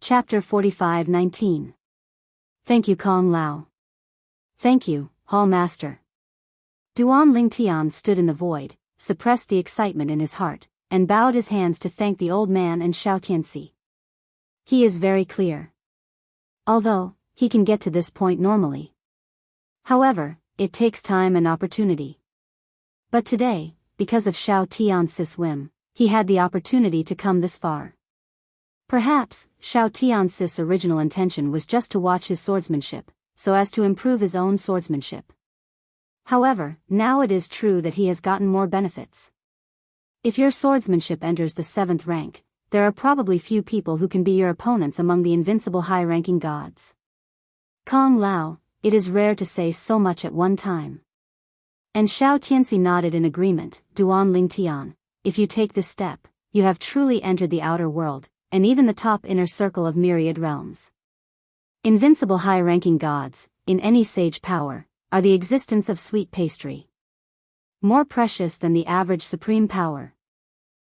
Chapter 45-19. Thank you, Kong Lao. Thank you, Hall Master. Duan Lingtian stood in the void, suppressed the excitement in his heart, and bowed his hands to thank the old man and Xiao Tianxi. He is very clear. Although, he can get to this point normally. However, it takes time and opportunity. But today, because of Xiao Tianxi's whim, he had the opportunity to come this far. Perhaps, Xiao Tianxi's original intention was just to watch his swordsmanship, so as to improve his own swordsmanship. However, now it is true that he has gotten more benefits. If your swordsmanship enters the 7th rank, there are probably few people who can be your opponents among the invincible high-ranking gods. Kong Lao, it is rare to say so much at one time. And Xiao Tianxi nodded in agreement. Duan Lingtian, if you take this step, you have truly entered the outer world, and even the top inner circle of myriad realms. Invincible high-ranking gods, in any sage power, are the existence of sweet pastry. More precious than the average supreme power.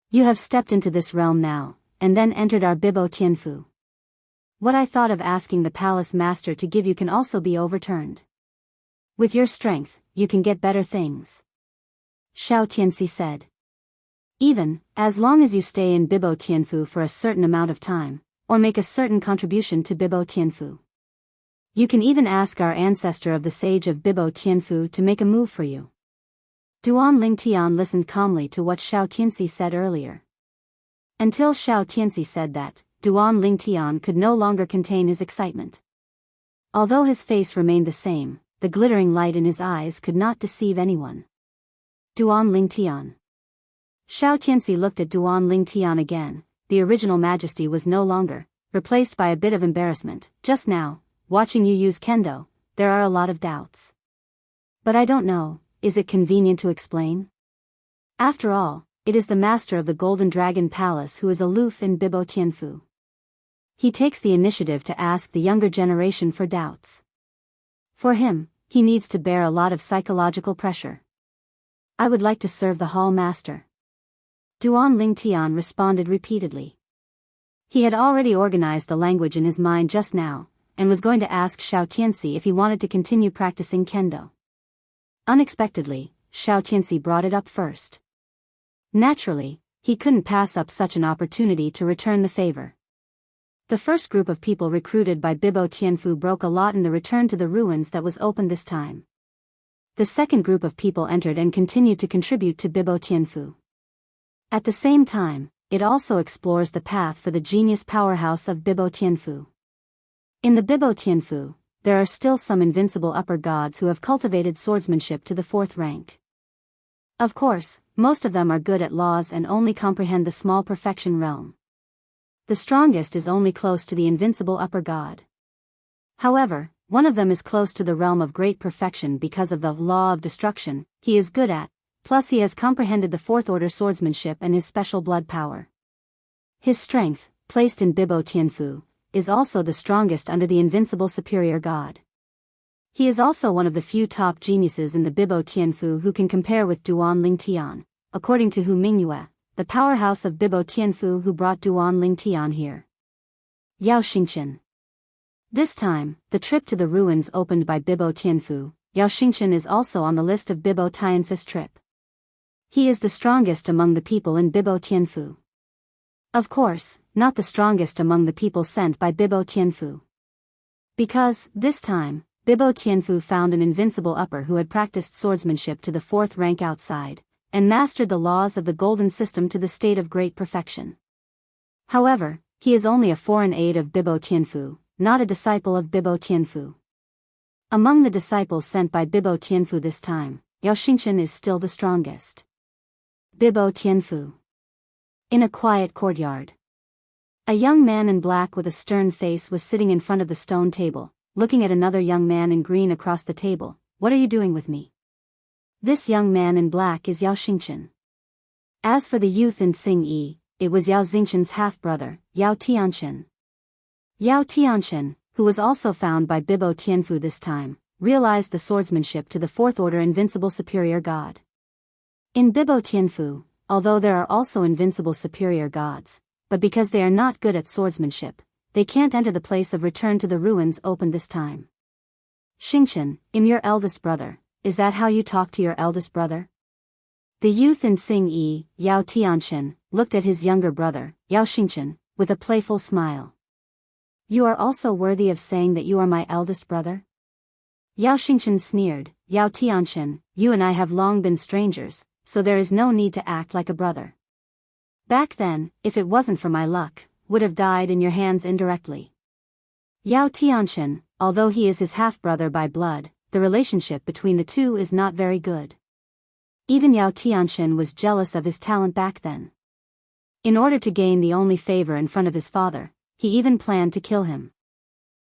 You have stepped into this realm now, and then entered our Bibo Tianfu. What I thought of asking the palace master to give you can also be overturned. With your strength, you can get better things. Xiao Tianxi said. Even, as long as you stay in Bibo Tianfu for a certain amount of time, or make a certain contribution to Bibo Tianfu. You can even ask our ancestor of the sage of Bibo Tianfu to make a move for you. Duan Lingtian listened calmly to what Xiao Tianxi said earlier. Until Xiao Tianxi said that, Duan Lingtian could no longer contain his excitement. Although his face remained the same, the glittering light in his eyes could not deceive anyone. Duan Lingtian. Xiao Tianxi looked at Duan Lingtian again. The original majesty was no longer, replaced by a bit of embarrassment. Just now, watching you use kendo, there are a lot of doubts. But I don't know, is it convenient to explain? After all, it is the master of the Golden Dragon Palace who is aloof in Bibo Tianfu. He takes the initiative to ask the younger generation for doubts. For him, he needs to bear a lot of psychological pressure. I would like to serve the hall master. Duan Lingtian responded repeatedly. He had already organized the language in his mind just now, and was going to ask Xiao Tianxi if he wanted to continue practicing kendo. Unexpectedly, Xiao Tianxi brought it up first. Naturally, he couldn't pass up such an opportunity to return the favor. The first group of people recruited by Bibo Tianfu broke a lot in the return to the ruins that was opened this time. The second group of people entered and continued to contribute to Bibo Tianfu. At the same time, it also explores the path for the genius powerhouse of Bibo Tianfu. In the Bibo Tianfu, there are still some invincible upper gods who have cultivated swordsmanship to the 4th rank. Of course, most of them are good at laws and only comprehend the small perfection realm. The strongest is only close to the invincible upper god. However, one of them is close to the realm of great perfection because of the law of destruction he is good at. Plus he has comprehended the 4th order swordsmanship and his special blood power. His strength, placed in Bibo Tianfu, is also the strongest under the invincible superior god. He is also one of the few top geniuses in the Bibo Tianfu who can compare with Duan Lingtian, according to Hu Mingyue, the powerhouse of Bibo Tianfu who brought Duan Lingtian here. Yao Xingqian. This time, the trip to the ruins opened by Bibo Tianfu, Yao Xingqian is also on the list of Bibo Tianfu's trip. He is the strongest among the people in Bibo Tianfu. Of course, not the strongest among the people sent by Bibo Tianfu. Because, this time, Bibo Tianfu found an invincible upper who had practiced swordsmanship to the 4th rank outside, and mastered the laws of the golden system to the state of great perfection. However, he is only a foreign aide of Bibo Tianfu, not a disciple of Bibo Tianfu. Among the disciples sent by Bibo Tianfu this time, Yao Xingqian is still the strongest. Bibo Tianfu. In a quiet courtyard. A young man in black with a stern face was sitting in front of the stone table, looking at another young man in green across the table. What are you doing with me? This young man in black is Yao Xingqian. As for the youth in Xing-Yi, it was Yao Xingqian's half-brother, Yao Tianqian. Yao Tianqian, who was also found by Bibo Tianfu this time, realized the swordsmanship to the 4th order invincible superior god. In Bibo Tianfu, although there are also invincible superior gods, but because they are not good at swordsmanship, they can't enter the place of return to the ruins open this time. Xianxia, I'm your eldest brother, is that how you talk to your eldest brother? The youth in Xing Yi, Yao Tianxian, looked at his younger brother, Yao Xianxia, with a playful smile. You are also worthy of saying that you are my eldest brother? Yao Xianxia sneered, Yao Tianxian, you and I have long been strangers, so there is no need to act like a brother. Back then, if it wasn't for my luck, would have died in your hands indirectly. Yao Tianxian, although he is his half-brother by blood, the relationship between the two is not very good. Even Yao Tianxian was jealous of his talent back then. In order to gain the only favor in front of his father, he even planned to kill him.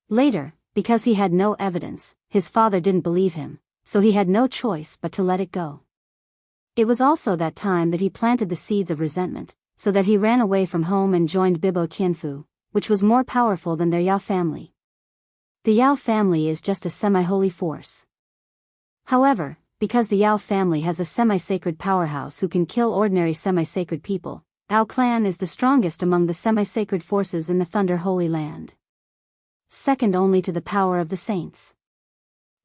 Later, because he had no evidence, his father didn't believe him, so he had no choice but to let it go. It was also that time that he planted the seeds of resentment, so that he ran away from home and joined Bibo Tianfu, which was more powerful than their Yao family. The Yao family is just a semi-holy force. However, because the Yao family has a semi-sacred powerhouse who can kill ordinary semi-sacred people, Yao clan is the strongest among the semi-sacred forces in the Thunder Holy Land. Second only to the power of the saints.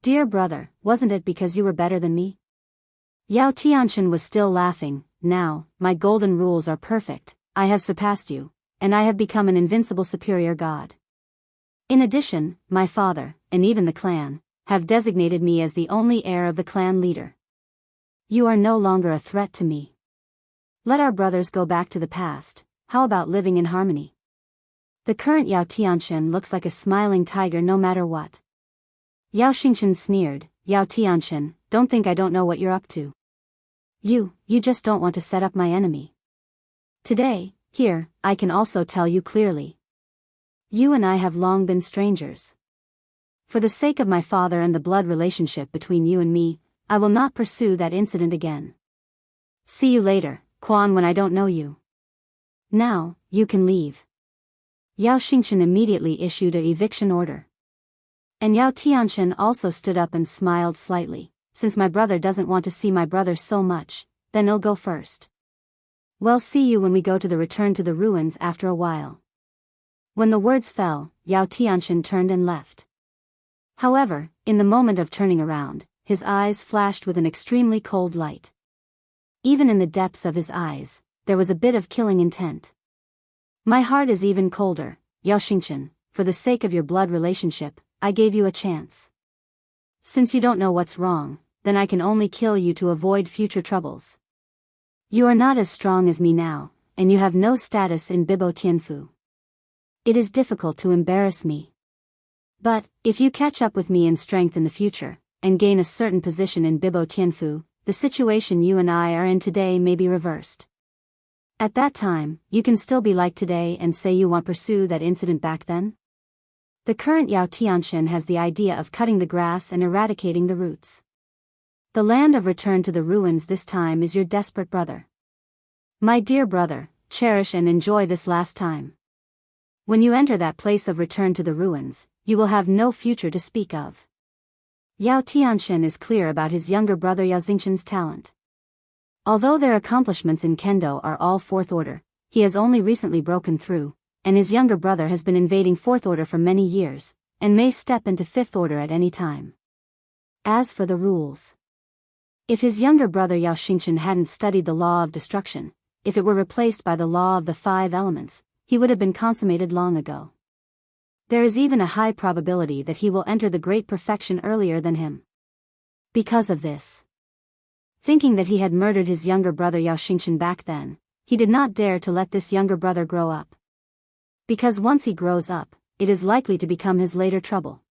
Dear brother, wasn't it because you were better than me? Yao Tianxian was still laughing. Now, my golden rules are perfect, I have surpassed you, and I have become an invincible superior god. In addition, my father, and even the clan, have designated me as the only heir of the clan leader. You are no longer a threat to me. Let our brothers go back to the past, how about living in harmony? The current Yao Tianxian looks like a smiling tiger no matter what. Yao Xianxia sneered, Yao Tianxian, don't think I don't know what you're up to. You just don't want to set up my enemy. Today, here, I can also tell you clearly. You and I have long been strangers. For the sake of my father and the blood relationship between you and me, I will not pursue that incident again. See you later, Quan, when I don't know you. Now, you can leave. Yao Xianxia immediately issued an eviction order. And Yao Tianxian also stood up and smiled slightly. Since my brother doesn't want to see my brother so much, then I'll go first. Well, see you when we go to the return to the ruins after a while. When the words fell, Yao Tianxian turned and left. However, in the moment of turning around, his eyes flashed with an extremely cold light. Even in the depths of his eyes, there was a bit of killing intent. My heart is even colder, Yao Xianxia, for the sake of your blood relationship, I gave you a chance. Since you don't know what's wrong, then I can only kill you to avoid future troubles. You are not as strong as me now, and you have no status in Bibo Tianfu. It is difficult to embarrass me. But, if you catch up with me in strength in the future, and gain a certain position in Bibo Tianfu, the situation you and I are in today may be reversed. At that time, you can still be like today and say you want to pursue that incident back then? The current Yao Tianxian has the idea of cutting the grass and eradicating the roots. The land of return to the ruins this time is your desperate brother. My dear brother, cherish and enjoy this last time. When you enter that place of return to the ruins, you will have no future to speak of. Yao Tianxian is clear about his younger brother Yao Xianxian's talent. Although their accomplishments in Kendo are all fourth order, he has only recently broken through, and his younger brother has been invading fourth order for many years, and may step into fifth order at any time. As for the rules, if his younger brother Yao Xianxia hadn't studied the law of destruction, if it were replaced by the law of the 5 elements, he would have been consummated long ago. There is even a high probability that he will enter the great perfection earlier than him. Because of this, thinking that he had murdered his younger brother Yao Xianxia back then, he did not dare to let this younger brother grow up. Because once he grows up, it is likely to become his later trouble.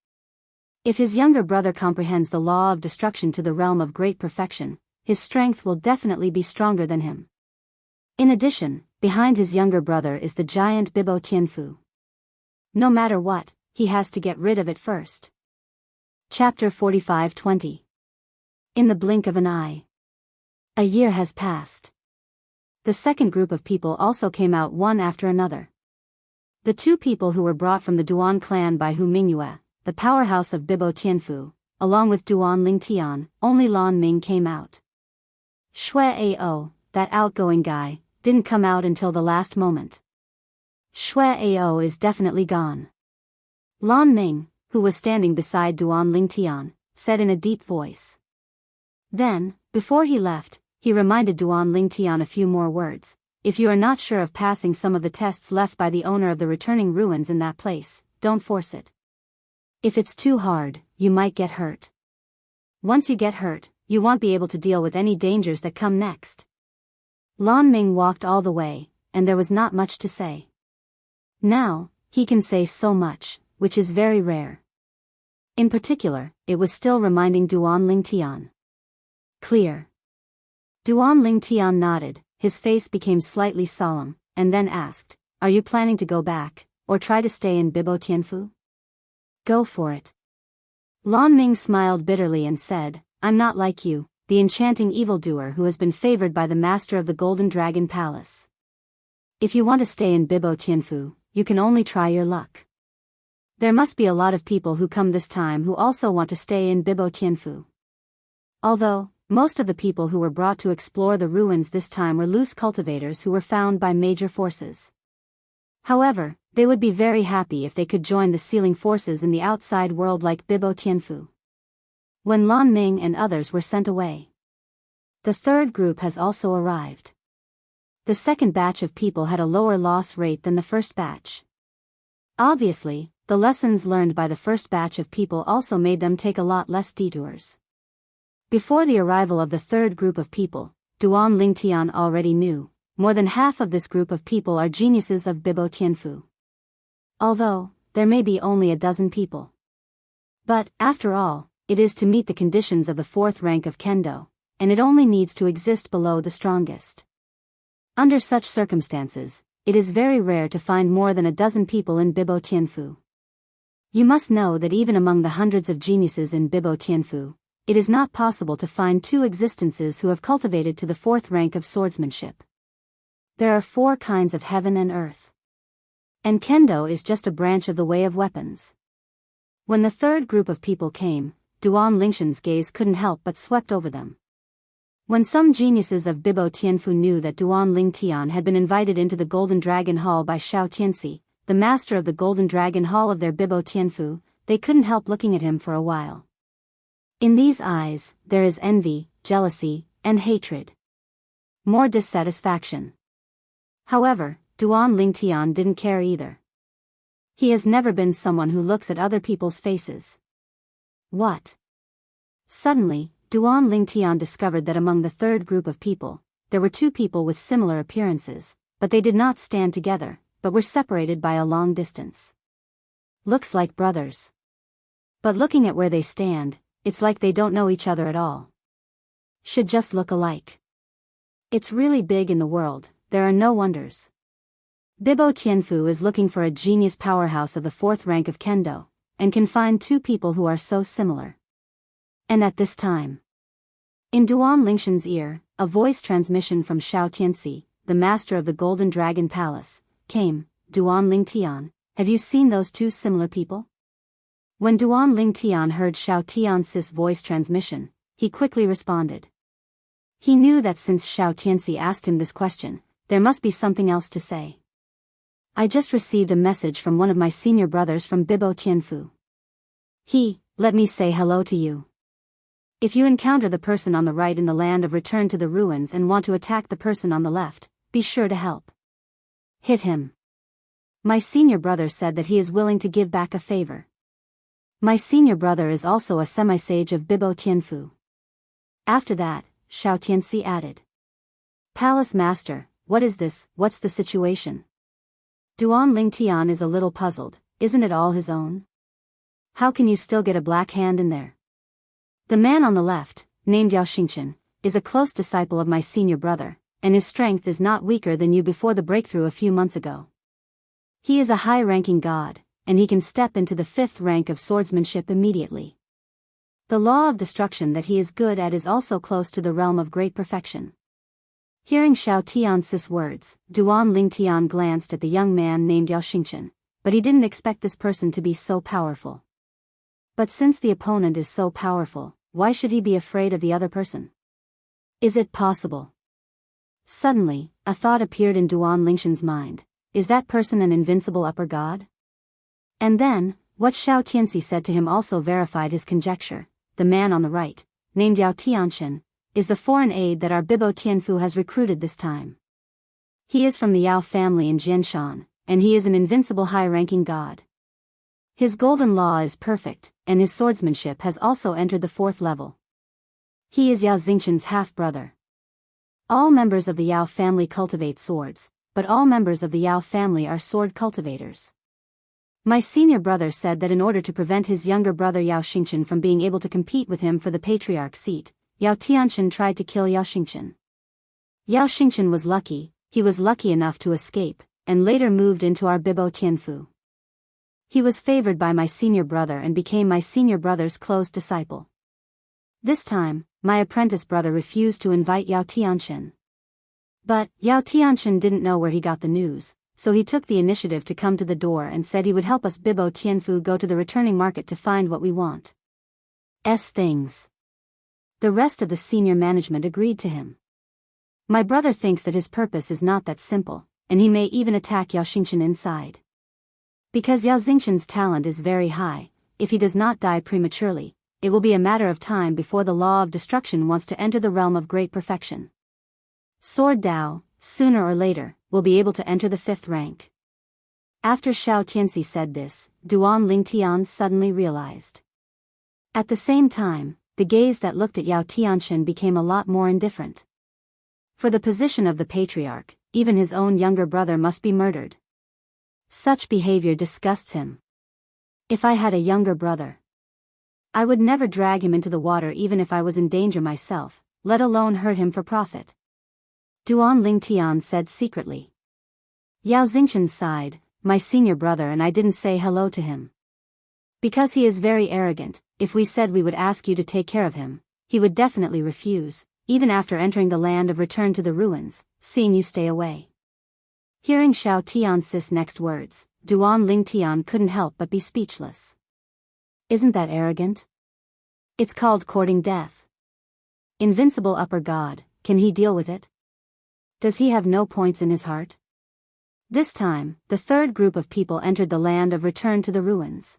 If his younger brother comprehends the law of destruction to the realm of great perfection, his strength will definitely be stronger than him. In addition, behind his younger brother is the giant Bibo Tianfu. No matter what, he has to get rid of it first. Chapter 45-20. In the blink of an eye. A year has passed. The second group of people also came out one after another. The 2 people who were brought from the Duan clan by Hu Mingyue, the powerhouse of Bibo Tianfu, along with Duan Lingtian, only Lan Ming came out. Shui Ao, that outgoing guy, didn't come out until the last moment. Shui Ao is definitely gone. Lan Ming, who was standing beside Duan Lingtian, said in a deep voice. Then, before he left, he reminded Duan Lingtian a few more words. If you are not sure of passing some of the tests left by the owner of the returning ruins in that place, don't force it. If it's too hard, you might get hurt. Once you get hurt, you won't be able to deal with any dangers that come next. Lan Ming walked all the way, and there was not much to say. Now, he can say so much, which is very rare. In particular, it was still reminding Duan Lingtian. Clear. Duan Lingtian nodded, his face became slightly solemn, and then asked, are you planning to go back, or try to stay in Bibo Tianfu? Go for it. Lan Ming smiled bitterly and said, I'm not like you, the enchanting evildoer who has been favored by the master of the Golden Dragon Palace. If you want to stay in Bibo Tianfu, you can only try your luck. There must be a lot of people who come this time who also want to stay in Bibo Tianfu. Although, most of the people who were brought to explore the ruins this time were loose cultivators who were found by major forces. However, they would be very happy if they could join the sealing forces in the outside world like Bibo Tianfu. When Lan Ming and others were sent away, the third group has also arrived. The second batch of people had a lower loss rate than the first batch. Obviously, the lessons learned by the first batch of people also made them take a lot less detours. Before the arrival of the third group of people, Duan Lingtian already knew, more than half of this group of people are geniuses of Bibo Tianfu. Although, there may be only a dozen people. But, after all, it is to meet the conditions of the fourth rank of Kendo, and it only needs to exist below the strongest. Under such circumstances, it is very rare to find more than a dozen people in Bibo Tianfu. You must know that even among the hundreds of geniuses in Bibo Tianfu, it is not possible to find two existences who have cultivated to the fourth rank of swordsmanship. There are 4 kinds of heaven and earth. And Kendo is just a branch of the way of weapons. When the third group of people came, Duan Lingshan's gaze couldn't help but swept over them. When some geniuses of Bibo Tianfu knew that Duan Lingtian had been invited into the Golden Dragon Hall by Xiao Tianxi, the master of the Golden Dragon Hall of their Bibo Tianfu, they couldn't help looking at him for a while. In these eyes, there is envy, jealousy, and hatred. More dissatisfaction. However, Duan Lingtian didn't care either. He has never been someone who looks at other people's faces. What? Suddenly, Duan Lingtian discovered that among the third group of people, there were 2 people with similar appearances, but they did not stand together, but were separated by a long distance. Looks like brothers. But looking at where they stand, it's like they don't know each other at all. Should just look alike. It's really big in the world, there are no wonders. Bibo Tianfu is looking for a genius powerhouse of the 4th rank of Kendo, and can find 2 people who are so similar. And at this time, in Duan Lingshan's ear, a voice transmission from Xiao Tianxi, the master of the Golden Dragon Palace, came. Duan Lingtian, have you seen those 2 similar people? When Duan Lingtian heard Xiao Tianxi's voice transmission, he quickly responded. He knew that since Xiao Tianxi asked him this question, there must be something else to say. I just received a message from one of my senior brothers from Bibo Tianfu. Let me say hello to you. If you encounter the person on the right in the land of return to the ruins and want to attack the person on the left, be sure to help. Hit him. My senior brother said that he is willing to give back a favor. My senior brother is also a semi-sage of Bibo Tianfu. After that, Xiao Tianxi added. Palace Master, what is this, what's the situation? Duan Lingtian is a little puzzled, isn't it all his own? How can you still get a black hand in there? The man on the left, named Yao Xingchen, is a close disciple of my senior brother, and his strength is not weaker than you before the breakthrough a few months ago. He is a high-ranking god, and he can step into the 5th rank of swordsmanship immediately. The law of destruction that he is good at is also close to the realm of great perfection. Hearing Xiao Tianxi's words, Duan Lingtian glanced at the young man named Yao Xingchen, but he didn't expect this person to be so powerful. But since the opponent is so powerful, why should he be afraid of the other person? Is it possible? Suddenly, a thought appeared in Duan Lingshan's mind. is that person an invincible upper god? And then, what Xiao Tianxi said to him also verified his conjecture. The man on the right, named Yao Tianxian, is the foreign aide that our Bibo Tianfu has recruited this time. He is from the Yao family in Jianshan, and he is an invincible high-ranking god. His golden law is perfect, and his swordsmanship has also entered the 4th level. He is Yao Xingqian's half-brother. All members of the Yao family cultivate swords, but all members of the Yao family are sword cultivators. My senior brother said that in order to prevent his younger brother Yao Xingqian from being able to compete with him for the patriarch seat, Yao Tianxian tried to kill Yao Xingqian. Yao Xingqian was lucky, he was lucky enough to escape, and later moved into our Bibo Tianfu. He was favored by my senior brother and became my senior brother's close disciple. This time, my apprentice brother refused to invite Yao Tianxian. But Yao Tianxian didn't know where he got the news, so he took the initiative to come to the door and said he would help us Bibo Tianfu go to the returning market to find what we want. Things. The rest of the senior management agreed to him. My brother thinks that his purpose is not that simple, and he may even attack Yao Xingqian inside. Because Yao Xingqian's talent is very high, if he does not die prematurely, it will be a matter of time before the law of destruction wants to enter the realm of great perfection. Sword Dao, sooner or later, will be able to enter the 5th rank. After Xiao Tianxi said this, Duan Lingtian suddenly realized. At the same time, the gaze that looked at Yao Tianxian became a lot more indifferent. For the position of the patriarch, even his own younger brother must be murdered. Such behavior disgusts him. If I had a younger brother, I would never drag him into the water even if I was in danger myself, let alone hurt him for profit. Duan Lingtian said secretly. Yao Xingqian sighed, my senior brother, and I didn't say hello to him. Because he is very arrogant, if we said we would ask you to take care of him, he would definitely refuse, even after entering the land of return to the ruins, seeing you stay away. Hearing Xiao Tianxi's next words, Duan Lingtian couldn't help but be speechless. Isn't that arrogant? It's called courting death. Invincible upper god, can he deal with it? Does he have no points in his heart? This time, the 3rd group of people entered the land of return to the ruins.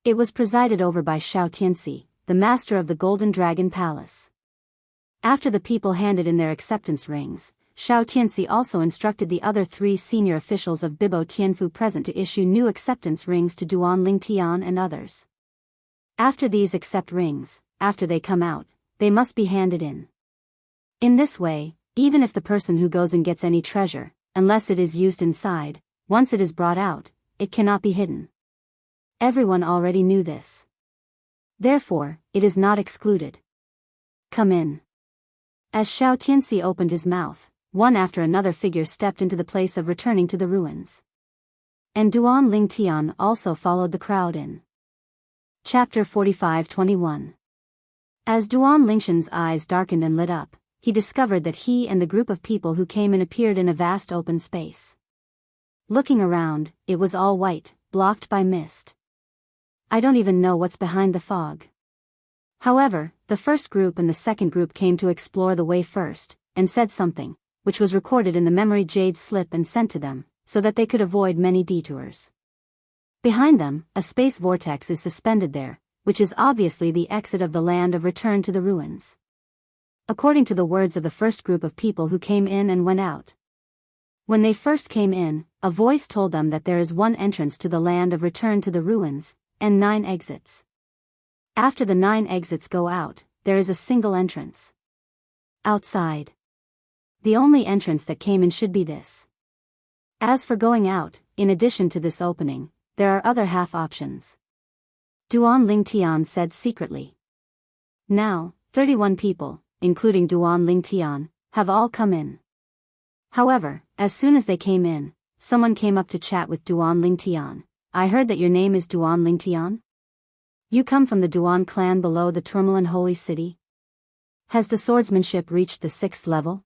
It was presided over by Xiao Tianxi, the master of the Golden Dragon Palace. After the people handed in their acceptance rings, Xiao Tianxi also instructed the other 3 senior officials of Bibo Tianfu present to issue new acceptance rings to Duan Lingtian and others. After these accept rings, after they come out, they must be handed in. In this way, even if the person who goes and gets any treasure, unless it is used inside, once it is brought out, it cannot be hidden. Everyone already knew this. Therefore, it is not excluded. Come in. As Xiao Tianxi opened his mouth, one after another figure stepped into the place of returning to the ruins. And Duan Lingtian also followed the crowd in. Chapter 45-21. As Duan Lingtian's eyes darkened and lit up, he discovered that he and the group of people who came in appeared in a vast open space. Looking around, it was all white, blocked by mist. I don't even know what's behind the fog. However, the first group and the second group came to explore the way first, and said something, which was recorded in the memory jade slip and sent to them, so that they could avoid many detours. Behind them, a space vortex is suspended there, which is obviously the exit of the land of return to the ruins. According to the words of the first group of people who came in and went out. When they first came in, a voice told them that there is 1 entrance to the land of return to the ruins, and 9 exits. After the 9 exits go out, there is a single entrance. Outside. The only entrance that came in should be this. As for going out, in addition to this opening, there are other half options. Duan Lingtian said secretly. Now, 31 people, including Duan Lingtian, have all come in. However, as soon as they came in, someone came up to chat with Duan Lingtian. I heard that your name is Duan Lingtian? You come from the Duan clan below the Tourmaline Holy City? Has the swordsmanship reached the 6th level?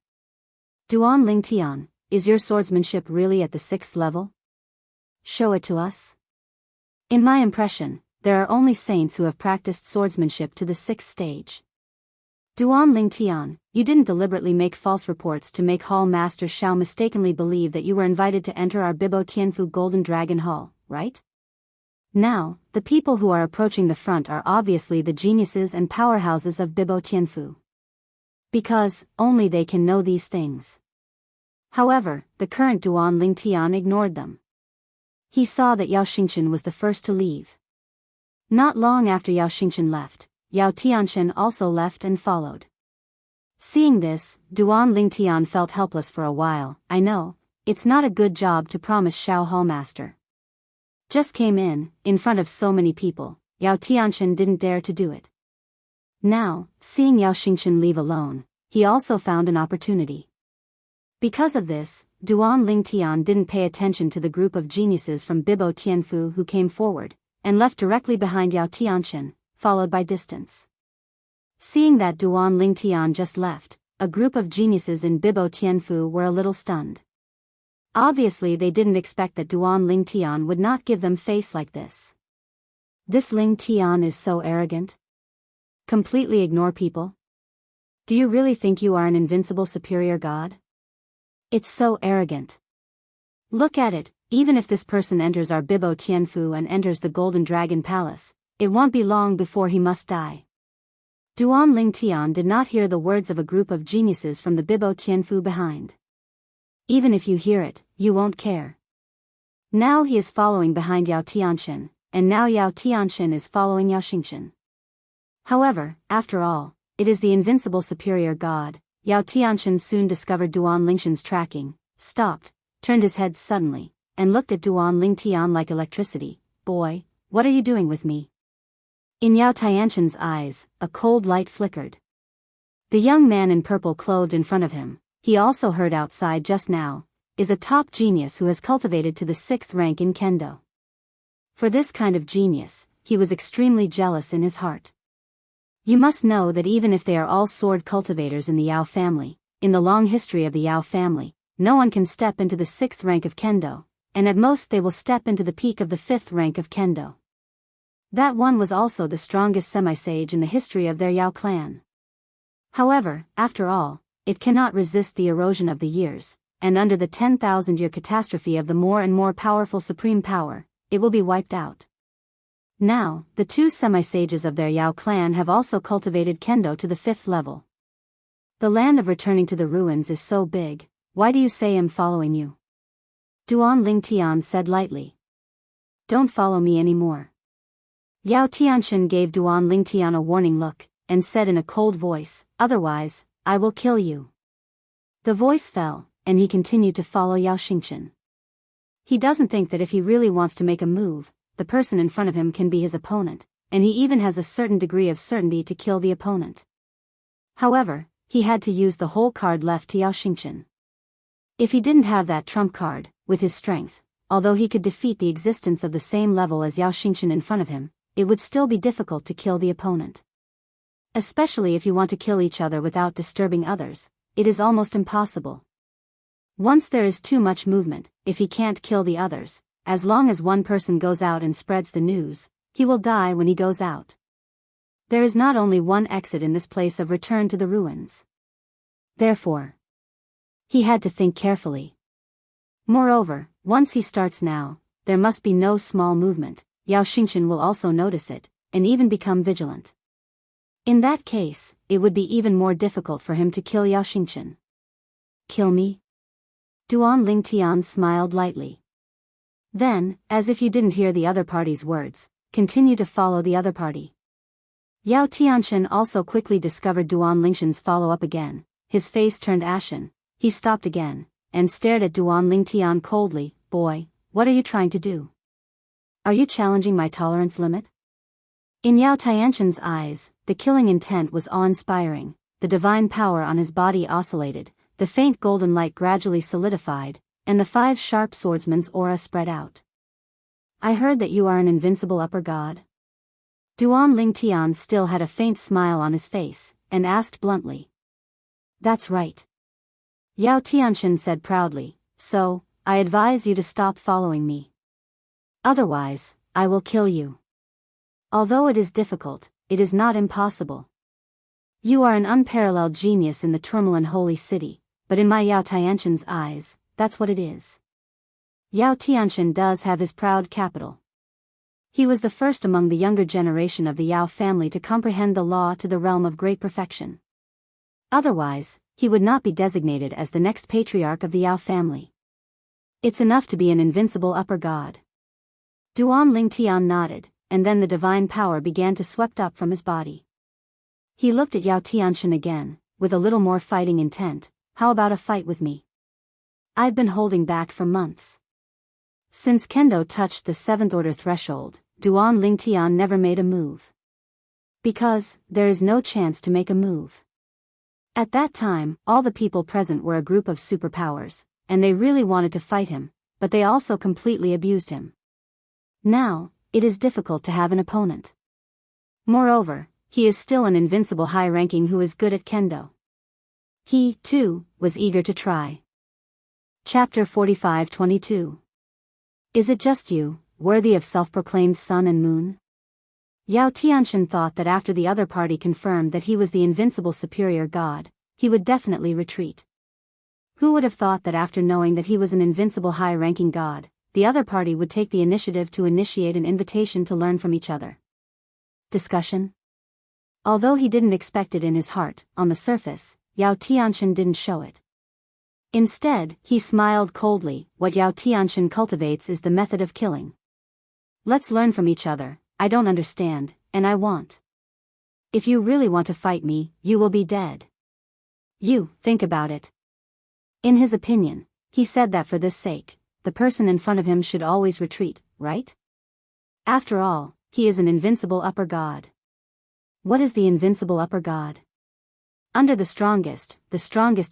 Duan Lingtian, is your swordsmanship really at the 6th level? Show it to us. In my impression, there are only saints who have practiced swordsmanship to the 6th stage. Duan Lingtian, you didn't deliberately make false reports to make Hall Master Xiao mistakenly believe that you were invited to enter our Bibo Tianfu Golden Dragon Hall, right? Now, the people who are approaching the front are obviously the geniuses and powerhouses of Bibo Tianfu. Because, only they can know these things. However, the current Duan Lingtian ignored them. He saw that Yao Xingchen was the first to leave. Not long after Yao Xingchen left, Yao Tianchen also left and followed. Seeing this, Duan Lingtian felt helpless for a while. I know, it's not a good job to promise Xiao Hallmaster. Just came in front of so many people, Yao Tianchen didn't dare to do it. Now, seeing Yao Xingchen leave alone, he also found an opportunity. Because of this, Duan Lingtian didn't pay attention to the group of geniuses from Bibo Tianfu who came forward, and left directly behind Yao Tianchen, followed by distance. Seeing that Duan Lingtian just left, a group of geniuses in Bibo Tianfu were a little stunned. Obviously they didn't expect that Duan Lingtian would not give them face like this. This Lingtian is so arrogant. Completely ignore people? Do you really think you are an invincible superior god? It's so arrogant. Look at it, even if this person enters our Bibo Tianfu and enters the Golden Dragon Palace, it won't be long before he must die. Duan Lingtian did not hear the words of a group of geniuses from the Bibo Tianfu behind. Even if you hear it, you won't care. Now he is following behind Yao Tianchen, and now Yao Tianchen is following Yao Xingchen. However, after all, it is the invincible superior god. Yao Tianchen soon discovered Duan Lingtian's tracking, stopped, turned his head suddenly, and looked at Duan Lingtian like electricity. Boy, what are you doing with me? In Yao Tianchen's eyes, a cold light flickered. The young man in purple clothed in front of him, he also heard outside just now, is a top genius who has cultivated to the 6th rank in Kendo. For this kind of genius, he was extremely jealous in his heart. You must know that even if they are all sword cultivators in the Yao family, in the long history of the Yao family, no one can step into the 6th rank of Kendo, and at most they will step into the peak of the 5th rank of Kendo. That one was also the strongest semi-sage in the history of their Yao clan. However, after all, it cannot resist the erosion of the years, and under the 10,000-year catastrophe of the more and more powerful supreme power, it will be wiped out. Now, the 2 semi-sages of their Yao clan have also cultivated Kendo to the 5th level. The land of returning to the ruins is so big, why do you say I'm following you? Duan Lingtian said lightly. Don't follow me anymore. Yao Tianchen gave Duan Lingtian a warning look, and said in a cold voice, otherwise, I will kill you. The voice fell, and he continued to follow Yao Xingchen. He doesn't think that if he really wants to make a move, the person in front of him can be his opponent, and he even has a certain degree of certainty to kill the opponent. However, he had to use the whole card left to Yao Xingchen. If he didn't have that trump card, with his strength, although he could defeat the existence of the same level as Yao Xingchen in front of him, it would still be difficult to kill the opponent. Especially if you want to kill each other without disturbing others, it is almost impossible. Once there is too much movement, if he can't kill the others, as long as one person goes out and spreads the news, he will die when he goes out. There is not only one exit in this place of return to the ruins. Therefore, he had to think carefully. Moreover, once he starts now, there must be no small movement. Yao Xingchen will also notice it, and even become vigilant. In that case, it would be even more difficult for him to kill Yao Xingchen. Kill me? Duan Lingtian smiled lightly. Then, as if you didn't hear the other party's words, continue to follow the other party. Yao Tianchen also quickly discovered Duan Lingtian's follow-up again. His face turned ashen, he stopped again, and stared at Duan Lingtian coldly. Boy, what are you trying to do? Are you challenging my tolerance limit? In Yao Tianchen's eyes, the killing intent was awe-inspiring, the divine power on his body oscillated, the faint golden light gradually solidified, and the 5 sharp swordsmen's aura spread out. I heard that you are an invincible upper god. Duan Lingtian still had a faint smile on his face, and asked bluntly. That's right. Yao Tianchen said proudly, so, I advise you to stop following me. Otherwise, I will kill you. Although it is difficult, it is not impossible. You are an unparalleled genius in the tourmaline holy city, but in my Yao Tianqian's eyes, that's what it is. Yao Tianqian does have his proud capital. He was the first among the younger generation of the Yao family to comprehend the law to the realm of great perfection. Otherwise, he would not be designated as the next patriarch of the Yao family. It's enough to be an invincible upper god. Duan Lingtian nodded, and then the divine power began to swept up from his body. He looked at Yao Tianqian again, with a little more fighting intent. How about a fight with me? I've been holding back for months. Since Kendo touched the 7th order threshold, Duan Lingtian never made a move. Because, there is no chance to make a move. At that time, all the people present were a group of superpowers, and they really wanted to fight him, but they also completely abused him. Now, it is difficult to have an opponent. Moreover, he is still an invincible high-ranking who is good at Kendo. He, too, was eager to try. Chapter 45-22. Is it just you, worthy of self-proclaimed sun and moon? Yao Tianqian thought that after the other party confirmed that he was the invincible superior god, he would definitely retreat. Who would have thought that after knowing that he was an invincible high-ranking god, the other party would take the initiative to initiate an invitation to learn from each other? Discussion? Although he didn't expect it in his heart, on the surface, Yao Tianqian didn't show it. Instead, he smiled coldly. What Yao Tianqian cultivates is the method of killing. Let's learn from each other. I don't understand, and I want. If you really want to fight me, you will be dead. You, think about it. In his opinion, he said that for this sake, the person in front of him should always retreat, right? After all, he is an invincible upper god. What is the invincible upper god? Under the strongest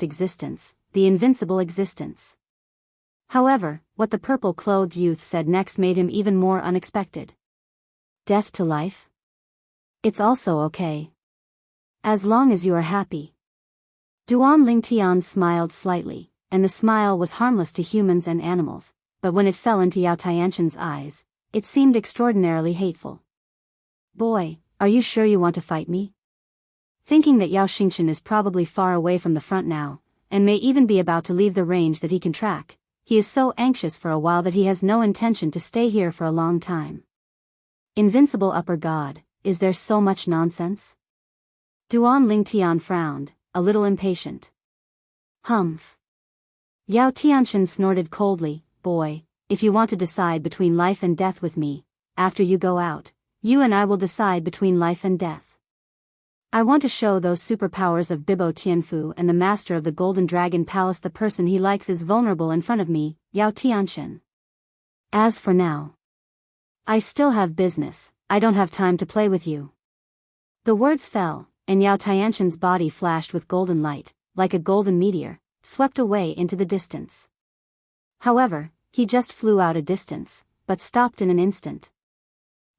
existence, the invincible existence. However, what the purple-clothed youth said next made him even more unexpected. Death to life? It's also okay. As long as you are happy. Duan Lingtian smiled slightly, and the smile was harmless to humans and animals, but when it fell into Yao Tianqian's eyes, it seemed extraordinarily hateful. Boy, are you sure you want to fight me? Thinking that Yao Xingqian is probably far away from the front now, and may even be about to leave the range that he can track, he is so anxious for a while that he has no intention to stay here for a long time. Invincible upper god, is there so much nonsense? Duan Lingtian frowned, a little impatient. Humph. Yao Tianqian snorted coldly. Boy, if you want to decide between life and death with me, after you go out, you and I will decide between life and death. I want to show those superpowers of Bibo Tianfu and the master of the Golden Dragon Palace the person he likes is vulnerable in front of me, Yao Tianqian. As for now, I still have business. I don't have time to play with you. The words fell, and Yao Tianqian's body flashed with golden light, like a golden meteor, swept away into the distance. However, he just flew out a distance, but stopped in an instant.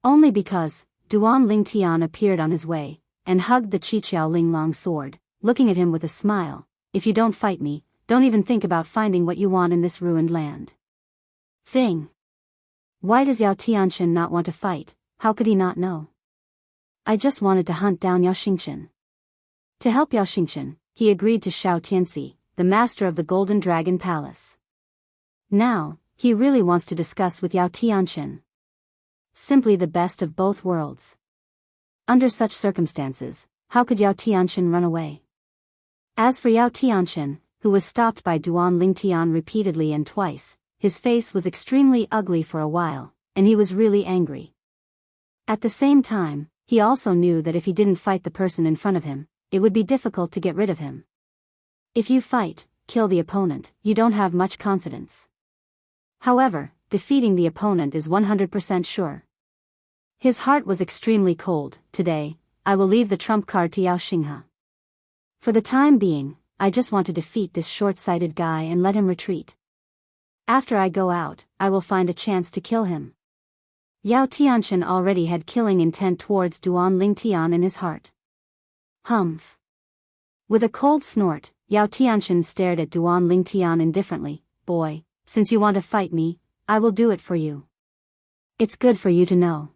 Only because Duan Lingtian appeared on his way, and hugged the Qiqiao Linglong sword, looking at him with a smile. If you don't fight me, don't even think about finding what you want in this ruined land. Thing. Why does Yao Tianqian not want to fight? How could he not know? I just wanted to hunt down Yao Xingqian. To help Yao Xingqian, he agreed to Shao Tianxi, the master of the Golden Dragon Palace. Now, he really wants to discuss with Yao Tianqian. Simply the best of both worlds. Under such circumstances, how could Yao Tianqian run away? As for Yao Tianqian, who was stopped by Duan Lingtian repeatedly and twice, his face was extremely ugly for a while, and he was really angry. At the same time, he also knew that if he didn't fight the person in front of him, it would be difficult to get rid of him. If you fight, kill the opponent, you don't have much confidence. However, defeating the opponent is 100% sure. His heart was extremely cold. Today, I will leave the trump card to Yao Xinghe. For the time being, I just want to defeat this short-sighted guy and let him retreat. After I go out, I will find a chance to kill him. Yao Tianqian already had killing intent towards Duan Lingtian in his heart. Humph. With a cold snort, Yao Tianqian stared at Duan Lingtian indifferently. Boy, since you want to fight me, I will do it for you. It's good for you to know.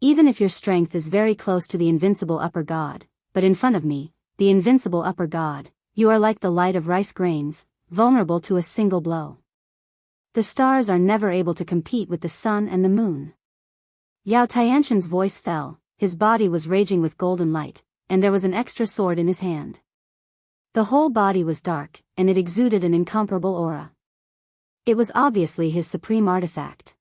Even if your strength is very close to the invincible upper god, but in front of me, the invincible upper god, you are like the light of rice grains, vulnerable to a single blow. The stars are never able to compete with the sun and the moon. Yao Tianxian's voice fell, his body was raging with golden light, and there was an extra sword in his hand. The whole body was dark, and it exuded an incomparable aura. It was obviously his supreme artifact.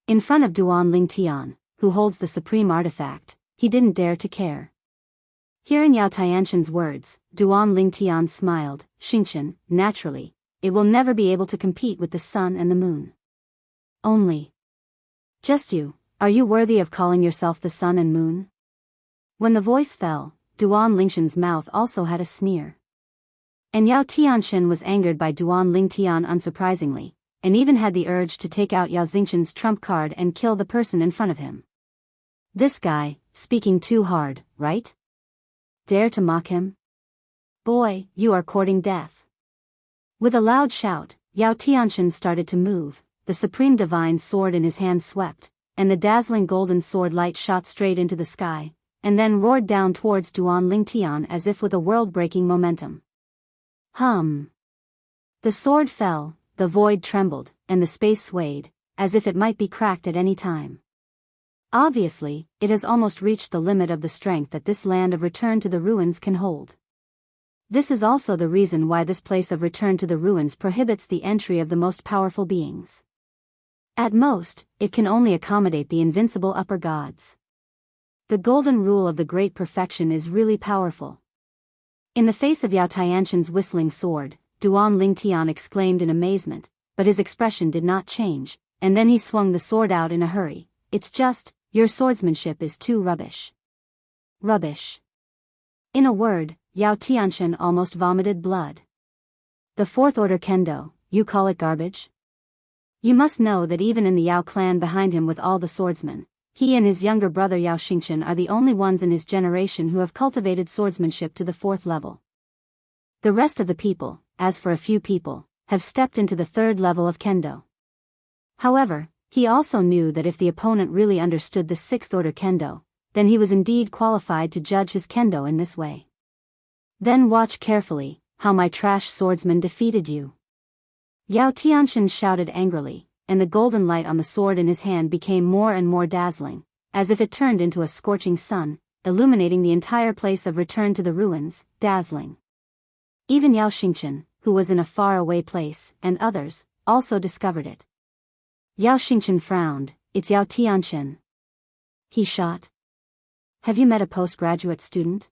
In front of Duan Lingtian, who holds the supreme artifact, he didn't dare to care. Hearing Yao Tianxian's words, Duan Lingtian smiled. Xianxian, naturally, it will never be able to compete with the sun and the moon. Only. Just you, are you worthy of calling yourself the sun and moon? When the voice fell, Duan Lingtian's mouth also had a sneer. And Yao Tianxian was angered by Duan Lingtian unsurprisingly, and even had the urge to take out Yao Xingqian's trump card and kill the person in front of him. This guy, speaking too hard, right? Dare to mock him? Boy, you are courting death. With a loud shout, Yao Tianxian started to move, the supreme divine sword in his hand swept, and the dazzling golden sword light shot straight into the sky, and then roared down towards Duan Lingtian as if with a world-breaking momentum. Hum. The sword fell, the void trembled, and the space swayed, as if it might be cracked at any time. Obviously, it has almost reached the limit of the strength that this land of return to the ruins can hold. This is also the reason why this place of return to the ruins prohibits the entry of the most powerful beings. At most, it can only accommodate the invincible upper gods. The golden rule of the great perfection is really powerful. In the face of Yao Tianxian's whistling sword, Duan Lingtian exclaimed in amazement, but his expression did not change, and then he swung the sword out in a hurry. It's just, your swordsmanship is too rubbish. Rubbish. In a word, Yao Tianxian almost vomited blood. The fourth order kendo, you call it garbage? You must know that even in the Yao clan behind him with all the swordsmen, he and his younger brother Yao Xingqian are the only ones in his generation who have cultivated swordsmanship to the 4th level. The rest of the people, as for a few people, have stepped into the 3rd level of kendo. However, he also knew that if the opponent really understood the 6th order kendo, then he was indeed qualified to judge his kendo in this way. Then watch carefully, how my trash swordsman defeated you. Yao Tianxian shouted angrily, and the golden light on the sword in his hand became more and more dazzling, as if it turned into a scorching sun, illuminating the entire place of return to the ruins, dazzling. Even Yao Xingqian, who was in a far-away place, and others, also discovered it. Yao Xingqian frowned. It's Yao Tianxian. He shot. Have you met a postgraduate student?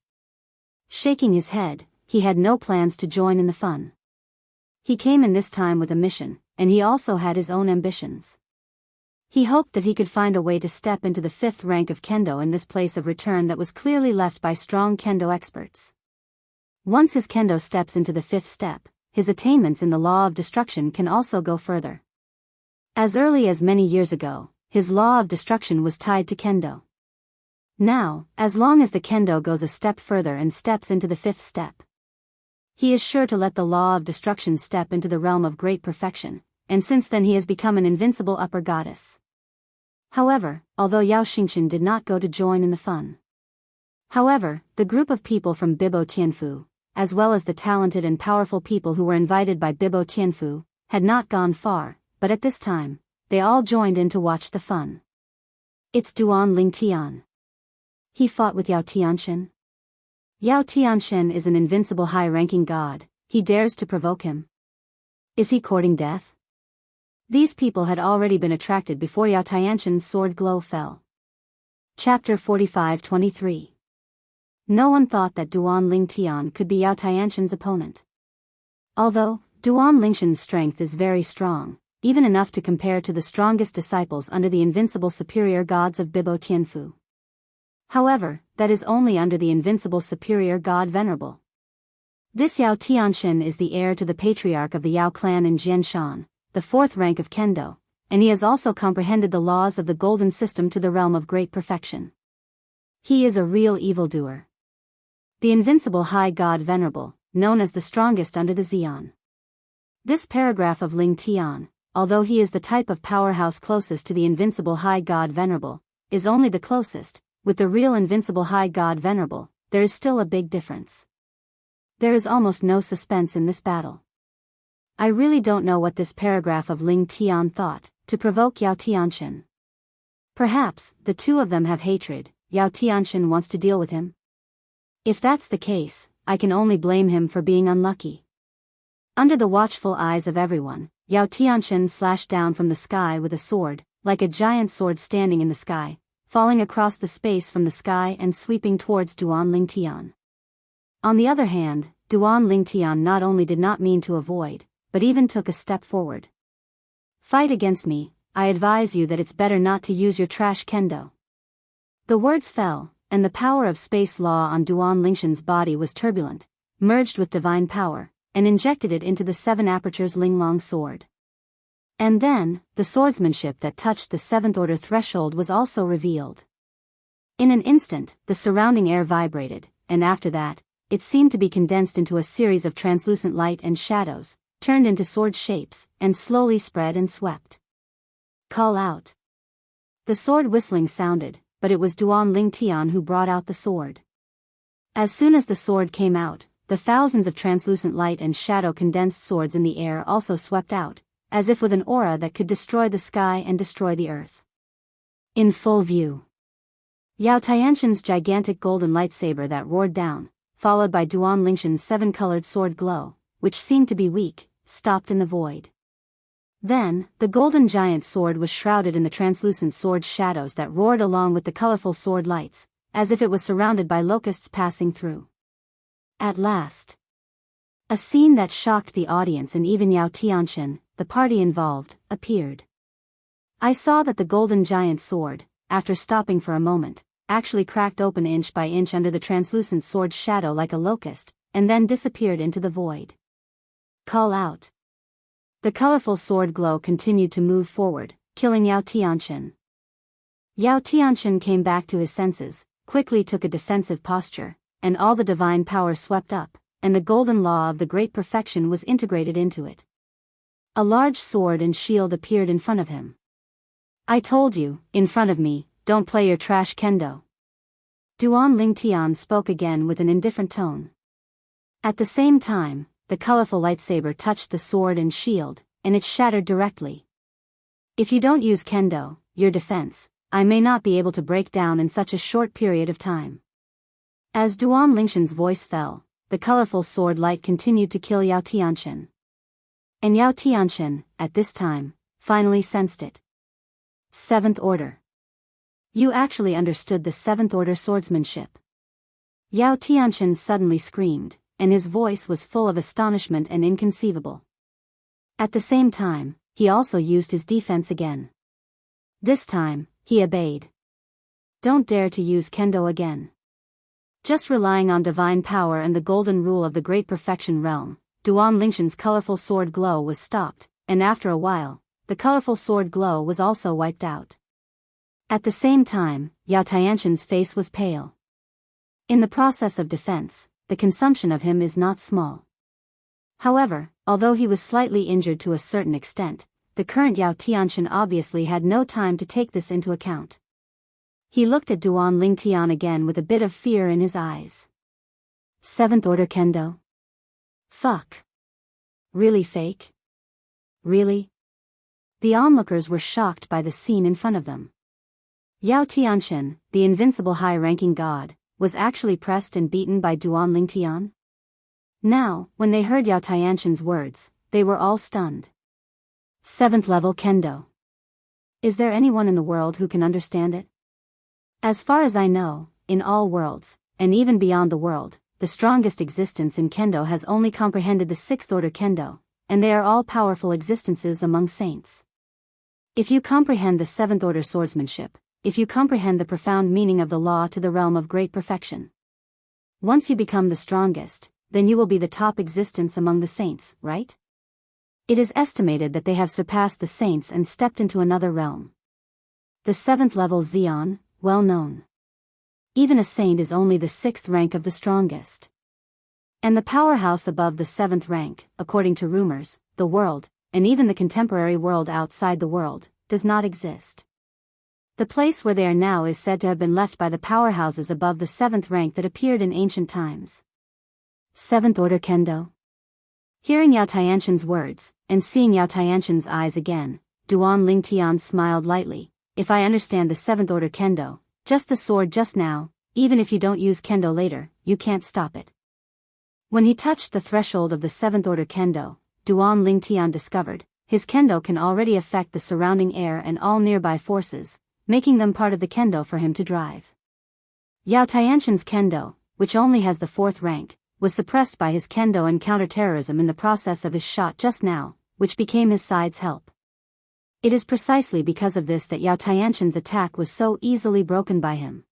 Shaking his head, he had no plans to join in the fun. He came in this time with a mission, and he also had his own ambitions. He hoped that he could find a way to step into the 5th rank of kendo in this place of return that was clearly left by strong kendo experts. Once his kendo steps into the 5th step, his attainments in the law of destruction can also go further. As early as many years ago, his law of destruction was tied to kendo. Now, as long as the kendo goes a step further and steps into the 5th step, he is sure to let the law of destruction step into the realm of great perfection, and since then he has become an invincible upper goddess. However, although Yao Xingqian did not go to join in the fun. However, the group of people from Bibo Tianfu, as well as the talented and powerful people who were invited by Bibo Tianfu, had not gone far, but at this time, they all joined in to watch the fun. It's Duan Lingtian. He fought with Yao Tianxian. Yao Tianxian is an invincible high-ranking god, he dares to provoke him. Is he courting death? These people had already been attracted before Yao Tianxian's sword glow fell. Chapter 45-23. No one thought that Duan Lingtian could be Yao Tianxian's opponent. Although, Duan Lingtian's strength is very strong, even enough to compare to the strongest disciples under the invincible superior gods of Bibo Tianfu. However, that is only under the invincible superior god Venerable. This Yao Tianxian is the heir to the patriarch of the Yao clan in Jianshan, the 4th rank of kendo, and he has also comprehended the laws of the golden system to the realm of great perfection. He is a real evildoer. The invincible high god Venerable, known as the strongest under the Xian. This paragraph of Ling Tian, although he is the type of powerhouse closest to the invincible high god Venerable, is only the closest, with the real invincible high god Venerable, there is still a big difference. There is almost no suspense in this battle. I really don't know what this paragraph of Ling Tian thought, to provoke Yao Tianxian. Perhaps, the two of them have hatred, Yao Tianxian wants to deal with him. If that's the case, I can only blame him for being unlucky. Under the watchful eyes of everyone, Yao Tianxian slashed down from the sky with a sword, like a giant sword standing in the sky, falling across the space from the sky and sweeping towards Duan Lingtian. On the other hand, Duan Lingtian not only did not mean to avoid, but even took a step forward. Fight against me, I advise you that it's better not to use your trash kendo. The words fell, and the power of space law on Duan Lingtian's body was turbulent, merged with divine power, and injected it into the 7 apertures Linglong sword. And then, the swordsmanship that touched the 7th order threshold was also revealed. In an instant, the surrounding air vibrated, and after that, it seemed to be condensed into a series of translucent light and shadows, turned into sword shapes, and slowly spread and swept. Call out. The sword whistling sounded, but it was Duan Lingtian who brought out the sword. As soon as the sword came out, the thousands of translucent light and shadow condensed swords in the air also swept out, as if with an aura that could destroy the sky and destroy the earth. In full view. Yao Tianxian's gigantic golden lightsaber that roared down, followed by Duan Lingtian's 7-colored sword glow, which seemed to be weak, stopped in the void. Then, the golden giant sword was shrouded in the translucent sword shadows that roared along with the colorful sword lights, as if it was surrounded by locusts passing through. At last. A scene that shocked the audience and even Yao Tianxian, the party involved, appeared. I saw that the golden giant sword, after stopping for a moment, actually cracked open inch by inch under the translucent sword shadow like a locust, and then disappeared into the void. Call out. The colorful sword glow continued to move forward, killing Yao Tianxian. Yao Tianxian came back to his senses, quickly took a defensive posture, and all the divine power swept up, and the golden law of the great perfection was integrated into it. A large sword and shield appeared in front of him. I told you, in front of me, don't play your trash kendo. Duan Lingtian spoke again with an indifferent tone. At the same time, the colorful lightsaber touched the sword and shield, and it shattered directly. If you don't use kendo, your defense, I may not be able to break down in such a short period of time. As Duan Lingtian's voice fell, the colorful sword light continued to kill Yao Tianxian. And Yao Tianxian, at this time, finally sensed it. 7th Order. You actually understood the 7th Order swordsmanship. Yao Tianxian suddenly screamed, and his voice was full of astonishment and inconceivable. At the same time, he also used his defense again. This time, he obeyed. Don't dare to use kendo again. Just relying on divine power and the golden rule of the great perfection realm, Duan Lingtian's colorful sword glow was stopped, and after a while, the colorful sword glow was also wiped out. At the same time, Yao Tianxian's face was pale. In the process of defense, the consumption of him is not small. However, although he was slightly injured to a certain extent, the current Yao Tianxian obviously had no time to take this into account. He looked at Duan Lingtian again with a bit of fear in his eyes. 7th Order Kendo? Fuck. Really fake? Really? The onlookers were shocked by the scene in front of them. Yao Tianxian, the invincible high-ranking god, was actually pressed and beaten by Duan Lingtian? Now, when they heard Yao Tianxian's words, they were all stunned. 7th level Kendo. Is there anyone in the world who can understand it? As far as I know, in all worlds, and even beyond the world, the strongest existence in Kendo has only comprehended the 6th Order Kendo, and they are all powerful existences among saints. If you comprehend the 7th Order swordsmanship, if you comprehend the profound meaning of the law to the realm of great perfection, once you become the strongest, then you will be the top existence among the saints, right? It is estimated that they have surpassed the saints and stepped into another realm. The 7th level Xion, well known. Even a saint is only the 6th rank of the strongest. And the powerhouse above the 7th rank, according to rumors, the world, and even the contemporary world outside the world, does not exist. The place where they are now is said to have been left by the powerhouses above the 7th rank that appeared in ancient times. 7th Order Kendo. Hearing Yao Tianxian's words, and seeing Yao Tianxian's eyes again, Duan Lingtian smiled lightly. If I understand the 7th Order Kendo, just the sword just now, even if you don't use Kendo later, you can't stop it. When he touched the threshold of the 7th Order Kendo, Duan Lingtian discovered, his Kendo can already affect the surrounding air and all nearby forces, making them part of the Kendo for him to drive. Yao Tianxian's Kendo, which only has the 4th rank, was suppressed by his Kendo and counterterrorism in the process of his shot just now, which became his side's help. It is precisely because of this that Yao Tianxian's attack was so easily broken by him.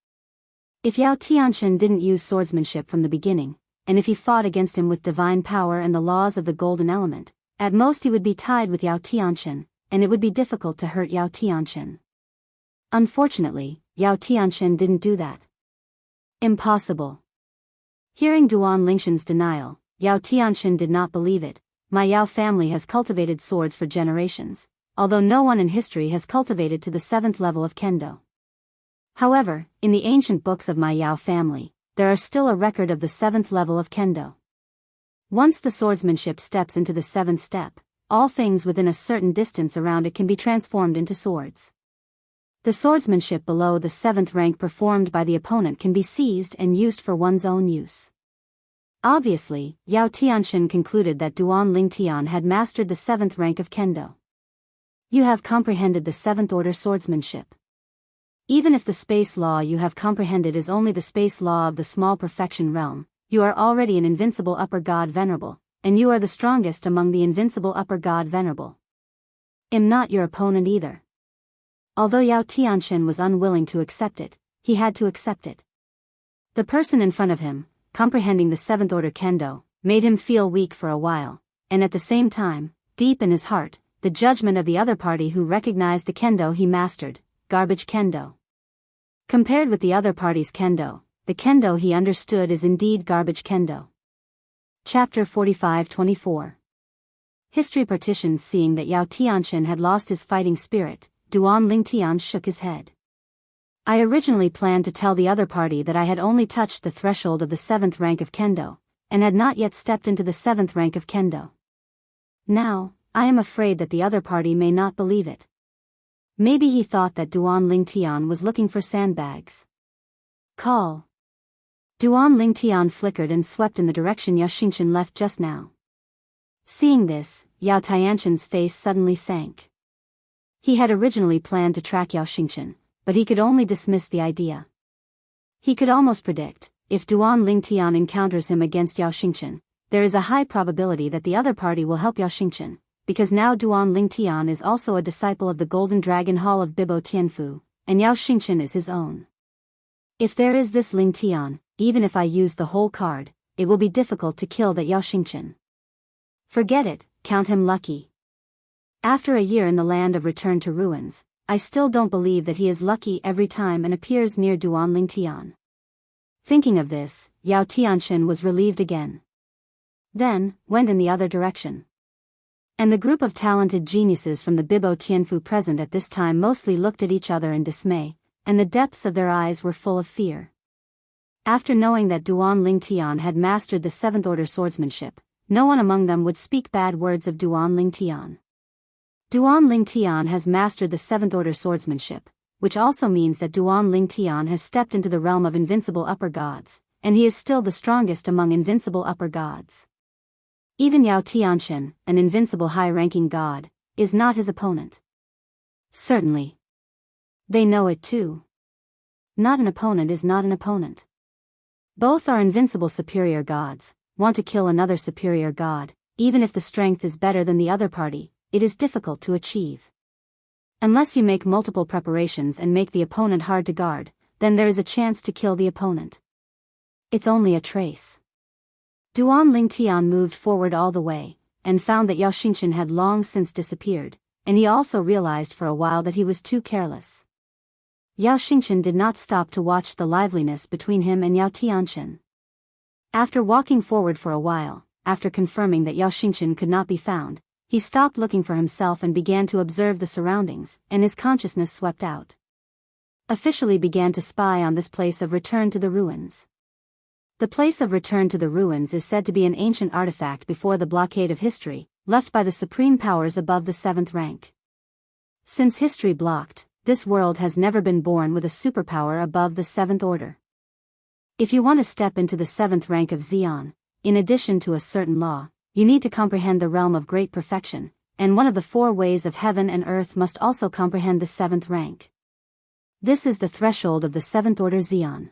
If Yao Tianxian didn't use swordsmanship from the beginning, and if he fought against him with divine power and the laws of the golden element, at most he would be tied with Yao Tianxian, and it would be difficult to hurt Yao Tianxian. Unfortunately, Yao Tianxian didn't do that. Impossible. Hearing Duan Lingtian's denial, Yao Tianxian did not believe it. My Yao family has cultivated swords for generations, although no one in history has cultivated to the 7th level of Kendo. However, in the ancient books of my Yao family, there are still a record of the 7th level of Kendo. Once the swordsmanship steps into the 7th step, all things within a certain distance around it can be transformed into swords. The swordsmanship below the 7th rank performed by the opponent can be seized and used for one's own use. Obviously, Yao Tianxian concluded that Duan Lingtian had mastered the 7th rank of Kendo. You have comprehended the 7th order swordsmanship. Even if the space law you have comprehended is only the space law of the small perfection realm, you are already an invincible upper god venerable, and you are the strongest among the invincible upper god venerable. Am not your opponent either. Although Yao Tianxian was unwilling to accept it, he had to accept it. The person in front of him, comprehending the 7th order Kendo, made him feel weak for a while, and at the same time, deep in his heart, the judgment of the other party who recognized the Kendo he mastered, garbage Kendo. Compared with the other party's Kendo, the Kendo he understood is indeed garbage Kendo. Chapter 45-24. History partitions. Seeing that Yao Tianxian had lost his fighting spirit, Duan Lingtian shook his head. I originally planned to tell the other party that I had only touched the threshold of the 7th rank of Kendo, and had not yet stepped into the 7th rank of Kendo. Now, I am afraid that the other party may not believe it. Maybe he thought that Duan Lingtian was looking for sandbags. Call. Duan Lingtian flickered and swept in the direction Yao Xianxia left just now. Seeing this, Yao Tianxian's face suddenly sank. He had originally planned to track Yao Xianxia, but he could only dismiss the idea. He could almost predict, if Duan Lingtian encounters him against Yao Xianxia, there is a high probability that the other party will help Yao Xianxia, because now Duan Lingtian is also a disciple of the Golden Dragon Hall of Bibo Tianfu, and Yao Xianxia is his own. If there is this Lingtian, even if I use the whole card, it will be difficult to kill that Yao Xianxia. Forget it, count him lucky. After a year in the land of return to ruins, I still don't believe that he is lucky every time and appears near Duan Lingtian. Thinking of this, Yao Tianxian was relieved again. Then, went in the other direction. And the group of talented geniuses from the Bibo Tianfu present at this time mostly looked at each other in dismay, and the depths of their eyes were full of fear. After knowing that Duan Lingtian had mastered the 7th order swordsmanship, no one among them would speak bad words of Duan Lingtian. Duan Lingtian has mastered the 7th order swordsmanship, which also means that Duan Lingtian has stepped into the realm of invincible upper gods, and he is still the strongest among invincible upper gods. Even Yao Tianxian, an invincible high-ranking god, is not his opponent. Certainly. They know it too. Not an opponent is not an opponent. Both are invincible superior gods. Want to kill another superior god, even if the strength is better than the other party, it is difficult to achieve. Unless you make multiple preparations and make the opponent hard to guard, then there is a chance to kill the opponent. It's only a trace. Duan Lingtian moved forward all the way, and found that Yao Xianxia had long since disappeared, and he also realized for a while that he was too careless. Yao Xianxia did not stop to watch the liveliness between him and Yao Tianxian. After walking forward for a while, after confirming that Yao Xianxia could not be found, he stopped looking for himself and began to observe the surroundings, and his consciousness swept out. officially began to spy on this place of return to the ruins. The place of return to the ruins is said to be an ancient artifact before the blockade of history, left by the supreme powers above the 7th rank. Since history blocked, this world has never been born with a superpower above the 7th order. If you want to step into the 7th rank of Xian, in addition to a certain law, you need to comprehend the realm of great perfection, and one of the 4 ways of heaven and earth must also comprehend the 7th rank. This is the threshold of the 7th order Xian.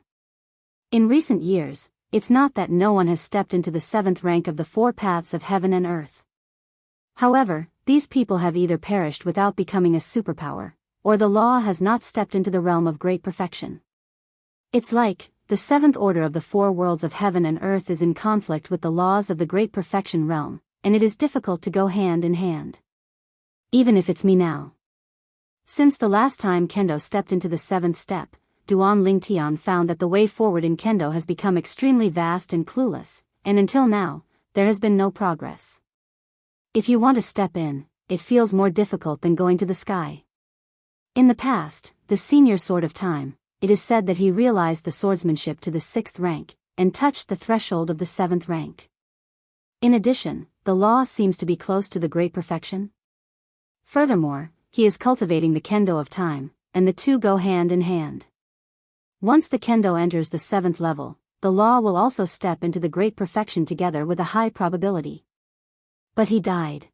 In recent years, it's not that no one has stepped into the 7th rank of the 4 paths of heaven and earth. However, these people have either perished without becoming a superpower, or the law has not stepped into the realm of great perfection. It's like, the 7th order of the 4 worlds of heaven and earth is in conflict with the laws of the great perfection realm, and it is difficult to go hand in hand. Even if it's me now. Since the last time Kendo stepped into the 7th step, Duan Lingtian found that the way forward in Kendo has become extremely vast and clueless, and until now, there has been no progress. If you want to step in, it feels more difficult than going to the sky. In the past, the senior sword of time, it is said that he realized the swordsmanship to the 6th rank, and touched the threshold of the 7th rank. In addition, the law seems to be close to the great perfection. Furthermore, he is cultivating the kendo of time, and the 2 go hand in hand. Once the kendo enters the 7th level, the law will also step into the great perfection together with a high probability. But he died.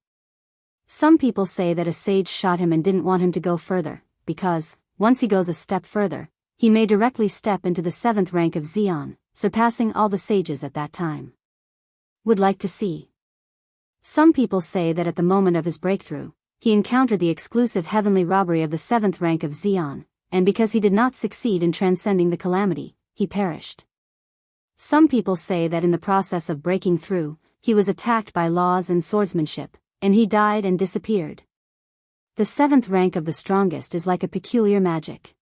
Some people say that a sage shot him and didn't want him to go further, because, once he goes a step further, he may directly step into the 7th rank of Xian, surpassing all the sages at that time. Would like to see. Some people say that at the moment of his breakthrough, he encountered the exclusive heavenly robbery of the 7th rank of Xian, and because he did not succeed in transcending the calamity, he perished. Some people say that in the process of breaking through, he was attacked by laws and swordsmanship, and he died and disappeared. The 7th rank of the strongest is like a peculiar magic.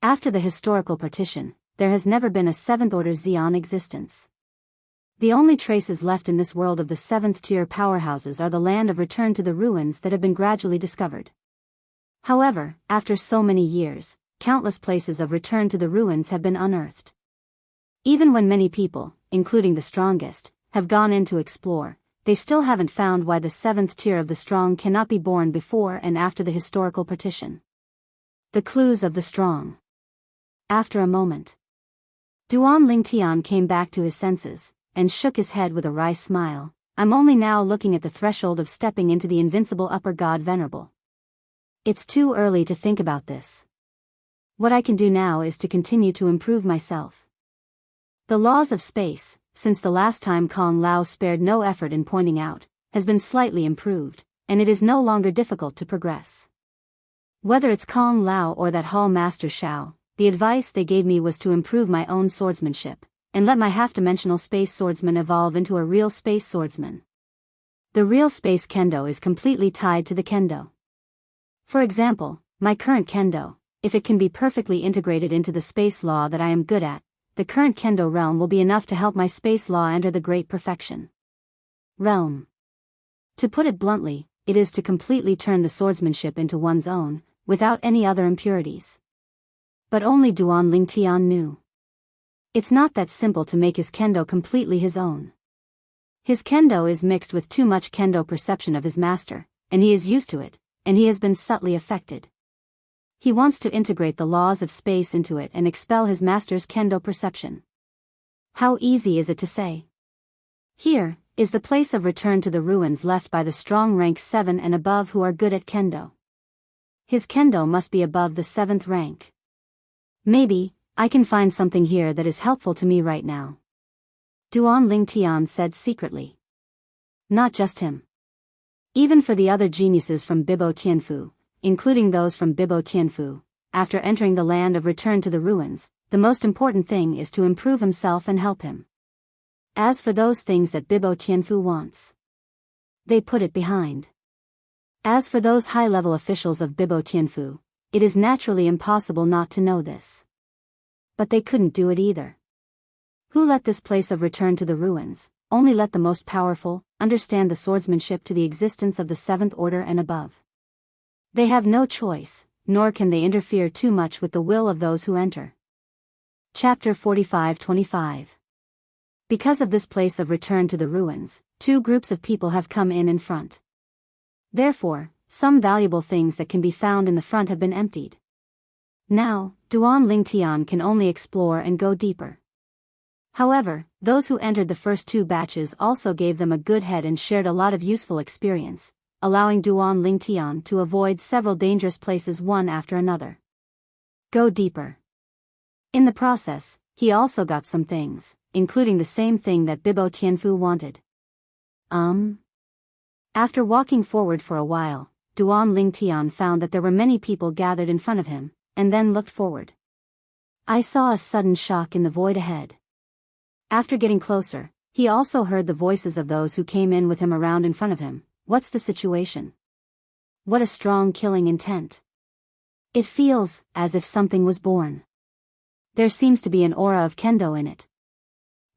After the historical partition, there has never been a 7th order Xian existence. The only traces left in this world of the 7th tier powerhouses are the land of return to the ruins that have been gradually discovered. However, after so many years, countless places of return to the ruins have been unearthed. Even when many people, including the strongest, have gone in to explore, they still haven't found why the 7th tier of the strong cannot be born before and after the historical partition. The clues of the strong. After a moment, Duan Lingtian came back to his senses, and shook his head with a wry smile. I'm only now looking at the threshold of stepping into the invincible upper god venerable. It's too early to think about this. What I can do now is to continue to improve myself. The laws of space, since the last time Kong Lao spared no effort in pointing out, has been slightly improved, and it is no longer difficult to progress. Whether it's Kong Lao or that Hall Master Shao, the advice they gave me was to improve my own swordsmanship, and let my half-dimensional space swordsman evolve into a real space swordsman. The real space kendo is completely tied to the kendo. For example, my current kendo, if it can be perfectly integrated into the space law that I am good at, the current kendo realm will be enough to help my space law enter the great perfection realm. To put it bluntly, it is to completely turn the swordsmanship into one's own, without any other impurities. But only Duan Lingtian knew. It's not that simple to make his kendo completely his own. His kendo is mixed with too much kendo perception of his master, and he is used to it, and he has been subtly affected. He wants to integrate the laws of space into it and expel his master's kendo perception. How easy is it to say? Here is the place of return to the ruins left by the strong rank 7 and above who are good at kendo. His kendo must be above the 7th rank. Maybe I can find something here that is helpful to me right now. Duan Lingtian said secretly. Not just him. Even for the other geniuses from Bibo Tianfu, including those from Bibo Tianfu, after entering the land of return to the ruins, the most important thing is to improve himself and help him. As for those things that Bibo Tianfu wants, they put it behind. As for those high-level officials of Bibo Tianfu, it is naturally impossible not to know this. But they couldn't do it either. Who let this place of return to the ruins, only let the most powerful, understand the swordsmanship to the existence of the 7th order and above. They have no choice, nor can they interfere too much with the will of those who enter. Chapter 45-25. Because of this place of return to the ruins, two groups of people have come in front. Therefore, some valuable things that can be found in the front have been emptied. Now, Duan Lingtian can only explore and go deeper. However, those who entered the first two batches also gave them a good head and shared a lot of useful experience, allowing Duan Lingtian to avoid several dangerous places one after another. Go deeper. In the process, he also got some things, including the same thing that Bibo Tianfu wanted. After walking forward for a while, Duan Lingtian found that there were many people gathered in front of him, and then looked forward. I saw a sudden shock in the void ahead. After getting closer, he also heard the voices of those who came in with him around in front of him. What's the situation? What a strong killing intent. It feels as if something was born. There seems to be an aura of kendo in it.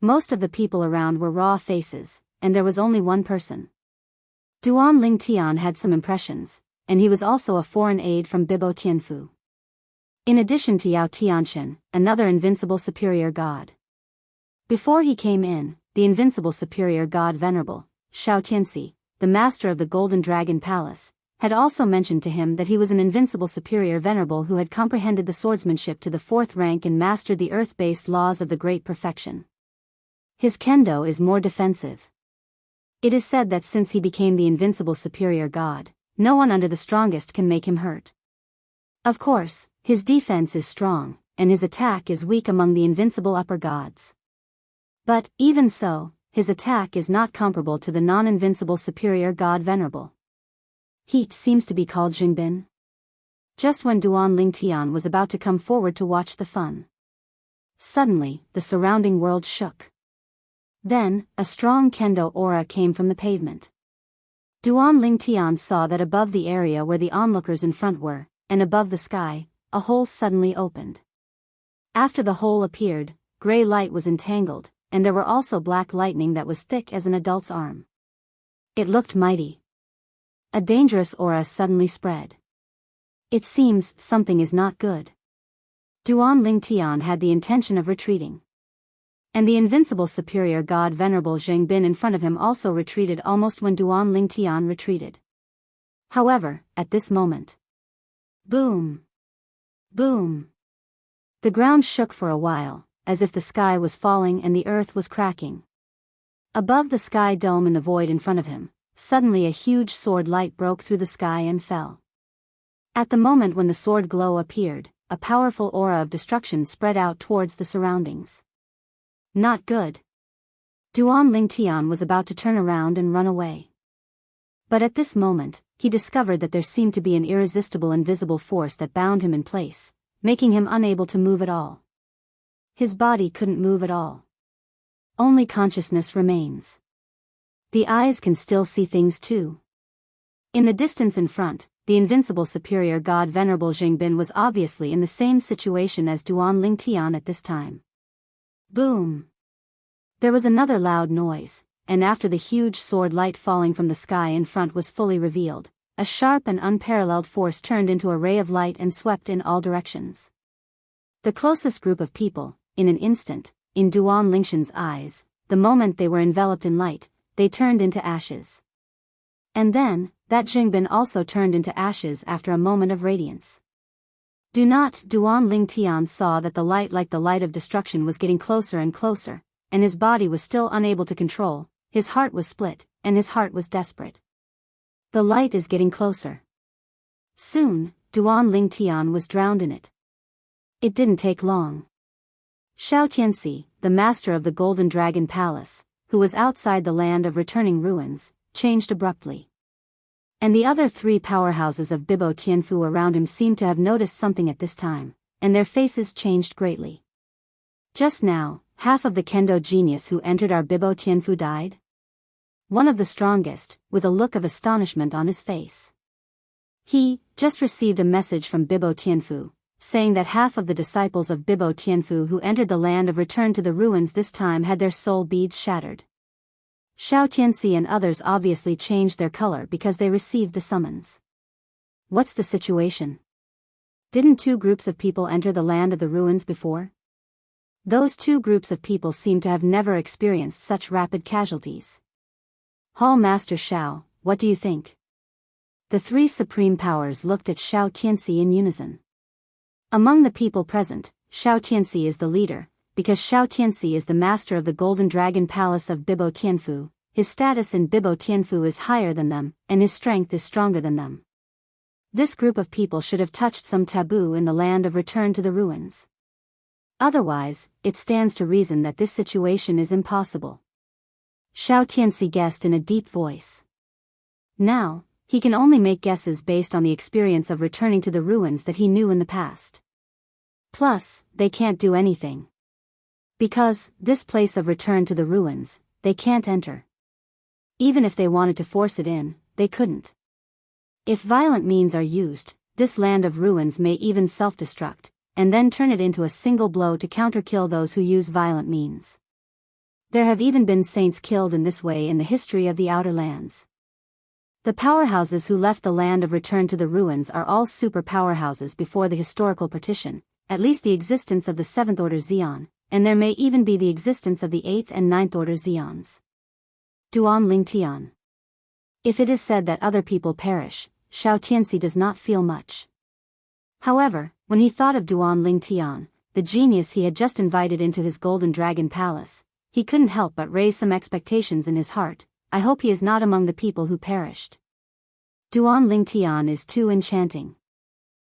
Most of the people around were raw faces, and there was only one person. Duan Lingtian had some impressions, and he was also a foreign aide from Bibo Tianfu. In addition to Yao Tianchen, another invincible superior god. Before he came in, the invincible superior god Venerable, Xiao Tianxi, the master of the Golden Dragon Palace, had also mentioned to him that he was an invincible superior venerable who had comprehended the swordsmanship to the 4th rank and mastered the earth-based laws of the great perfection. His kendo is more defensive. It is said that since he became the invincible superior god, no one under the strongest can make him hurt. Of course, his defense is strong, and his attack is weak among the invincible upper gods. But, even so, his attack is not comparable to the non-invincible superior god Venerable. He seems to be called Jingbin. Just when Duan Lingtian was about to come forward to watch the fun, suddenly, the surrounding world shook. Then, a strong kendo aura came from the pavement. Duan Lingtian saw that above the area where the onlookers in front were, and above the sky, a hole suddenly opened. After the hole appeared, gray light was entangled, and there were also black lightning that was thick as an adult's arm. It looked mighty. A dangerous aura suddenly spread. It seems something is not good. Duan Lingtian had the intention of retreating. And the invincible superior god Venerable Zhengbin in front of him also retreated almost when Duan Lingtian retreated. However, at this moment, boom! Boom! The ground shook for a while, as if the sky was falling and the earth was cracking. Above the sky dome in the void in front of him, suddenly a huge sword light broke through the sky and fell. At the moment when the sword glow appeared, a powerful aura of destruction spread out towards the surroundings. Not good. Duan Lingtian was about to turn around and run away. But at this moment, he discovered that there seemed to be an irresistible invisible force that bound him in place, making him unable to move at all. His body couldn't move at all. Only consciousness remains. The eyes can still see things too. In the distance in front, the invincible superior god Venerable Zhengbin was obviously in the same situation as Duan Lingtian at this time. Boom! There was another loud noise, and after the huge sword light falling from the sky in front was fully revealed, a sharp and unparalleled force turned into a ray of light and swept in all directions. The closest group of people, in an instant, in Duan Lingtian's eyes, the moment they were enveloped in light, they turned into ashes. And then, that Zhengbin also turned into ashes after a moment of radiance. Duan Lingtian saw that the light like the light of destruction was getting closer and closer, and his body was still unable to control, his heart was split, and his heart was desperate. The light is getting closer. Soon, Duan Lingtian was drowned in it. It didn't take long. Xiao Tianxi, the master of the Golden Dragon Palace, who was outside the land of returning ruins, changed abruptly. And the other 3 powerhouses of Bibo Tianfu around him seemed to have noticed something at this time, and their faces changed greatly. Just now, half of the kendo genius who entered our Bibo Tianfu died? One of the strongest, with a look of astonishment on his face. He just received a message from Bibo Tianfu, saying that half of the disciples of Bibo Tianfu who entered the land of return to the ruins this time had their soul beads shattered. Xiao Tianxi and others obviously changed their color because they received the summons. What's the situation? Didn't two groups of people enter the land of the ruins before? Those two groups of people seem to have never experienced such rapid casualties. Hall Master Xiao, what do you think? The three supreme powers looked at Xiao Tianxi in unison. Among the people present, Xiao Tianxi is the leader, because Xiao Tianxi is the master of the Golden Dragon Palace of Bibo Tianfu. His status in Bibo Tianfu is higher than them, and his strength is stronger than them. This group of people should have touched some taboo in the land of return to the ruins. Otherwise, it stands to reason that this situation is impossible. Xiao Tianxi guessed in a deep voice. Now, he can only make guesses based on the experience of returning to the ruins that he knew in the past. Plus, they can't do anything. Because, this place of return to the ruins, they can't enter. Even if they wanted to force it in, they couldn't. If violent means are used, this land of ruins may even self-destruct, and then turn it into a single blow to counter-kill those who use violent means. There have even been saints killed in this way in the history of the Outer Lands. The powerhouses who left the land of return to the ruins are all super powerhouses before the historical partition, at least the existence of the 7th Order Xian, and there may even be the existence of the 8th and 9th Order Xians. Duan Lingtian. If it is said that other people perish, Xiao Tianxi does not feel much. However, when he thought of Duan Lingtian, the genius he had just invited into his Golden Dragon Palace, he couldn't help but raise some expectations in his heart. I hope he is not among the people who perished. Duan Lingtian is too enchanting.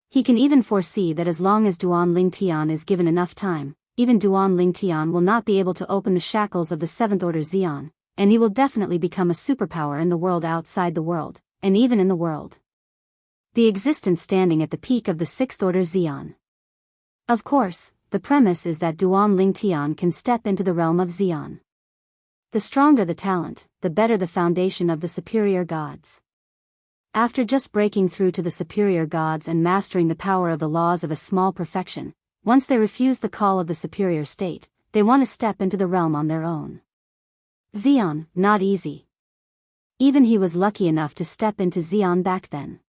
He can even foresee that as long as Duan Lingtian is given enough time, even Duan Lingtian will not be able to open the shackles of the 7th Order Xian, and he will definitely become a superpower in the world outside the world, and even in the world. The existence standing at the peak of the 6th Order Xian. Of course, the premise is that Duan Lingtian can step into the realm of Xian. The stronger the talent, the better the foundation of the superior gods. After just breaking through to the superior gods and mastering the power of the laws of a small perfection, once they refuse the call of the superior state, they want to step into the realm on their own. Xian, not easy. Even he was lucky enough to step into Xian back then.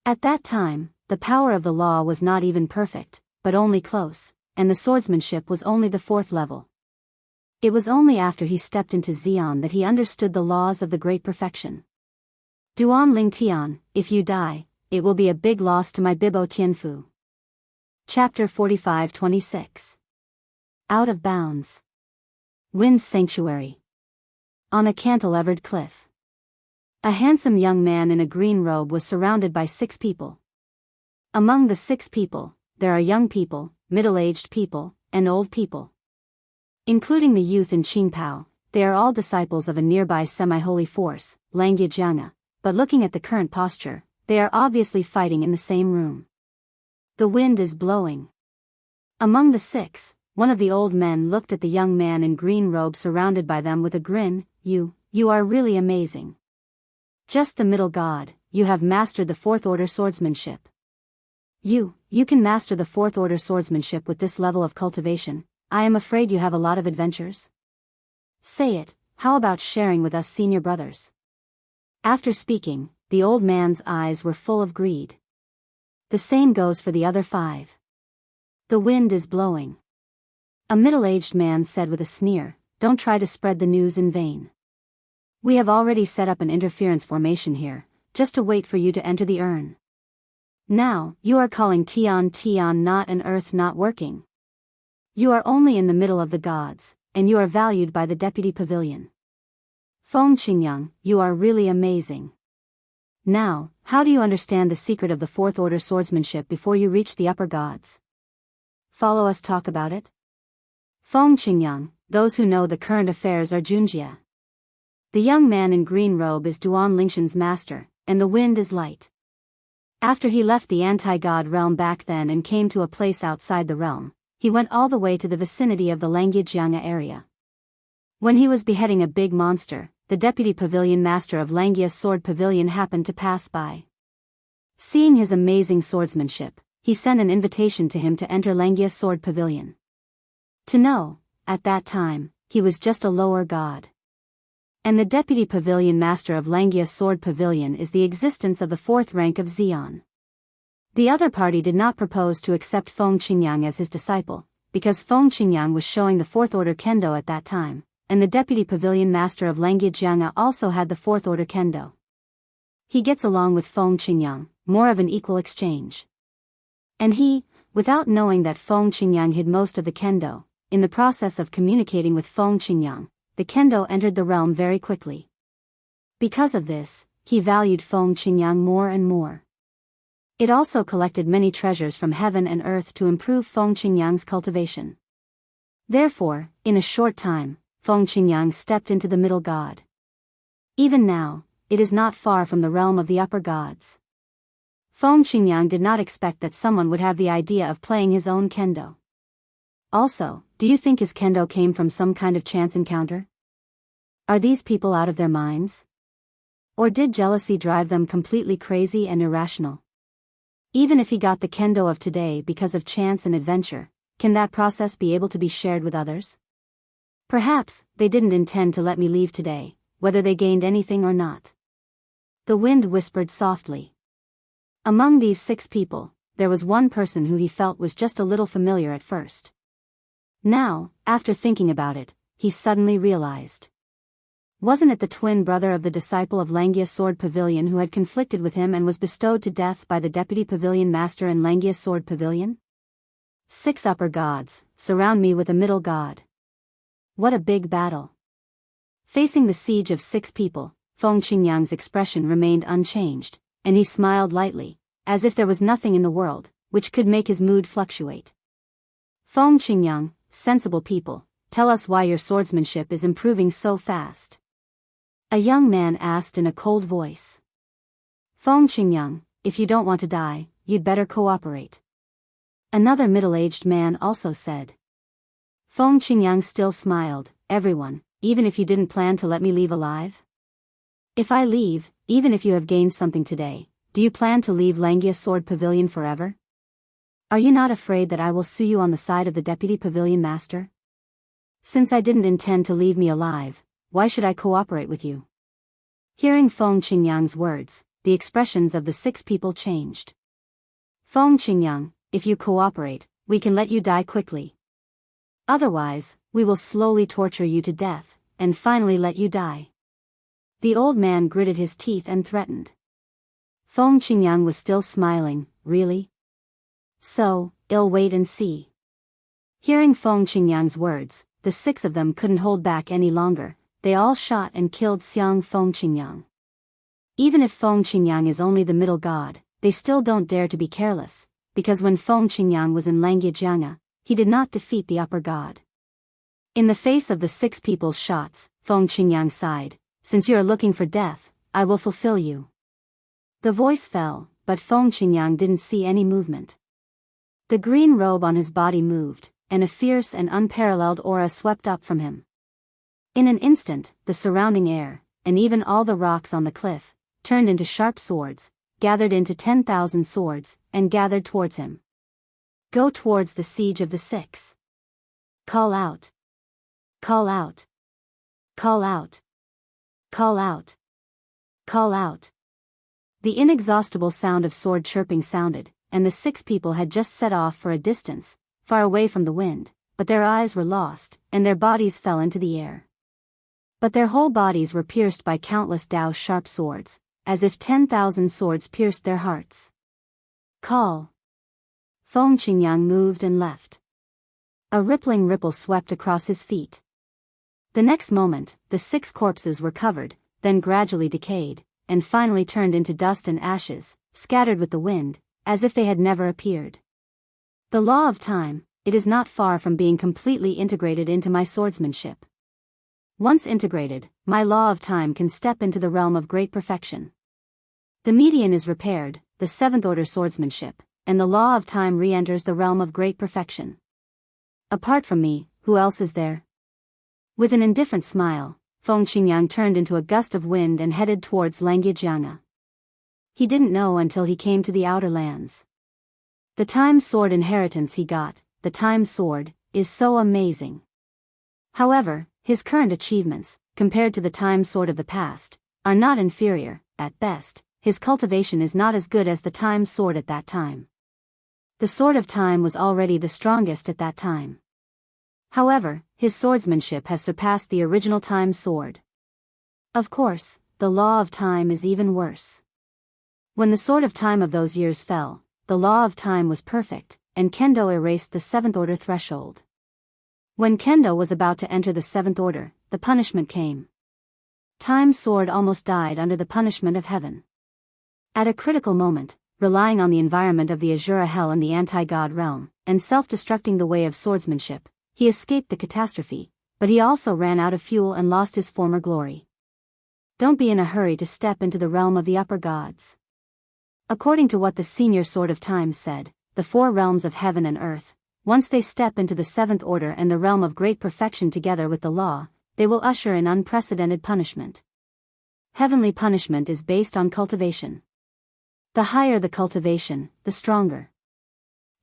At that time, the power of the law was not even perfect, but only close, and the swordsmanship was only the 4th level. It was only after he stepped into Xian that he understood the laws of the great perfection. Duan Lingtian, if you die, it will be a big loss to my Bibo Tianfu. Chapter 45-26. Out of Bounds. Wind's Sanctuary. On a cantilevered cliff. A handsome young man in a green robe was surrounded by 6 people. Among the 6 people, there are young people, middle-aged people, and old people. Including the youth in Qingpao, they are all disciples of a nearby semi-holy force, Wuxia Xianxia, but looking at the current posture, they are obviously fighting in the same room. The wind is blowing. Among the 6, one of the old men looked at the young man in green robe surrounded by them with a grin. You are really amazing. Just the middle god, you have mastered the 4th Order swordsmanship. You can master the 4th Order swordsmanship with this level of cultivation. I am afraid you have a lot of adventures. Say it, how about sharing with us senior brothers? After speaking, the old man's eyes were full of greed. The same goes for the other 5. The wind is blowing. A middle-aged man said with a sneer, don't try to spread the news in vain. We have already set up an interference formation here, just to wait for you to enter the urn. Now, you are calling Tian not an earth not working. You are only in the middle of the gods, and you are valued by the deputy pavilion. Feng Qingyang, you are really amazing. Now, how do you understand the secret of the 4th Order swordsmanship before you reach the upper gods? Follow us talk about it? Feng Qingyang, those who know the current affairs are Junjie. The young man in green robe is Duan Lingtian's master, and the wind is light. After he left the anti-god realm back then and came to a place outside the realm, he went all the way to the vicinity of the Wuxia Xianxia area. When he was beheading a big monster, the deputy pavilion master of Wuxia Sword Pavilion happened to pass by. Seeing his amazing swordsmanship, he sent an invitation to him to enter Wuxia Sword Pavilion. To know, at that time, he was just a lower god. And the deputy pavilion master of Wuxia Sword Pavilion is the existence of the 4th rank of Xian. The other party did not propose to accept Feng Qingyang as his disciple, because Feng Qingyang was showing the fourth order kendo at that time, and the deputy pavilion master of Wuxia Xianxia also had the fourth order kendo. He gets along with Feng Qingyang, more of an equal exchange. And he, without knowing that Feng Qingyang hid most of the kendo, in the process of communicating with Feng Qingyang, the kendo entered the realm very quickly. Because of this, he valued Feng Qingyang more and more. It also collected many treasures from heaven and earth to improve Feng Qingyang's cultivation. Therefore, in a short time, Feng Qingyang stepped into the middle god. Even now, it is not far from the realm of the upper gods. Feng Qingyang did not expect that someone would have the idea of playing his own kendo. Also, do you think his kendo came from some kind of chance encounter? Are these people out of their minds? Or did jealousy drive them completely crazy and irrational? Even if he got the kendo of today because of chance and adventure, can that process be able to be shared with others? Perhaps, they didn't intend to let me leave today, whether they gained anything or not. The wind whispered softly. Among these 6 people, there was one person who he felt was just a little familiar at first. Now, after thinking about it, he suddenly realized. Wasn't it the twin brother of the disciple of Wuxia Sword Pavilion who had conflicted with him and was bestowed to death by the deputy pavilion master in Wuxia Sword Pavilion? 6 upper gods, surround me with a middle god. What a big battle. Facing the siege of 6 people, Feng Qingyang's expression remained unchanged, and he smiled lightly, as if there was nothing in the world which could make his mood fluctuate. Feng Qingyang, sensible people, tell us why your swordsmanship is improving so fast. A young man asked in a cold voice. Feng Qingyang, if you don't want to die, you'd better cooperate. Another middle-aged man also said. Feng Qingyang still smiled. Everyone, even if you didn't plan to let me leave alive? If I leave, even if you have gained something today, do you plan to leave Wuxia Sword Pavilion forever? Are you not afraid that I will sue you on the side of the deputy pavilion master? Since I didn't intend to leave me alive, why should I cooperate with you? Hearing Feng Qingyang's words, the expressions of the 6 people changed. Feng Qingyang, if you cooperate, we can let you die quickly. Otherwise, we will slowly torture you to death, and finally let you die. The old man gritted his teeth and threatened. Feng Qingyang was still smiling. Really? So, I'll wait and see. Hearing Feng Qingyang's words, the 6 of them couldn't hold back any longer. They all shot and killed Feng Qingyang. Even if Feng Qingyang is only the middle god, they still don't dare to be careless, because when Feng Qingyang was in Wuxia Xianxia, he did not defeat the upper god. In the face of the 6 people's shots, Feng Qingyang sighed. Since you are looking for death, I will fulfill you. The voice fell, but Feng Qingyang didn't see any movement. The green robe on his body moved, and a fierce and unparalleled aura swept up from him. In an instant, the surrounding air, and even all the rocks on the cliff, turned into sharp swords, gathered into 10,000 swords, and gathered towards him. Go towards the siege of the 6. Call out. Call out. Call out. Call out. Call out. The inexhaustible sound of sword chirping sounded, and the 6 people had just set off for a distance, far away from the wind, but their eyes were lost, and their bodies fell into the air. But their whole bodies were pierced by countless Daoist sharp swords, as if 10,000 swords pierced their hearts. Call. Feng Qingyang moved and left. A rippling ripple swept across his feet. The next moment, the 6 corpses were covered, then gradually decayed, and finally turned into dust and ashes, scattered with the wind, as if they had never appeared. The law of time, it is not far from being completely integrated into my swordsmanship. Once integrated, my law of time can step into the realm of great perfection. The median is repaired, the 7th order swordsmanship, and the law of time re-enters the realm of great perfection. Apart from me, who else is there? With an indifferent smile, Feng Qingyang turned into a gust of wind and headed towards Wuxia Xianxia. He didn't know until he came to the outer lands. The time sword inheritance he got, the time sword, is so amazing. However, his current achievements, compared to the time sword of the past, are not inferior. At best, his cultivation is not as good as the Time sword at that time. The Sword of Time was already the strongest at that time. However, his swordsmanship has surpassed the original Time sword. Of course, the law of time is even worse. When the Sword of Time of those years fell, the law of time was perfect, and Kendo erased the seventh order threshold. When Kendo was about to enter the seventh order, the punishment came. Time's sword almost died under the punishment of heaven. At a critical moment, relying on the environment of the Azura Hell and the anti-god realm, and self-destructing the way of swordsmanship, he escaped the catastrophe, but he also ran out of fuel and lost his former glory. Don't be in a hurry to step into the realm of the upper gods. According to what the senior Sword of Time said, the four realms of heaven and earth, once they step into the seventh order and the realm of great perfection together with the law, they will usher in unprecedented punishment. Heavenly punishment is based on cultivation. The higher the cultivation, the stronger.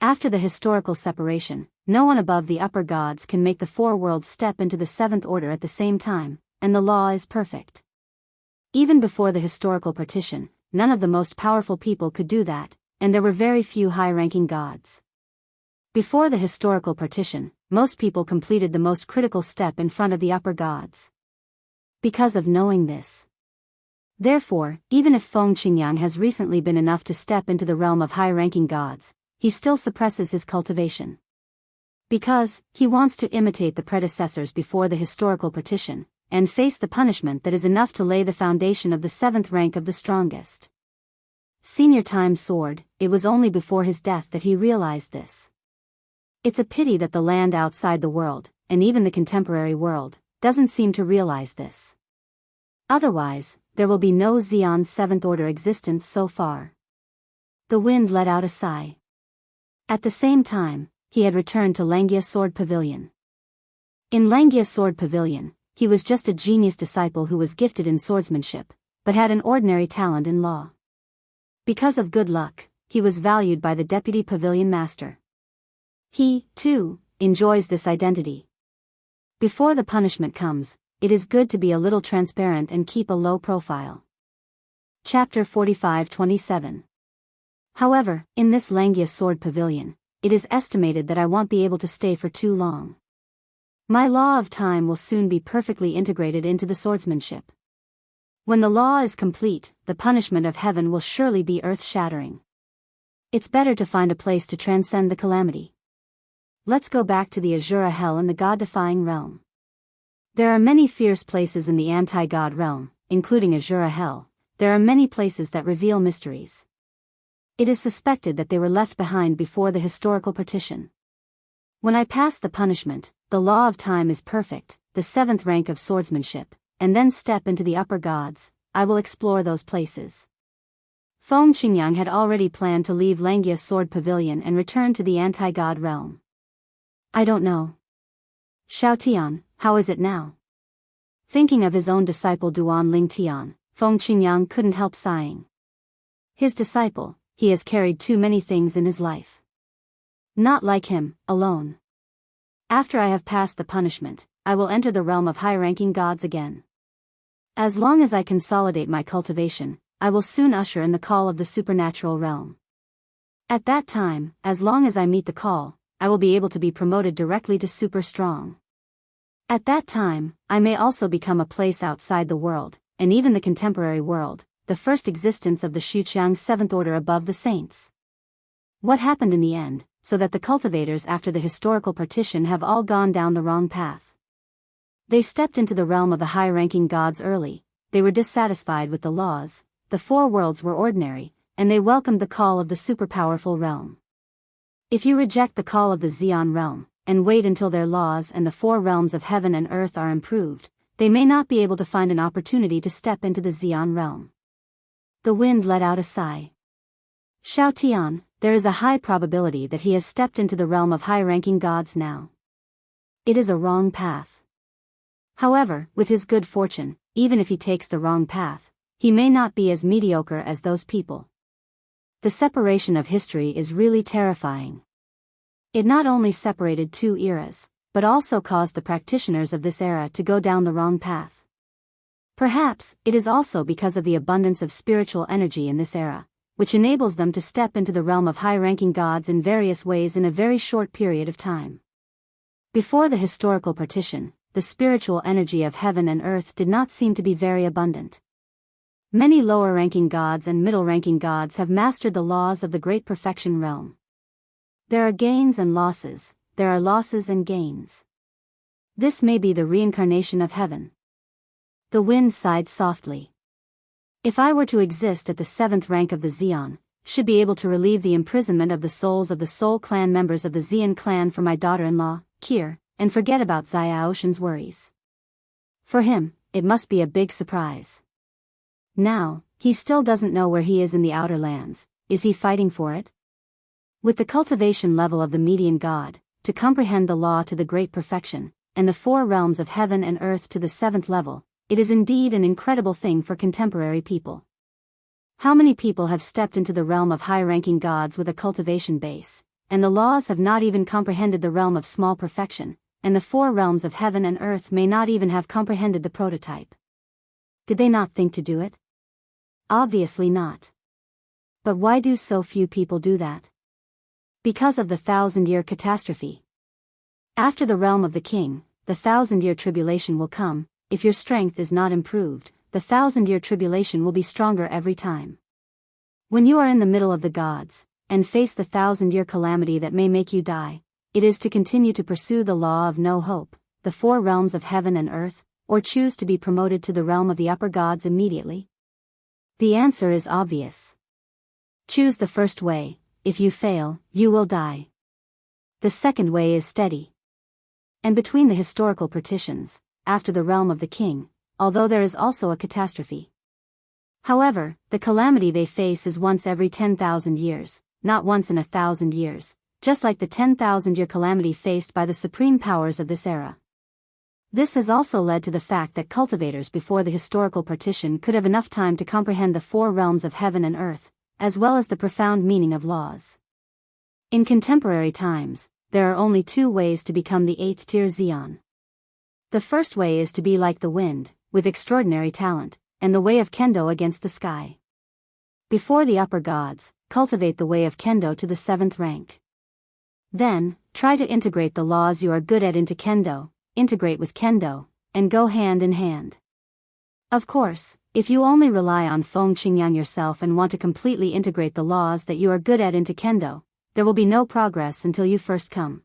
After the historical separation, no one above the upper gods can make the four worlds step into the seventh order at the same time, and the law is perfect. Even before the historical partition, none of the most powerful people could do that, and there were very few high-ranking gods. Before the historical partition, most people completed the most critical step in front of the upper gods. Because of knowing this. Therefore, even if Feng Qingyang has recently been enough to step into the realm of high-ranking gods, he still suppresses his cultivation. Because, he wants to imitate the predecessors before the historical partition, and face the punishment that is enough to lay the foundation of the seventh rank of the strongest. Senior Time Sword, it was only before his death that he realized this. It's a pity that the land outside the world, and even the contemporary world, doesn't seem to realize this. Otherwise, there will be no Xion's seventh order existence so far. The wind let out a sigh. At the same time, he had returned to Langia Sword Pavilion. In Langia Sword Pavilion, he was just a genius disciple who was gifted in swordsmanship, but had an ordinary talent in law. Because of good luck, he was valued by the deputy pavilion master. He, too, enjoys this identity. Before the punishment comes, it is good to be a little transparent and keep a low profile. Chapter 45-27. However, in this Langia Sword Pavilion, it is estimated that I won't be able to stay for too long. My law of time will soon be perfectly integrated into the swordsmanship. When the law is complete, the punishment of heaven will surely be earth-shattering. It's better to find a place to transcend the calamity. Let's go back to the Azura Hell and the god-defying realm. There are many fierce places in the anti-god realm, including Azura Hell. There are many places that reveal mysteries. It is suspected that they were left behind before the historical partition. When I pass the punishment, the law of time is perfect, the seventh rank of swordsmanship, and then step into the upper gods, I will explore those places. Feng Qingyang had already planned to leave Langia Sword Pavilion and return to the anti-god realm. I don't know. Xiaotian, how is it now? Thinking of his own disciple Duan Lingtian, Feng Qingyang couldn't help sighing. His disciple, he has carried too many things in his life. Not like him, alone. After I have passed the punishment, I will enter the realm of high-ranking gods again. As long as I consolidate my cultivation, I will soon usher in the call of the supernatural realm. At that time, as long as I meet the call, I will be able to be promoted directly to super strong. At that time, I may also become a place outside the world, and even the contemporary world, the first existence of the Xuqiang seventh order above the saints. What happened in the end, so that the cultivators after the historical partition have all gone down the wrong path? They stepped into the realm of the high-ranking gods early, they were dissatisfied with the laws, the four worlds were ordinary, and they welcomed the call of the superpowerful realm. If you reject the call of the Xion realm, and wait until their laws and the four realms of heaven and earth are improved, they may not be able to find an opportunity to step into the Xion realm. The wind let out a sigh. Xiaotian, there is a high probability that he has stepped into the realm of high-ranking gods now. It is a wrong path. However, with his good fortune, even if he takes the wrong path, he may not be as mediocre as those people. The separation of history is really terrifying. It not only separated two eras, but also caused the practitioners of this era to go down the wrong path. Perhaps, it is also because of the abundance of spiritual energy in this era, which enables them to step into the realm of high-ranking gods in various ways in a very short period of time. Before the historical partition, the spiritual energy of heaven and earth did not seem to be very abundant. Many lower-ranking gods and middle-ranking gods have mastered the laws of the Great Perfection realm. There are gains and losses, there are losses and gains. This may be the reincarnation of heaven. The wind sighed softly. If I were to exist at the 7th rank of the Xian, should be able to relieve the imprisonment of the souls of the Soul Clan members of the Xian clan for my daughter-in-law, Kier, and forget about Xiaoshan's worries. For him, it must be a big surprise. Now, he still doesn't know where he is in the outer lands. Is he fighting for it? With the cultivation level of the median god, to comprehend the law to the great perfection, and the 4 realms of heaven and earth to the 7th level, it is indeed an incredible thing for contemporary people. How many people have stepped into the realm of high-ranking gods with a cultivation base, and the laws have not even comprehended the realm of small perfection, and the 4 realms of heaven and earth may not even have comprehended the prototype. Did they not think to do it? Obviously not. But why do so few people do that? Because of the 1,000-year catastrophe. After the realm of the king, the 1,000-year tribulation will come. If your strength is not improved, the 1,000-year tribulation will be stronger every time. When you are in the middle of the gods, and face the 1,000-year calamity that may make you die, it is to continue to pursue the law of no hope, the 4 realms of heaven and earth, or choose to be promoted to the realm of the upper gods immediately? The answer is obvious. Choose the first way. If you fail, you will die. The second way is steady. And between the historical partitions, after the realm of the king, although there is also a catastrophe. However, the calamity they face is once every 10,000 years, not once in 1,000 years, just like the 10,000-year calamity faced by the supreme powers of this era. This has also led to the fact that cultivators before the historical partition could have enough time to comprehend the 4 realms of heaven and earth, as well as the profound meaning of laws. In contemporary times, there are only 2 ways to become the 8th tier Xian. The first way is to be like the wind, with extraordinary talent, and the way of Kendo against the sky. Before the upper gods, cultivate the way of Kendo to the 7th rank. Then, try to integrate the laws you are good at into Kendo, integrate with Kendo, and go hand in hand. Of course, if you only rely on Feng Qingyang yourself and want to completely integrate the laws that you are good at into Kendo, there will be no progress until you first come.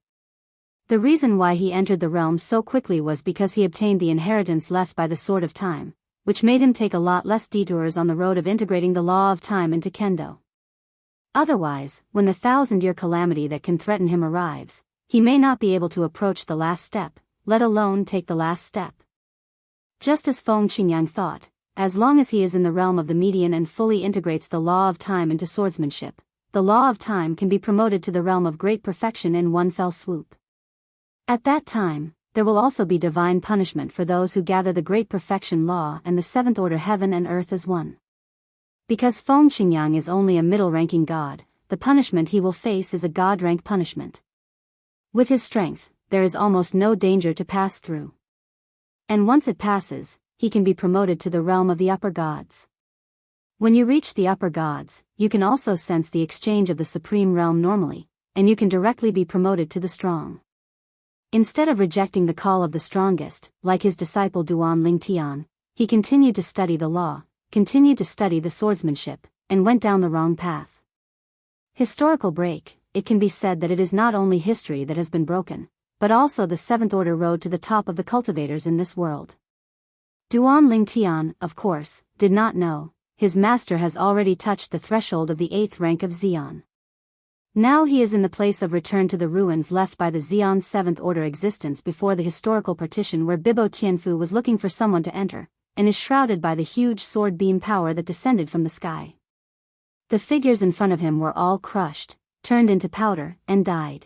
The reason why he entered the realm so quickly was because he obtained the inheritance left by the Sword of Time, which made him take a lot less detours on the road of integrating the law of time into Kendo. Otherwise, when the 1,000-year calamity that can threaten him arrives, he may not be able to approach the last step, let alone take the last step. Just as Feng Qingyang thought, as long as he is in the realm of the median and fully integrates the law of time into swordsmanship, the law of time can be promoted to the realm of great perfection in one fell swoop. At that time, there will also be divine punishment for those who gather the great perfection law and the 7th order heaven and earth as one. Because Feng Qingyang is only a middle-ranking god, the punishment he will face is a god-rank punishment. With his strength, there is almost no danger to pass through. And once it passes, he can be promoted to the realm of the upper gods. When you reach the upper gods, you can also sense the exchange of the supreme realm normally, and you can directly be promoted to the strong. Instead of rejecting the call of the strongest, like his disciple Duan Lingtian, he continued to study the law, continued to study the swordsmanship, and went down the wrong path. Historical break. It can be said that it is not only history that has been broken, but also the 7th order road to the top of the cultivators in this world. Duan Lingtian, of course, did not know, his master has already touched the threshold of the 8th rank of Xian. Now he is in the place of return to the ruins left by the Xian's 7th order existence before the historical partition where Bibo Tianfu was looking for someone to enter, and is shrouded by the huge sword beam power that descended from the sky. The figures in front of him were all crushed, turned into powder, and died.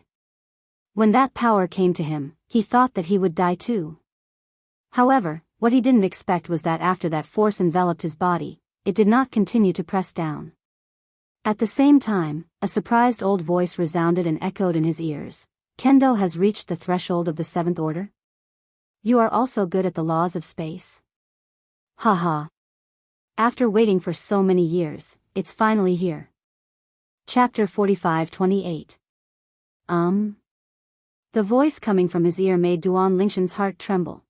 When that power came to him, he thought that he would die too. However, what he didn't expect was that after that force enveloped his body, it did not continue to press down. At the same time, a surprised old voice resounded and echoed in his ears. Kendo has reached the threshold of the 7th order? You are also good at the laws of space? Haha. After waiting for so many years, it's finally here. Chapter 45-28. The voice coming from his ear made Duan Lingshan's heart tremble.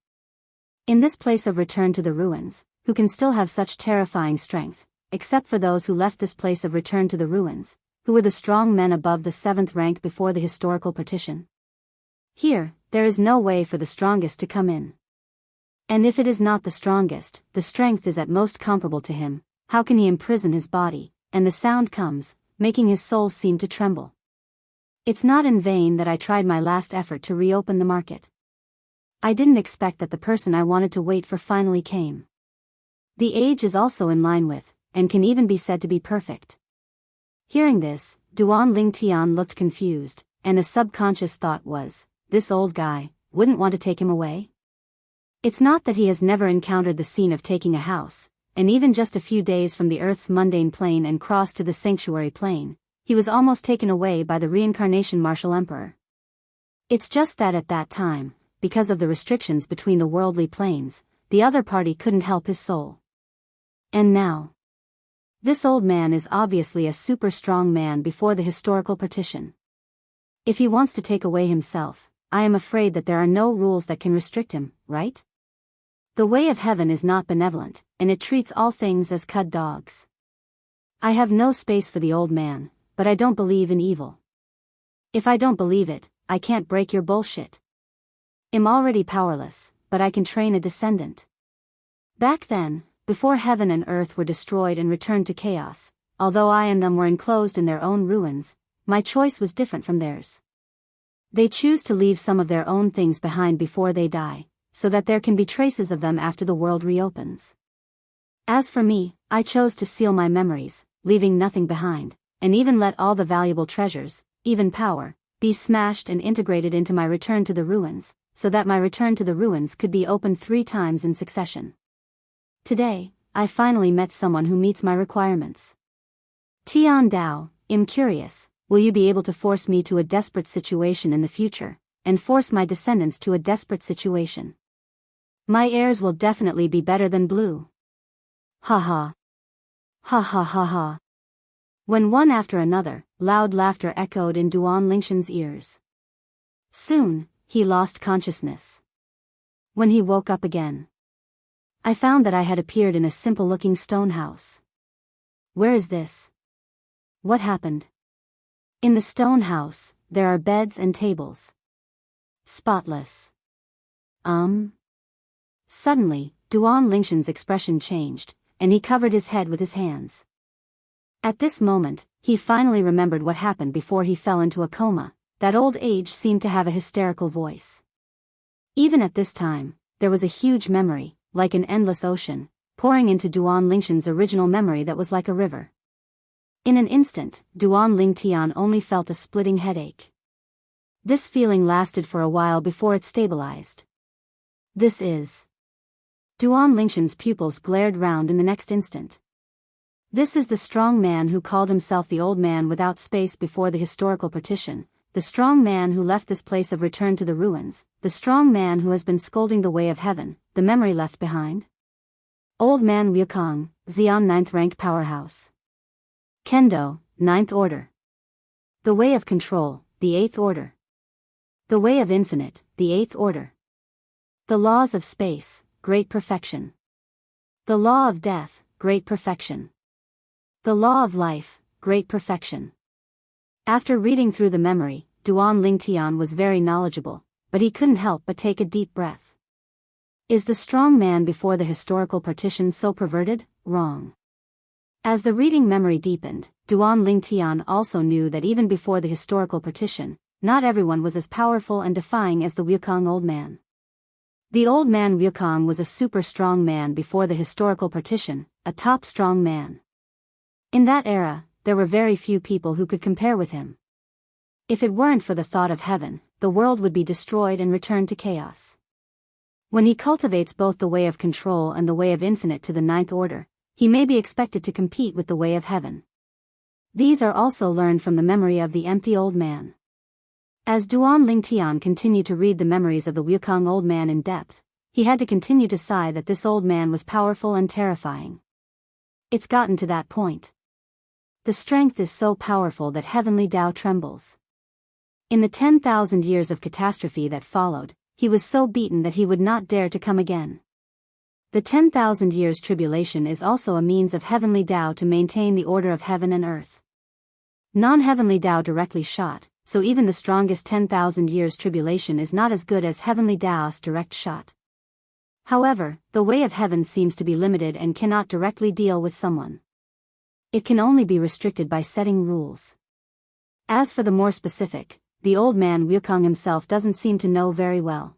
In this place of return to the ruins, who can still have such terrifying strength, except for those who left this place of return to the ruins, who were the strong men above the 7th rank before the historical partition? Here, there is no way for the strongest to come in. And if it is not the strongest, the strength is at most comparable to him. How can he imprison his body? And the sound comes, making his soul seem to tremble. It's not in vain that I tried my last effort to reopen the market. I didn't expect that the person I wanted to wait for finally came. The age is also in line with, and can even be said to be perfect. Hearing this, Duan Lingtian looked confused, and a subconscious thought was, this old guy, wouldn't want to take him away? It's not that he has never encountered the scene of taking a house, and even just a few days from the Earth's mundane plane and crossed to the sanctuary plane, he was almost taken away by the reincarnation martial emperor. It's just that at that time, because of the restrictions between the worldly planes, the other party couldn't help his soul. And now, this old man is obviously a super strong man before the historical partition. If he wants to take away himself, I am afraid that there are no rules that can restrict him, right? The way of heaven is not benevolent, and it treats all things as cud dogs. I have no space for the old man, but I don't believe in evil. If I don't believe it, I can't break your bullshit. I'm already powerless, but I can train a descendant. Back then, before heaven and earth were destroyed and returned to chaos, although I and them were enclosed in their own ruins, my choice was different from theirs. They choose to leave some of their own things behind before they die, so that there can be traces of them after the world reopens. As for me, I chose to seal my memories, leaving nothing behind, and even let all the valuable treasures, even power, be smashed and integrated into my return to the ruins, so that my return to the ruins could be opened 3 times in succession. Today, I finally met someone who meets my requirements. Tian Dao, I'm curious, will you be able to force me to a desperate situation in the future, and force my descendants to a desperate situation? My heirs will definitely be better than blue. Ha ha. Ha ha ha ha. When one after another, loud laughter echoed in Duan Lingshan's ears. Soon, he lost consciousness. When he woke up again, I found that I had appeared in a simple-looking stone house. Where is this? What happened? In the stone house, there are beds and tables. Spotless. Suddenly, Duan Lingshan's expression changed, and he covered his head with his hands. At this moment, he finally remembered what happened before he fell into a coma. That old age seemed to have a hysterical voice. Even at this time, there was a huge memory, like an endless ocean, pouring into Duan Lingshan's original memory that was like a river. In an instant, Duan Lingtian only felt a splitting headache. This feeling lasted for a while before it stabilized. This is... Duan Lingshan's pupils glared round in the next instant. This is the strong man who called himself the old man without space before the historical partition, the strong man who left this place of return to the ruins, the strong man who has been scolding the way of heaven, the memory left behind. Old man Wukong, Xian 9th rank powerhouse. Kendo, 9th order. The way of control, the 8th order. The way of infinite, the 8th order. The laws of space, great perfection. The law of death, great perfection. The law of life, great perfection. After reading through the memory, Duan Lingtian was very knowledgeable, but he couldn't help but take a deep breath. Is the strong man before the historical partition so perverted? Wrong. As the reading memory deepened, Duan Lingtian also knew that even before the historical partition, not everyone was as powerful and defying as the Wukong old man. The old man Wukong was a super strong man before the historical partition, a top strong man. In that era, there were very few people who could compare with him. If it weren't for the thought of heaven, the world would be destroyed and returned to chaos. When he cultivates both the way of control and the way of infinite to the 9th order, he may be expected to compete with the way of heaven. These are also learned from the memory of the empty old man. As Duan Lingtian continued to read the memories of the Wukong old man in depth, he had to continue to sigh that this old man was powerful and terrifying. It's gotten to that point. The strength is so powerful that heavenly Tao trembles. In the 10,000 years of catastrophe that followed, he was so beaten that he would not dare to come again. The 10,000 years tribulation is also a means of heavenly Tao to maintain the order of heaven and earth. Non-heavenly Tao directly shot, so even the strongest 10,000 years tribulation is not as good as heavenly Daoist direct shot. However, the way of heaven seems to be limited and cannot directly deal with someone. It can only be restricted by setting rules. As for the more specific, the old man Wukong himself doesn't seem to know very well.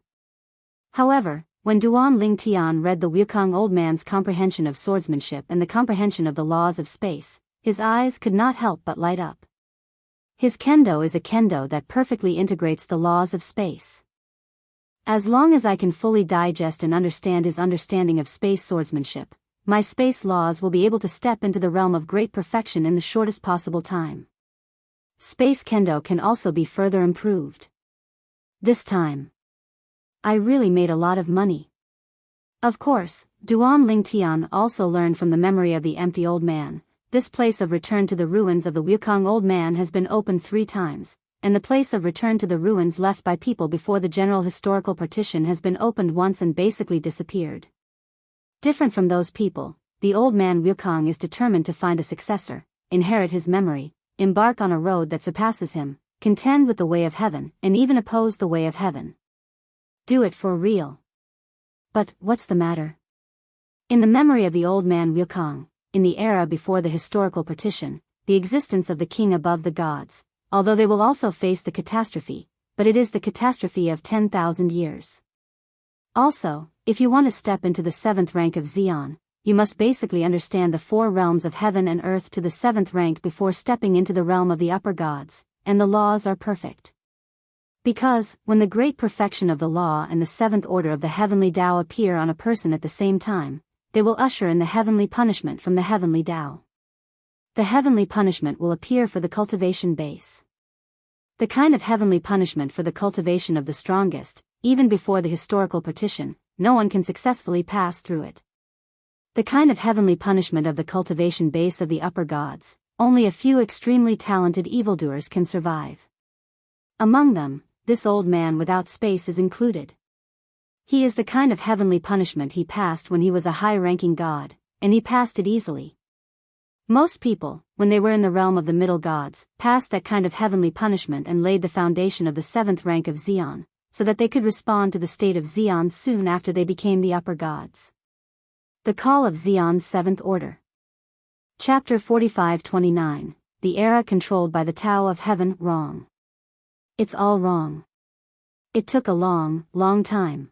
However, when Duan Lingtian read the Wukong old man's comprehension of swordsmanship and the comprehension of the laws of space, his eyes could not help but light up. His kendo is a kendo that perfectly integrates the laws of space. As long as I can fully digest and understand his understanding of space swordsmanship, my space laws will be able to step into the realm of great perfection in the shortest possible time. Space kendo can also be further improved. This time, I really made a lot of money. Of course, Duan Lingtian also learned from the memory of the empty old man. This place of return to the ruins of the Wukong old man has been opened 3 times, and the place of return to the ruins left by people before the general historical partition has been opened once and basically disappeared. Different from those people, the old man Wukong is determined to find a successor, inherit his memory, embark on a road that surpasses him, contend with the way of heaven, and even oppose the way of heaven. Do it for real. But, what's the matter? In the memory of the old man Wukong, in the era before the historical partition, the existence of the king above the gods, although they will also face the catastrophe, but it is the catastrophe of 10,000 years. Also, if you want to step into the 7th rank of Xian, you must basically understand the 4 realms of heaven and earth to the 7th rank before stepping into the realm of the upper gods, and the laws are perfect. Because, when the great perfection of the law and the 7th order of the heavenly Tao appear on a person at the same time, they will usher in the heavenly punishment from the heavenly Tao. The heavenly punishment will appear for the cultivation base. The kind of heavenly punishment for the cultivation of the strongest, even before the historical partition, no one can successfully pass through it. The kind of heavenly punishment of the cultivation base of the upper gods, only a few extremely talented evildoers can survive. Among them, this old man without space is included. He is the kind of heavenly punishment he passed when he was a high-ranking god, and he passed it easily. Most people, when they were in the realm of the middle gods, passed that kind of heavenly punishment and laid the foundation of the 7th rank of Xian, so that they could respond to the state of Xian soon after they became the upper gods. The Call of Xian's 7th Order. Chapter 45-29, The Era Controlled by the Tao of Heaven, Wrong. It's all wrong. It took a long, long time.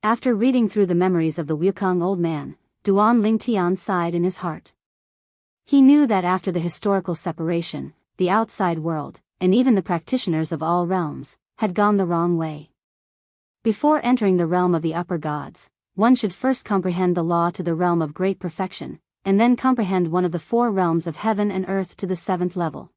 After reading through the memories of the Wukong old man, Duan Lingtian sighed in his heart. He knew that after the historical separation, the outside world, and even the practitioners of all realms, had gone the wrong way. Before entering the realm of the upper gods, one should first comprehend the law to the realm of great perfection, and then comprehend one of the 4 realms of heaven and earth to the 7th level.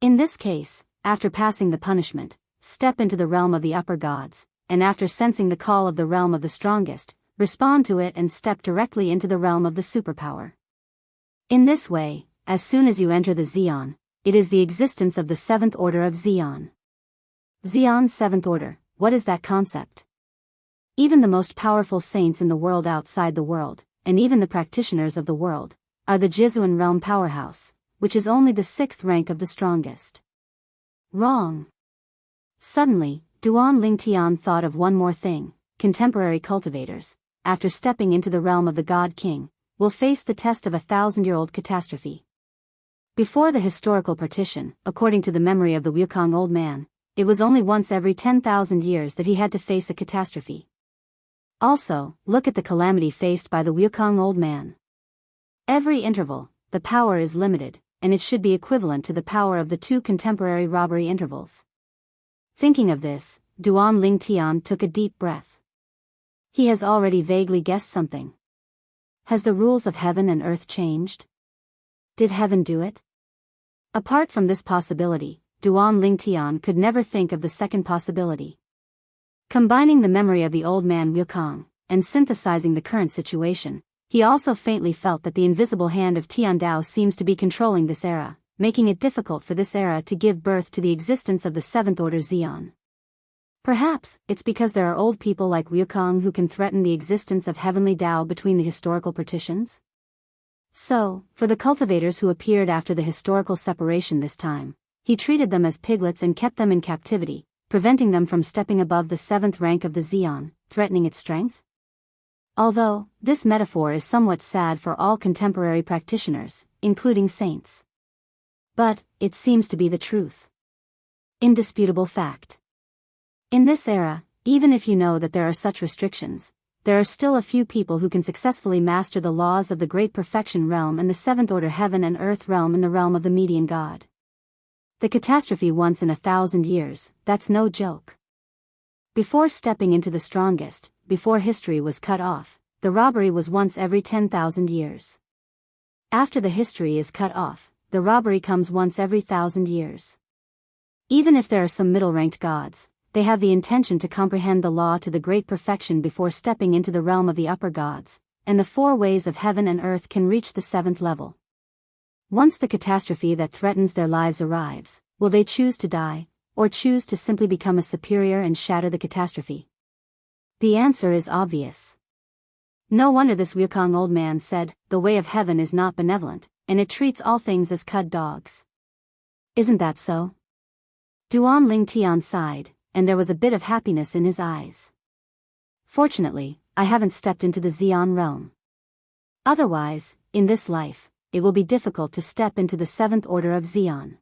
In this case, after passing the punishment, step into the realm of the upper gods, and after sensing the call of the realm of the strongest, respond to it and step directly into the realm of the superpower. In this way, as soon as you enter the Xian, it is the existence of the 7th order of Xian. Xian's 7th order, what is that concept? Even the most powerful saints in the world outside the world, and even the practitioners of the world, are the Jizuan realm powerhouse, which is only the 6th rank of the strongest. Wrong. Suddenly, Duan Lingtian thought of one more thing. Contemporary cultivators, after stepping into the realm of the God King, will face the test of a 1,000-year-old catastrophe. Before the historical partition, according to the memory of the Wukong old man, it was only once every 10,000 years that he had to face a catastrophe. Also, look at the calamity faced by the Wukong old man. Every interval, the power is limited, and it should be equivalent to the power of the 2 contemporary robbery intervals. Thinking of this, Duan Lingtian took a deep breath. He has already vaguely guessed something. Has the rules of heaven and earth changed? Did heaven do it? Apart from this possibility, Duan Lingtian could never think of the second possibility. Combining the memory of the old man Wukong, and synthesizing the current situation, he also faintly felt that the invisible hand of Tiandao seems to be controlling this era, making it difficult for this era to give birth to the existence of the Seventh Order Xian. Perhaps, it's because there are old people like Wukong who can threaten the existence of heavenly Dao between the historical partitions? So, for the cultivators who appeared after the historical separation this time, he treated them as piglets and kept them in captivity, preventing them from stepping above the seventh rank of the Xian, threatening its strength? Although, this metaphor is somewhat sad for all contemporary practitioners, including saints. But, it seems to be the truth. Indisputable fact. In this era, even if you know that there are such restrictions, there are still a few people who can successfully master the laws of the Great Perfection realm and the Seventh Order Heaven and Earth realm in the realm of the Median God. The catastrophe once in 1,000 years, that's no joke. Before stepping into the strongest, before history was cut off, the robbery was once every 10,000 years. After the history is cut off, the robbery comes once every 1,000 years. Even if there are some middle-ranked gods, they have the intention to comprehend the law to the great perfection before stepping into the realm of the upper gods, and the four ways of heaven and earth can reach the seventh level. Once the catastrophe that threatens their lives arrives, will they choose to die, or choose to simply become a superior and shatter the catastrophe? The answer is obvious. No wonder this Wukong old man said, "The way of heaven is not benevolent, and it treats all things as cud dogs." Isn't that so? Duan Lingtian sighed, and there was a bit of happiness in his eyes. Fortunately, I haven't stepped into the Xian realm. Otherwise, in this life, it will be difficult to step into the Seventh Order of Xian.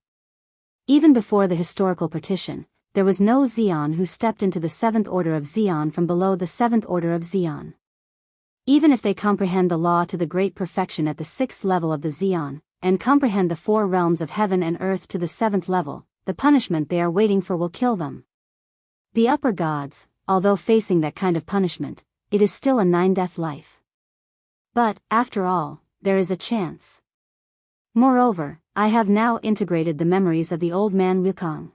Even before the historical partition, there was no Xian who stepped into the Seventh Order of Xian from below the Seventh Order of Xian. Even if they comprehend the law to the great perfection at the sixth level of the Xian, and comprehend the four realms of heaven and earth to the seventh level, the punishment they are waiting for will kill them. The upper gods, although facing that kind of punishment, it is still a 9-death life. But, after all, there is a chance. Moreover, I have now integrated the memories of the old man Wukong.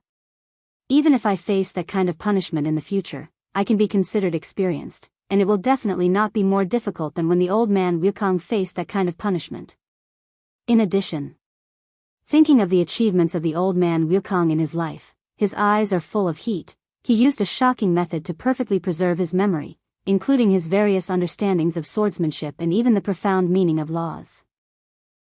Even if I face that kind of punishment in the future, I can be considered experienced, and it will definitely not be more difficult than when the old man Wukong faced that kind of punishment. In addition, thinking of the achievements of the old man Wukong in his life, his eyes are full of heat. He used a shocking method to perfectly preserve his memory, including his various understandings of swordsmanship and even the profound meaning of laws.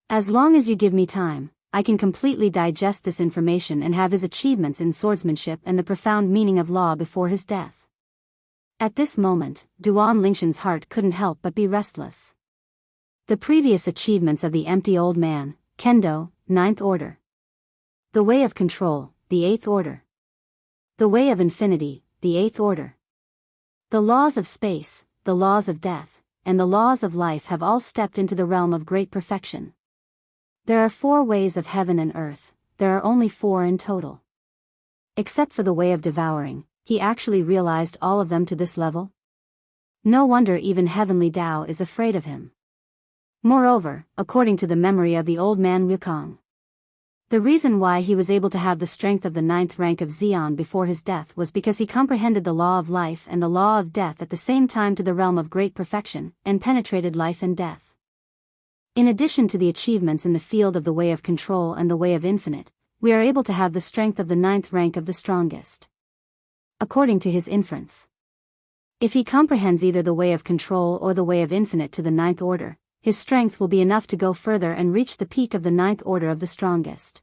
As long as you give me time, I can completely digest this information and have his achievements in swordsmanship and the profound meaning of law before his death. At this moment, Duan Lingshan's heart couldn't help but be restless. The previous achievements of the empty old man, Kendo, 9th Order. The Way of Control, the 8th Order. The Way of Infinity, the 8th Order. The laws of space, the laws of death, and the laws of life have all stepped into the realm of great perfection. There are 4 ways of heaven and earth, there are only 4 in total. Except for the way of devouring, he actually realized all of them to this level? No wonder even heavenly Tao is afraid of him. Moreover, according to the memory of the old man Wukong, the reason why he was able to have the strength of the 9th rank of Xian before his death was because he comprehended the law of life and the law of death at the same time to the realm of great perfection, and penetrated life and death. In addition to the achievements in the field of the way of control and the way of infinite, we are able to have the strength of the 9th rank of the strongest. According to his inference, if he comprehends either the way of control or the way of infinite to the 9th order, his strength will be enough to go further and reach the peak of the 9th order of the strongest.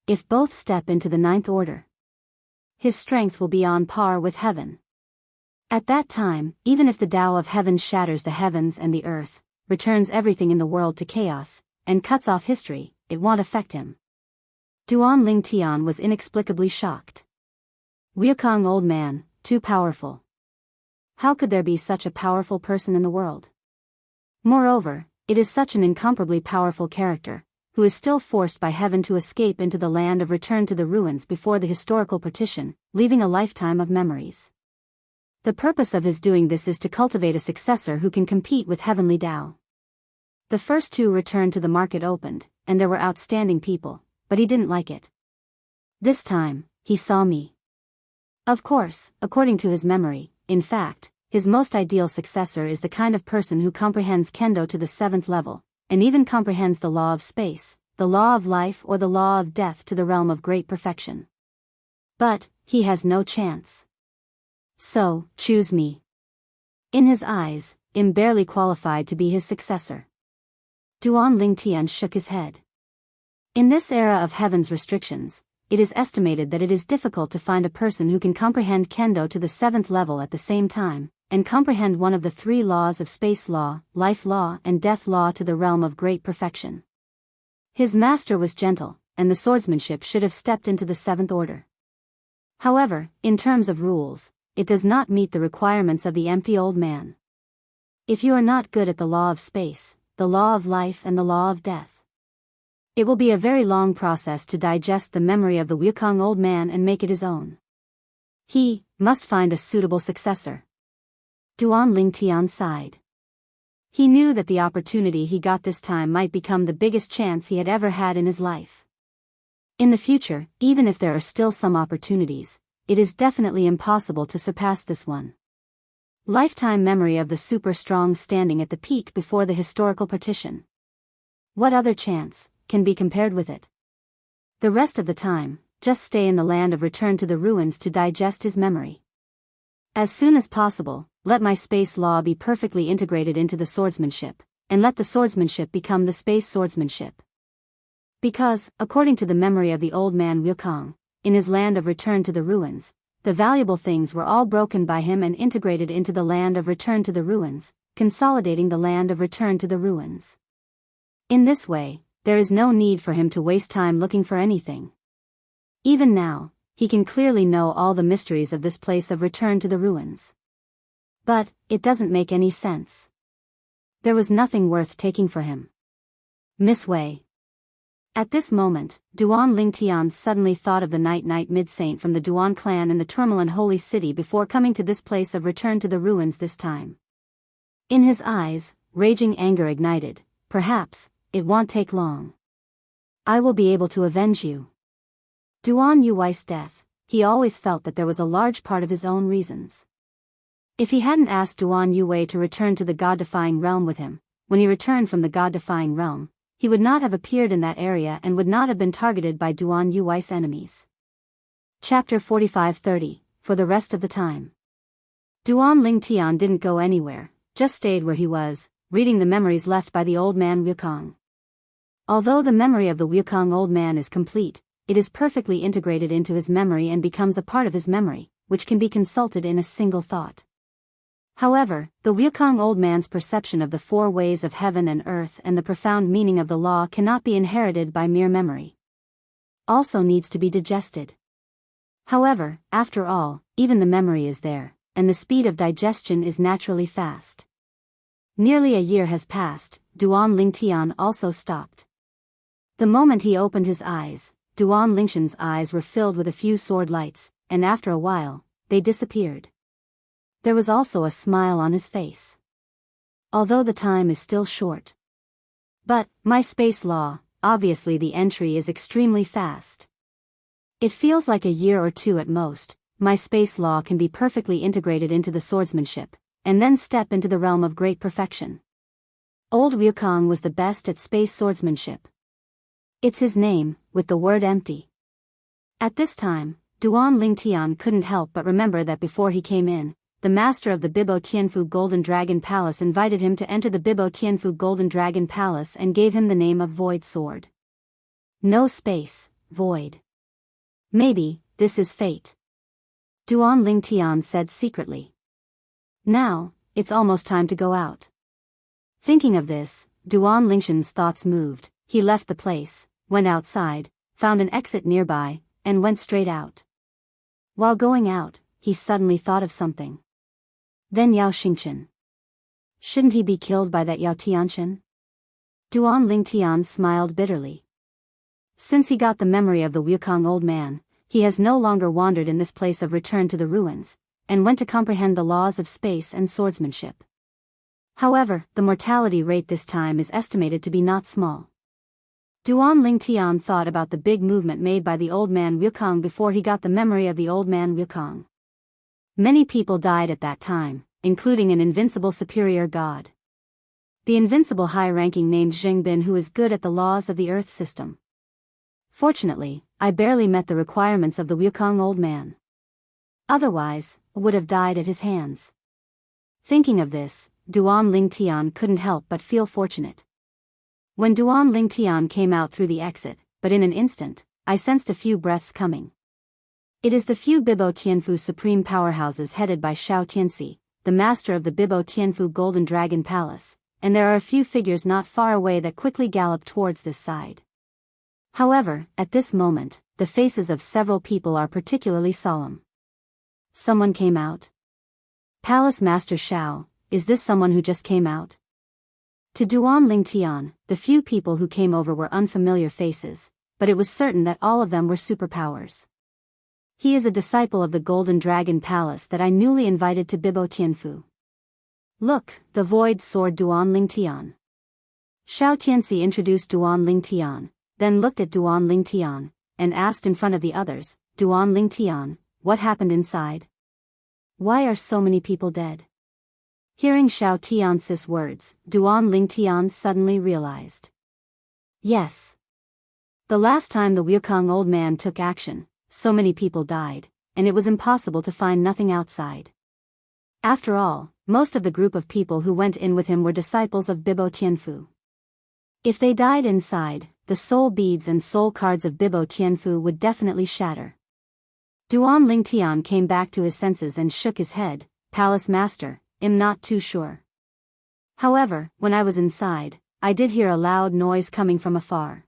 If both step into the 9th order, his strength will be on par with heaven. At that time, even if the Tao of heaven shatters the heavens and the earth, returns everything in the world to chaos, and cuts off history, it won't affect him. Duan Lingtian was inexplicably shocked. Wukong old man, too powerful. How could there be such a powerful person in the world? Moreover, it is such an incomparably powerful character, who is still forced by heaven to escape into the land of return to the ruins before the historical partition, leaving a lifetime of memories. The purpose of his doing this is to cultivate a successor who can compete with heavenly Tao. The first 2 returned to the market opened, and there were outstanding people, but he didn't like it. This time, he saw me. Of course, according to his memory, in fact, his most ideal successor is the kind of person who comprehends Kendo to the 7th level, and even comprehends the law of space, the law of life or the law of death to the realm of great perfection. But, he has no chance. So, choose me. In his eyes, I'm barely qualified to be his successor. Duan Lingtian shook his head. In this era of heaven's restrictions, it is estimated that it is difficult to find a person who can comprehend Kendo to the 7th level at the same time, and comprehend one of the 3 laws of space law, life law and death law to the realm of great perfection. His master was gentle, and the swordsmanship should have stepped into the 7th order. However, in terms of rules, it does not meet the requirements of the empty old man. If you are not good at the law of space, the law of life and the law of death, it will be a very long process to digest the memory of the Wukong old man and make it his own. He must find a suitable successor. Duan Lingtian sighed. He knew that the opportunity he got this time might become the biggest chance he had ever had in his life. In the future, even if there are still some opportunities, it is definitely impossible to surpass this one. Lifetime memory of the super strong standing at the peak before the historical partition. What other chance can be compared with it? The rest of the time, just stay in the land of return to the ruins to digest his memory. As soon as possible, let my space law be perfectly integrated into the swordsmanship, and let the swordsmanship become the space swordsmanship. Because, according to the memory of the old man Wukong, in his land of return to the ruins, the valuable things were all broken by him and integrated into the land of return to the ruins, consolidating the land of return to the ruins. In this way, there is no need for him to waste time looking for anything. Even now, he can clearly know all the mysteries of this place of return to the ruins. But, it doesn't make any sense. There was nothing worth taking for him. Miss Wei. At this moment, Duan Lingtian suddenly thought of the Night Mid-Saint from the Duan clan in the Tourmaline holy city before coming to this place of return to the ruins this time. In his eyes, raging anger ignited. Perhaps, it won't take long. I will be able to avenge you. Duan Yuwei's death, he always felt that there was a large part of his own reasons. If he hadn't asked Duan Yuwei to return to the God-defying realm with him, when he returned from the God-defying realm, he would not have appeared in that area and would not have been targeted by Duan Yuwei's enemies. Chapter 45-30, for the rest of the time. Duan Lingtian didn't go anywhere, just stayed where he was, reading the memories left by the old man Wukong. Although the memory of the Wukong old man is complete, it is perfectly integrated into his memory and becomes a part of his memory, which can be consulted in a single thought. However, the Wukong old man's perception of the 4 ways of heaven and earth and the profound meaning of the law cannot be inherited by mere memory. Also needs to be digested. However, after all, even the memory is there, and the speed of digestion is naturally fast. Nearly a year has passed, Duan Lingtian also stopped. The moment he opened his eyes, Duan Lingshan's eyes were filled with a few sword lights, and after a while, they disappeared. There was also a smile on his face. Although the time is still short. But, my space law, obviously the entry is extremely fast. It feels like a year or 2 at most. My space law can be perfectly integrated into the swordsmanship, and then step into the realm of great perfection. Old Wukong was the best at space swordsmanship. It's his name, with the word empty. At this time, Duan Lingtian couldn't help but remember that before he came in, the master of the Bibo Tianfu Golden Dragon Palace invited him to enter the Bibo Tianfu Golden Dragon Palace and gave him the name of Void Sword. No space, void. Maybe, this is fate. Duan Lingtian said secretly. Now, it's almost time to go out. Thinking of this, Duan Lingshan's thoughts moved. He left the place, went outside, found an exit nearby, and went straight out. While going out, he suddenly thought of something. Then Yao Xingqian. Shouldn't he be killed by that Yao Tianqian? Duan Lingtian smiled bitterly. Since he got the memory of the Wukong old man, he has no longer wandered in this place of return to the ruins, and went to comprehend the laws of space and swordsmanship. However, the mortality rate this time is estimated to be not small. Duan Lingtian thought about the big movement made by the old man Wukong before he got the memory of the old man Wukong. Many people died at that time, including an invincible superior god. The invincible high-ranking named Zhengbin, who is good at the laws of the earth system. Fortunately, I barely met the requirements of the Wukong old man. Otherwise, I would have died at his hands. Thinking of this, Duan Lingtian couldn't help but feel fortunate. When Duan Lingtian came out through the exit, but in an instant, I sensed a few breaths coming. It is the few Bibo Tianfu supreme powerhouses headed by Xiao Tianxi, the master of the Bibo Tianfu Golden Dragon Palace, and there are a few figures not far away that quickly gallop towards this side. However, at this moment, the faces of several people are particularly solemn. Someone came out? Palace Master Xiao, is this someone who just came out? To Duan Lingtian, the few people who came over were unfamiliar faces, but it was certain that all of them were superpowers. He is a disciple of the Golden Dragon Palace that I newly invited to Bibo Tianfu. Look, the void sword Duan Lingtian. Xiao Tianxi introduced Duan Lingtian, then looked at Duan Lingtian, and asked in front of the others, Duan Lingtian, what happened inside? Why are so many people dead? Hearing Xiao Tianxi's words, Duan Lingtian suddenly realized. Yes. The last time the Wukong old man took action, so many people died, and it was impossible to find nothing outside. After all, most of the group of people who went in with him were disciples of Bibo Tianfu. If they died inside, the soul beads and soul cards of Bibo Tianfu would definitely shatter. Duan Lingtian came back to his senses and shook his head. Palace Master, I'm not too sure. However, when I was inside, I did hear a loud noise coming from afar.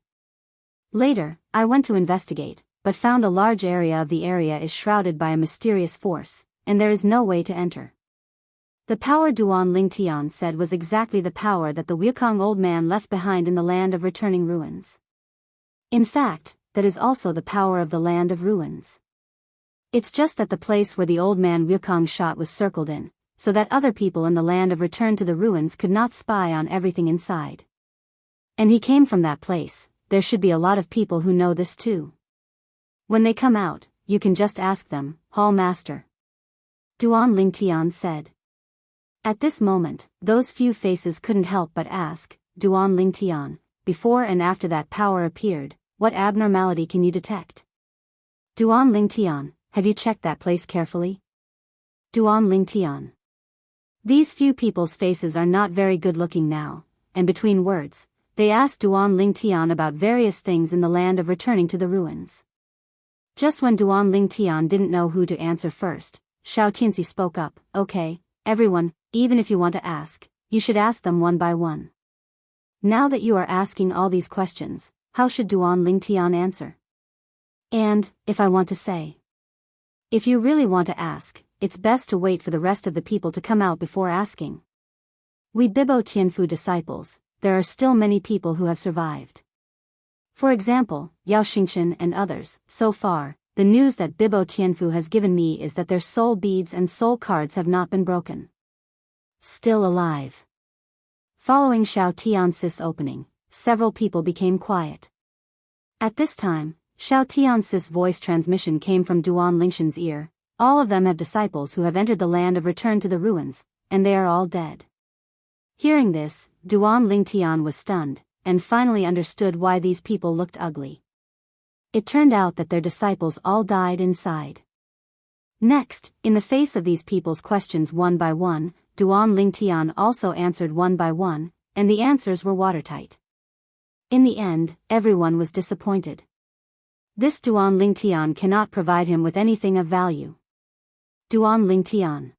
Later, I went to investigate, but found a large area of the area is shrouded by a mysterious force, and there is no way to enter. The power Duan Lingtian said was exactly the power that the Wukong old man left behind in the land of returning ruins. In fact, that is also the power of the land of ruins. It's just that the place where the old man Wukong shot was circled in, so that other people in the land of return to the ruins could not spy on everything inside. And he came from that place. There should be a lot of people who know this too. When they come out, you can just ask them, Hall Master. Duan Lingtian said. At this moment, those few faces couldn't help but ask, Duan Lingtian, before and after that power appeared, what abnormality can you detect? Duan Lingtian, have you checked that place carefully? Duan Lingtian. These few people's faces are not very good looking now, and between words, they asked Duan Lingtian about various things in the land of returning to the ruins. Just when Duan Lingtian didn't know who to answer first, Xiao Tianxi spoke up, okay, everyone, even if you want to ask, you should ask them one by one. Now that you are asking all these questions, how should Duan Lingtian answer? And, if I want to say. If you really want to ask, it's best to wait for the rest of the people to come out before asking. We Bibo Tianfu disciples, there are still many people who have survived. For example, Yao Xingchen and others. So far, the news that Bibo Tianfu has given me is that their soul beads and soul cards have not been broken. Still alive. Following Xiao Tianxi's opening, several people became quiet. At this time, Xiao Tianxi's voice transmission came from Duan Lingshan's ear. All of them have disciples who have entered the land of return to the ruins, and they are all dead. Hearing this, Duan Lingtian was stunned, and finally understood why these people looked ugly. It turned out that their disciples all died inside. Next, in the face of these people's questions one by one, Duan Lingtian also answered one by one, and the answers were watertight. In the end, everyone was disappointed. This Duan Lingtian cannot provide him with anything of value. Duan Lingtian.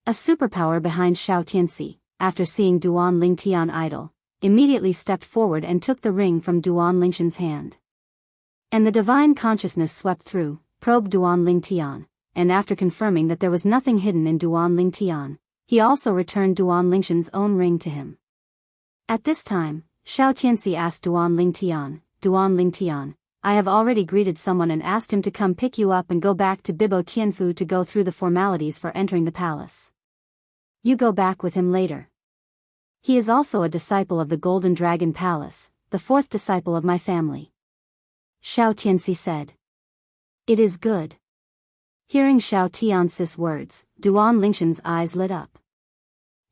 A superpower behind Xiao Tianxi, after seeing Duan Lingtian idle, immediately stepped forward and took the ring from Duan Lingshan's hand. And the divine consciousness swept through, probed Duan Lingtian, and after confirming that there was nothing hidden in Duan Lingtian, he also returned Duan Lingshan's own ring to him. At this time, Xiao Tianxi asked Duan Lingtian, I have already greeted someone and asked him to come pick you up and go back to Bibo Tianfu to go through the formalities for entering the palace. You go back with him later. He is also a disciple of the Golden Dragon Palace, the fourth disciple of my family. Xiao Tianxi said. It is good. Hearing Xiao Tianxi's words, Duan Lingshan's eyes lit up.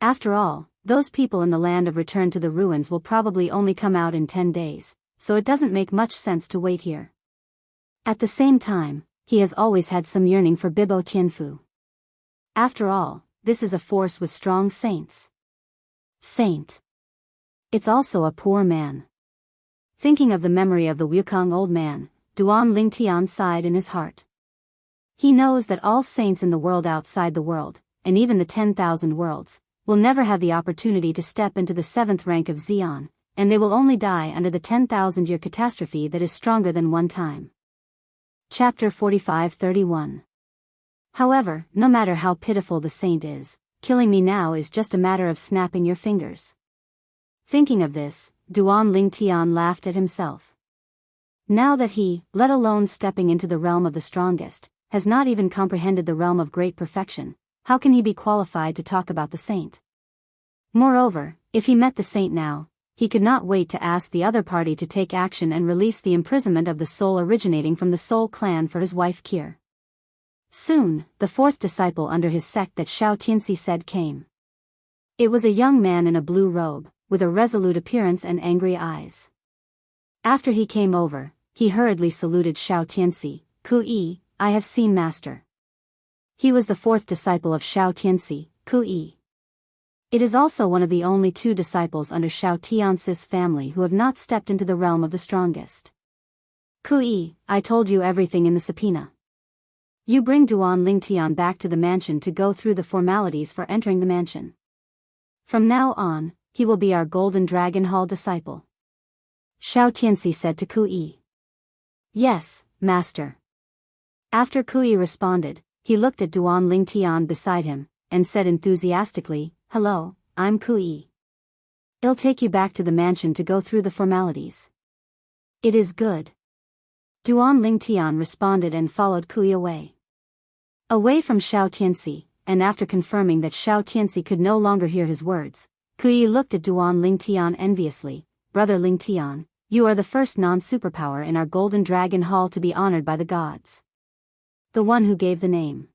After all, those people in the land of return to the ruins will probably only come out in 10 days, so it doesn't make much sense to wait here. At the same time, he has always had some yearning for Bibo Tianfu. After all, this is a force with strong saints. Saint. It's also a poor man. Thinking of the memory of the Wukong old man, Duan Lingtian sighed in his heart. He knows that all saints in the world outside the world, and even the 10,000 worlds, will never have the opportunity to step into the 7th rank of Xian, and they will only die under the 10,000-year catastrophe that is stronger than one time. Chapter 45-31. However, no matter how pitiful the saint is, killing me now is just a matter of snapping your fingers. Thinking of this, Duan Lingtian laughed at himself. Now that he, let alone stepping into the realm of the strongest, has not even comprehended the realm of great perfection, how can he be qualified to talk about the saint? Moreover, if he met the saint now, he could not wait to ask the other party to take action and release the imprisonment of the soul originating from the Soul clan for his wife Kir. Soon, the 4th disciple under his sect that Xiao Tianxi said came. It was a young man in a blue robe, with a resolute appearance and angry eyes. After he came over, he hurriedly saluted Xiao Tianxi. Ku-yi, I have seen Master. He was the 4th disciple of Xiao Tianxi, Ku-yi. It is also one of the only 2 disciples under Xiao Tianxi's family who have not stepped into the realm of the strongest. Ku-yi, I told you everything in the subpoena. You bring Duan Lingtian back to the mansion to go through the formalities for entering the mansion. From now on, he will be our Golden Dragon Hall disciple. Xiao Tianxi said to Ku-yi. Yes, Master. After Ku-yi responded, he looked at Duan Lingtian beside him, and said enthusiastically, Hello, I'm Ku-yi. I'll take you back to the mansion to go through the formalities. It is good. Duan Lingtian responded and followed Ku-yi away. Away from Xiao Tianxi, and after confirming that Xiao Tianxi could no longer hear his words, Ku-yi looked at Duan Lingtian enviously. Brother Lingtian, you are the first non-superpower in our Golden Dragon Hall to be honored by the gods. The one who gave the name.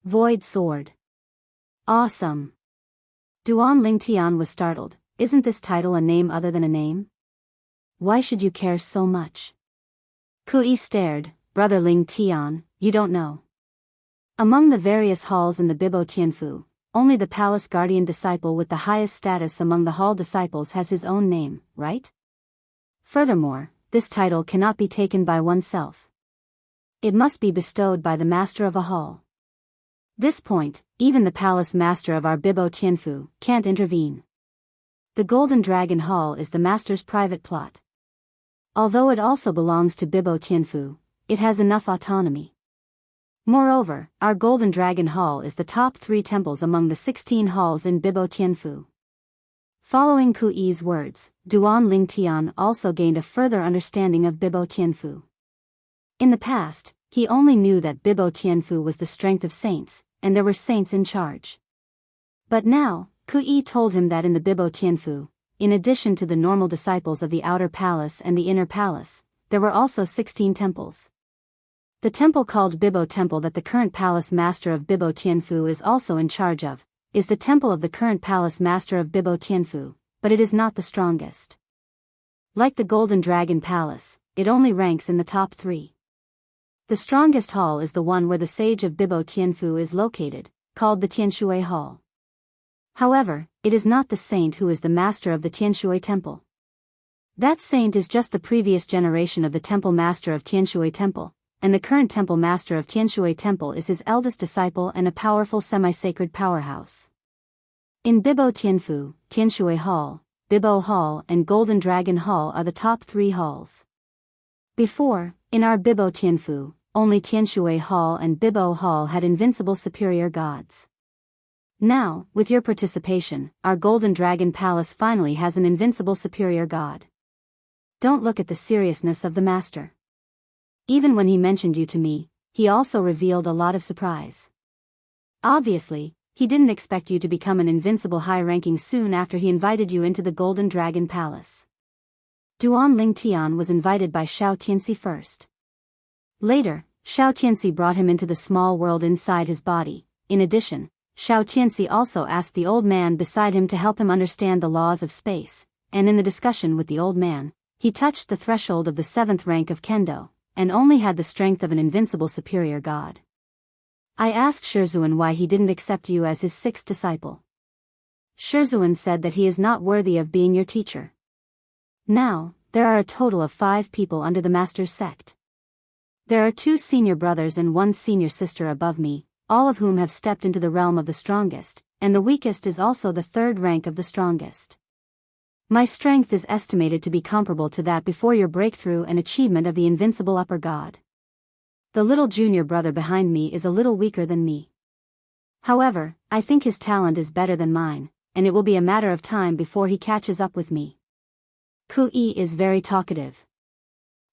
Void Sword. Awesome. Duan Lingtian was startled. Isn't this title a name other than a name? Why should you care so much? Ku-yi stared. Brother Lingtian, you don't know. Among the various halls in the Bibo Tianfu, only the palace guardian disciple with the highest status among the hall disciples has his own name, right? Furthermore, this title cannot be taken by oneself. It must be bestowed by the master of a hall. This point, even the palace master of our Bibo Tianfu can't intervene. The Golden Dragon Hall is the master's private plot. Although it also belongs to Bibo Tianfu, it has enough autonomy. Moreover, our Golden Dragon Hall is the top 3 temples among the 16 halls in Bibo Tianfu. Following Ku-yi's words, Duan Lingtian also gained a further understanding of Bibo Tianfu. In the past, he only knew that Bibo Tianfu was the strength of saints, and there were saints in charge. But now, Ku-yi told him that in the Bibo Tianfu, in addition to the normal disciples of the outer palace and the inner palace, there were also 16 temples. The temple called Bibo Temple that the current palace master of Bibo Tianfu is also in charge of, is the temple of the current palace master of Bibo Tianfu, but it is not the strongest. Like the Golden Dragon Palace, it only ranks in the top 3. The strongest hall is the one where the sage of Bibo Tianfu is located, called the Tianshui Hall. However, it is not the saint who is the master of the Tianshui Temple. That saint is just the previous generation of the temple master of Tianshui Temple, and the current temple master of Tianshui Temple is his eldest disciple and a powerful semi-sacred powerhouse. In Bibo Tianfu, Tianshui Hall, Bibo Hall and Golden Dragon Hall are the top 3 halls. Before, in our Bibo Tianfu, only Tianshui Hall and Bibo Hall had invincible superior gods. Now, with your participation, our Golden Dragon Palace finally has an invincible superior god. Don't look at the seriousness of the master. Even when he mentioned you to me, he also revealed a lot of surprise. Obviously, he didn't expect you to become an invincible high-ranking soon after he invited you into the Golden Dragon Palace. Duan Lingtian was invited by Xiao Tianxi first. Later, Xiao Qianxi brought him into the small world inside his body. In addition, Xiao Qianxi also asked the old man beside him to help him understand the laws of space, and in the discussion with the old man, he touched the threshold of the 7th rank of Kendo, and only had the strength of an invincible superior god. I asked Shizuan why he didn't accept you as his 6th disciple. Shizuan said that he is not worthy of being your teacher. Now, there are a total of 5 people under the master's sect. There are 2 senior brothers and 1 senior sister above me, all of whom have stepped into the realm of the strongest, and the weakest is also the 3rd rank of the strongest. My strength is estimated to be comparable to that before your breakthrough and achievement of the invincible upper god. The little junior brother behind me is a little weaker than me. However, I think his talent is better than mine, and it will be a matter of time before he catches up with me. Ku Yi is very talkative.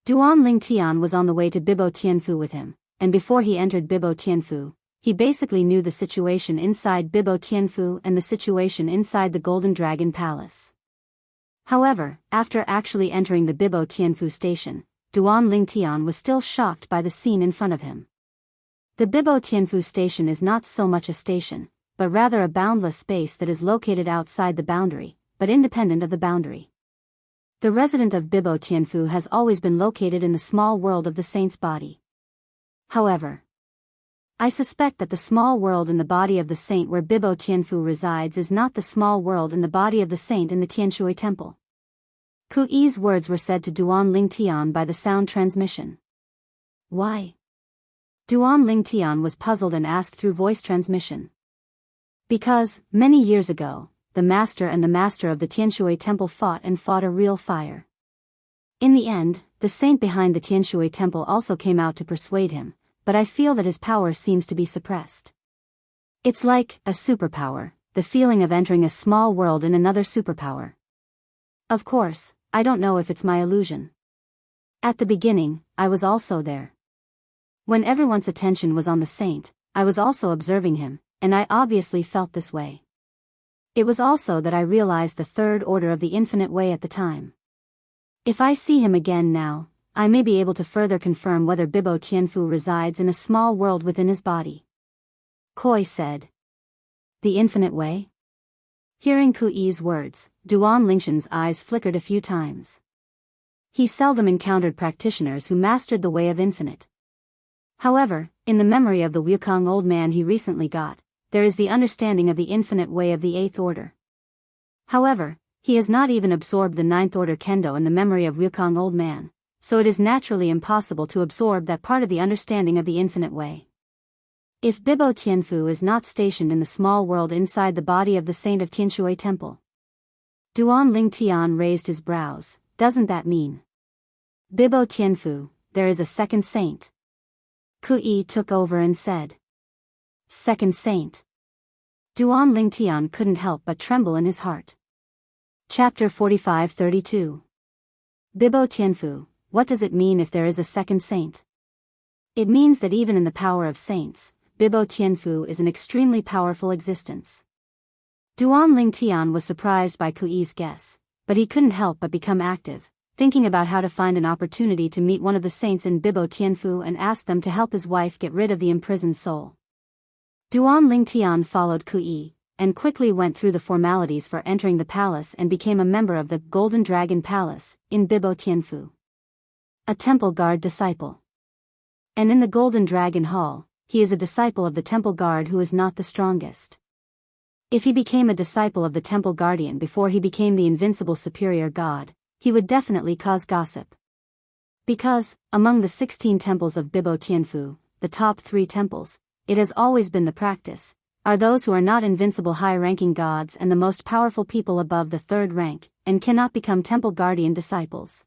Duan Lingtian was on the way to Bibo Tianfu with him, and before he entered Bibo Tianfu, he basically knew the situation inside Bibo Tianfu and the situation inside the Golden Dragon Palace. However, after actually entering the Bibo Tianfu station, Duan Lingtian was still shocked by the scene in front of him. The Bibo Tianfu station is not so much a station, but rather a boundless space that is located outside the boundary, but independent of the boundary. The resident of Bibo Tianfu has always been located in the small world of the saint's body. However, I suspect that the small world in the body of the saint where Bibo Tianfu resides is not the small world in the body of the saint in the Tianshui temple. Ku Yi's words were said to Duan Lingtian by the sound transmission. Why? Duan Lingtian was puzzled and asked through voice transmission. Because, many years ago, the master and the master of the Tianshui temple fought a real fire. In the end, the saint behind the Tianshui temple also came out to persuade him, but I feel that his power seems to be suppressed. It's like a superpower, the feeling of entering a small world in another superpower. Of course, I don't know if it's my illusion. At the beginning, I was also there. When everyone's attention was on the saint, I was also observing him, and I obviously felt this way. It was also that I realized the 3rd order of the infinite way at the time. If I see him again now, I may be able to further confirm whether Bibo Tianfu resides in a small world within his body. Koi said. The infinite way? Hearing Ku Yi's words, Duan Lingshan's eyes flickered a few times. He seldom encountered practitioners who mastered the way of infinite. However, in the memory of the Wukong old man he recently got, there is the understanding of the infinite way of the 8th order. However, he has not even absorbed the 9th order kendo in the memory of Wukong old man, so it is naturally impossible to absorb that part of the understanding of the infinite way. If Bibo Tianfu is not stationed in the small world inside the body of the saint of Tianshui temple. Duan Lingtian raised his brows. Doesn't that mean? Bibo Tianfu, there is a 2nd saint. Ku Yi took over and said. 2nd saint. Duan Lingtian couldn't help but tremble in his heart. Chapter 45-32. Bibo Tianfu, what does it mean if there is a 2nd saint? It means that even in the power of saints, Bibo Tianfu is an extremely powerful existence. Duan Lingtian was surprised by Ku Yi's guess, but he couldn't help but become active, thinking about how to find an opportunity to meet one of the saints in Bibo Tianfu and ask them to help his wife get rid of the imprisoned soul. Duan Lingtian followed Ku Yi, and quickly went through the formalities for entering the palace and became a member of the Golden Dragon Palace, in Bibo Tianfu. A temple guard disciple. And in the Golden Dragon Hall, he is a disciple of the temple guard who is not the strongest. If he became a disciple of the temple guardian before he became the invincible superior god, he would definitely cause gossip. Because, among the 16 temples of Bibo Tianfu, the top 3 temples, it has always been the practice, are those who are not invincible high-ranking gods and the most powerful people above the 3rd rank, and cannot become temple guardian disciples.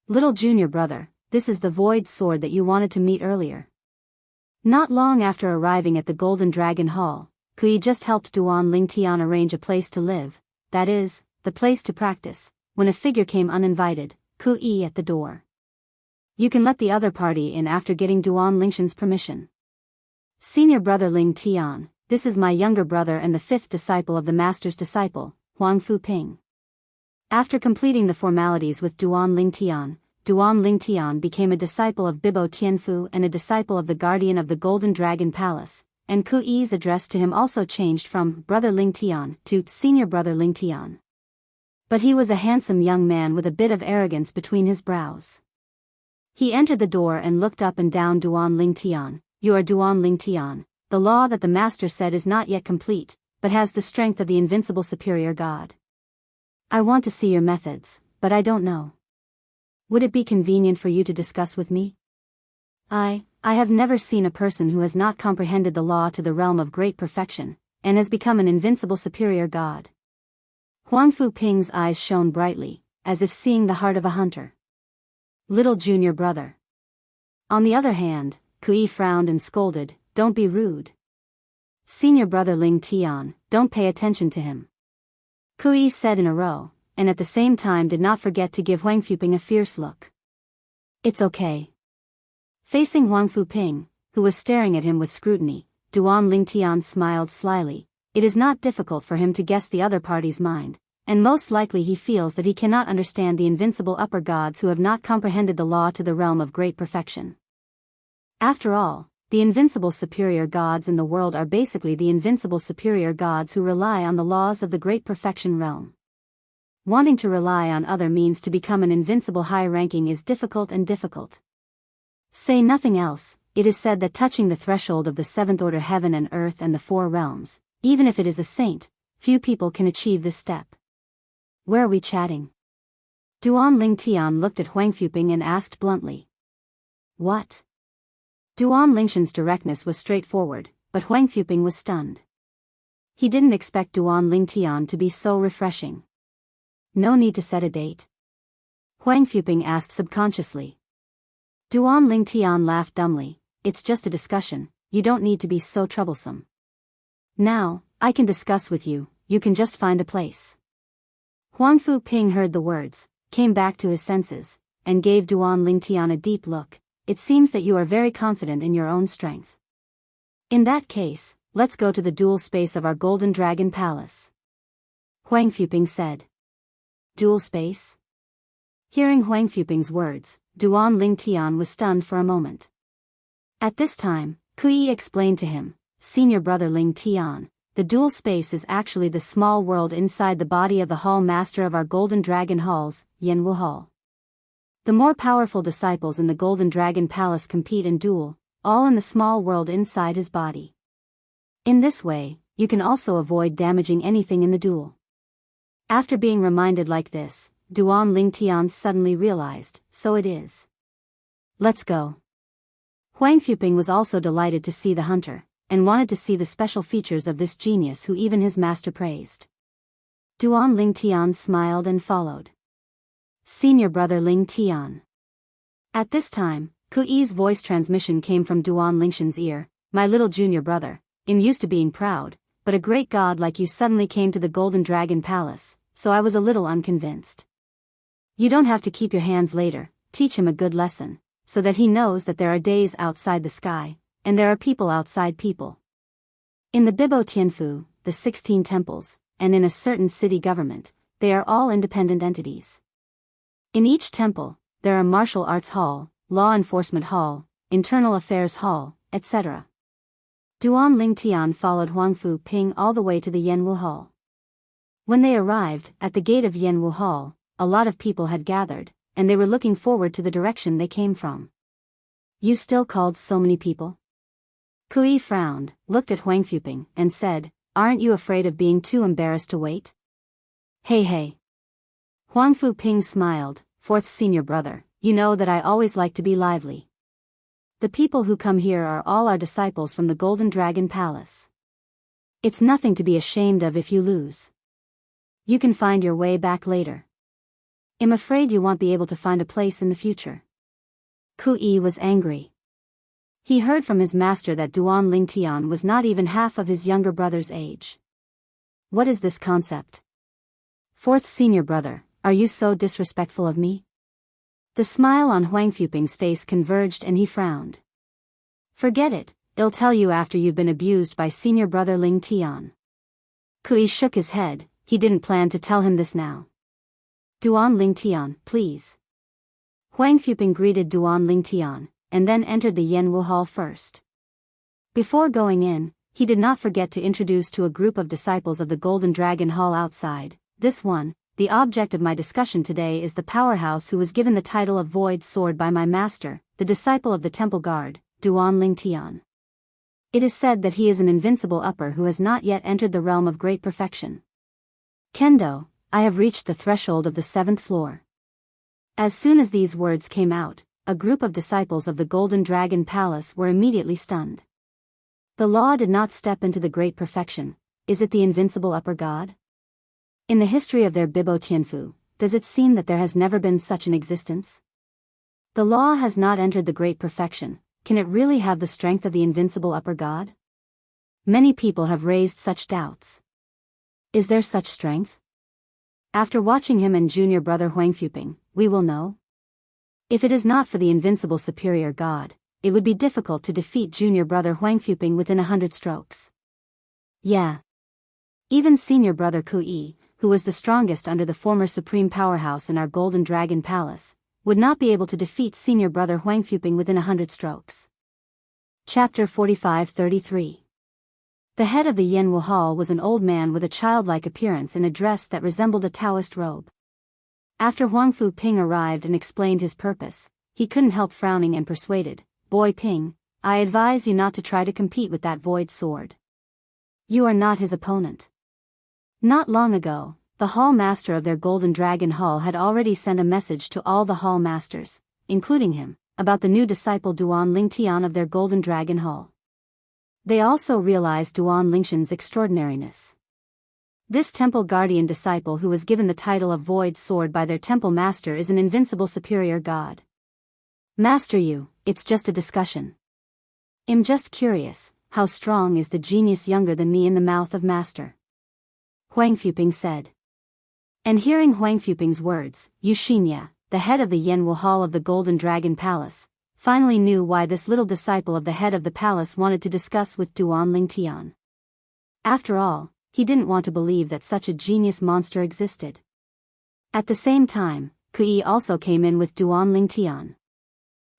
Little junior brother, this is the void sword that you wanted to meet earlier. Not long after arriving at the Golden Dragon Hall, Ku Yi just helped Duan Lingtian arrange a place to live, that is, the place to practice, when a figure came uninvited, Ku Yi at the door. You can let the other party in after getting Duan Lingshan's permission. Senior brother Ling Tian, this is my younger brother and the 5th disciple of the master's disciple, Huang Fu Ping. After completing the formalities with Duan Lingtian, Duan Lingtian became a disciple of Bibo Tianfu and a disciple of the guardian of the Golden Dragon Palace, and Ku Yi's address to him also changed from Brother Lingtian to Senior Brother Lingtian. But he was a handsome young man with a bit of arrogance between his brows. He entered the door and looked up and down. Duan Lingtian, you are Duan Lingtian. The law that the master said is not yet complete, but has the strength of the invincible superior god. I want to see your methods, but I don't know. Would it be convenient for you to discuss with me? I have never seen a person who has not comprehended the law to the realm of great perfection, and has become an invincible superior god. Huang Fu Ping's eyes shone brightly, as if seeing the heart of a hunter. Little junior brother. On the other hand, Ku Yi frowned and scolded, don't be rude. Senior brother Ling Tian, don't pay attention to him. Ku Yi said in a row, and at the same time did not forget to give Huang Fuping a fierce look. It's okay. Facing Huang Fuping, who was staring at him with scrutiny, Duan Lingtian smiled slyly. It is not difficult for him to guess the other party's mind, and most likely he feels that he cannot understand the invincible upper gods who have not comprehended the law to the realm of great perfection. After all, the invincible superior gods in the world are basically the invincible superior gods who rely on the laws of the great perfection realm. Wanting to rely on other means to become an invincible high ranking is difficult and difficult. Say nothing else, it is said that touching the threshold of the seventh order heaven and earth and the four realms, even if it is a saint, few people can achieve this step. Where are we chatting? Duan Lingtian looked at Huang Fuping and asked bluntly. What? Duan Lingshan's directness was straightforward, but Huang Fuping was stunned. He didn't expect Duan Lingtian to be so refreshing. No need to set a date? Huang Fuping asked subconsciously. Duan Lingtian laughed dumbly, it's just a discussion, you don't need to be so troublesome. Now, I can discuss with you, you can just find a place. Huang Fuping heard the words, came back to his senses, and gave Duan Lingtian a deep look. It seems that you are very confident in your own strength. In that case, let's go to the dual space of our Golden Dragon Palace. Huang Fuping said. Dual space? Hearing Huang Fuping's words, Duan Lingtian was stunned for a moment. At this time, Ku Yi explained to him, Senior brother Lingtian, the dual space is actually the small world inside the body of the hall master of our Golden Dragon Halls, Yanwu Hall. The more powerful disciples in the Golden Dragon Palace compete and duel, all in the small world inside his body. In this way, you can also avoid damaging anything in the duel. After being reminded like this, Duan Lingtian suddenly realized, so it is. Let's go. Huang Fuping was also delighted to see the hunter, and wanted to see the special features of this genius who even his master praised. Duan Lingtian smiled and followed. Senior brother Lingtian. At this time, Ku Yi's voice transmission came from Duan Lingshan's ear, my little junior brother, I'm used to being proud, but a great god like you suddenly came to the Golden Dragon Palace, so I was a little unconvinced. You don't have to keep your hands later, teach him a good lesson, so that he knows that there are days outside the sky, and there are people outside people. In the Bibo Tianfu, the 16 temples, and in a certain city government, they are all independent entities. In each temple, there are martial arts hall, law enforcement hall, internal affairs hall, etc. Duan Lingtian followed Huang Fuping all the way to the Yanwu Hall. When they arrived at the gate of Yanwu Hall, a lot of people had gathered, and they were looking forward to the direction they came from. You still called so many people? Ku Yi frowned, looked at Huang Fuping, and said, aren't you afraid of being too embarrassed to wait? Hey. Huang Fuping smiled, fourth senior brother, you know that I always like to be lively. The people who come here are all our disciples from the Golden Dragon Palace. It's nothing to be ashamed of if you lose. You can find your way back later. I'm afraid you won't be able to find a place in the future. Ku Yi was angry. He heard from his master that Duan Lingtian was not even half of his younger brother's age. What is this concept? Fourth senior brother, are you so disrespectful of me? The smile on Huang Fuping's face converged and he frowned. Forget it, I'll tell you after you've been abused by senior brother Lingtian. Ku Yi shook his head, he didn't plan to tell him this now. Duan Lingtian, please. Huang Fuping greeted Duan Lingtian, and then entered the Yanwu Hall first. Before going in, he did not forget to introduce to a group of disciples of the Golden Dragon Hall outside, "This one, the object of my discussion today, is the powerhouse who was given the title of Void Sword by my master, the disciple of the Temple Guard, Duan Lingtian. It is said that he is an invincible upper who has not yet entered the realm of great perfection. Kendo, I have reached the threshold of the 7th floor." As soon as these words came out, a group of disciples of the Golden Dragon Palace were immediately stunned. The law did not step into the great perfection. Is it the invincible upper god? In the history of their Bibo Tianfu, does it seem that there has never been such an existence? The law has not entered the great perfection. Can it really have the strength of the invincible upper god? Many people have raised such doubts. Is there such strength? After watching him and junior brother Huang Fuping, we will know. If it is not for the invincible superior god, it would be difficult to defeat junior brother Huang Fuping within 100 strokes. Yeah. Even senior brother Kui, who was the strongest under the former supreme powerhouse in our Golden Dragon Palace, would not be able to defeat senior brother Huang Fuping within 100 strokes. Chapter 45-33. The head of the Yanwu Hall was an old man with a childlike appearance in a dress that resembled a Daoist robe. After Huang Fuping arrived and explained his purpose, he couldn't help frowning and persuaded, "Boy Ping, I advise you not to try to compete with that void sword. You are not his opponent." Not long ago, the hall master of their Golden Dragon Hall had already sent a message to all the hall masters, including him, about the new disciple Duan Lingtian of their Golden Dragon Hall. They also realized Duan Lingtian's extraordinariness. This temple guardian disciple who was given the title of Void Sword by their temple master is an invincible superior god. "Master Yu, it's just a discussion. I'm just curious, how strong is the genius younger than me in the mouth of master?" Huang Fuping said. And hearing Huang Fuping's words, Yu Xianxia, the head of the Yanwu Hall of the Golden Dragon Palace, finally knew why this little disciple of the head of the palace wanted to discuss with Duan Lingtian. After all, he didn't want to believe that such a genius monster existed. At the same time, Kui also came in with Duan Lingtian.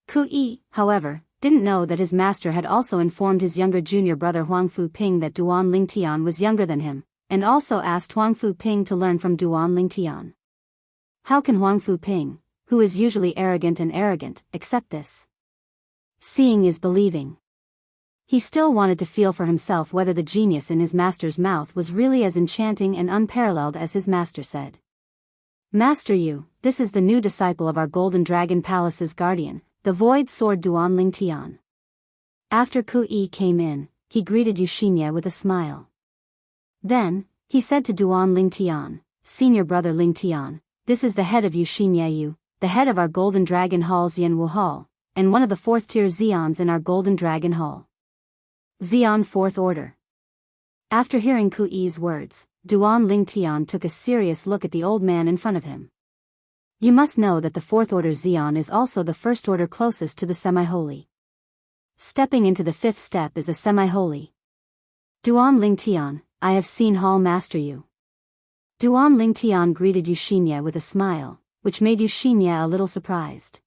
Kui, however, didn't know that his master had also informed his younger junior brother Huang Fuping that Duan Lingtian was younger than him, and also asked Huang Fuping to learn from Duan Lingtian. How can Huang Fuping, who is usually arrogant, accept this? Seeing is believing. He still wanted to feel for himself whether the genius in his master's mouth was really as enchanting and unparalleled as his master said. "Master Yu, this is the new disciple of our Golden Dragon Palace's guardian, the Void Sword Duan Lingtian." After Kui came in, he greeted Yu Xianxia with a smile. Then, he said to Duan Lingtian, "Senior brother Lingtian, this is the head of Yu Xianxia Yu, the head of our Golden Dragon Hall's Yanwu Hall, and one of the 4th-tier Xions in our Golden Dragon Hall. Xion 4th Order." After hearing Kui's words, Duan Lingtian took a serious look at the old man in front of him. "You must know that the 4th Order Xion is also the 1st order closest to the semi-holy. Stepping into the 5th step is a semi-holy. Duan Lingtian, I have seen Hall Master Yu." Duan Lingtian greeted Yu Xianxia with a smile, which made Yu Xianxia a little surprised.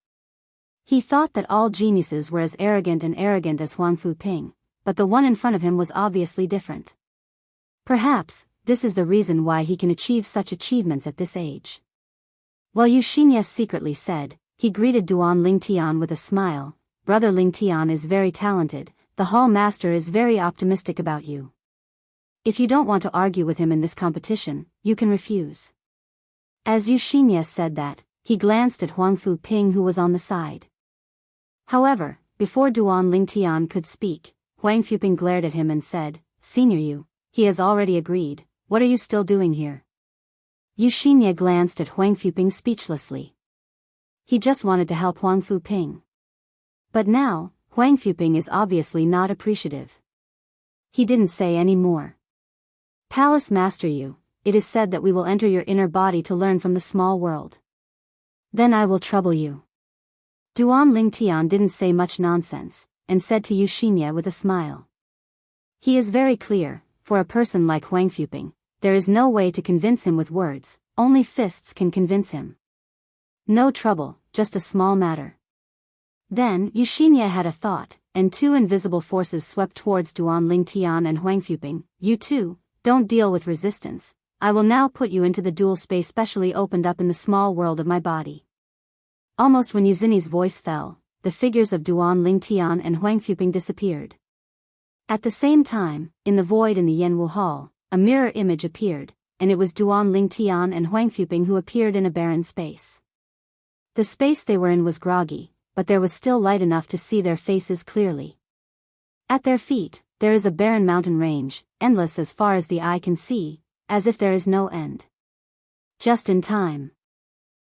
He thought that all geniuses were as arrogant as Huang Fuping, but the one in front of him was obviously different. Perhaps, this is the reason why he can achieve such achievements at this age. While Yu Xianxia secretly said, he greeted Duan Lingtian with a smile, "Brother Lingtian is very talented, the hall master is very optimistic about you. If you don't want to argue with him in this competition, you can refuse." As Yu Xianxia said that, he glanced at Huang Fuping who was on the side. However, before Duan Lingtian could speak, Huang Fuping glared at him and said, "Senior Yu, he has already agreed, what are you still doing here?" Yu Xianxia glanced at Huang Fuping speechlessly. He just wanted to help Huang Fuping. But now, Huang Fuping is obviously not appreciative. He didn't say any more. "Palace Master Yu, it is said that we will enter your inner body to learn from the small world. Then I will trouble you." Duan Lingtian didn't say much nonsense, and said to Yu Xianxia with a smile. He is very clear, for a person like Huang Fuping, there is no way to convince him with words, only fists can convince him. No trouble, just a small matter. Then, Xianxia had a thought, and two invisible forces swept towards Duan Lingtian and Huang Fuping. You two, don't deal with resistance. I will now put you into the dual space specially opened up in the small world of my body. Almost when Yuzini's voice fell, the figures of Duan Lingtian and Huang Fuping disappeared. At the same time, in the void in the Yanwu Hall, a mirror image appeared, and it was Duan Lingtian and Huang Fuping who appeared in a barren space. The space they were in was groggy, but there was still light enough to see their faces clearly. At their feet, there is a barren mountain range, endless as far as the eye can see, as if there is no end. Just in time.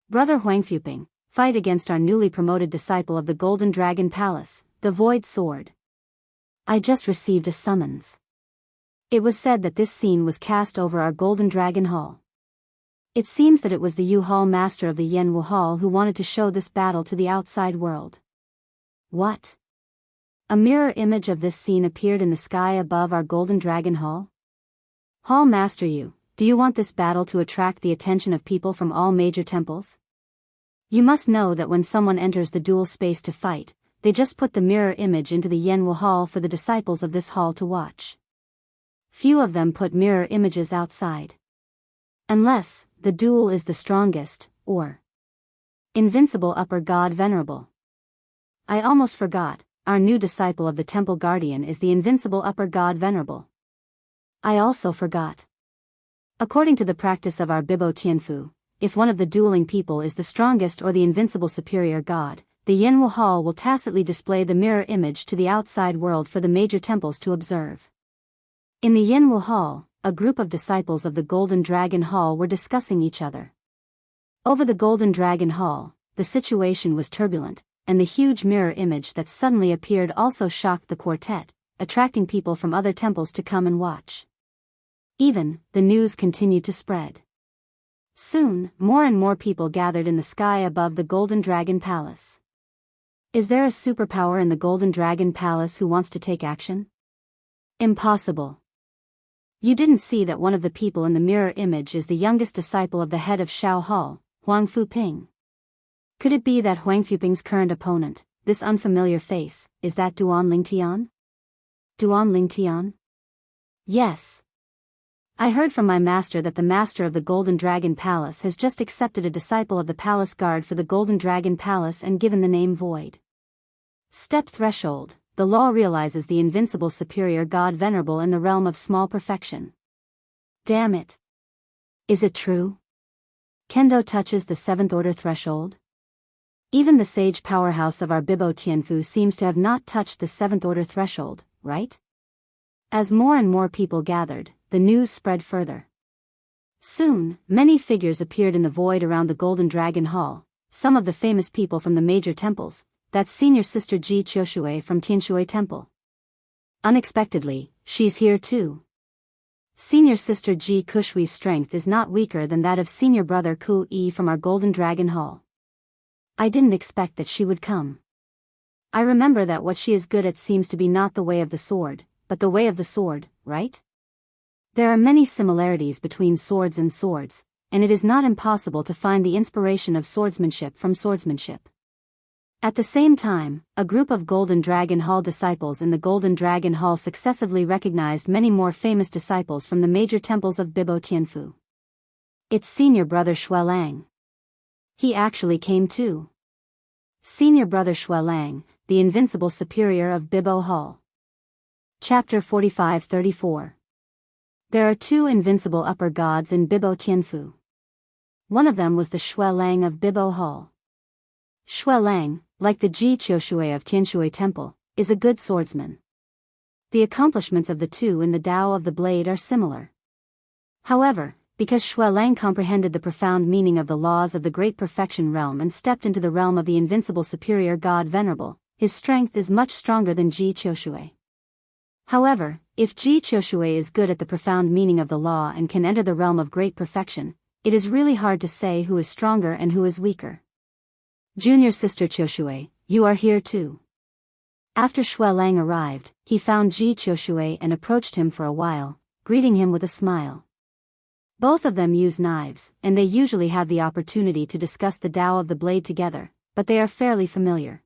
Brother Huang Fuping, fight against our newly promoted disciple of the Golden Dragon Palace, the Void Sword. I just received a summons. It was said that this scene was cast over our Golden Dragon Hall. It seems that it was the Yu Hall master of the Yanwu Hall who wanted to show this battle to the outside world. What? A mirror image of this scene appeared in the sky above our Golden Dragon Hall? Hall Master Yu, do you want this battle to attract the attention of people from all major temples? You must know that when someone enters the dual space to fight, they just put the mirror image into the Yanwu Hall for the disciples of this hall to watch. Few of them put mirror images outside. Unless, the duel is the strongest, or invincible upper god venerable. I almost forgot, our new disciple of the temple guardian is the invincible upper god venerable. I also forgot. According to the practice of our Bibo Tianfu, if one of the dueling people is the strongest or the invincible superior god, the Yanwu Hall will tacitly display the mirror image to the outside world for the major temples to observe. In the Yanwu Hall, a group of disciples of the Golden Dragon Hall were discussing each other. Over the Golden Dragon Hall, the situation was turbulent, and the huge mirror image that suddenly appeared also shocked the quartet, attracting people from other temples to come and watch. Even, the news continued to spread. Soon, more and more people gathered in the sky above the Golden Dragon Palace. Is there a superpower in the Golden Dragon Palace who wants to take action? Impossible. You didn't see that one of the people in the mirror image is the youngest disciple of the head of Shao Hall, Huang Fuping? Could it be that Huang Fuping's current opponent, this unfamiliar face, is that Duan Lingtian? Duan Lingtian? Yes. I heard from my master that the master of the Golden Dragon Palace has just accepted a disciple of the palace guard for the Golden Dragon Palace and given the name Void. Step threshold, the law realizes the invincible superior god venerable in the realm of small perfection. Damn it. Is it true? Kendo touches the 7th order threshold? Even the sage powerhouse of our Bibo Tianfu seems to have not touched the 7th order threshold, right? As more and more people gathered, the news spread further. Soon, many figures appeared in the void around the Golden Dragon Hall, some of the famous people from the major temples. That's Senior Sister Ji Qiushui from Tianshui Temple. Unexpectedly, she's here too. Senior Sister Ji Qiushui's strength is not weaker than that of Senior Brother Ku Yi from our Golden Dragon Hall. I didn't expect that she would come. I remember that what she is good at seems to be not the way of the sword, but the way of the sword, right? There are many similarities between swords and swords, and it is not impossible to find the inspiration of swordsmanship from swordsmanship. At the same time, a group of Golden Dragon Hall disciples in the Golden Dragon Hall successively recognized many more famous disciples from the major temples of Bibo Tianfu. It's Senior Brother Xuelang. He actually came too. Senior Brother Xuelang, the invincible superior of Bibo Hall. Chapter 45-34. There are two invincible upper gods in Bibo Tianfu. One of them was the Xuelang of Bibo Hall. Xuelang, like the Ji Qiushui of Tianshui Temple, is a good swordsman. The accomplishments of the two in the Tao of the Blade are similar. However, because Xuelang comprehended the profound meaning of the laws of the Great Perfection realm and stepped into the realm of the invincible superior god Venerable, his strength is much stronger than Ji Qiushui. However, if Ji Qiushui is good at the profound meaning of the law and can enter the realm of Great Perfection, it is really hard to say who is stronger and who is weaker. Junior Sister Qiushui, you are here too. After Xuelang arrived, he found Ji Qiushui and approached him for a while, greeting him with a smile. Both of them use knives, and they usually have the opportunity to discuss the Tao of the blade together, but they are fairly familiar.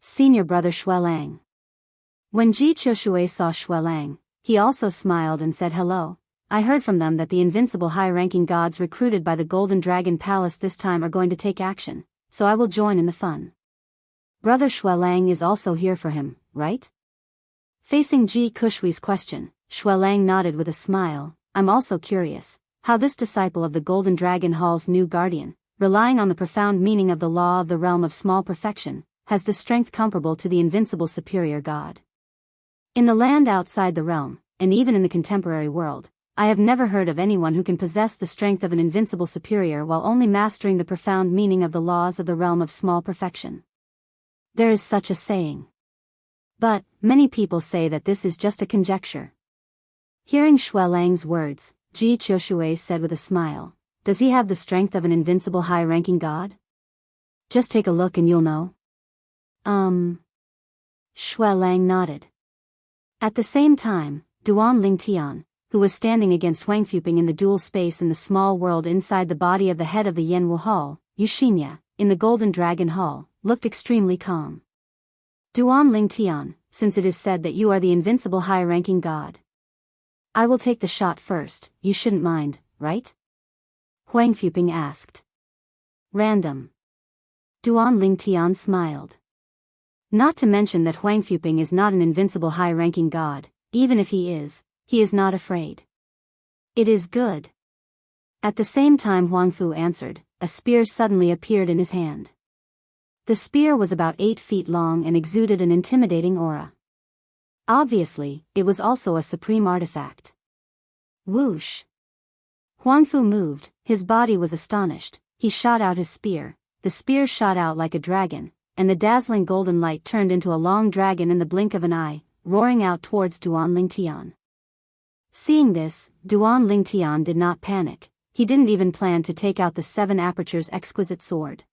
Senior brother Xuelang. When Ji Qiushui saw Xuelang, he also smiled and said hello. I heard from them that the invincible high-ranking gods recruited by the Golden Dragon Palace this time are going to take action, so I will join in the fun. Brother Xuelang is also here for him, right? Facing Ji Qiushui's question, Xuelang nodded with a smile. I'm also curious, how this disciple of the Golden Dragon Hall's new guardian, relying on the profound meaning of the law of the realm of small perfection, has the strength comparable to the invincible superior god. In the land outside the realm, and even in the contemporary world, I have never heard of anyone who can possess the strength of an invincible superior while only mastering the profound meaning of the laws of the realm of small perfection. There is such a saying. But, many people say that this is just a conjecture. Hearing Xuelang's words, Ji Qiushui said with a smile, does he have the strength of an invincible high-ranking god? Just take a look and you'll know. Xuelang nodded. At the same time, Duan Lingtian, who was standing against Huang Fuping in the dual space in the small world inside the body of the head of the Yanwu Hall, Xianxia, in the Golden Dragon Hall, looked extremely calm. Duan Lingtian, since it is said that you are the invincible high-ranking god, I will take the shot first, you shouldn't mind, right? Huang Fuping asked. Random. Duan Lingtian smiled. Not to mention that Huang Fuping is not an invincible high-ranking god, even if he is not afraid. It is good. At the same time Huang Fu answered, a spear suddenly appeared in his hand. The spear was about 8 feet long and exuded an intimidating aura. Obviously, it was also a supreme artifact. Whoosh! Huang Fu moved, his body was astonished, he shot out his spear, the spear shot out like a dragon, and the dazzling golden light turned into a long dragon in the blink of an eye, roaring out towards Duan Lingtian. Seeing this, Duan Lingtian did not panic, he didn't even plan to take out the 7 apertures exquisite sword.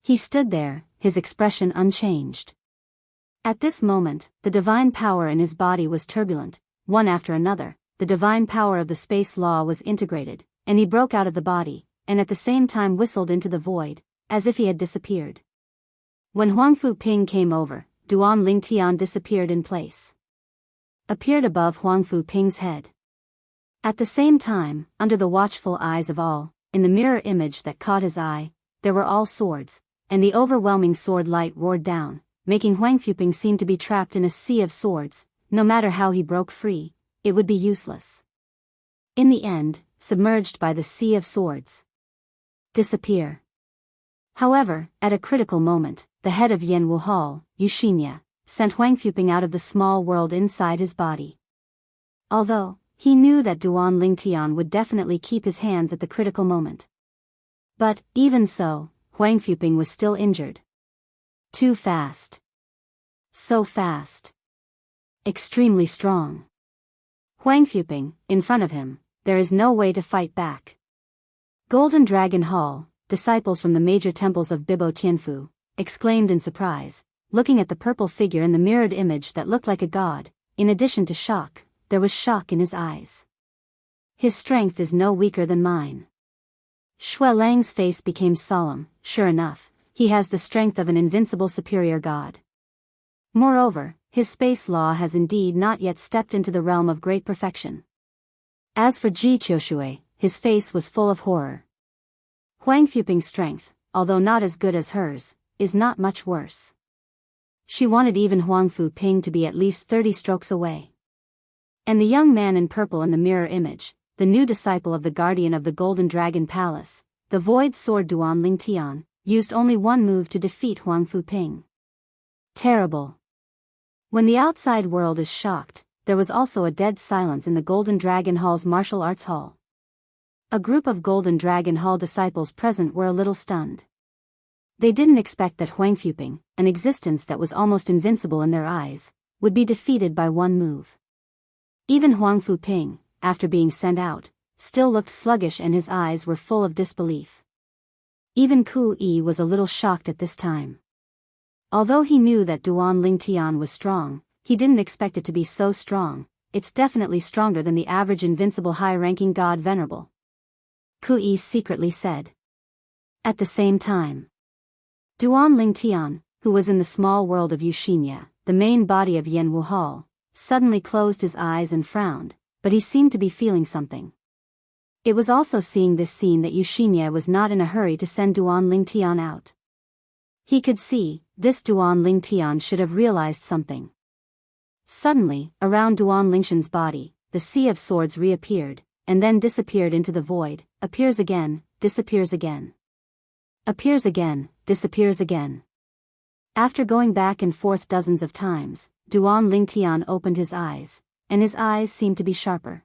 He stood there, his expression unchanged. At this moment, the divine power in his body was turbulent, one after another, the divine power of the space law was integrated, and he broke out of the body, and at the same time whistled into the void, as if he had disappeared. When Huang Fu Ping came over, Duan Lingtian disappeared in place. Appeared above Huang Fu Ping's head. At the same time, under the watchful eyes of all, in the mirror image that caught his eye, there were all swords, and the overwhelming sword light roared down, making Huang Fuping seem to be trapped in a sea of swords. No matter how he broke free, it would be useless. In the end, submerged by the sea of swords. Disappear. However, at a critical moment, the head of Yanwu Hall, Xianxia, sent Huang Fuping out of the small world inside his body. Although, he knew that Duan Lingtian would definitely keep his hands at the critical moment. But, even so, Huang Fuping was still injured. Too fast. So fast. Extremely strong. Huang Fuping, in front of him, there is no way to fight back. Golden Dragon Hall, disciples from the major temples of Bibo Tianfu, exclaimed in surprise, looking at the purple figure in the mirrored image that looked like a god. In addition to shock, there was shock in his eyes. His strength is no weaker than mine. Xuelang's face became solemn. Sure enough, he has the strength of an invincible superior god. Moreover, his space law has indeed not yet stepped into the realm of great perfection. As for Ji Qiushui, his face was full of horror. Huang Fuping's strength, although not as good as hers, is not much worse. She wanted even Huang Fu Ping to be at least 30 strokes away. And the young man in purple in the mirror image, the new disciple of the guardian of the Golden Dragon Palace, the void sword Duan Lingtian, used only one move to defeat Huang Fu Ping. Terrible. When the outside world is shocked, there was also a dead silence in the Golden Dragon Hall's martial arts hall. A group of Golden Dragon Hall disciples present were a little stunned. They didn't expect that Huang Fuping, an existence that was almost invincible in their eyes, would be defeated by one move. Even Huang Fu Ping, after being sent out, still looked sluggish and his eyes were full of disbelief. Even Ku Yi was a little shocked at this time. Although he knew that Duan Lingtian was strong, he didn't expect it to be so strong, it's definitely stronger than the average invincible high-ranking god venerable. Kui secretly said. At the same time, Duan Lingtian, who was in the small world of Xianxia, the main body of Yanwu Hall, suddenly closed his eyes and frowned, but he seemed to be feeling something. It was also seeing this scene that Xianxia was not in a hurry to send Duan Lingtian out. He could see, this Duan Lingtian should have realized something. Suddenly, around Duan Lingtian's body, the sea of swords reappeared, and then disappeared into the void, appears again, disappears again. Appears again, disappears again. After going back and forth dozens of times, Duan Lingtian opened his eyes, and his eyes seemed to be sharper.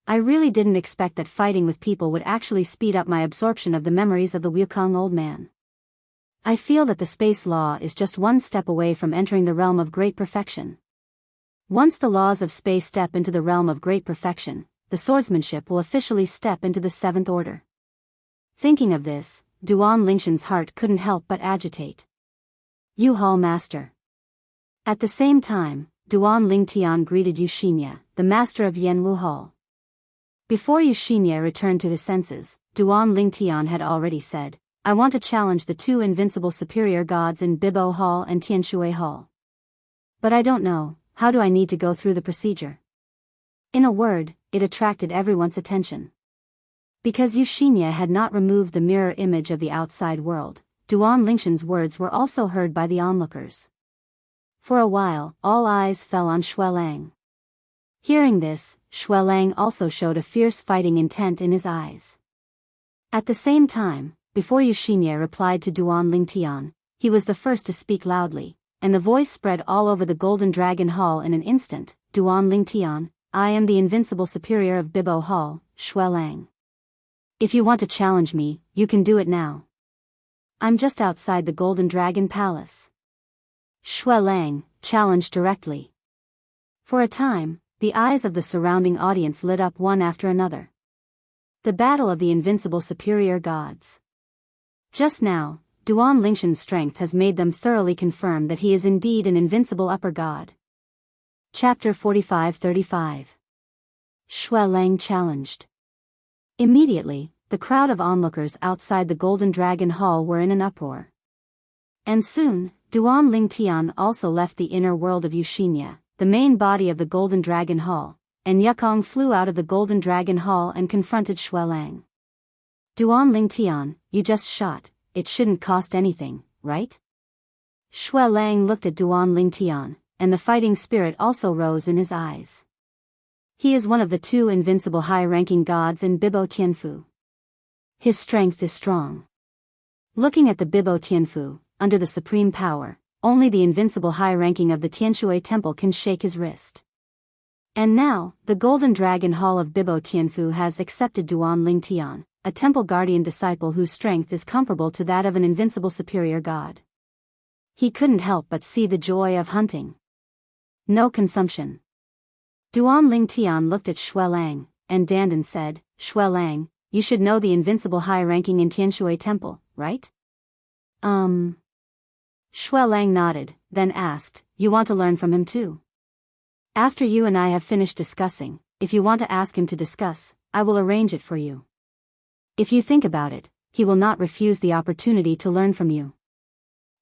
I really didn't expect that fighting with people would actually speed up my absorption of the memories of the Wukong old man. I feel that the space law is just one step away from entering the realm of great perfection. Once the laws of space step into the realm of great perfection, the swordsmanship will officially step into the seventh order. Thinking of this, Duan Lingtian's heart couldn't help but agitate. Yu Hall Master. At the same time, Duan Lingtian greeted Xianxia, the master of Yanwu Hall. Before Xianxia returned to his senses, Duan Lingtian had already said, I want to challenge the two invincible superior gods in Bibo Hall and Tianshui Hall. But I don't know, how do I need to go through the procedure? In a word, it attracted everyone's attention. Because Xianxia had not removed the mirror image of the outside world, Duan Lingtian's words were also heard by the onlookers. For a while, all eyes fell on Xuelang. Hearing this, Xuelang also showed a fierce fighting intent in his eyes. At the same time, before Xianxia replied to Duan Lingtian, he was the first to speak loudly, and the voice spread all over the Golden Dragon Hall in an instant. Duan Lingtian, I am the invincible superior of Bibo Hall, Xuelang. If you want to challenge me, you can do it now. I'm just outside the Golden Dragon Palace. Xuelang challenged directly. For a time, the eyes of the surrounding audience lit up one after another. The battle of the invincible superior gods. Just now, Duan Lingtian's strength has made them thoroughly confirm that he is indeed an invincible upper god. Chapter 45-35. Xuelang challenged. Immediately, the crowd of onlookers outside the Golden Dragon Hall were in an uproar. And soon, Duan Lingtian also left the inner world of Xianxia, the main body of the Golden Dragon Hall, and Yukong flew out of the Golden Dragon Hall and confronted Xuelang. Duan Lingtian, you just shot, it shouldn't cost anything, right? Xuelang looked at Duan Lingtian, and the fighting spirit also rose in his eyes. He is one of the two invincible high-ranking gods in Bibo Tianfu. His strength is strong. Looking at the Bibo Tianfu, under the supreme power, only the invincible high-ranking of the Tianshui Temple can shake his wrist. And now, the Golden Dragon Hall of Bibo Tianfu has accepted Duan Lingtian, a temple guardian disciple whose strength is comparable to that of an invincible superior god. He couldn't help but see the joy of hunting. No consumption. Duan Lingtian looked at Xuelang, and Dandan said, Xuelang, you should know the invincible high-ranking in Tianshui Temple, right? Xuelang nodded, then asked, you want to learn from him too? After you and I have finished discussing, if you want to ask him to discuss, I will arrange it for you. If you think about it, he will not refuse the opportunity to learn from you.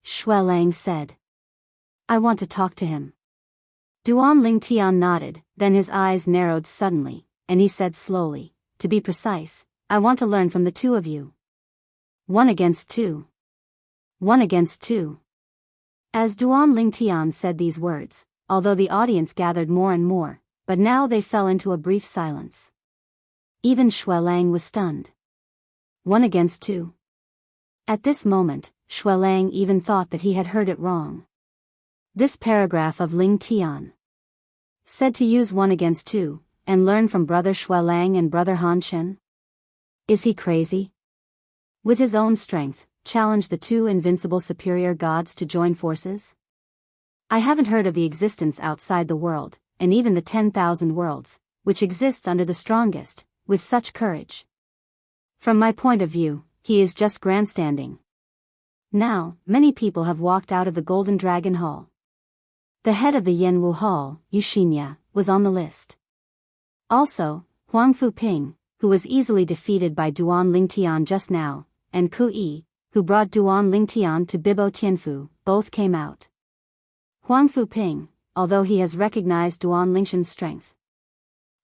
Xuelang said. I want to talk to him. Duan Lingtian nodded, then his eyes narrowed suddenly, and he said slowly, to be precise, I want to learn from the two of you. 1 against 2. 1 against 2. As Duan Lingtian said these words, although the audience gathered more and more, but now they fell into a brief silence. Even Xuelang was stunned. 1 against 2. At this moment, Xuelang even thought that he had heard it wrong. This paragraph of Lingtian said to use 1 against 2, and learn from brother Xuelang and brother Han Chen? Is he crazy? With his own strength, challenge the two invincible superior gods to join forces? I haven't heard of the existence outside the world, and even the 10,000 worlds, which exists under the strongest, with such courage. From my point of view, he is just grandstanding. Now, many people have walked out of the Golden Dragon Hall. The head of the Yanwu Hall, Xianxia, was on the list. Also, Huang Fuping, who was easily defeated by Duan Lingtian just now, and Ku Yi, who brought Duan Lingtian to Bibo Tianfu, both came out. Huang Fuping, although he has recognized Duan Lingtian's strength.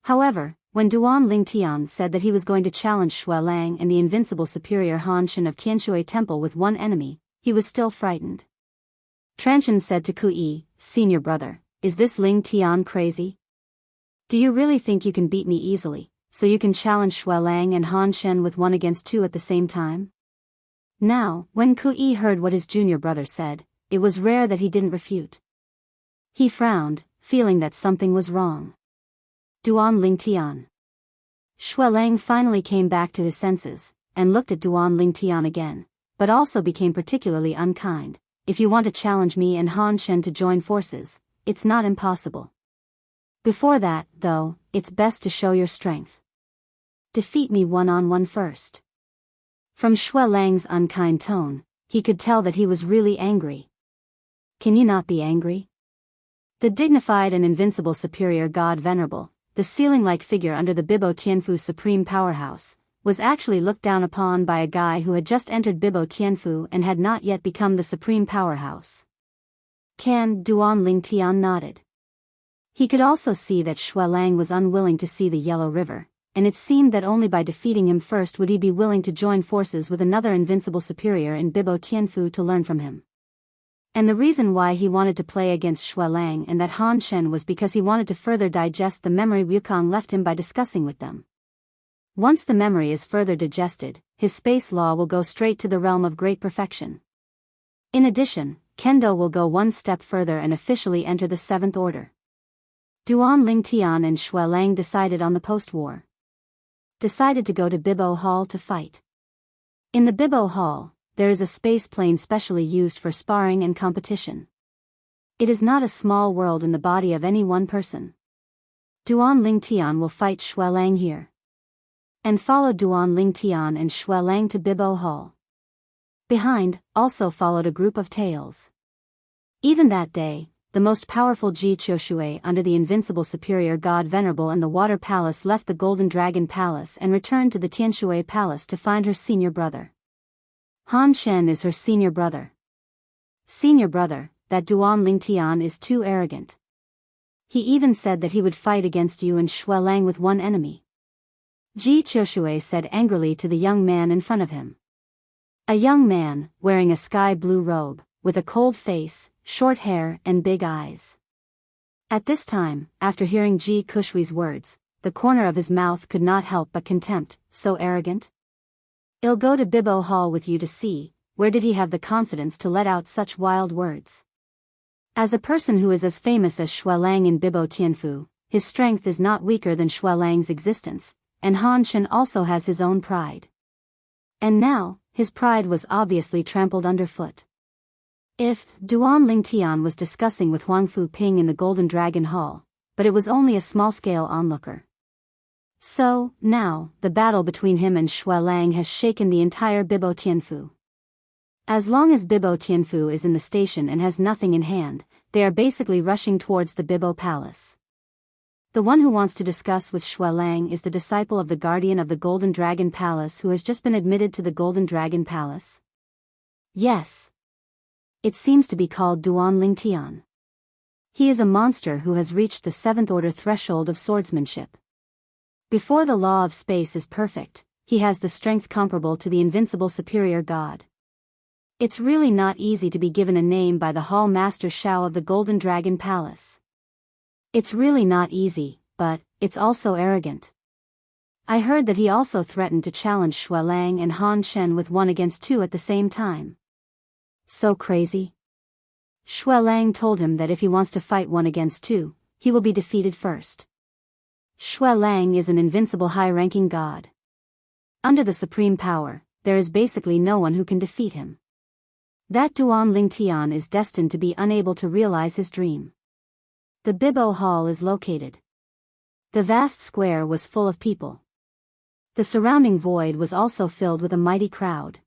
However, when Duan Lingtian said that he was going to challenge Shui Lang and the invincible superior Han Shen of Tianshui Temple with one enemy, he was still frightened. Tranchen said to Ku Yi, "Senior brother, is this Ling Tian crazy? Do you really think you can beat me easily, so you can challenge Shui Lang and Han Shen with 1 against 2 at the same time?" Now, when Ku Yi heard what his junior brother said, it was rare that he didn't refute. He frowned, feeling that something was wrong. Duan Lingtian. Shui Lang finally came back to his senses, and looked at Duan Lingtian again, but also became particularly unkind. "If you want to challenge me and Han Shen to join forces, it's not impossible. Before that, though, it's best to show your strength. Defeat me one-on-one first." From Shui Lang's unkind tone, he could tell that he was really angry. "Can you not be angry?" The dignified and invincible superior god Venerable, the ceiling-like figure under the Bibo Tianfu Supreme Powerhouse, was actually looked down upon by a guy who had just entered Bibo Tianfu and had not yet become the Supreme Powerhouse. Duan Lingtian nodded. He could also see that Shui Lang was unwilling to see the Yellow River, and it seemed that only by defeating him first would he be willing to join forces with another invincible superior in Bibo Tianfu to learn from him. And the reason why he wanted to play against Shui Lang and that Han Shen was because he wanted to further digest the memory Wukong left him by discussing with them. Once the memory is further digested, his space law will go straight to the realm of great perfection. In addition, Kendo will go one step further and officially enter the 7th Order. Duan Lingtian and Shui Lang decided on the post-war. Decided to go to Bibo Hall to fight. In the Bibo Hall, there is a space plane specially used for sparring and competition. It is not a small world in the body of any one person. Duan Lingtian will fight Shui Lang here. And follow Duan Lingtian and Shui Lang to Bibo Hall. Behind, also followed a group of tails. Even that day, the most powerful Ji Qiushui under the invincible superior god Venerable and the Water Palace left the Golden Dragon Palace and returned to the Tianshui Palace to find her senior brother. Han Shen is her senior brother. Senior brother, that Duan Lingtian is too arrogant. He even said that he would fight against you and Shui Lang with one enemy. Ji Qiushui said angrily to the young man in front of him. A young man, wearing a sky blue robe, with a cold face, short hair and big eyes. At this time, after hearing Ji Qiushui's words, the corner of his mouth could not help but contempt. "So arrogant? I'll go to Bibo Hall with you to see, where did he have the confidence to let out such wild words?" As a person who is as famous as Shui Lang in Bibo Tianfu, his strength is not weaker than Shui Lang's existence, and Han Shen also has his own pride. And now, his pride was obviously trampled underfoot. If Duan Lingtian was discussing with Huang Fuping in the Golden Dragon Hall, but it was only a small-scale onlooker. So, now, the battle between him and Shui Lang has shaken the entire Bibo Tianfu. As long as Bibo Tianfu is in the station and has nothing in hand, they are basically rushing towards the Bibo Palace. The one who wants to discuss with Shui Lang is the disciple of the guardian of the Golden Dragon Palace who has just been admitted to the Golden Dragon Palace. Yes. It seems to be called Duan Lingtian. He is a monster who has reached the 7th Order threshold of swordsmanship. Before the law of space is perfect, he has the strength comparable to the invincible superior god. It's really not easy to be given a name by the Hall Master Shao of the Golden Dragon Palace. It's really not easy, but it's also arrogant. I heard that he also threatened to challenge Shui Lang and Han Shen with 1-against-2 at the same time. So crazy? Shui Lang told him that if he wants to fight 1-against-2, he will be defeated first. Shui Lang is an invincible high-ranking god. Under the supreme power, there is basically no one who can defeat him. That Duan Lingtian is destined to be unable to realize his dream. The Bibo Hall is located. The vast square was full of people. The surrounding void was also filled with a mighty crowd.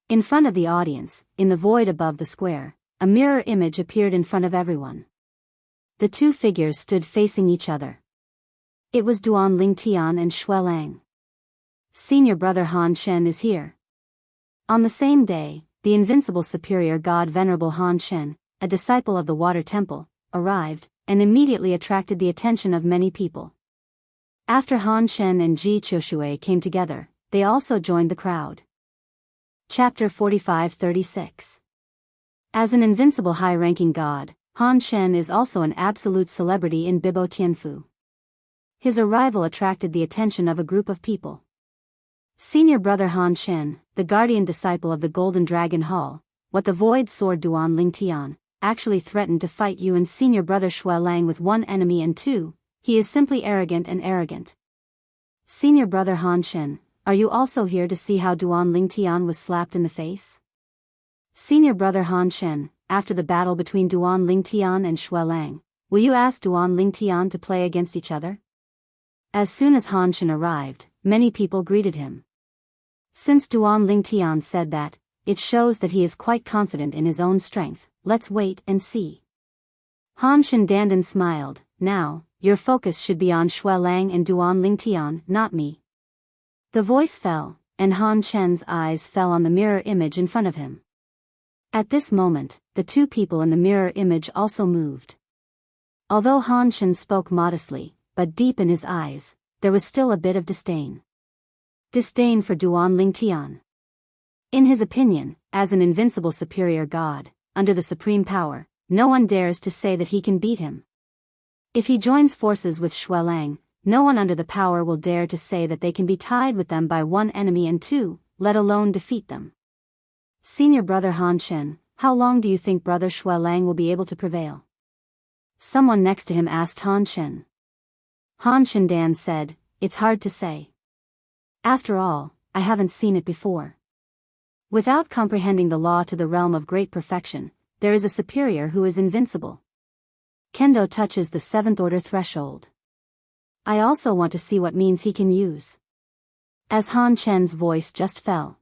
In front of the audience, in the void above the square, a mirror image appeared in front of everyone. the two figures stood facing each other. It was Duan Lingtian and Xue Lang. Senior brother Han Shen is here. On the same day, the invincible superior god Venerable Han Shen, a disciple of the Water Temple, arrived, and immediately attracted the attention of many people. After Han Shen and Ji Qiushui came together, they also joined the crowd. Chapter 45-36. As an invincible high-ranking god, Han Shen is also an absolute celebrity in Bibo Tianfu. His arrival attracted the attention of a group of people. Senior brother Han Shen, the guardian disciple of the Golden Dragon Hall, what the Void Sword Duan Lingtian, actually threatened to fight you and senior brother Xue Lang with one enemy and two, he is simply arrogant and arrogant. Senior brother Han Shen, are you also here to see how Duan Lingtian was slapped in the face? Senior brother Han Shen, after the battle between Duan Lingtian and Xue Lang, will you ask Duan Lingtian to play against each other? As soon as Han Shen arrived, many people greeted him. Since Duan Lingtian said that, it shows that he is quite confident in his own strength. Let's wait and see. Han Shen Dandan smiled. Now, your focus should be on Xue Lang and Duan Lingtian, not me. The voice fell, and Han Shen's eyes fell on the mirror image in front of him. At this moment, the two people in the mirror image also moved. Although Han Shen spoke modestly, but deep in his eyes, there was still a bit of disdain. Disdain for Duan Lingtian. In his opinion, as an invincible superior god, under the supreme power, no one dares to say that he can beat him. If he joins forces with Xue Lang, no one under the power will dare to say that they can be tied with them by one enemy and two, let alone defeat them. Senior brother Han Shen, how long do you think brother Xue Lang will be able to prevail? Someone next to him asked Han Shen. Han Shendan said, it's hard to say. After all, I haven't seen it before. Without comprehending the law to the realm of great perfection, there is a superior who is invincible. Kendo touches the seventh order threshold. I also want to see what means he can use. As Han Shen's voice just fell.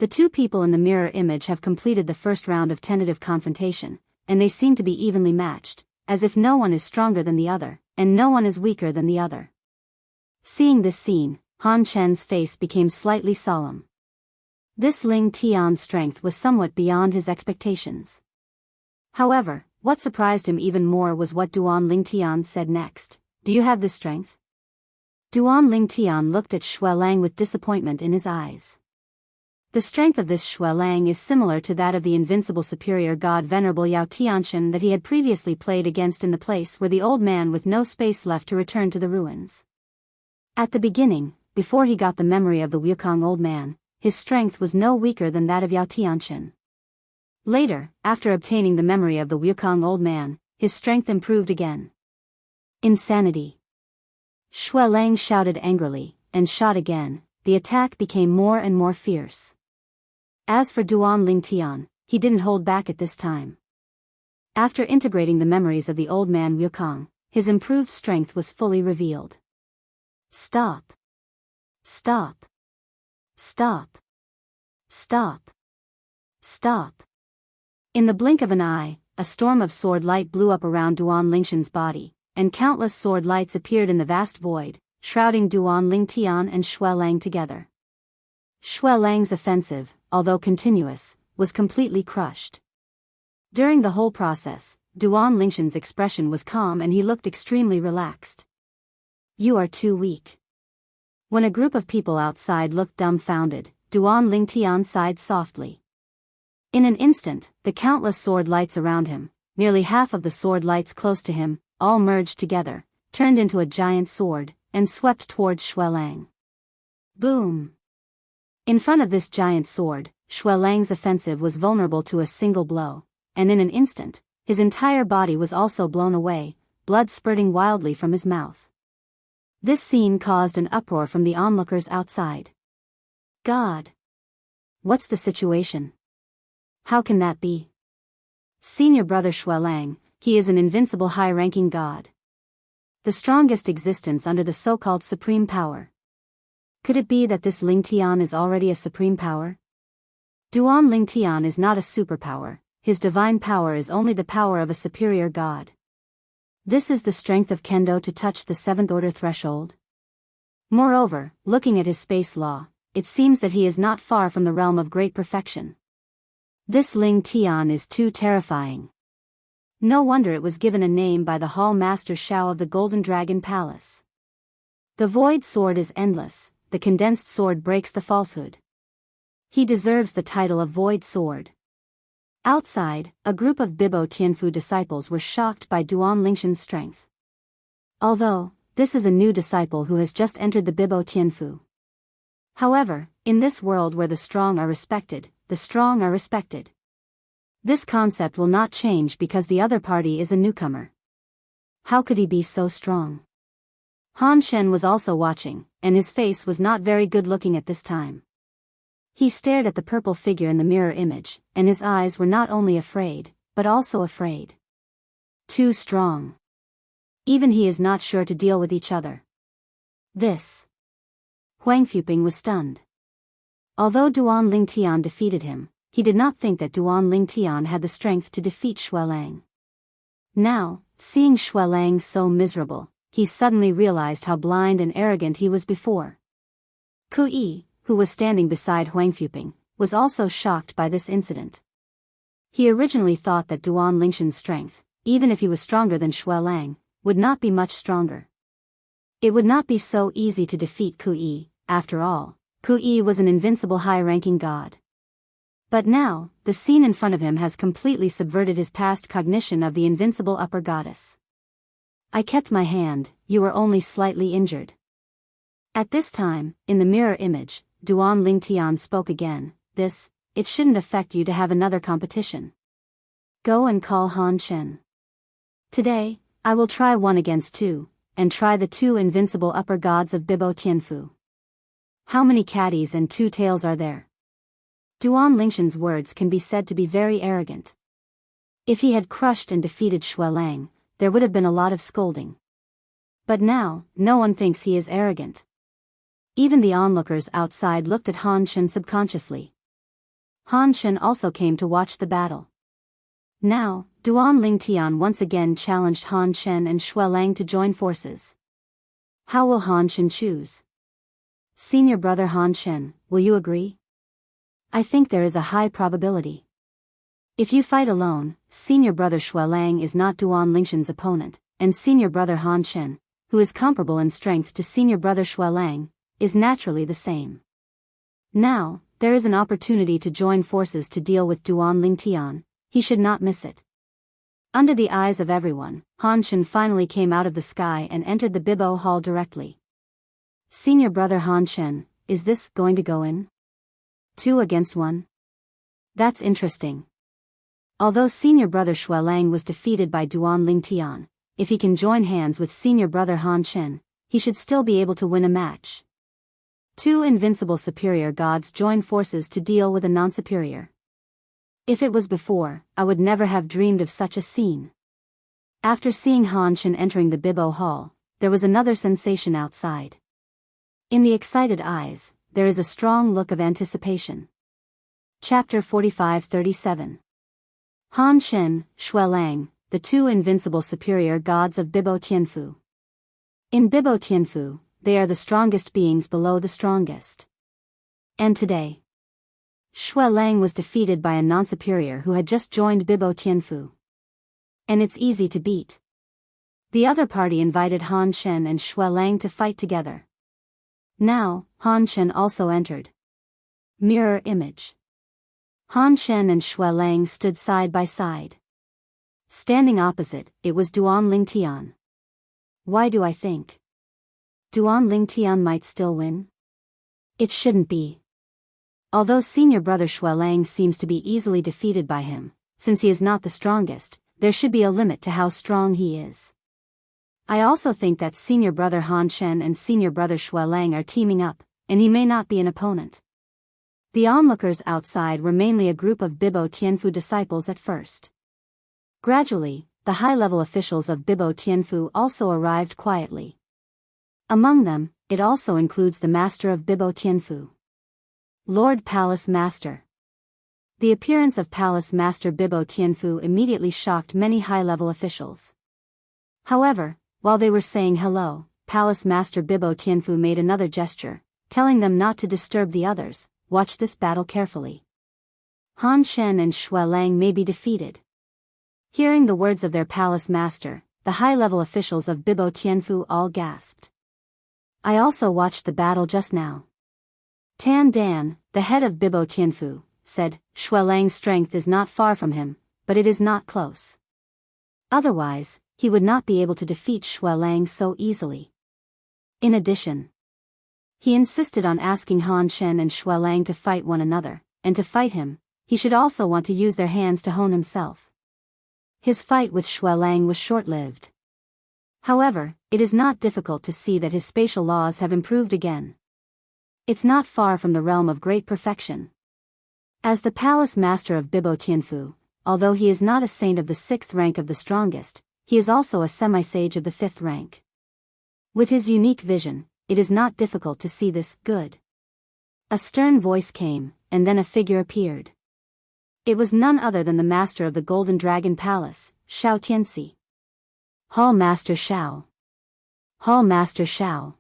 The two people in the mirror image have completed the first round of tentative confrontation, and they seem to be evenly matched, as if no one is stronger than the other, and no one is weaker than the other. Seeing this scene, Han Shen's face became slightly solemn. This Ling Tian's strength was somewhat beyond his expectations. However, what surprised him even more was what Duan Lingtian said next. Do you have this strength? Duan Lingtian looked at Xue Lang with disappointment in his eyes. The strength of this Xue Lang is similar to that of the invincible superior god Venerable Yao Tianshan that he had previously played against in the place where the old man with no space left to return to the ruins. At the beginning, before he got the memory of the Wukong old man, his strength was no weaker than that of Yao Tianshan. Later, after obtaining the memory of the Wukong old man, his strength improved again. Insanity! Xue Lang shouted angrily, and shot again. The attack became more and more fierce. As for Duan Lingtian, he didn't hold back at this time. After integrating the memories of the old man Wukong, his improved strength was fully revealed. Stop! Stop! Stop! Stop! Stop! In the blink of an eye, a storm of sword light blew up around Duan Lingshan's body, and countless sword lights appeared in the vast void, shrouding Duan Lingtian and Xue Lang together. Xue Lang's offensive, although continuous, was completely crushed. During the whole process, Duan Lingshan's expression was calm and he looked extremely relaxed. You are too weak. When a group of people outside looked dumbfounded, Duan Lingtian sighed softly. In an instant, the countless sword lights around him, nearly half of the sword lights close to him, all merged together, turned into a giant sword, and swept towards Xue Lang. Boom! In front of this giant sword, Xue Lang's offensive was vulnerable to a single blow, and in an instant, his entire body was also blown away, blood spurting wildly from his mouth. This scene caused an uproar from the onlookers outside. God! What's the situation? How can that be? Senior brother Xue Lang, he is an invincible high-ranking god. The strongest existence under the so-called supreme power. Could it be that this Lingtian is already a supreme power? Duan Lingtian is not a superpower, his divine power is only the power of a superior god. This is the strength of Kendo to touch the 7th order threshold? Moreover, looking at his space law, it seems that he is not far from the realm of great perfection. This Ling Tian is too terrifying. No wonder it was given a name by the Hall Master Shao of the Golden Dragon Palace. The void sword is endless, the condensed sword breaks the falsehood. He deserves the title of Void Sword. Outside, a group of Bibo Tianfu disciples were shocked by Duan Lingshan's strength. Although, this is a new disciple who has just entered the Bibo Tianfu. However, in this world where the strong are respected, the strong are respected. This concept will not change because the other party is a newcomer. How could he be so strong? Han Shen was also watching, and his face was not very good looking at this time. He stared at the purple figure in the mirror image, and his eyes were not only afraid, but also afraid. Too strong. Even he is not sure to deal with each other. This. Huang Fuping was stunned. Although Duan Lingtian defeated him, he did not think that Duan Lingtian had the strength to defeat Xuelang. Now, seeing Xuelang so miserable, he suddenly realized how blind and arrogant he was before. Ku Yi, who was standing beside Huang Fuping, was also shocked by this incident. He originally thought that Duan Lingshan's strength, even if he was stronger than Xuelang, would not be much stronger. It would not be so easy to defeat Ku Yi. After all, Ku Yi was an invincible high-ranking god. But now, the scene in front of him has completely subverted his past cognition of the invincible upper goddess. I kept my hand, you were only slightly injured. At this time, in the mirror image, Duan Lingtian spoke again, it shouldn't affect you to have another competition. Go and call Han Shen. Today, I will try 1 against 2, and try the 2 invincible upper gods of Bibo Tianfu. How many caddies and 2 tails are there? Duan Lingshan's words can be said to be very arrogant. If he had crushed and defeated Xuelang, there would have been a lot of scolding. But now, no one thinks he is arrogant. Even the onlookers outside looked at Han Shen subconsciously. Han Shen also came to watch the battle. Now, Duan Lingtian once again challenged Han Shen and Xuelang to join forces. How will Han Shen choose? Senior brother Han Shen, will you agree? I think there is a high probability. If you fight alone, senior brother Xuelang is not Duan Lingshan's opponent, and senior brother Han Shen, who is comparable in strength to senior brother Xuelang, is naturally the same. Now, there is an opportunity to join forces to deal with Duan Lingtian, he should not miss it. Under the eyes of everyone, Han Shen finally came out of the sky and entered the Bibo Hall directly. Senior brother Han Shen, is this going to go in? 2 against 1? That's interesting. Although senior brother Xuelang was defeated by Duan Lingtian, if he can join hands with senior brother Han Shen, he should still be able to win a match. 2 invincible superior gods join forces to deal with a non-superior. If it was before, I would never have dreamed of such a scene. After seeing Han Shen entering the Bibo Hall, there was another sensation outside. In the excited eyes, there is a strong look of anticipation. Chapter 45-37. Han Shen, Xuelang, the 2 invincible superior gods of Bibo Tianfu. In Bibo Tianfu, they are the strongest beings below the strongest. And today, Xuelang was defeated by a non-superior who had just joined Bibo Tianfu. And it's easy to beat. The other party invited Han Shen and Xuelang to fight together. Now, Han Shen also entered. Mirror image. Han Shen and Xuelang stood side by side. Standing opposite, it was Duan Lingtian. Why do I think Duan Lingtian might still win? It shouldn't be. Although senior brother Xuelang seems to be easily defeated by him, since he is not the strongest, there should be a limit to how strong he is. I also think that senior brother Han Shen and senior brother Xuelang are teaming up, and he may not be an opponent. The onlookers outside were mainly a group of Bibo Tianfu disciples at first. Gradually, the high-level officials of Bibo Tianfu also arrived quietly. Among them, it also includes the master of Bibo Tianfu. Lord Palace Master. The appearance of Palace Master Bibo Tianfu immediately shocked many high-level officials. However, while they were saying hello, Palace Master Bibo Tianfu made another gesture, telling them not to disturb the others. Watch this battle carefully. Han Shen and Xue Lang may be defeated. Hearing the words of their palace master, the high-level officials of Bibo Tianfu all gasped. I also watched the battle just now. Tan Dan, the head of Bibo Tianfu, said, Xue Lang's strength is not far from him, but it is not close. Otherwise, he would not be able to defeat Xue Lang so easily. In addition, he insisted on asking Han Shen and Xue Lang to fight one another, and to fight him, he should also want to use their hands to hone himself. His fight with Xue Lang was short-lived. However, it is not difficult to see that his spatial laws have improved again. It's not far from the realm of great perfection. As the palace master of Bibo Tianfu, although he is not a saint of the 6th rank of the strongest, he is also a semi-sage of the 5th rank. With his unique vision, it is not difficult to see this good. A stern voice came, and then a figure appeared. It was none other than the master of the Golden Dragon Palace, Xiao Tianxi. Hall Master Xiao. Hall Master Xiao.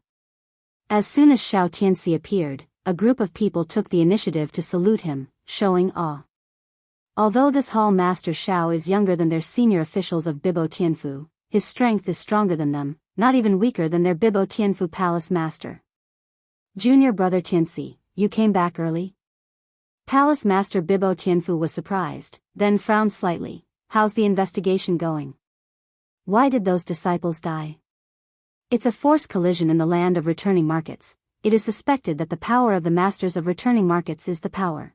As soon as Xiao Tianxi appeared, a group of people took the initiative to salute him, showing awe. Although this Hall Master Xiao is younger than their senior officials of Bibo Tianfu, his strength is stronger than them, not even weaker than their Bibo Tianfu Palace Master. Junior brother Tianxi, you came back early? Palace Master Bibo Tianfu was surprised, then frowned slightly. How's the investigation going? Why did those disciples die? It's a forced collision in the land of returning markets. It is suspected that the power of the masters of returning markets is the power.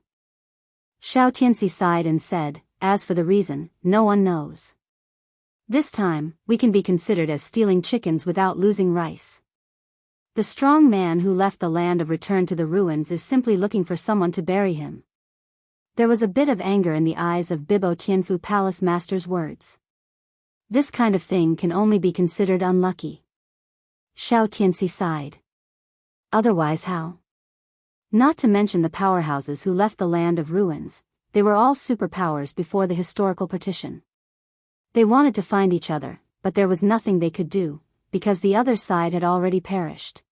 Xiao Tianxi sighed and said, as for the reason, no one knows. This time, we can be considered as stealing chickens without losing rice. The strong man who left the land of return to the ruins is simply looking for someone to bury him. There was a bit of anger in the eyes of Bibo Tianfu Palace Master's words. This kind of thing can only be considered unlucky. Xiao Tianxi sighed. Otherwise how? Not to mention the powerhouses who left the land of ruins, they were all superpowers before the historical partition. They wanted to find each other, but there was nothing they could do, because the other side had already perished.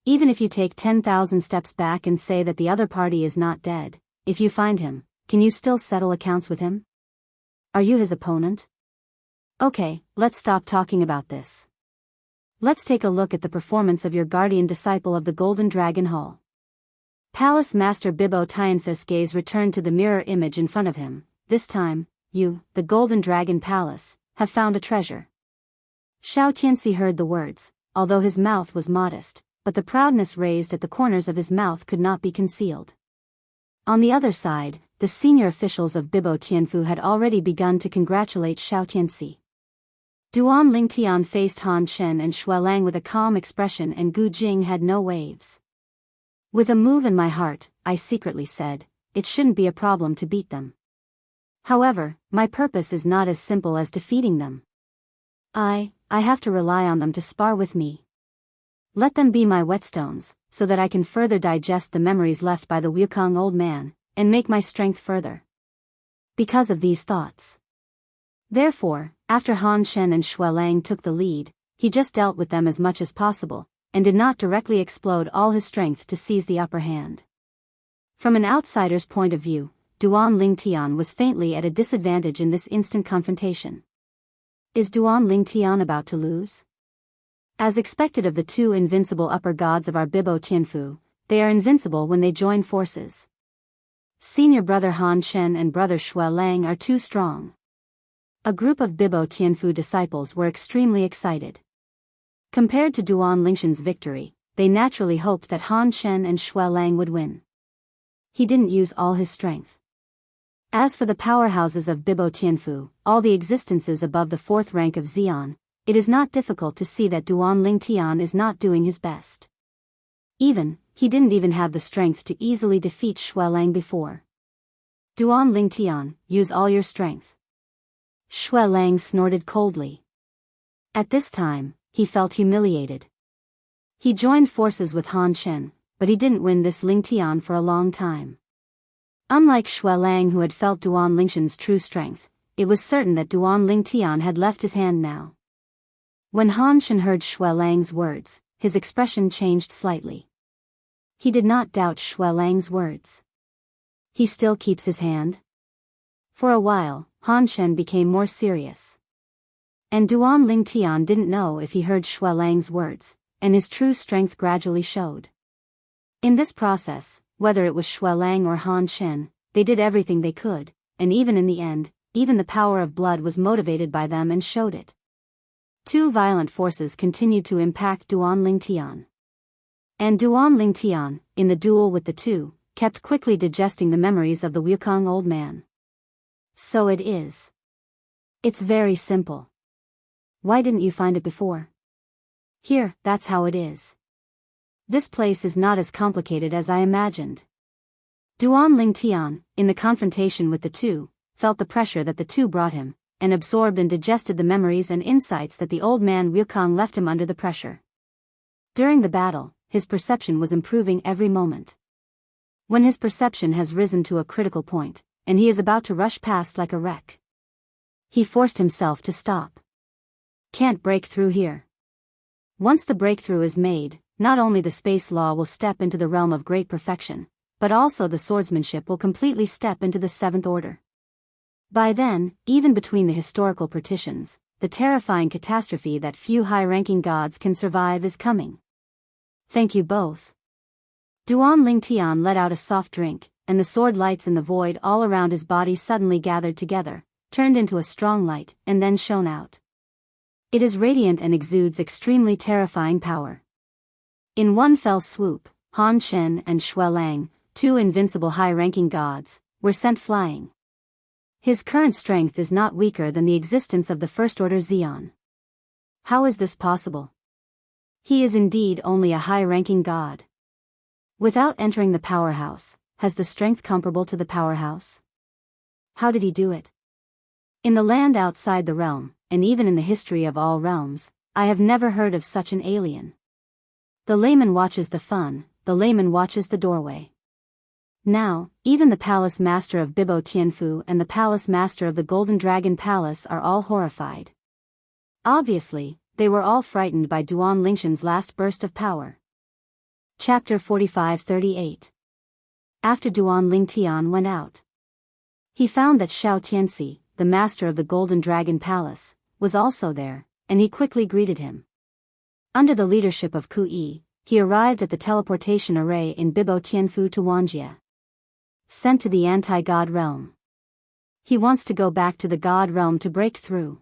Even if you take 10,000 steps back and say that the other party is not dead, if you find him, can you still settle accounts with him? Are you his opponent? Okay, let's stop talking about this. Let's take a look at the performance of your guardian disciple of the Golden Dragon Hall. Palace Master Bibo Tianfu's gaze returned to the mirror image in front of him. This time, you, the Golden Dragon Palace, have found a treasure. Xiao Tianxi heard the words, although his mouth was modest, but the proudness raised at the corners of his mouth could not be concealed. On the other side, the senior officials of Bibo Tianfu had already begun to congratulate Xiao Tianxi. Duan Lingtian faced Han Shen and Xue Lang with a calm expression, and Gu Jing had no waves. With a move in my heart, I secretly said, it shouldn't be a problem to beat them. However, my purpose is not as simple as defeating them. I have to rely on them to spar with me. Let them be my whetstones, so that I can further digest the memories left by the Wukong old man, and make my strength further. Because of these thoughts. Therefore, after Han Shen and Xue Lang took the lead, he just dealt with them as much as possible, and did not directly explode all his strength to seize the upper hand. From an outsider's point of view, Duan Lingtian was faintly at a disadvantage in this instant confrontation. Is Duan Lingtian about to lose? As expected of the two invincible upper gods of our Bibo Tianfu, they are invincible when they join forces. Senior brother Han Shen and brother Xue Lang are too strong. A group of Bibo Tianfu disciples were extremely excited. Compared to Duan Lingtian's victory, they naturally hoped that Han Shen and Xue Lang would win. He didn't use all his strength. As for the powerhouses of Bibo Tianfu, all the existences above the 4th rank of Xian, it is not difficult to see that Duan Lingtian is not doing his best. He didn't even have the strength to easily defeat Xue Lang before. Duan Lingtian, use all your strength. Xue Lang snorted coldly. At this time, he felt humiliated. He joined forces with Han Shen, but he didn't win this Lingtian for a long time. Unlike Xue Lang, who had felt Duan Lingtian's true strength, it was certain that Duan Lingtian had left his hand now. When Han Shen heard Xue Lang's words, his expression changed slightly. He did not doubt Xue Lang's words. He still keeps his hand? For a while, Han Shen became more serious. And Duan Lingtian didn't know if he heard Xue Lang's words, and his true strength gradually showed. In this process, whether it was Xue Lang or Han Shen, they did everything they could, and even in the end, even the power of blood was motivated by them and showed it. Two violent forces continued to impact Duan Lingtian. And Duan Lingtian, in the duel with the two, kept quickly digesting the memories of the Wukong old man. So it is. It's very simple. Why didn't you find it before? Here, that's how it is. This place is not as complicated as I imagined. Duan Lingtian, in the confrontation with the two, felt the pressure that the two brought him, and absorbed and digested the memories and insights that the old man Wukong left him under the pressure. During the battle, his perception was improving every moment. When his perception has risen to a critical point, and he is about to rush past like a wreck, he forced himself to stop. Can't break through here. Once the breakthrough is made, not only the space law will step into the realm of great perfection, but also the swordsmanship will completely step into the seventh order. By then, even between the historical partitions, the terrifying catastrophe that few high-ranking gods can survive is coming. Thank you both. Duan Lingtian let out a soft drink, and the sword lights in the void all around his body suddenly gathered together, turned into a strong light, and then shone out. It is radiant and exudes extremely terrifying power. In one fell swoop, Han Shen and Xue Lang, two invincible high-ranking gods, were sent flying. His current strength is not weaker than the existence of the First Order Xian. How is this possible? He is indeed only a high-ranking god. Without entering the powerhouse, has the strength comparable to the powerhouse? How did he do it? In the land outside the realm, and even in the history of all realms, I have never heard of such an alien. The layman watches the fun, the layman watches the doorway. Now, even the palace master of Bibo Tianfu and the palace master of the Golden Dragon Palace are all horrified. Obviously, they were all frightened by Duan Lingshan's last burst of power. Chapter 45-38. After Duan Lingtian went out, he found that Xiao Tianxi, the master of the Golden Dragon Palace, was also there, and he quickly greeted him. Under the leadership of Ku Yi, he arrived at the teleportation array in Bibo Tianfu to Wanjie. Sent to the anti-god realm. He wants to go back to the god realm to break through.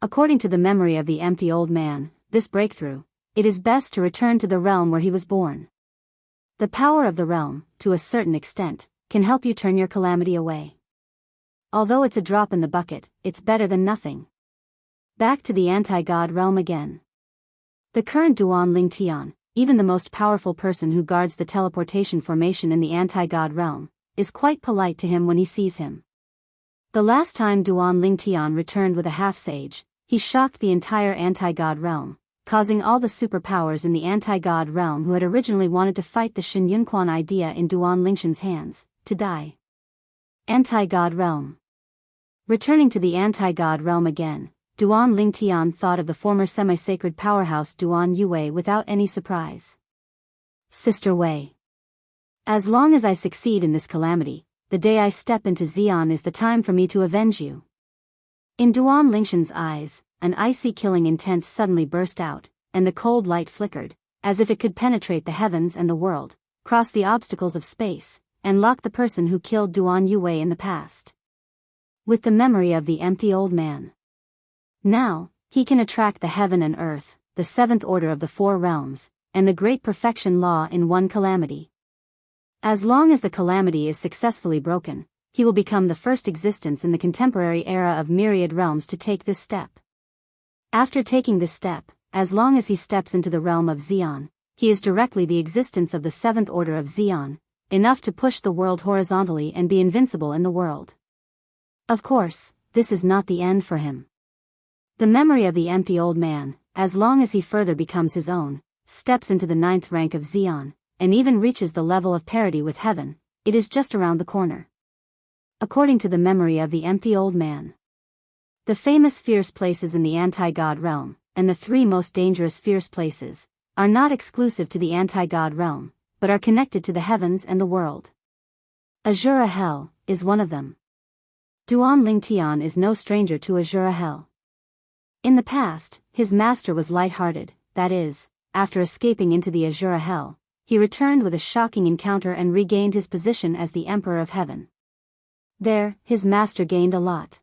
According to the memory of the empty old man, this breakthrough, it is best to return to the realm where he was born. The power of the realm, to a certain extent, can help you turn your calamity away. Although it's a drop in the bucket, it's better than nothing. Back to the anti-god realm again. The current Duan Lingtian, even the most powerful person who guards the teleportation formation in the anti-god realm, is quite polite to him when he sees him. The last time Duan Lingtian returned with a half-sage, he shocked the entire anti-god realm, causing all the superpowers in the anti-god realm who had originally wanted to fight the Shen Yunquan idea in Duan Lingshan's hands, to die. Anti-god realm. Returning to the anti-god realm again, Duan Lingtian thought of the former semi-sacred powerhouse Duan Yue without any surprise. Sister Wei. As long as I succeed in this calamity, the day I step into Xian is the time for me to avenge you. In Duan Lingshan's eyes, an icy killing intent suddenly burst out, and the cold light flickered, as if it could penetrate the heavens and the world, cross the obstacles of space, and lock the person who killed Duan Yue in the past. With the memory of the empty old man. Now, he can attract the heaven and earth, the seventh order of the four realms, and the great perfection law in one calamity. As long as the calamity is successfully broken, he will become the first existence in the contemporary era of myriad realms to take this step. After taking this step, as long as he steps into the realm of Xian, he is directly the existence of the seventh order of Xian, enough to push the world horizontally and be invincible in the world. Of course, this is not the end for him. The memory of the empty old man, as long as he further becomes his own, steps into the ninth rank of Xian, and even reaches the level of parity with heaven, it is just around the corner. According to the memory of the empty old man. The famous fierce places in the anti-god realm, and the three most dangerous fierce places, are not exclusive to the anti-God realm, but are connected to the heavens and the world. Azura Hell is one of them. Duan Lingtian is no stranger to Azura Hell. In the past, his master was light-hearted, that is, after escaping into the Azura Hell, he returned with a shocking encounter and regained his position as the Emperor of Heaven. There, his master gained a lot.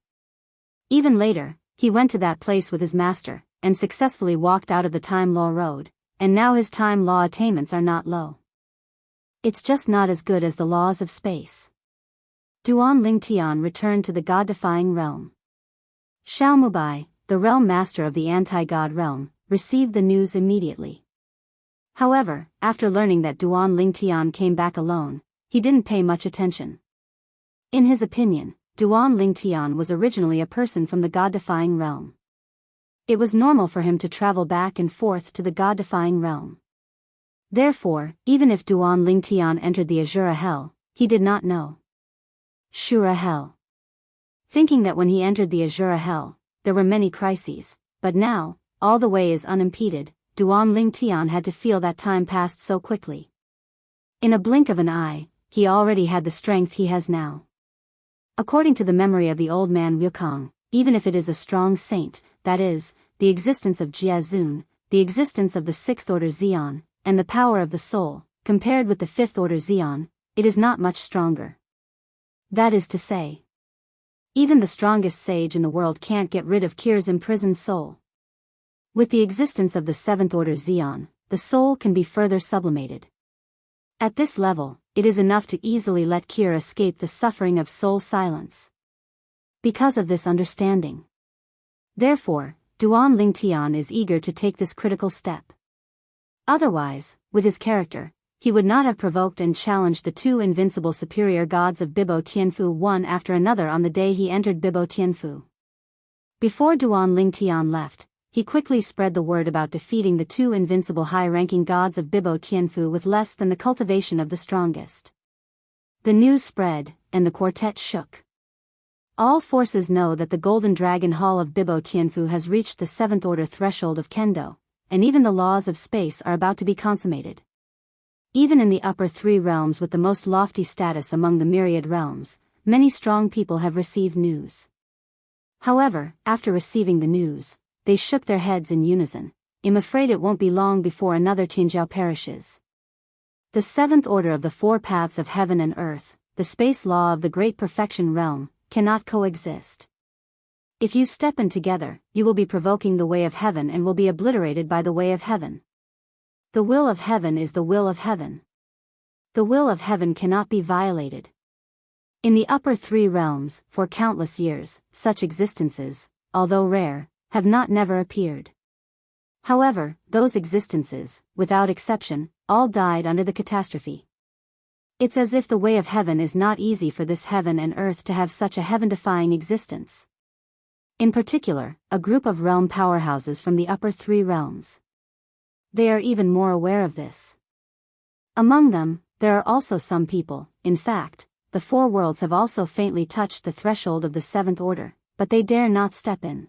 Even later, he went to that place with his master, and successfully walked out of the Time Law Road, and now his Time Law attainments are not low. It's just not as good as the laws of space. Duan Lingtian returned to the God-defying realm. Xiao Mubai, the realm master of the anti-God realm, received the news immediately. However, after learning that Duan Lingtian came back alone, he didn't pay much attention. In his opinion, Duan Lingtian was originally a person from the God-defying realm. It was normal for him to travel back and forth to the God-defying realm. Therefore, even if Duan Lingtian entered the Azura Hell, he did not know Shura Hell. Thinking that when he entered the Azura Hell, there were many crises, but now, all the way is unimpeded, Duan Lingtian had to feel that time passed so quickly. In a blink of an eye, he already had the strength he has now. According to the memory of the old man Wukong, even if it is a strong saint, that is, the existence of Jia Zun, the existence of the sixth order Xian, and the power of the soul, compared with the fifth order Xian, it is not much stronger. That is to say, even the strongest sage in the world can't get rid of Kir's imprisoned soul. With the existence of the seventh order Xian, the soul can be further sublimated. At this level, it is enough to easily let Kir escape the suffering of soul silence. Because of this understanding. Therefore, Duan Lingtian is eager to take this critical step. Otherwise, with his character, he would not have provoked and challenged the two invincible superior gods of Bibo Tianfu one after another on the day he entered Bibo Tianfu. Before Duan Lingtian left, he quickly spread the word about defeating the two invincible high-ranking gods of Bibo Tianfu with less than the cultivation of the strongest. The news spread, and the quartet shook. All forces know that the Golden Dragon Hall of Bibo Tianfu has reached the seventh order threshold of Kendo, and even the laws of space are about to be consummated. Even in the upper three realms with the most lofty status among the myriad realms, many strong people have received news. However, after receiving the news, they shook their heads in unison. I'm afraid it won't be long before another Qingjiao perishes. The seventh order of the four paths of heaven and earth, the space law of the great perfection realm, cannot coexist. If you step in together, you will be provoking the way of heaven and will be obliterated by the way of heaven. The will of heaven is the will of heaven. The will of heaven cannot be violated. In the upper three realms, for countless years, such existences, although rare, have not never appeared. However, those existences, without exception, all died under the catastrophe. It's as if the way of heaven is not easy for this heaven and earth to have such a heaven-defying existence. In particular, a group of realm powerhouses from the upper three realms. They are even more aware of this. Among them, there are also some people, in fact, the four worlds have also faintly touched the threshold of the seventh order, but they dare not step in.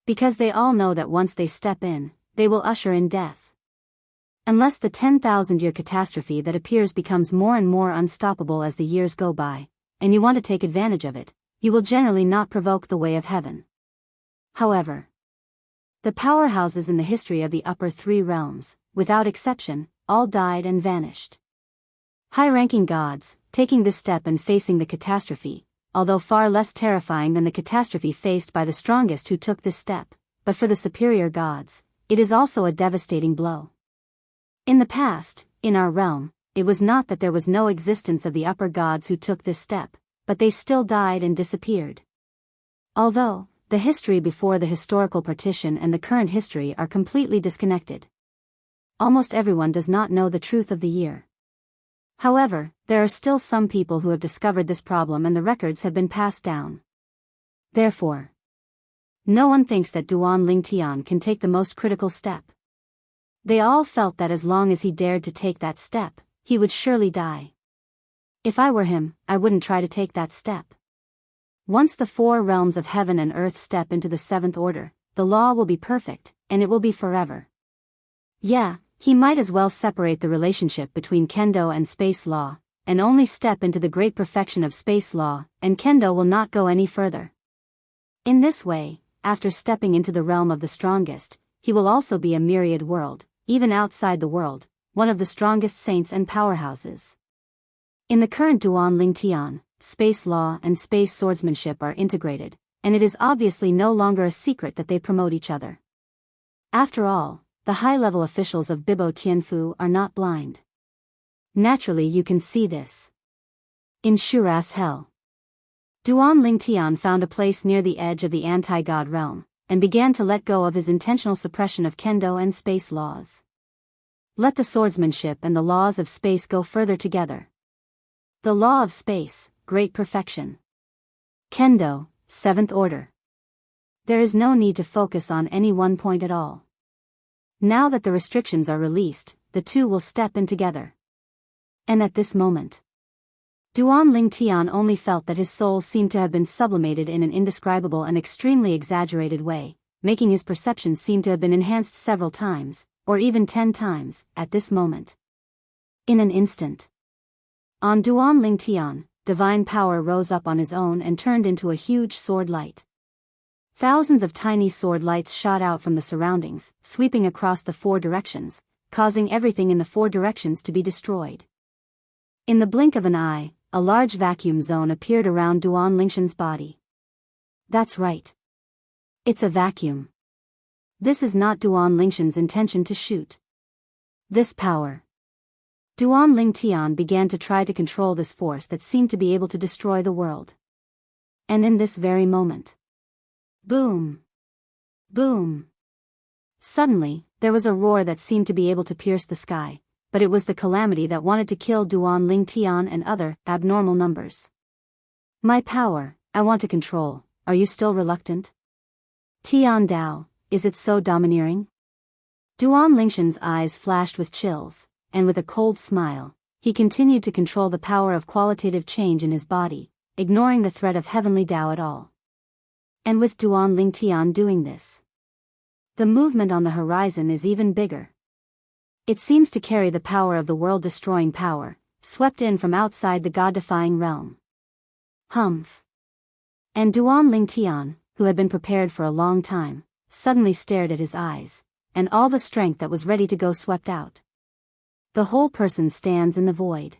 Because they all know that once they step in, they will usher in death. Unless the 10,000-year catastrophe that appears becomes more and more unstoppable as the years go by, and you want to take advantage of it, you will generally not provoke the way of heaven. However, the powerhouses in the history of the upper three realms, without exception, all died and vanished. High-ranking gods, taking this step and facing the catastrophe, although far less terrifying than the catastrophe faced by the strongest who took this step, but for the superior gods, it is also a devastating blow. In the past, in our realm, it was not that there was no existence of the upper gods who took this step, but they still died and disappeared. Although, the history before the historical partition and the current history are completely disconnected. Almost everyone does not know the truth of the year. However, there are still some people who have discovered this problem and the records have been passed down. Therefore, no one thinks that Duan Lingtian can take the most critical step. They all felt that as long as he dared to take that step, he would surely die. If I were him, I wouldn't try to take that step. Once the four realms of heaven and earth step into the seventh order, the law will be perfect, and it will be forever. Yeah, he might as well separate the relationship between Kendo and space law, and only step into the great perfection of space law, and Kendo will not go any further. In this way, after stepping into the realm of the strongest, he will also be a myriad world, even outside the world, one of the strongest saints and powerhouses. In the current Duan Ling Tian, space law and space swordsmanship are integrated, and it is obviously no longer a secret that they promote each other. After all, the high-level officials of Bibo Tianfu are not blind. Naturally you can see this. In Shuras Hell, Duan Ling Tian found a place near the edge of the anti-god realm, and began to let go of his intentional suppression of Kendo and space laws. Let the swordsmanship and the laws of space go further together. The law of space, great perfection. Kendo, seventh order. There is no need to focus on any one point at all. Now that the restrictions are released, the two will step in together. And at this moment, Duan Ling Tian only felt that his soul seemed to have been sublimated in an indescribable and extremely exaggerated way, making his perception seem to have been enhanced several times, or even 10 times, at this moment. In an instant, on Duan Ling Tian, divine power rose up on his own and turned into a huge sword light. Thousands of tiny sword lights shot out from the surroundings, sweeping across the 4 directions, causing everything in the 4 directions to be destroyed. In the blink of an eye, a large vacuum zone appeared around Duan Lingshan's body. That's right. It's a vacuum. This is not Duan Lingshan's intention to shoot. This power. Duan Ling Tian began to try to control this force that seemed to be able to destroy the world. And in this very moment. Boom! Boom! Suddenly, there was a roar that seemed to be able to pierce the sky, but it was the calamity that wanted to kill Duan Ling Tian and other abnormal numbers. My power, I want to control, are you still reluctant? Tian Dao, is it so domineering? Duan Lingshan's eyes flashed with chills, and with a cold smile, he continued to control the power of qualitative change in his body, ignoring the threat of heavenly Dao at all. And with Duan Ling Tian doing this, the movement on the horizon is even bigger. It seems to carry the power of the world-destroying power, swept in from outside the god-defying realm. Humph. And Duan Ling Tian, who had been prepared for a long time, suddenly stared at his eyes, and all the strength that was ready to go swept out. The whole person stands in the void.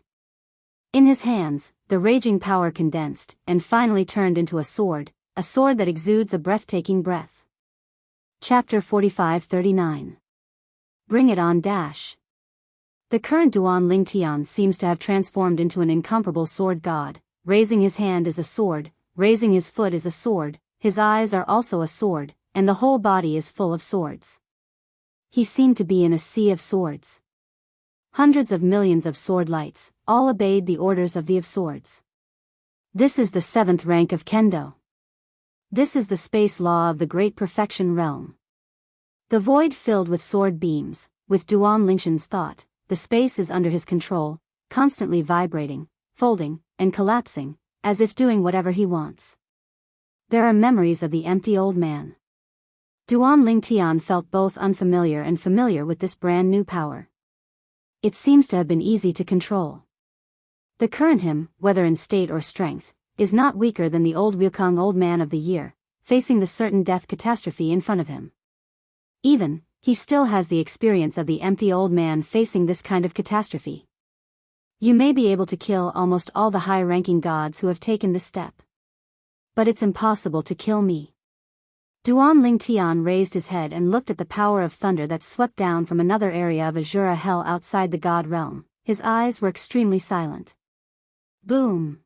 In his hands, the raging power condensed, and finally turned into a sword that exudes a breathtaking breath. Chapter 45-39. Bring it on dash. The current Duan Ling Tian seems to have transformed into an incomparable sword god, raising his hand is a sword, raising his foot is a sword, his eyes are also a sword, and the whole body is full of swords. He seemed to be in a sea of swords. Hundreds of millions of sword lights, all obeyed the orders of the of swords. This is the 7th rank of Kendo. This is the space law of the great perfection realm. The void filled with sword beams, with Duan Lingshan's thought, the space is under his control, constantly vibrating, folding, and collapsing, as if doing whatever he wants. There are memories of the empty old man. Duan Ling Tian felt both unfamiliar and familiar with this brand new power. It seems to have been easy to control. The current him, whether in state or strength, is not weaker than the old Wukong old man of the year, facing the certain death catastrophe in front of him. Even, he still has the experience of the empty old man facing this kind of catastrophe. You may be able to kill almost all the high-ranking gods who have taken this step. But it's impossible to kill me. Duan Ling Tian raised his head and looked at the power of thunder that swept down from another area of Azura hell outside the god realm. His eyes were extremely silent. Boom!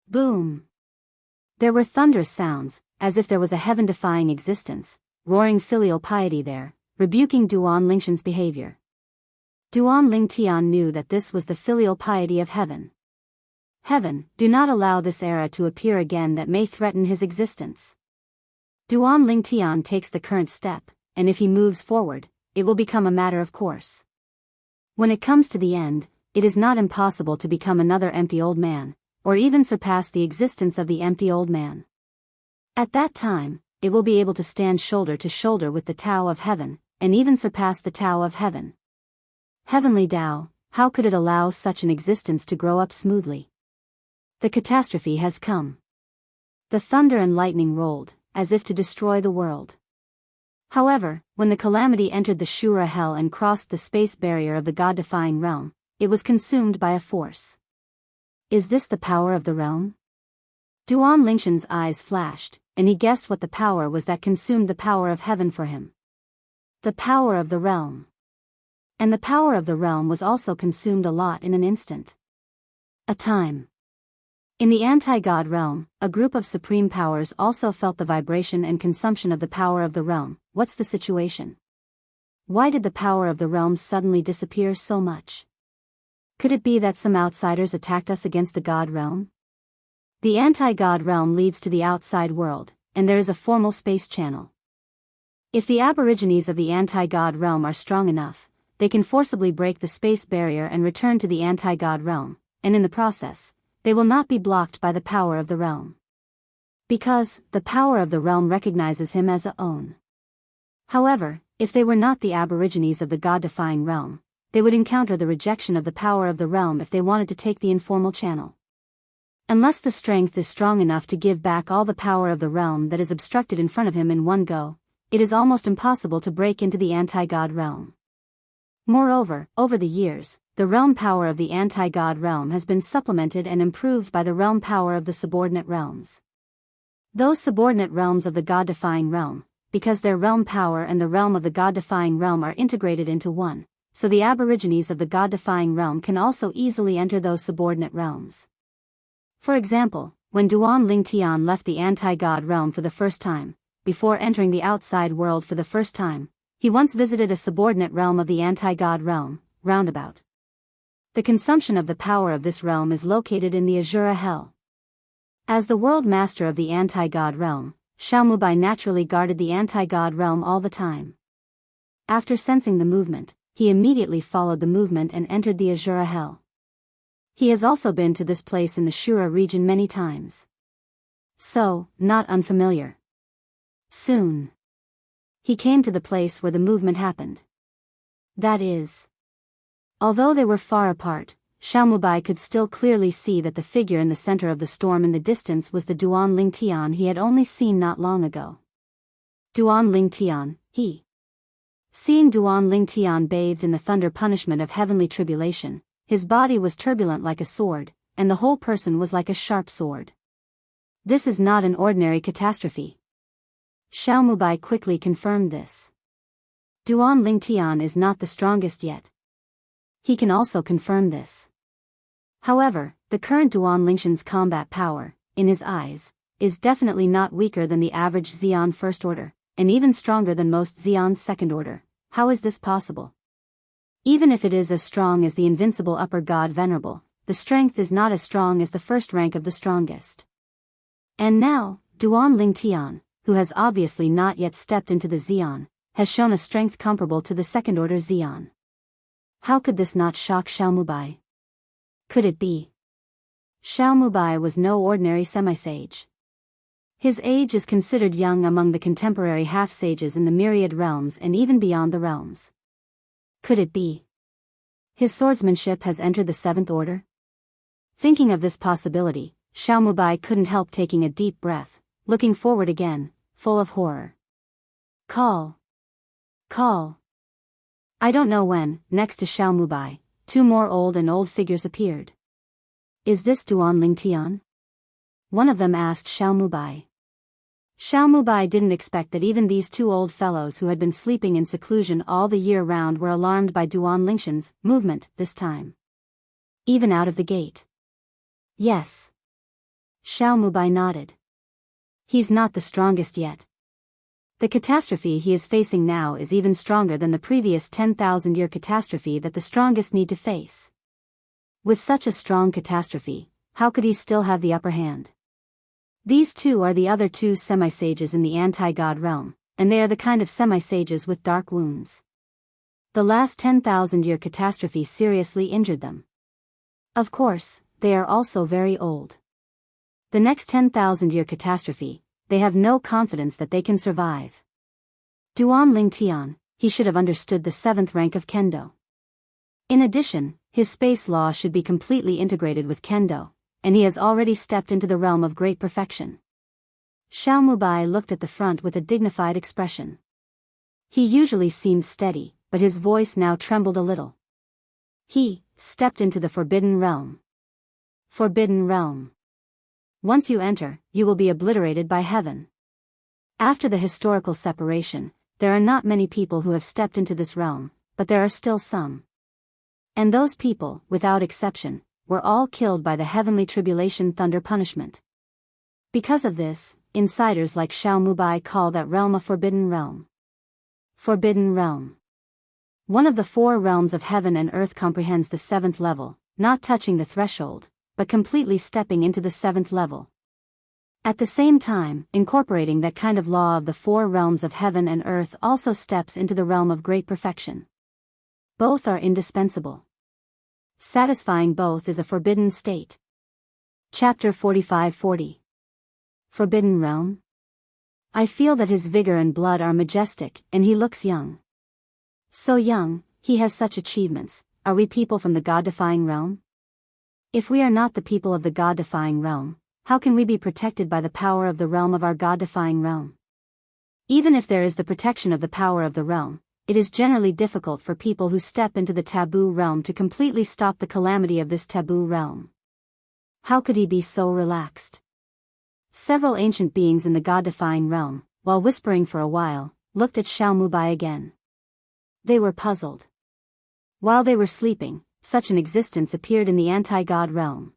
Boom! There were thunderous sounds, as if there was a heaven-defying existence, roaring filial piety there, rebuking Duan Lingshan's behavior. Duan Ling Tian knew that this was the filial piety of heaven. Heaven, do not allow this era to appear again that may threaten his existence. Duan Ling Tian takes the current step, and if he moves forward, it will become a matter of course. When it comes to the end, it is not impossible to become another empty old man, or even surpass the existence of the empty old man. At that time, it will be able to stand shoulder to shoulder with the Tao of Heaven, and even surpass the Tao of Heaven. Heavenly Tao, how could it allow such an existence to grow up smoothly? The catastrophe has come. The thunder and lightning rolled, as if to destroy the world. However, when the calamity entered the Shura hell and crossed the space barrier of the God-defying realm, it was consumed by a force. Is this the power of the realm? Duan Lingshan's eyes flashed, and he guessed what the power was that consumed the power of heaven for him. The power of the realm. And the power of the realm was also consumed a lot in an instant. A time. In the anti-God realm, a group of supreme powers also felt the vibration and consumption of the power of the realm. What's the situation? Why did the power of the realm suddenly disappear so much? Could it be that some outsiders attacked us against the God realm? The anti-God realm leads to the outside world, and there is a formal space channel. If the aborigines of the anti-God realm are strong enough, they can forcibly break the space barrier and return to the anti-God realm, and in the process, they will not be blocked by the power of the realm. Because, the power of the realm recognizes him as a own. However, if they were not the aborigines of the God-defying realm, they would encounter the rejection of the power of the realm if they wanted to take the informal channel. Unless the strength is strong enough to give back all the power of the realm that is obstructed in front of him in one go, it is almost impossible to break into the anti-God realm. Moreover, over the years, the realm power of the anti-God realm has been supplemented and improved by the realm power of the subordinate realms. Those subordinate realms of the God-defying realm, because their realm power and the realm of the God-defying realm are integrated into one, so the aborigines of the God-defying realm can also easily enter those subordinate realms. For example, when Duan Lingtian left the anti-God realm for the first time, before entering the outside world for the first time, he once visited a subordinate realm of the anti-God realm, Roundabout. The consumption of the power of this realm is located in the Azura Hell. As the world master of the anti-God realm, Xiaomubai naturally guarded the anti-God realm all the time. After sensing the movement, he immediately followed the movement and entered the Azura Hell. He has also been to this place in the Shura region many times. So, not unfamiliar. Soon, he came to the place where the movement happened. That is, although they were far apart, Xiaomubai could still clearly see that the figure in the center of the storm in the distance was the Duan Lingtian he had only seen not long ago. Duan Lingtian, he. Seeing Duan Lingtian bathed in the thunder punishment of heavenly tribulation, his body was turbulent like a sword, and the whole person was like a sharp sword. This is not an ordinary catastrophe. Xiaomubai quickly confirmed this. Duan Lingtian is not the strongest yet. He can also confirm this. However, the current Duan Lingshan's combat power, in his eyes, is definitely not weaker than the average Xian First Order, and even stronger than most Xian's Second Order. How is this possible? Even if it is as strong as the invincible Upper God Venerable, the strength is not as strong as the first rank of the strongest. And now, Duan Lingtian, who has obviously not yet stepped into the Xian, has shown a strength comparable to the Second Order Xian. How could this not shock Xiaomubai? Could it be? Xiaomubai was no ordinary semi-sage. His age is considered young among the contemporary half-sages in the myriad realms and even beyond the realms. Could it be? His swordsmanship has entered the Seventh Order? Thinking of this possibility, Xiaomubai couldn't help taking a deep breath, looking forward again, full of horror. Call. Call. I don't know when, next to Xiaomubai, two more old figures appeared. Is this Duan Lingtian? One of them asked Xiaomubai. Xiaomubai didn't expect that even these two old fellows who had been sleeping in seclusion all the year round were alarmed by Duan Lingshan's movement this time. Even out of the gate. Yes. Xiaomubai nodded. He's not the strongest yet. The catastrophe he is facing now is even stronger than the previous 10,000-year catastrophe that the strongest need to face. With such a strong catastrophe, how could he still have the upper hand? These two are the other two semi-sages in the anti-God realm, and they are the kind of semi-sages with dark wounds. The last 10,000-year catastrophe seriously injured them. Of course, they are also very old. The next 10,000-year catastrophe, they have no confidence that they can survive. Duan Lingtian, he should have understood the 7th rank of Kendo. In addition, his space law should be completely integrated with Kendo, and he has already stepped into the realm of great perfection. Xiao Mubai looked at the front with a dignified expression. He usually seemed steady, but his voice now trembled a little. He stepped into the Forbidden Realm. Forbidden Realm. Once you enter, you will be obliterated by heaven. After the historical separation, there are not many people who have stepped into this realm, but there are still some. And those people, without exception, were all killed by the heavenly tribulation thunder punishment. Because of this, insiders like Xiao Mubai call that realm a forbidden realm. Forbidden Realm. One of the 4 realms of heaven and earth comprehends the 7th level, not touching the threshold, but completely stepping into the 7th level. At the same time, incorporating that kind of law of the 4 realms of heaven and earth also steps into the realm of great perfection. Both are indispensable. Satisfying both is a forbidden state. Chapter 45-40. Forbidden Realm? I feel that his vigor and blood are majestic, and he looks young. So young, he has such achievements. Are we people from the God-defying realm? If we are not the people of the God-defying realm, how can we be protected by the power of the realm of our God-defying realm? Even if there is the protection of the power of the realm, it is generally difficult for people who step into the taboo realm to completely stop the calamity of this taboo realm. How could he be so relaxed? Several ancient beings in the God-defying realm, while whispering for a while, looked at Xiao Mubai again. They were puzzled. While they were sleeping, such an existence appeared in the anti-God realm.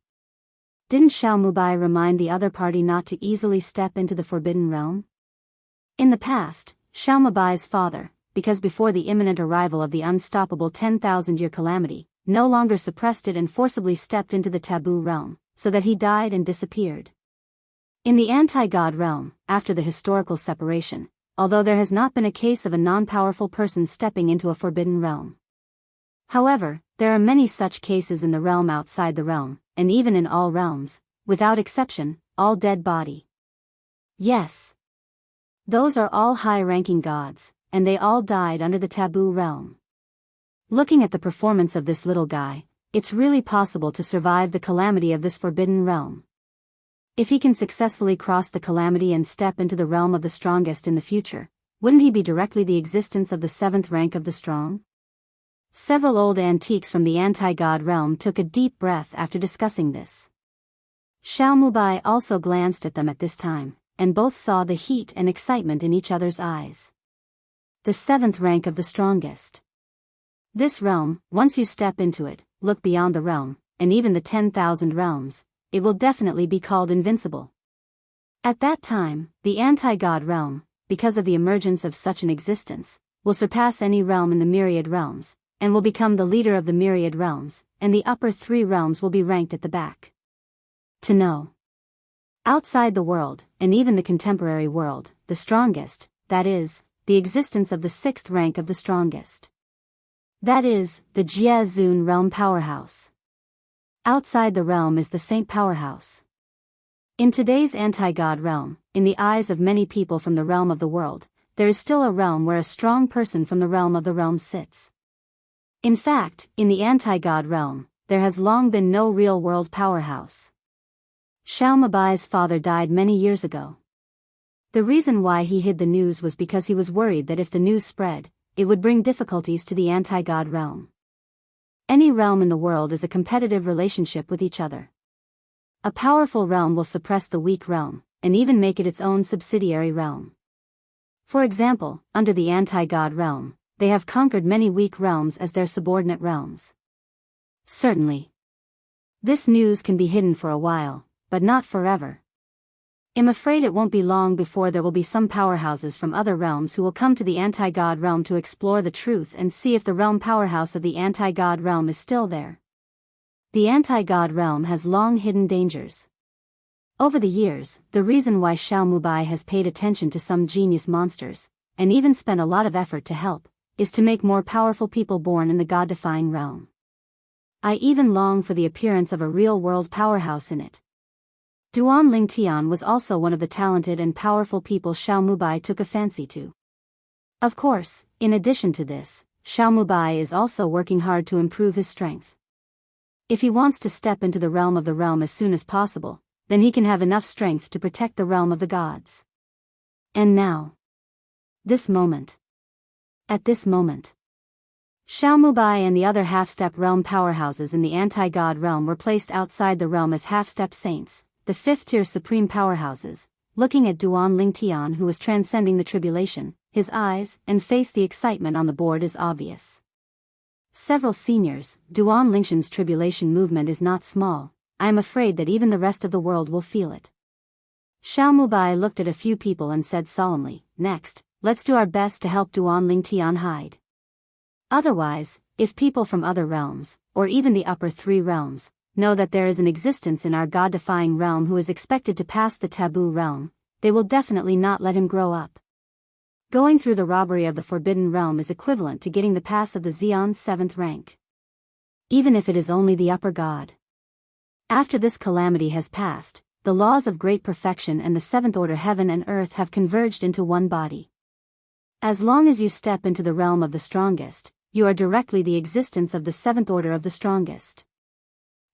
Didn't Xiao Mubai remind the other party not to easily step into the forbidden realm? In the past, Xiao Mubai's father, because before the imminent arrival of the unstoppable 10,000-year calamity, no longer suppressed it and forcibly stepped into the taboo realm, so that he died and disappeared. In the anti-God realm, after the historical separation, although there has not been a case of a non-powerful person stepping into a forbidden realm. However, there are many such cases in the realm outside the realm, and even in all realms, without exception, all dead body. Yes. Those are all high-ranking gods, and they all died under the taboo realm. Looking at the performance of this little guy, it's really possible to survive the calamity of this forbidden realm. If he can successfully cross the calamity and step into the realm of the strongest in the future, wouldn't he be directly the existence of the 7th rank of the strong? Several old antiques from the anti-God realm took a deep breath after discussing this. Xiao Mubai also glanced at them at this time, and both saw the heat and excitement in each other's eyes. The 7th rank of the strongest. This realm, once you step into it, look beyond the realm, and even the 10,000 realms, it will definitely be called invincible. At that time, the anti-God realm, because of the emergence of such an existence, will surpass any realm in the myriad realms, and will become the leader of the myriad realms, and the upper 3 realms will be ranked at the back. To know. Outside the world, and even the contemporary world, the strongest, that is, the existence of the 6th rank of the strongest. That is, the Jie Zun realm powerhouse. Outside the realm is the Saint Powerhouse. In today's anti-God realm, in the eyes of many people from the realm of the world, there is still a realm where a strong person from the realm of the realm sits. In fact, in the anti-God realm, there has long been no real world powerhouse. Xiao Mubai's father died many years ago. The reason why he hid the news was because he was worried that if the news spread, it would bring difficulties to the anti-God realm. Any realm in the world is a competitive relationship with each other. A powerful realm will suppress the weak realm, and even make it its own subsidiary realm. For example, under the anti-God realm, they have conquered many weak realms as their subordinate realms. Certainly. This news can be hidden for a while, but not forever. I'm afraid it won't be long before there will be some powerhouses from other realms who will come to the anti-God realm to explore the truth and see if the realm powerhouse of the anti-God realm is still there. The anti-God realm has long hidden dangers. Over the years, the reason why Xiao Mubai has paid attention to some genius monsters, and even spent a lot of effort to help, is to make more powerful people born in the God-defying realm. I even long for the appearance of a real-world powerhouse in it. Duan Lingtian was also one of the talented and powerful people Xiao Mubai took a fancy to. Of course, in addition to this, Xiao Mubai is also working hard to improve his strength. If he wants to step into the realm of the realm as soon as possible, then he can have enough strength to protect the realm of the gods. And now. This moment. At this moment. Xiao Mubai and the other half-step realm powerhouses in the anti-god realm were placed outside the realm as half-step saints, the fifth-tier supreme powerhouses, looking at Duan Lingtian who was transcending the tribulation. His eyes and face the excitement on the board is obvious. Several seniors, Duan Lingtian's tribulation movement is not small. I am afraid that even the rest of the world will feel it. Xiao Mubai looked at a few people and said solemnly, next, let's do our best to help Duan Lingtian hide. Otherwise, if people from other realms, or even the upper three realms, know that there is an existence in our god-defying realm who is expected to pass the taboo realm, they will definitely not let him grow up. Going through the robbery of the Forbidden Realm is equivalent to getting the pass of the Xion's 7th rank. Even if it is only the upper god. After this calamity has passed, the laws of great perfection and the 7th order heaven and earth have converged into one body. As long as you step into the realm of the strongest, you are directly the existence of the 7th order of the strongest.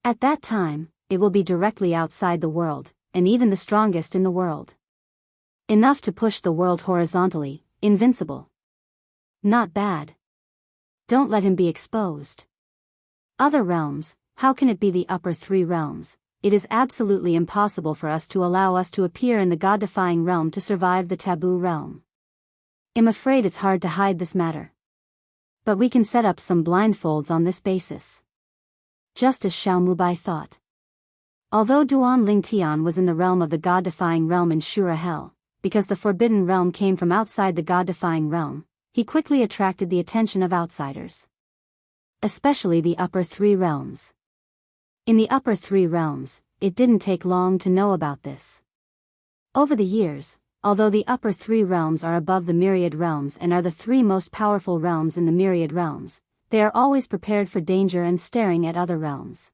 At that time, it will be directly outside the world, and even the strongest in the world. Enough to push the world horizontally, invincible. Not bad. Don't let him be exposed. Other realms, how can it be the upper three realms? It is absolutely impossible for us to allow us to appear in the god-defying realm to survive the taboo realm. I'm afraid it's hard to hide this matter. But we can set up some blindfolds on this basis. Just as Xiao Mubai thought. Although Duan Lingtian was in the realm of the god-defying realm in Shura Hell, because the forbidden realm came from outside the god-defying realm, he quickly attracted the attention of outsiders. Especially the upper three realms. In the upper three realms, it didn't take long to know about this. Over the years, although the upper three realms are above the myriad realms and are the three most powerful realms in the myriad realms, they are always prepared for danger and staring at other realms.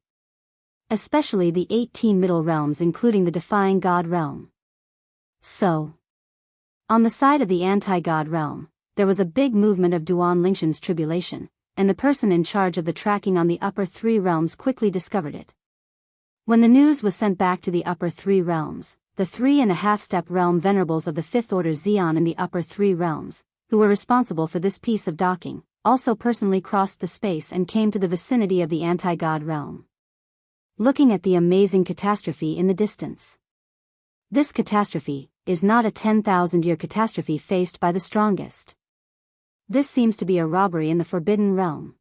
Especially the 18 middle realms including the defying god realm. So, on the side of the anti-god realm, there was a big movement of Duan Lingtian's tribulation, and the person in charge of the tracking on the upper three realms quickly discovered it. When the news was sent back to the upper three realms, the 3.5-step realm venerables of the 5th order Xion in the upper three realms, who were responsible for this piece of docking, also personally crossed the space and came to the vicinity of the anti-god realm. Looking at the amazing catastrophe in the distance. This catastrophe is not a 10,000-year catastrophe faced by the strongest. This seems to be a robbery in the forbidden realm.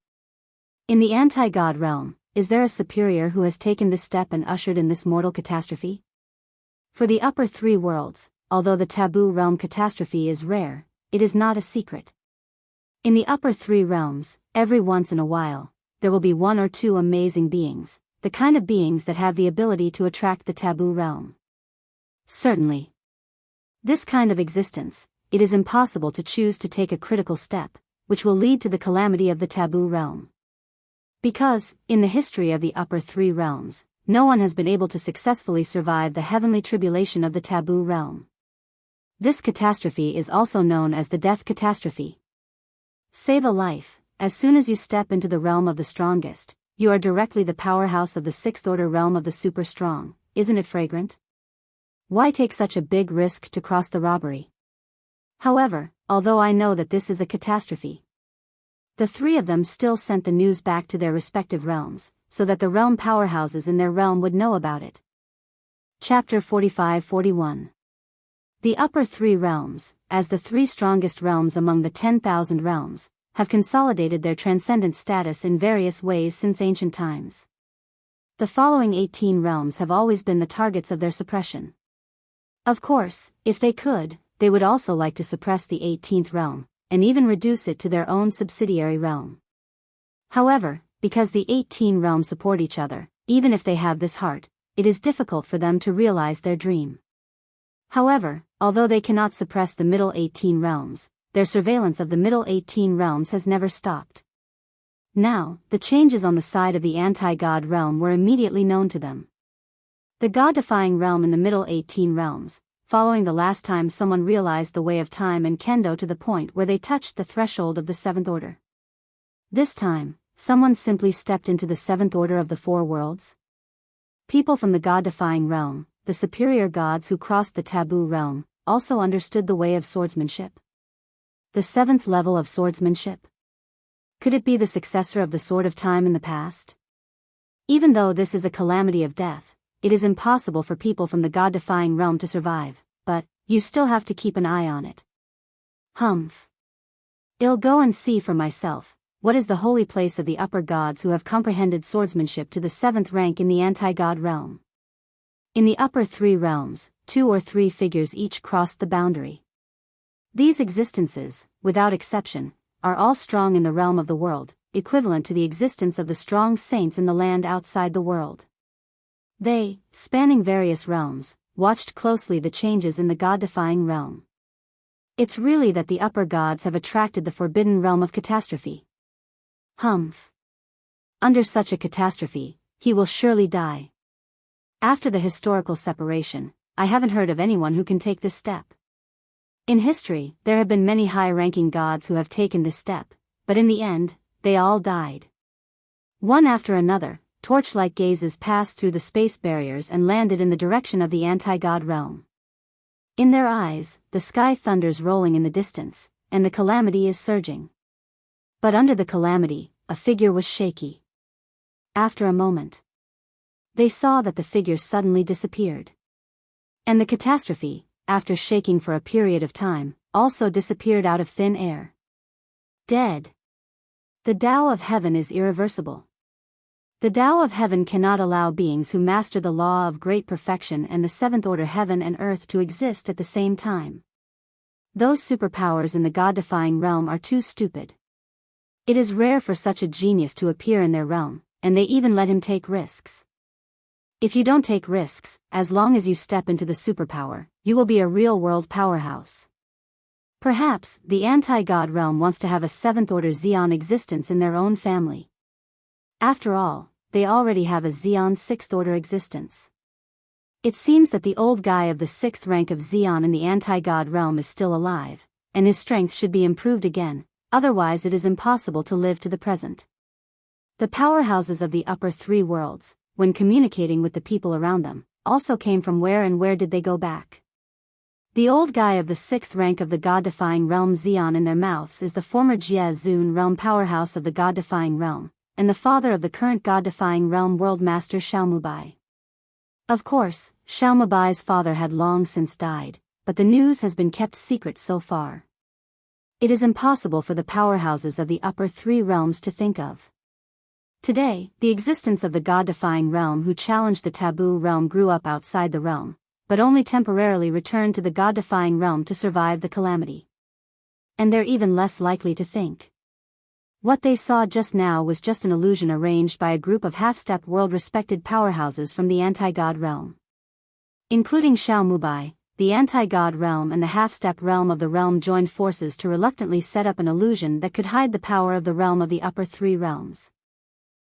In the anti-god realm, is there a superior who has taken this step and ushered in this mortal catastrophe? For the upper three worlds, although the taboo realm catastrophe is rare, it is not a secret. In the upper three realms, every once in a while, there will be one or two amazing beings, the kind of beings that have the ability to attract the taboo realm. Certainly. This kind of existence, it is impossible to choose to take a critical step, which will lead to the calamity of the taboo realm. Because, in the history of the upper three realms, no one has been able to successfully survive the heavenly tribulation of the taboo realm. This catastrophe is also known as the death catastrophe. Save a life, as soon as you step into the realm of the strongest, you are directly the powerhouse of the 6th order realm of the super strong, isn't it fragrant? Why take such a big risk to cross the robbery? However, although I know that this is a catastrophe, the three of them still sent the news back to their respective realms, so that the realm powerhouses in their realm would know about it. Chapter 45-41. The upper three realms, as the three strongest realms among the 10,000 realms, have consolidated their transcendent status in various ways since ancient times. The following 18 realms have always been the targets of their suppression. Of course, if they could, they would also like to suppress the 18th realm, and even reduce it to their own subsidiary realm. However, because the 18 realms support each other, even if they have this heart, it is difficult for them to realize their dream. However, although they cannot suppress the middle 18 realms, their surveillance of the middle 18 realms has never stopped. Now, the changes on the side of the anti-god realm were immediately known to them. The God-defying realm in the middle 18 realms, following the last time someone realized the way of time and kendo to the point where they touched the threshold of the seventh order. This time, someone simply stepped into the seventh order of the four worlds. People from the God-defying realm, the superior gods who crossed the taboo realm, also understood the way of swordsmanship. The seventh level of swordsmanship. Could it be the successor of the sword of time in the past? Even though this is a calamity of death, it is impossible for people from the God-defying realm to survive, but you still have to keep an eye on it. Humph. I'll go and see for myself, what is the holy place of the upper gods who have comprehended swordsmanship to the seventh rank in the anti-god realm. In the upper three realms, 2 or 3 figures each crossed the boundary. These existences, without exception, are all strong in the realm of the world, equivalent to the existence of the strong saints in the land outside the world. They, spanning various realms, watched closely the changes in the God-defying realm. It's really that the upper gods have attracted the forbidden realm of catastrophe. Humph. Under such a catastrophe, he will surely die. After the historical separation, I haven't heard of anyone who can take this step. In history, there have been many high-ranking gods who have taken this step, but in the end, they all died. One after another, torch-like gazes passed through the space barriers and landed in the direction of the anti-god realm. In their eyes, the sky thunders rolling in the distance, and the calamity is surging. But under the calamity, a figure was shaky. After a moment, they saw that the figure suddenly disappeared. And the catastrophe, after shaking for a period of time, also disappeared out of thin air. Dead. The Tao of heaven is irreversible. The Tao of heaven cannot allow beings who master the law of great perfection and the seventh order heaven and earth to exist at the same time. Those superpowers in the God-defying realm are too stupid. It is rare for such a genius to appear in their realm, and they even let him take risks. If you don't take risks, as long as you step into the superpower, you will be a real-world powerhouse. Perhaps, the anti-god realm wants to have a seventh-order Xeon existence in their own family. After all, they already have a Xeon sixth-order existence. It seems that the old guy of the sixth rank of Xeon in the anti-god realm is still alive, and his strength should be improved again, otherwise it is impossible to live to the present. The powerhouses of the upper three worlds, when communicating with the people around them, also came from where and where did they go back? The old guy of the sixth rank of the God-defying realm Xeon in their mouths is the former Jie Zun realm powerhouse of the God-defying realm, and the father of the current God-defying realm world master Xiaomubai. Of course, Xiaomubai's father had long since died, but the news has been kept secret so far. It is impossible for the powerhouses of the upper three realms to think of. Today, the existence of the God-defying realm who challenged the taboo realm grew up outside the realm, but only temporarily returned to the God-defying realm to survive the calamity. And they're even less likely to think. What they saw just now was just an illusion arranged by a group of half-step world-respected powerhouses from the anti-god realm. Including Xiaomubai, the anti-god realm and the half-step realm of the realm joined forces to reluctantly set up an illusion that could hide the power of the realm of the upper three realms.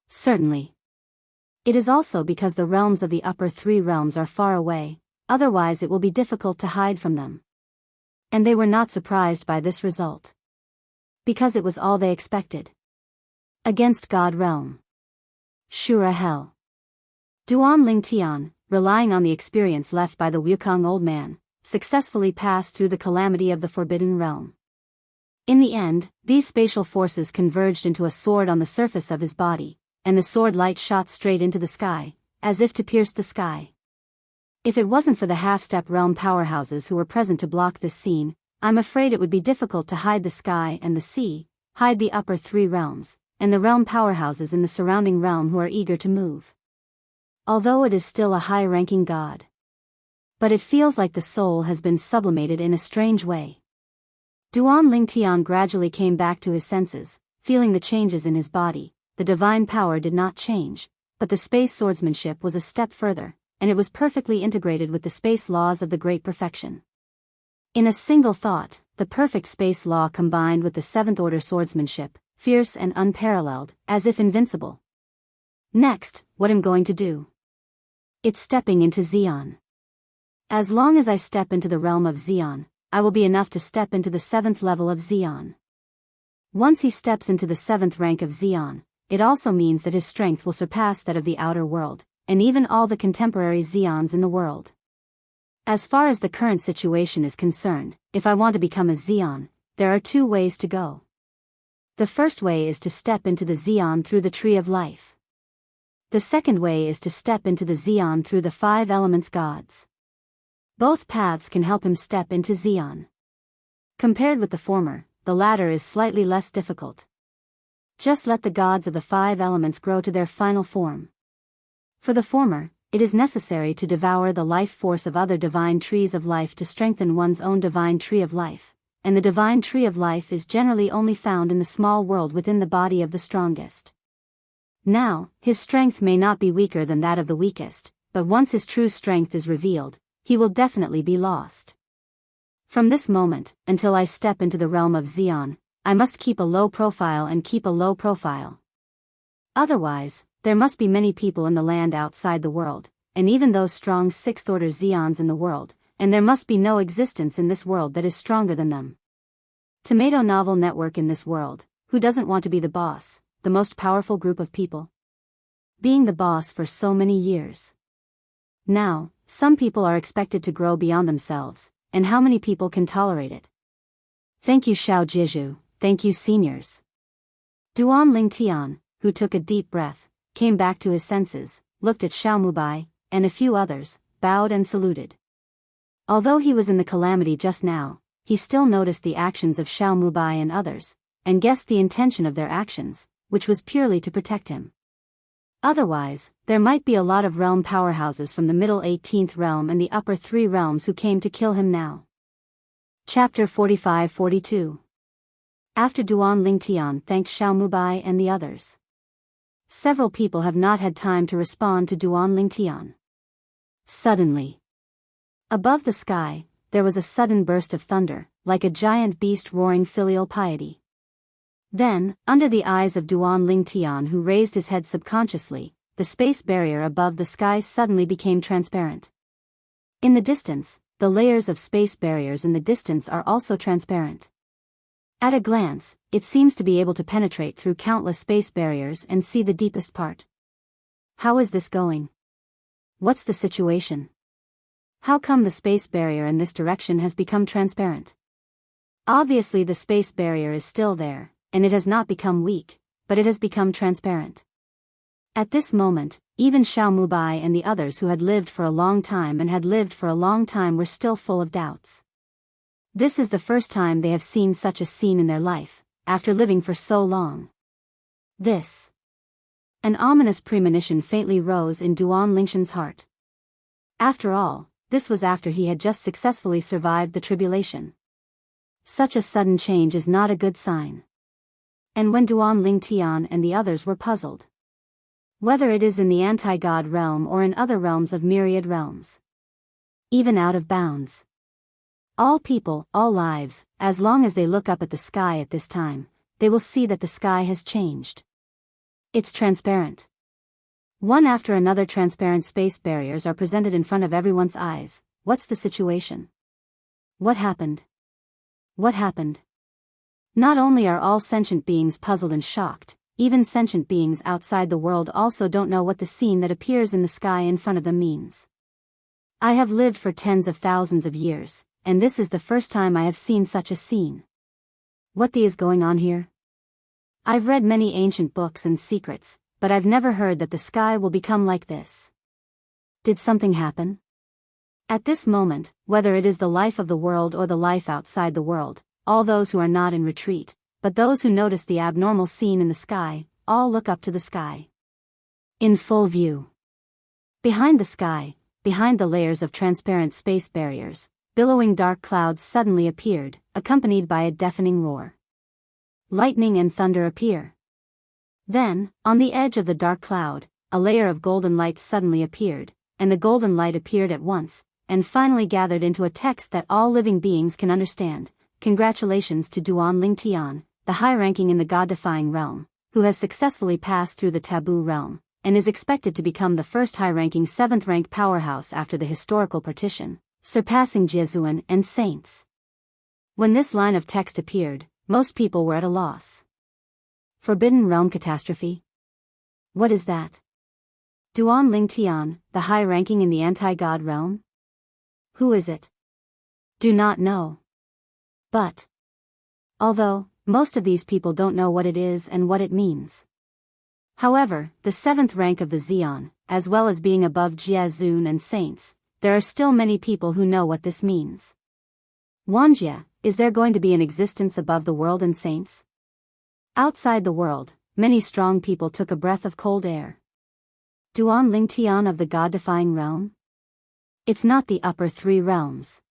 Certainly. It is also because the realms of the upper three realms are far away, otherwise it will be difficult to hide from them. And they were not surprised by this result. Because it was all they expected. Against God realm. Shura hell. Duan Lingtian, relying on the experience left by the Wukong old man, successfully passed through the calamity of the forbidden realm. In the end, these spatial forces converged into a sword on the surface of his body, and the sword light shot straight into the sky, as if to pierce the sky. If it wasn't for the half-step realm powerhouses who were present to block this scene, I'm afraid it would be difficult to hide the sky and the sea, hide the upper three realms, and the realm powerhouses in the surrounding realm who are eager to move. Although it is still a high-ranking god. But it feels like the soul has been sublimated in a strange way. Duan Lingtian gradually came back to his senses, feeling the changes in his body. The divine power did not change, but the space swordsmanship was a step further, and it was perfectly integrated with the space laws of the great perfection. In a single thought, the perfect space law combined with the seventh-order swordsmanship, fierce and unparalleled, as if invincible. Next, what am I going to do? It's stepping into Xian. As long as I step into the realm of Xian, I will be enough to step into the 7th level of Xian. Once he steps into the 7th rank of Xian, it also means that his strength will surpass that of the outer world, and even all the contemporary Xians in the world. As far as the current situation is concerned, if I want to become a Xian, there are 2 ways to go. The first way is to step into the Xian through the Tree of Life. The second way is to step into the Xian through the 5 elements gods. Both paths can help him step into Xian. Compared with the former, the latter is slightly less difficult. Just let the gods of the 5 elements grow to their final form. For the former, it is necessary to devour the life force of other divine trees of life to strengthen one's own divine tree of life, and the divine tree of life is generally only found in the small world within the body of the strongest. Now, his strength may not be weaker than that of the weakest, but once his true strength is revealed, he will definitely be lost. From this moment, until I step into the realm of Xian, I must keep a low profile and keep a low profile. Otherwise, there must be many people in the land outside the world, and even those strong 6th-order Xians in the world, and there must be no existence in this world that is stronger than them. Tomato novel network in this world, who doesn't want to be the boss, the most powerful group of people? Being the boss for so many years. Now, some people are expected to grow beyond themselves, and how many people can tolerate it? Thank you Xiao Jizhu, thank you seniors. Duan Lingtian, who took a deep breath, came back to his senses, looked at Xiao Mubai, and a few others, bowed and saluted. Although he was in the calamity just now, he still noticed the actions of Xiao Mubai and others, and guessed the intention of their actions, which was purely to protect him. Otherwise, there might be a lot of realm powerhouses from the middle 18th realm and the upper 3 realms who came to kill him now. Chapter 45-42. After Duan Lingtian thanked Xiao Mubai and the others. Several people have not had time to respond to Duan Lingtian. Suddenly, above the sky, there was a sudden burst of thunder, like a giant beast roaring filial piety. Then, under the eyes of Duan Lingtian who raised his head subconsciously, the space barrier above the sky suddenly became transparent. In the distance, the layers of space barriers in the distance are also transparent. At a glance, it seems to be able to penetrate through countless space barriers and see the deepest part. How is this going? What's the situation? How come the space barrier in this direction has become transparent? Obviously the space barrier is still there, and it has not become weak, but it has become transparent. At this moment, even Xiao Mubai and the others who had lived for a long time and had lived for a long time were still full of doubts. This is the first time they have seen such a scene in their life, after living for so long. This. An ominous premonition faintly rose in Duan Lingshan's heart. After all, this was after he had just successfully survived the tribulation. Such a sudden change is not a good sign. And when Duan Lingtian and the others were puzzled. Whether it is in the anti-god realm or in other realms of myriad realms. Even out of bounds. All people, all lives, as long as they look up at the sky at this time, they will see that the sky has changed. It's transparent. One after another transparent space barriers are presented in front of everyone's eyes. What's the situation? What happened? What happened? Not only are all sentient beings puzzled and shocked, even sentient beings outside the world also don't know what the scene that appears in the sky in front of them means. I have lived for tens of thousands of years, and this is the first time I have seen such a scene. What is going on here? I've read many ancient books and secrets, but I've never heard that the sky will become like this. Did something happen? At this moment, whether it is the life of the world or the life outside the world, all those who are not in retreat, but those who notice the abnormal scene in the sky, all look up to the sky. In full view. Behind the sky, behind the layers of transparent space barriers, billowing dark clouds suddenly appeared, accompanied by a deafening roar. Lightning and thunder appear. Then, on the edge of the dark cloud, a layer of golden light suddenly appeared, and the golden light appeared at once, and finally gathered into a text that all living beings can understand. Congratulations to Duan Lingtian, the high-ranking in the god-defying realm, who has successfully passed through the taboo realm, and is expected to become the first high-ranking 7th-rank powerhouse after the historical partition, surpassing Jianghu and Saints. When this line of text appeared, most people were at a loss. Forbidden Realm Catastrophe? What is that? Duan Lingtian, the high-ranking in the anti-god realm? Who is it? Do not know. But although most of these people don't know what it is and what it means. However, the 7th rank of the Xian, as well as being above Jianghu and Saints, there are still many people who know what this means. Wanjia, is there going to be an existence above the world and Saints? Outside the world, many strong people took a breath of cold air. Duan Lingtian of the god-defying realm? It's not the upper 3 realms.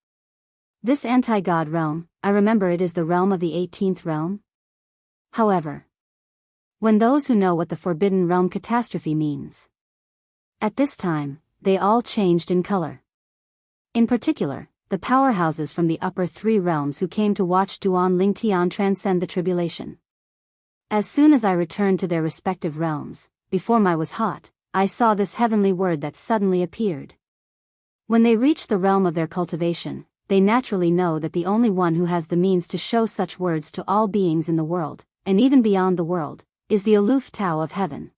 This anti-god realm, I remember it is the realm of the 18th realm. However, when those who know what the Forbidden Realm Catastrophe means, at this time, they all changed in color. In particular, the powerhouses from the upper 3 realms who came to watch Duan Lingtian transcend the tribulation. As soon as I returned to their respective realms, before my was hot, I saw this heavenly word that suddenly appeared. When they reach the realm of their cultivation, they naturally know that the only one who has the means to show such words to all beings in the world, and even beyond the world, is the aloof Tao of heaven.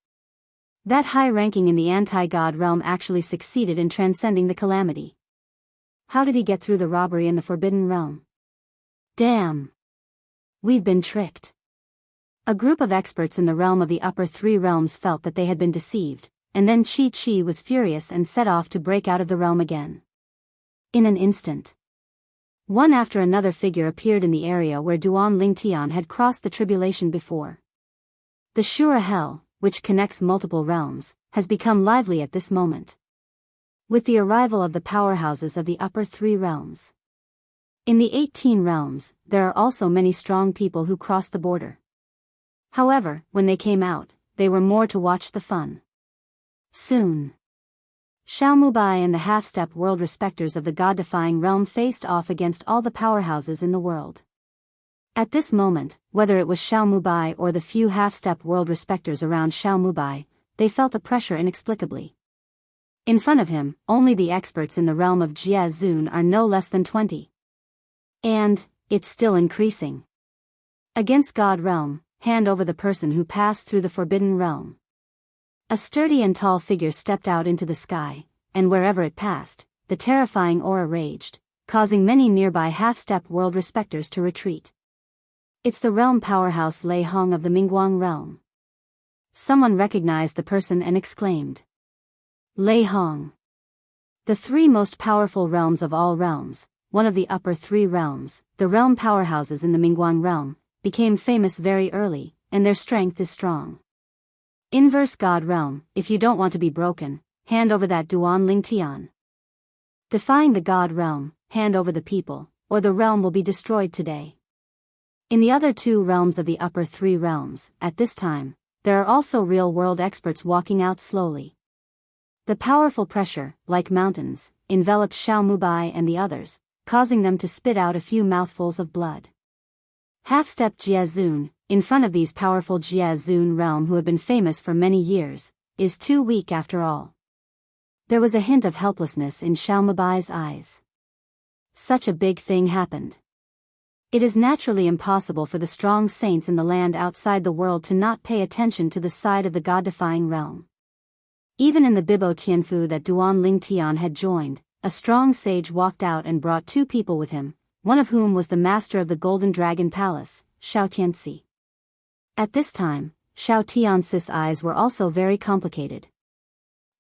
That high ranking in the anti-god realm actually succeeded in transcending the calamity. How did he get through the robbery in the Forbidden Realm? Damn! We've been tricked. A group of experts in the realm of the upper 3 realms felt that they had been deceived, and then Chi was furious and set off to break out of the realm again. In an instant, one after another figure appeared in the area where Duan Lingtian had crossed the tribulation before. The Shura Hell, which connects multiple realms, has become lively at this moment. With the arrival of the powerhouses of the upper 3 realms. In the 18 realms, there are also many strong people who crossed the border. However, when they came out, they were more to watch the fun. Soon, Xiaomubai and the half-step world respecters of the god-defying realm faced off against all the powerhouses in the world. At this moment, whether it was Xiaomubai or the few half-step world respecters around Xiaomubai, they felt a pressure inexplicably. In front of him, only the experts in the realm of Jianghu are no less than 20. And it's still increasing. Against God realm, hand over the person who passed through the Forbidden Realm. A sturdy and tall figure stepped out into the sky, and wherever it passed, the terrifying aura raged, causing many nearby half-step world respecters to retreat. It's the realm powerhouse Lei Hong of the Mingguang realm. Someone recognized the person and exclaimed, Lei Hong. The 3 most powerful realms of all realms, one of the upper 3 realms, the realm powerhouses in the Mingguang realm, became famous very early, and their strength is strong. Inverse God realm, if you don't want to be broken, hand over that Duan Lingtian. Defying the God realm, hand over the people, or the realm will be destroyed today. In the other 2 realms of the upper 3 realms, at this time, there are also real-world experts walking out slowly. The powerful pressure, like mountains, enveloped Xiaomubai and the others, causing them to spit out a few mouthfuls of blood. Half-step Jianghu, in front of these powerful Jianghu realm who have been famous for many years, is too weak after all. There was a hint of helplessness in Xiaomubai's eyes. Such a big thing happened. It is naturally impossible for the strong saints in the land outside the world to not pay attention to the side of the god-defying realm. Even in the Bibo Tianfu that Duan Lingtian had joined, a strong sage walked out and brought 2 people with him, one of whom was the master of the Golden Dragon Palace, Xiao Tianxi. At this time, Xiao Tianxi's eyes were also very complicated.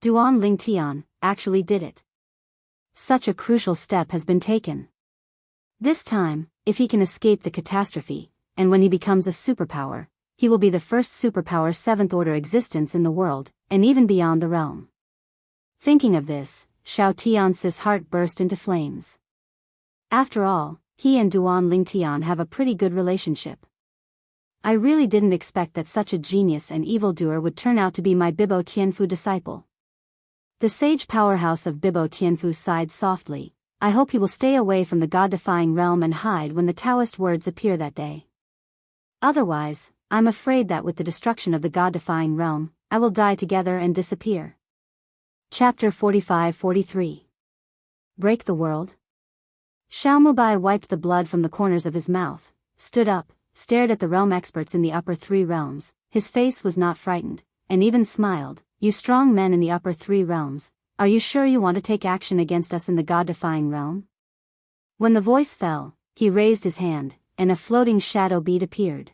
Duan Lingtian actually did it. Such a crucial step has been taken. This time, if he can escape the catastrophe, and when he becomes a superpower, he will be the first superpower 7th order existence in the world, and even beyond the realm. Thinking of this, Xiao Tianxi's heart burst into flames. After all, he and Duan Lingtian have a pretty good relationship. I really didn't expect that such a genius and evildoer would turn out to be my Bibo Tianfu disciple. The sage powerhouse of Bibo Tianfu sighed softly. I hope he will stay away from the god-defying realm and hide when the Taoist words appear that day. Otherwise, I'm afraid that with the destruction of the god-defying realm, I will die together and disappear. Chapter 45-43. Break the world? Xiaomubai wiped the blood from the corners of his mouth, stood up, stared at the realm experts in the upper three realms. His face was not frightened, and even smiled. You strong men in the upper three realms, are you sure you want to take action against us in the god-defying realm? When the voice fell, he raised his hand, and a floating shadow bead appeared.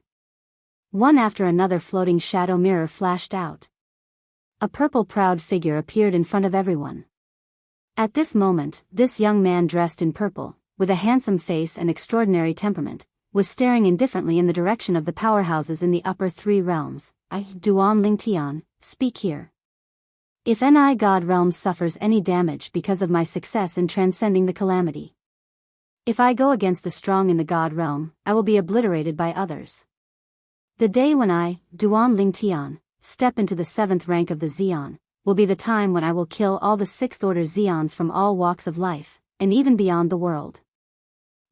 One after another floating shadow mirror flashed out. A purple proud figure appeared in front of everyone. At this moment, this young man dressed in purple, with a handsome face and extraordinary temperament, was staring indifferently in the direction of the powerhouses in the upper three realms. I, Duan Lingtian, speak here. If Ni God realm suffers any damage because of my success in transcending the calamity. If I go against the strong in the God realm, I will be obliterated by others. The day when I, Duan Lingtian, step into the 7th rank of the Xian, will be the time when I will kill all the 6th order Xians from all walks of life, and even beyond the world.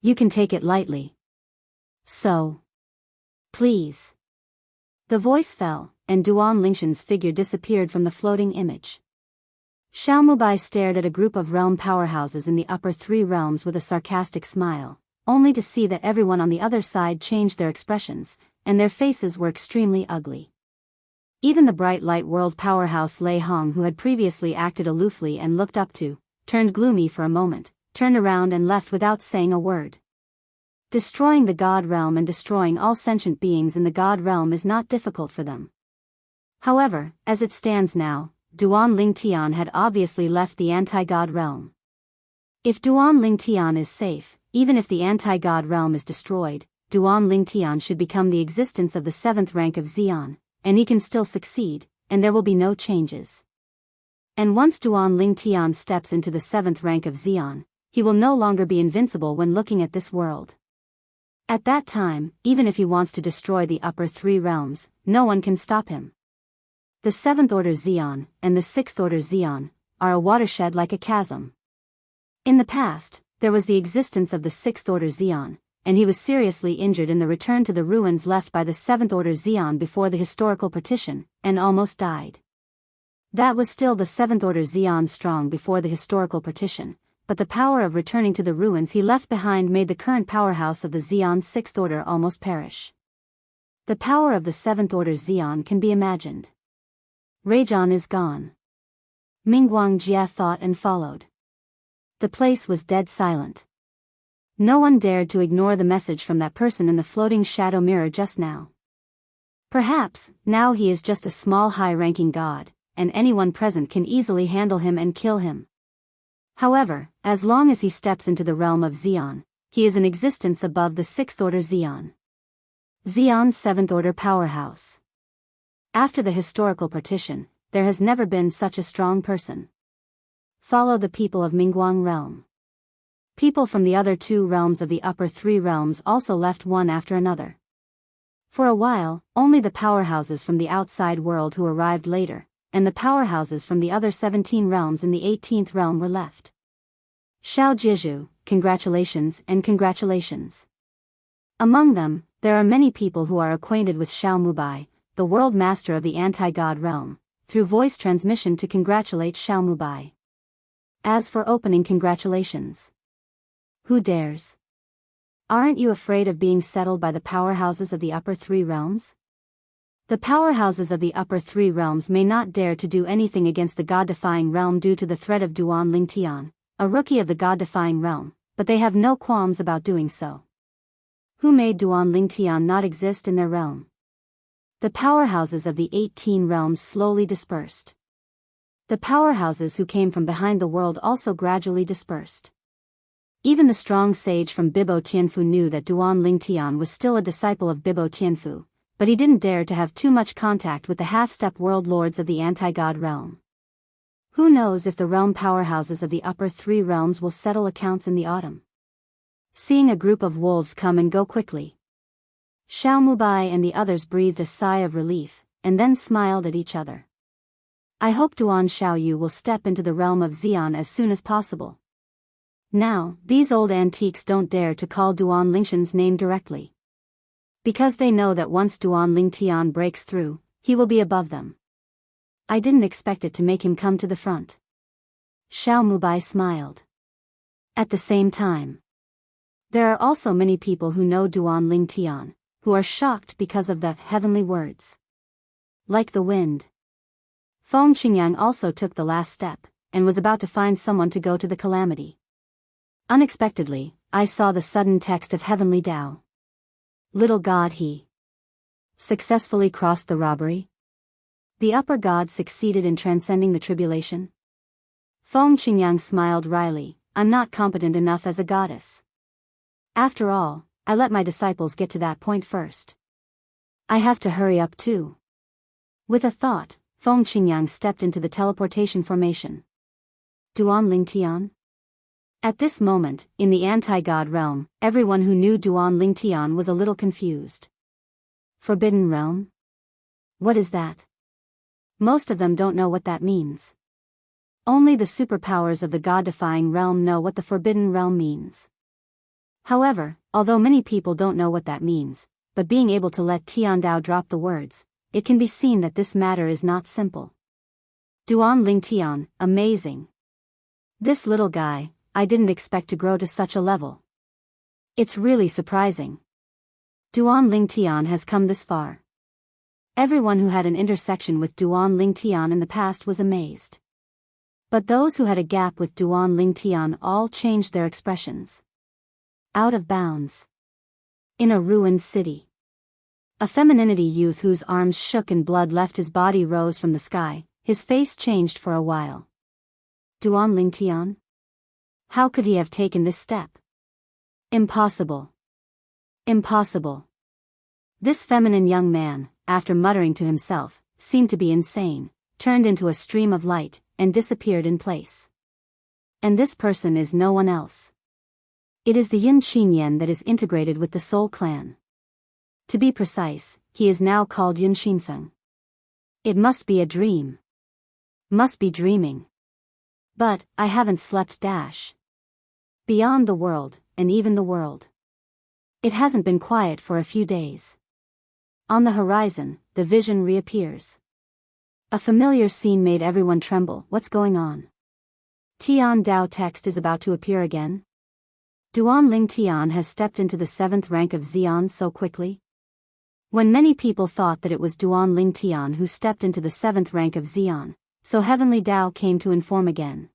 You can take it lightly. So. Please. The voice fell, and Duan Lingshan's figure disappeared from the floating image. Xiaomubai stared at a group of realm powerhouses in the upper three realms with a sarcastic smile, only to see that everyone on the other side changed their expressions, and their faces were extremely ugly. Even the bright light world powerhouse Lei Hong, who had previously acted aloofly and looked up to, turned gloomy for a moment, turned around and left without saying a word. Destroying the God realm and destroying all sentient beings in the God realm is not difficult for them. However, as it stands now, Duan Lingtian had obviously left the anti-God realm. If Duan Lingtian is safe, even if the anti-God realm is destroyed, Duan Lingtian should become the existence of the 7th rank of Xian, and he can still succeed, and there will be no changes. And once Duan Lingtian steps into the 7th rank of Xian, he will no longer be invincible when looking at this world. At that time, even if he wants to destroy the upper three realms, no one can stop him. The 7th order Xian, and the 6th order Xian, are a watershed like a chasm. In the past, there was the existence of the 6th order Xian, and he was seriously injured in the return to the ruins left by the 7th order Xian before the historical partition, and almost died. That was still the 7th order Xian strong before the historical partition, but the power of returning to the ruins he left behind made the current powerhouse of the Xian 6th order almost perish. The power of the 7th order Xian can be imagined. Rajan is gone. Mingguang Jia thought and followed. The place was dead silent. No one dared to ignore the message from that person in the floating shadow mirror just now. Perhaps, now he is just a small high-ranking god, and anyone present can easily handle him and kill him. However, as long as he steps into the realm of Xian, he is in existence above the 6th order Xian. Xian 7th order powerhouse. After the historical partition, there has never been such a strong person. Follow the people of Mingguang realm. People from the other two realms of the upper three realms also left one after another. For a while, only the powerhouses from the outside world who arrived later, and the powerhouses from the other 17 realms in the 18th realm were left. Xiao Jizhu, congratulations and congratulations. Among them, there are many people who are acquainted with Xiaomubai, the world master of the anti-god realm, through voice transmission to congratulate Xiaomubai. As for opening congratulations. Who dares? Aren't you afraid of being settled by the powerhouses of the upper three realms? The powerhouses of the upper three realms may not dare to do anything against the god-defying realm due to the threat of Duan Lingtian, a rookie of the god-defying realm, but they have no qualms about doing so. Who made Duan Lingtian not exist in their realm? The powerhouses of the 18 realms slowly dispersed. The powerhouses who came from behind the world also gradually dispersed. Even the strong sage from Bibo Tianfu knew that Duan Lingtian was still a disciple of Bibo Tianfu, but he didn't dare to have too much contact with the half-step world lords of the anti-god realm. Who knows if the realm powerhouses of the upper three realms will settle accounts in the autumn? Seeing a group of wolves come and go quickly, Xiaomubai and the others breathed a sigh of relief, and then smiled at each other. I hope Duan Xiaoyu will step into the realm of Xian as soon as possible. Now, these old antiques don't dare to call Duan Lingshan's name directly. Because they know that once Duan Lingtian breaks through, he will be above them. I didn't expect it to make him come to the front. Xiao Mubai smiled. At the same time, there are also many people who know Duan Ling Tian, who are shocked because of the heavenly words. Like the wind. Feng Qingyang also took the last step, and was about to find someone to go to the calamity. Unexpectedly, I saw the sudden text of heavenly Tao. Little god he successfully crossed the robbery. The upper god succeeded in transcending the tribulation. Feng Qingyang smiled wryly. I'm not competent enough as a goddess. After all, I let my disciples get to that point first. I have to hurry up too. With a thought, Feng Qingyang stepped into the teleportation formation. Duan Ling Tian? At this moment, in the anti-god realm, everyone who knew Duan Ling Tian was a little confused. Forbidden realm? What is that? Most of them don't know what that means. Only the superpowers of the god-defying realm know what the forbidden realm means. However, although many people don't know what that means, but being able to let Tian Dao drop the words, it can be seen that this matter is not simple. Duan Ling Tian, amazing. This little guy, I didn't expect to grow to such a level. It's really surprising. Duan Ling Tian has come this far. Everyone who had an intersection with Duan Ling Tian in the past was amazed. But those who had a gap with Duan Ling Tian all changed their expressions. Out of bounds. In a ruined city. A femininity youth whose arms shook and blood left his body rose from the sky, his face changed for a while. Duan Ling Tian? How could he have taken this step? Impossible. Impossible. This feminine young man, after muttering to himself, seemed to be insane, turned into a stream of light, and disappeared in place. And this person is no one else. It is the Yin Qinyan that is integrated with the Soul Clan. To be precise, he is now called Yin Xinfeng. It must be a dream. Must be dreaming. But, I haven't slept dash. Beyond the world, and even the world. It hasn't been quiet for a few days. On the horizon, the vision reappears. A familiar scene made everyone tremble. What's going on? Tian Dao text is about to appear again? Duan Ling Tian has stepped into the 7th rank of Xian so quickly? When many people thought that it was Duan Ling Tian who stepped into the 7th rank of Xian, so Heavenly Dao came to inform again.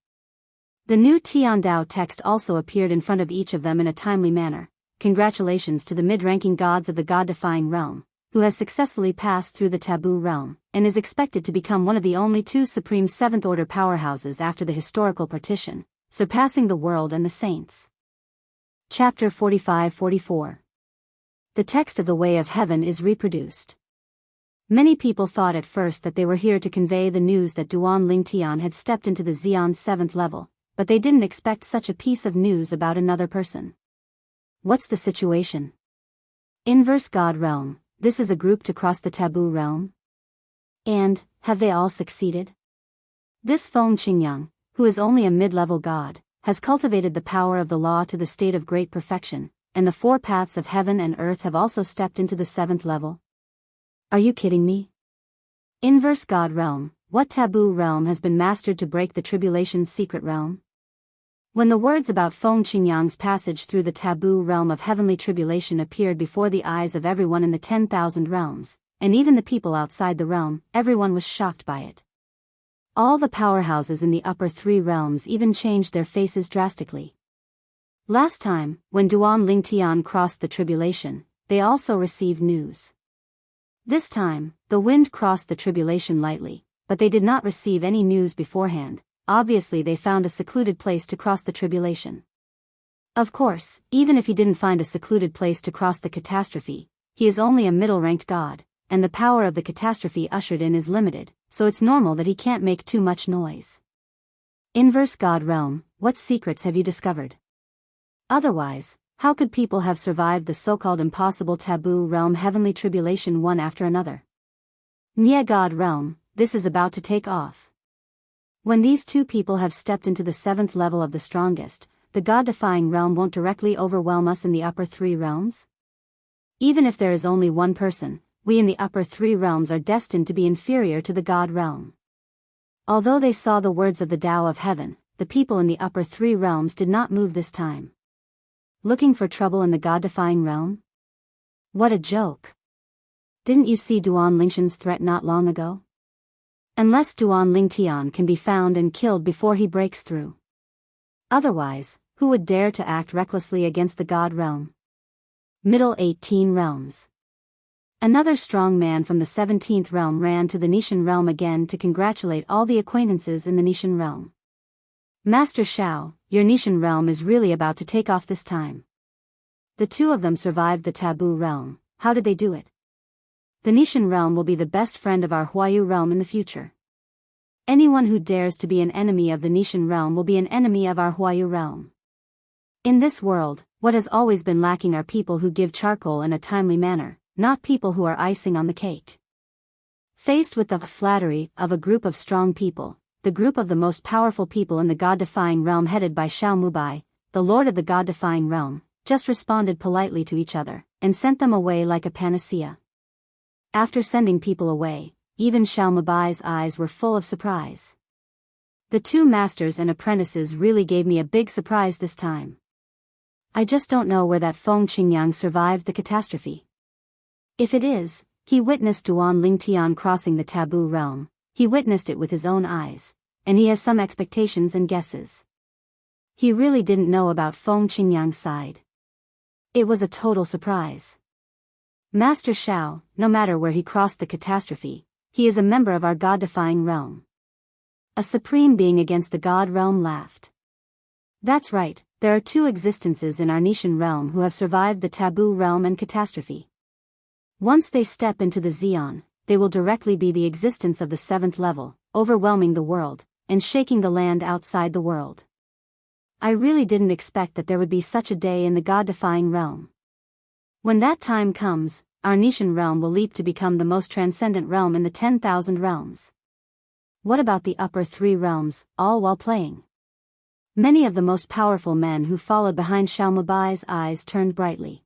The new Tian Dao text also appeared in front of each of them in a timely manner. Congratulations to the mid-ranking gods of the god-defying realm, who has successfully passed through the taboo realm, and is expected to become one of the only 2 supreme 7th-order powerhouses after the historical partition, surpassing the world and the saints. Chapter 45-44. The text of the Way of Heaven is reproduced. Many people thought at first that they were here to convey the news that Duan Ling Tian had stepped into the Xian 7th level, but they didn't expect such a piece of news about another person. What's the situation? Inverse God Realm, this is a group to cross the taboo realm? And, have they all succeeded? This Feng Qingyang, who is only a mid-level god, has cultivated the power of the law to the state of great perfection, and the 4 paths of heaven and earth have also stepped into the 7th level. Are you kidding me? Inverse God Realm, what taboo realm has been mastered to break the tribulation's secret realm? When the words about Feng Qingyang's passage through the taboo realm of heavenly tribulation appeared before the eyes of everyone in the 10,000 realms, and even the people outside the realm, everyone was shocked by it. All the powerhouses in the upper 3 realms even changed their faces drastically. Last time, when Duan Ling Tian crossed the tribulation, they also received news. This time, the wind crossed the tribulation lightly, but they did not receive any news beforehand. Obviously they found a secluded place to cross the tribulation. Of course, even if he didn't find a secluded place to cross the catastrophe, he is only a middle-ranked god, and the power of the catastrophe ushered in is limited, so it's normal that he can't make too much noise. Inverse God Realm, what secrets have you discovered? Otherwise, how could people have survived the so-called impossible taboo realm heavenly tribulation one after another? Nye God Realm, this is about to take off. When these 2 people have stepped into the 7th level of the strongest, the god-defying realm won't directly overwhelm us in the upper 3 realms? Even if there is only one person, we in the upper 3 realms are destined to be inferior to the god realm. Although they saw the words of the Tao of Heaven, the people in the upper three realms did not move this time. Looking for trouble in the God-defying realm? What a joke. Didn't you see Duan Lingshan's threat not long ago? Unless Duan Lingtian can be found and killed before he breaks through. Otherwise, who would dare to act recklessly against the God realm? Middle 18 realms. Another strong man from the 17th realm ran to the Nishan realm again to congratulate all the acquaintances in the Nishan realm. Master Shao, your Nishan realm is really about to take off this time. The two of them survived the taboo realm. How did they do it? The Nishan realm will be the best friend of our Huayu realm in the future. Anyone who dares to be an enemy of the Nishan realm will be an enemy of our Huayu realm. In this world, what has always been lacking are people who give charcoal in a timely manner, not people who are icing on the cake. Faced with the flattery of a group of strong people, the group of the most powerful people in the God-defying realm headed by Xiao Mubai, the lord of the God-defying realm, just responded politely to each other, and sent them away like a panacea. After sending people away, even Xiao Mubai's eyes were full of surprise. The two masters and apprentices really gave me a big surprise this time. I just don't know where that Feng Qingyang survived the catastrophe. If it is, he witnessed Duan Lingtian crossing the taboo realm, he witnessed it with his own eyes, and he has some expectations and guesses. He really didn't know about Feng Qingyang's side. It was a total surprise. Master Shao, no matter where he crossed the catastrophe, he is a member of our God-defying realm. A supreme being against the God realm laughed. That's right, there are two existences in our Nishan realm who have survived the taboo realm and catastrophe. Once they step into the Xian, they will directly be the existence of the 7th level, overwhelming the world, and shaking the land outside the world. I really didn't expect that there would be such a day in the God-defying realm. When that time comes, our Nishan realm will leap to become the most transcendent realm in the 10,000 realms. What about the upper 3 realms, all while playing? Many of the most powerful men who followed behind Xiao Mubai's eyes turned brightly.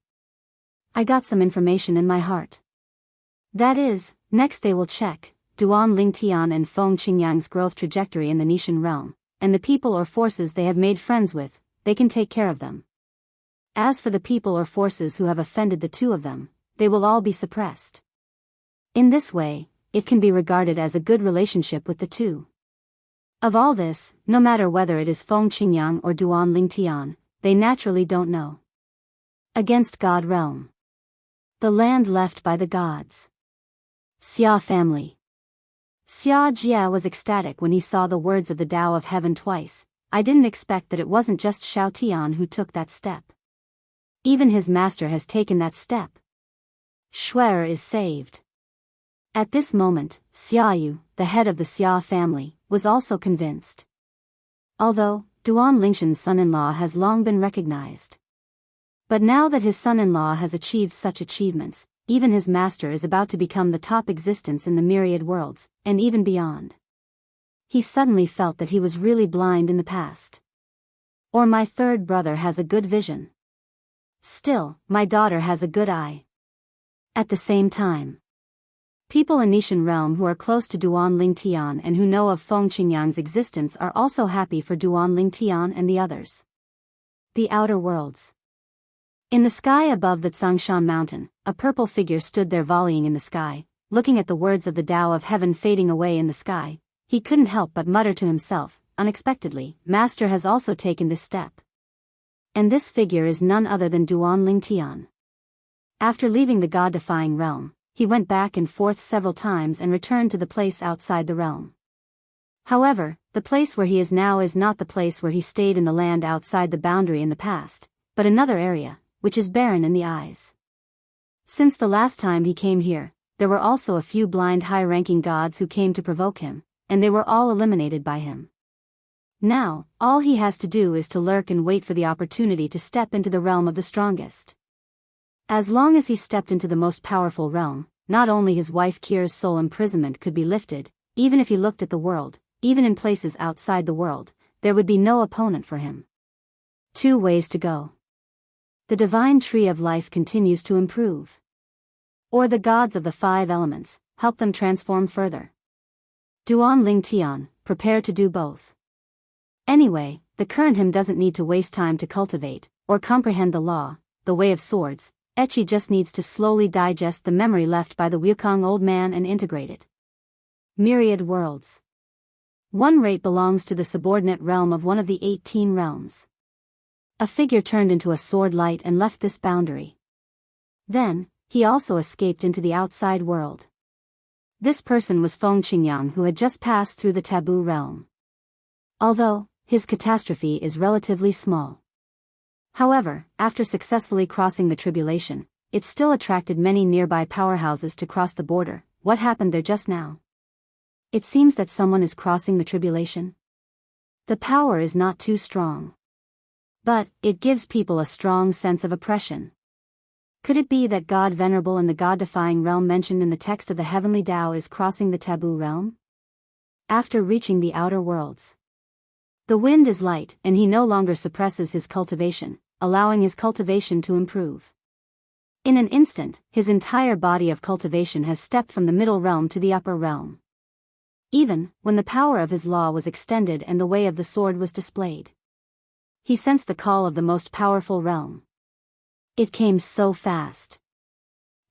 I got some information in my heart. That is, next they will check Duan Lingtian and Feng Qingyang's growth trajectory in the Nishan realm, and the people or forces they have made friends with, they can take care of them. As for the people or forces who have offended the two of them, they will all be suppressed. In this way, it can be regarded as a good relationship with the two. Of all this, no matter whether it is Feng Qingyang or Duan Lingtian, they naturally don't know. Against God realm. The land left by the gods. Xia family. Xia Jia was ecstatic when he saw the words of the Tao of Heaven twice. I didn't expect that it wasn't just Xiao Tian who took that step. Even his master has taken that step. Shuer is saved. At this moment, Xia Yu, the head of the Xia family, was also convinced. Although, Duan Lingshan's son-in-law has long been recognized. But now that his son-in-law has achieved such achievements, even his master is about to become the top existence in the myriad worlds, and even beyond. He suddenly felt that he was really blind in the past. Or my third brother has a good vision. Still, my daughter has a good eye. At the same time, people in Nishan realm who are close to Duan Lingtian and who know of Feng Qingyang's existence are also happy for Duan Lingtian and the others. The outer worlds. In the sky above the Tsangshan mountain, a purple figure stood there volleying in the sky, looking at the words of the Tao of Heaven fading away in the sky. He couldn't help but mutter to himself, unexpectedly, Master has also taken this step. And this figure is none other than Duan Lingtian. After leaving the God-defying realm, he went back and forth several times and returned to the place outside the realm. However, the place where he is now is not the place where he stayed in the land outside the boundary in the past, but another area, which is barren in the eyes. Since the last time he came here, there were also a few blind high-ranking gods who came to provoke him, and they were all eliminated by him. Now, all he has to do is to lurk and wait for the opportunity to step into the realm of the strongest. As long as he stepped into the most powerful realm, not only his wife Kira's soul imprisonment could be lifted, even if he looked at the world, even in places outside the world, there would be no opponent for him. 2 ways to go. The divine tree of life continues to improve. Or the gods of the 5 elements, help them transform further. Duan Ling Tian, prepare to do both. Anyway, the current him doesn't need to waste time to cultivate, or comprehend the law, the way of swords. Echi just needs to slowly digest the memory left by the Wukong old man and integrate it. Myriad worlds. One rate belongs to the subordinate realm of one of the 18 realms. A figure turned into a sword light and left this boundary. Then, he also escaped into the outside world. This person was Feng Qingyang, who had just passed through the taboo realm. Although, his catastrophe is relatively small. However, after successfully crossing the tribulation, it still attracted many nearby powerhouses to cross the border. What happened there just now? It seems that someone is crossing the tribulation. The power is not too strong. But, it gives people a strong sense of oppression. Could it be that God Venerable in the God-defying realm mentioned in the text of the heavenly Tao is crossing the taboo realm? After reaching the outer worlds, the wind is light and he no longer suppresses his cultivation, allowing his cultivation to improve. In an instant, his entire body of cultivation has stepped from the middle realm to the upper realm. Even when the power of his law was extended and the way of the sword was displayed, he sensed the call of the most powerful realm. It came so fast.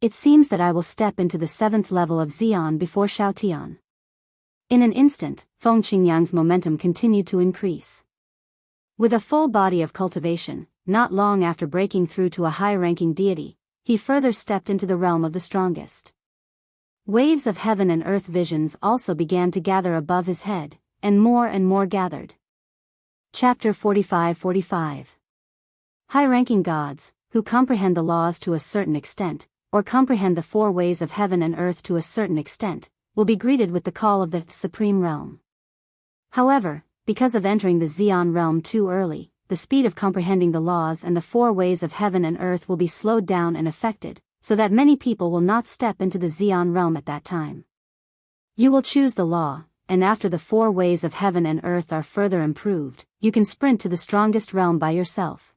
It seems that I will step into the 7th level of Xian before Xiaotian. In an instant, Feng Qingyang's momentum continued to increase. With a full body of cultivation, not long after breaking through to a high-ranking deity, he further stepped into the realm of the strongest. Waves of heaven and earth visions also began to gather above his head, and more gathered. Chapter 45-45. High-ranking gods, who comprehend the laws to a certain extent, or comprehend the 4 ways of heaven and earth to a certain extent, will be greeted with the call of the Supreme Realm. However, because of entering the Xian realm too early, the speed of comprehending the laws and the 4 ways of heaven and earth will be slowed down and affected, so that many people will not step into the Xian realm at that time. You will choose the law, and after the 4 ways of heaven and earth are further improved, you can sprint to the strongest realm by yourself.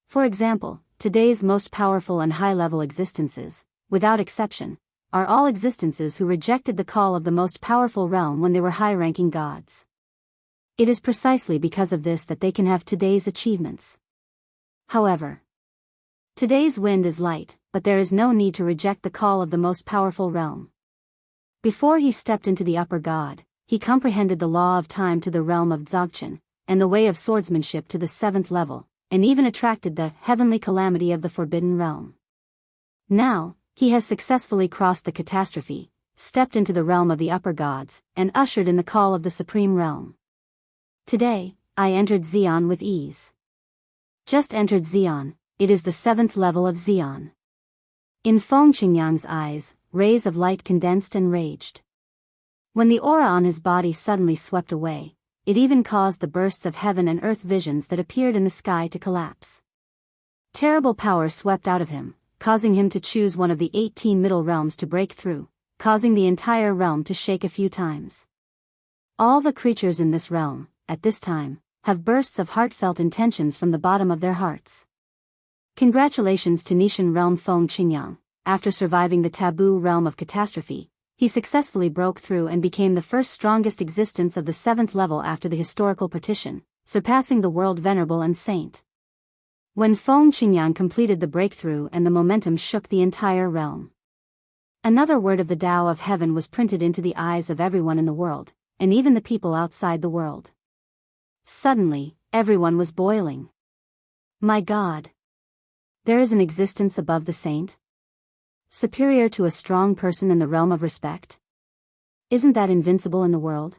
For example, today's most powerful and high-level existences, without exception, are all existences who rejected the call of the most powerful realm when they were high-ranking gods. It is precisely because of this that they can have today's achievements. However, today's wind is light, but there is no need to reject the call of the most powerful realm. Before he stepped into the upper god, he comprehended the law of time to the realm of Dzogchen, and the way of swordsmanship to the 7th level, and even attracted the heavenly calamity of the forbidden realm. Now, he has successfully crossed the catastrophe, stepped into the realm of the upper gods, and ushered in the call of the supreme realm. Today, I entered Xian with ease. Just entered Xian, it is the 7th level of Xian. In Feng Qingyang's eyes, rays of light condensed and raged. When the aura on his body suddenly swept away, it even caused the bursts of heaven and earth visions that appeared in the sky to collapse. Terrible power swept out of him, causing him to choose one of the 18 middle realms to break through, causing the entire realm to shake a few times. All the creatures in this realm, at this time, have bursts of heartfelt intentions from the bottom of their hearts. Congratulations to Nishan realm Feng Qingyang. After surviving the taboo realm of catastrophe, he successfully broke through and became the first strongest existence of the 7th level after the historical partition, surpassing the world venerable and saint. When Feng Qingyang completed the breakthrough and the momentum shook the entire realm. Another word of the Tao of heaven was printed into the eyes of everyone in the world, and even the people outside the world. Suddenly, everyone was boiling. My God! There is an existence above the saint? Superior to a strong person in the realm of respect? Isn't that invincible in the world?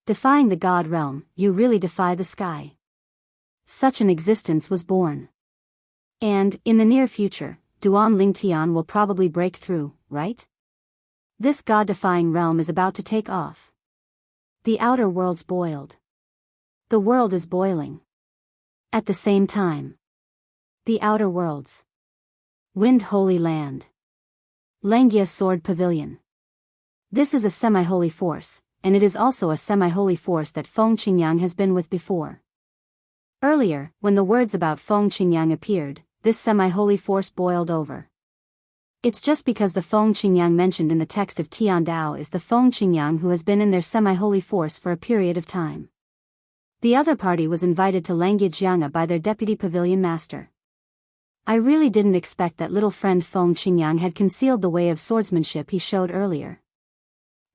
Defying the God realm, you really defy the sky. Such an existence was born. And, in the near future, Duan Lingtian will probably break through, right? This God-defying realm is about to take off. The outer world's boiled. The world is boiling. At the same time. The outer worlds. Wind Holy Land. Langia Sword Pavilion. This is a semi-holy force, and it is also a semi-holy force that Feng Qingyang has been with before. Earlier, when the words about Feng Qingyang appeared, this semi-holy force boiled over. It's just because the Feng Qingyang mentioned in the text of Tian Dao is the Feng Qingyang who has been in their semi-holy force for a period of time. The other party was invited to Wuxia Xianxia by their deputy pavilion master. I really didn't expect that little friend Feng Qingyang had concealed the way of swordsmanship he showed earlier.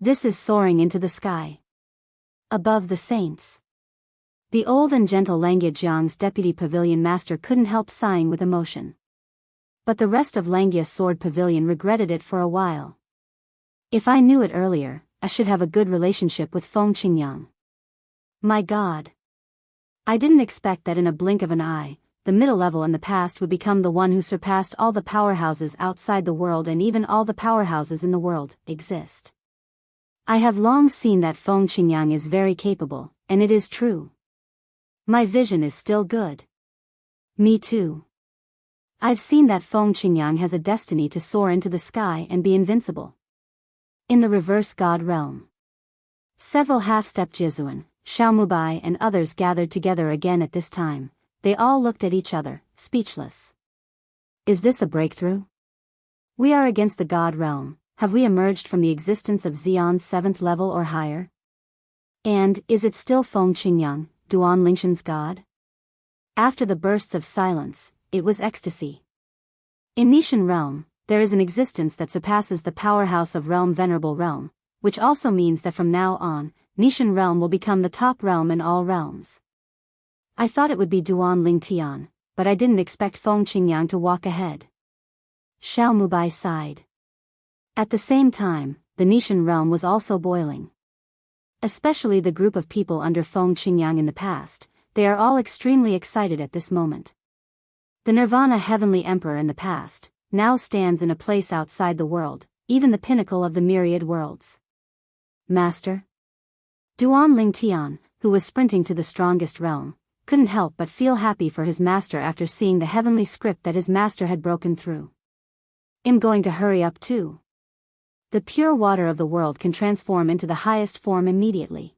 This is soaring into the sky. Above the saints. The old and gentle Wuxia Xianxia's deputy pavilion master couldn't help sighing with emotion. But the rest of Wuxia's sword pavilion regretted it for a while. If I knew it earlier, I should have a good relationship with Feng Qingyang. My God. I didn't expect that in a blink of an eye, the middle level in the past would become the one who surpassed all the powerhouses outside the world and even all the powerhouses in the world exist. I have long seen that Feng Qingyang is very capable, and it is true. My vision is still good. Me too. I've seen that Feng Qingyang has a destiny to soar into the sky and be invincible. In the reverse God realm. Several half-step Jizuan, Xiaomubai and others gathered together again at this time. They all looked at each other, speechless. Is this a breakthrough? We are against the God realm. Have we emerged from the existence of Xian's 7th level or higher? And, is it still Feng Qingyang, Duan Lingshan's God? After the bursts of silence, it was ecstasy. In Nishan realm, there is an existence that surpasses the powerhouse of realm Venerable Realm, which also means that from now on, Nishan realm will become the top realm in all realms. I thought it would be Duan Lingtian, but I didn't expect Feng Qingyang to walk ahead. Xiaomubai sighed. At the same time, the Nishan realm was also boiling. Especially the group of people under Feng Qingyang in the past, they are all extremely excited at this moment. The Nirvana Heavenly Emperor in the past, now stands in a place outside the world, even the pinnacle of the myriad worlds. Master? Duan Lingtian, who was sprinting to the strongest realm, couldn't help but feel happy for his master after seeing the heavenly script that his master had broken through. I'm going to hurry up too. The pure water of the world can transform into the highest form immediately.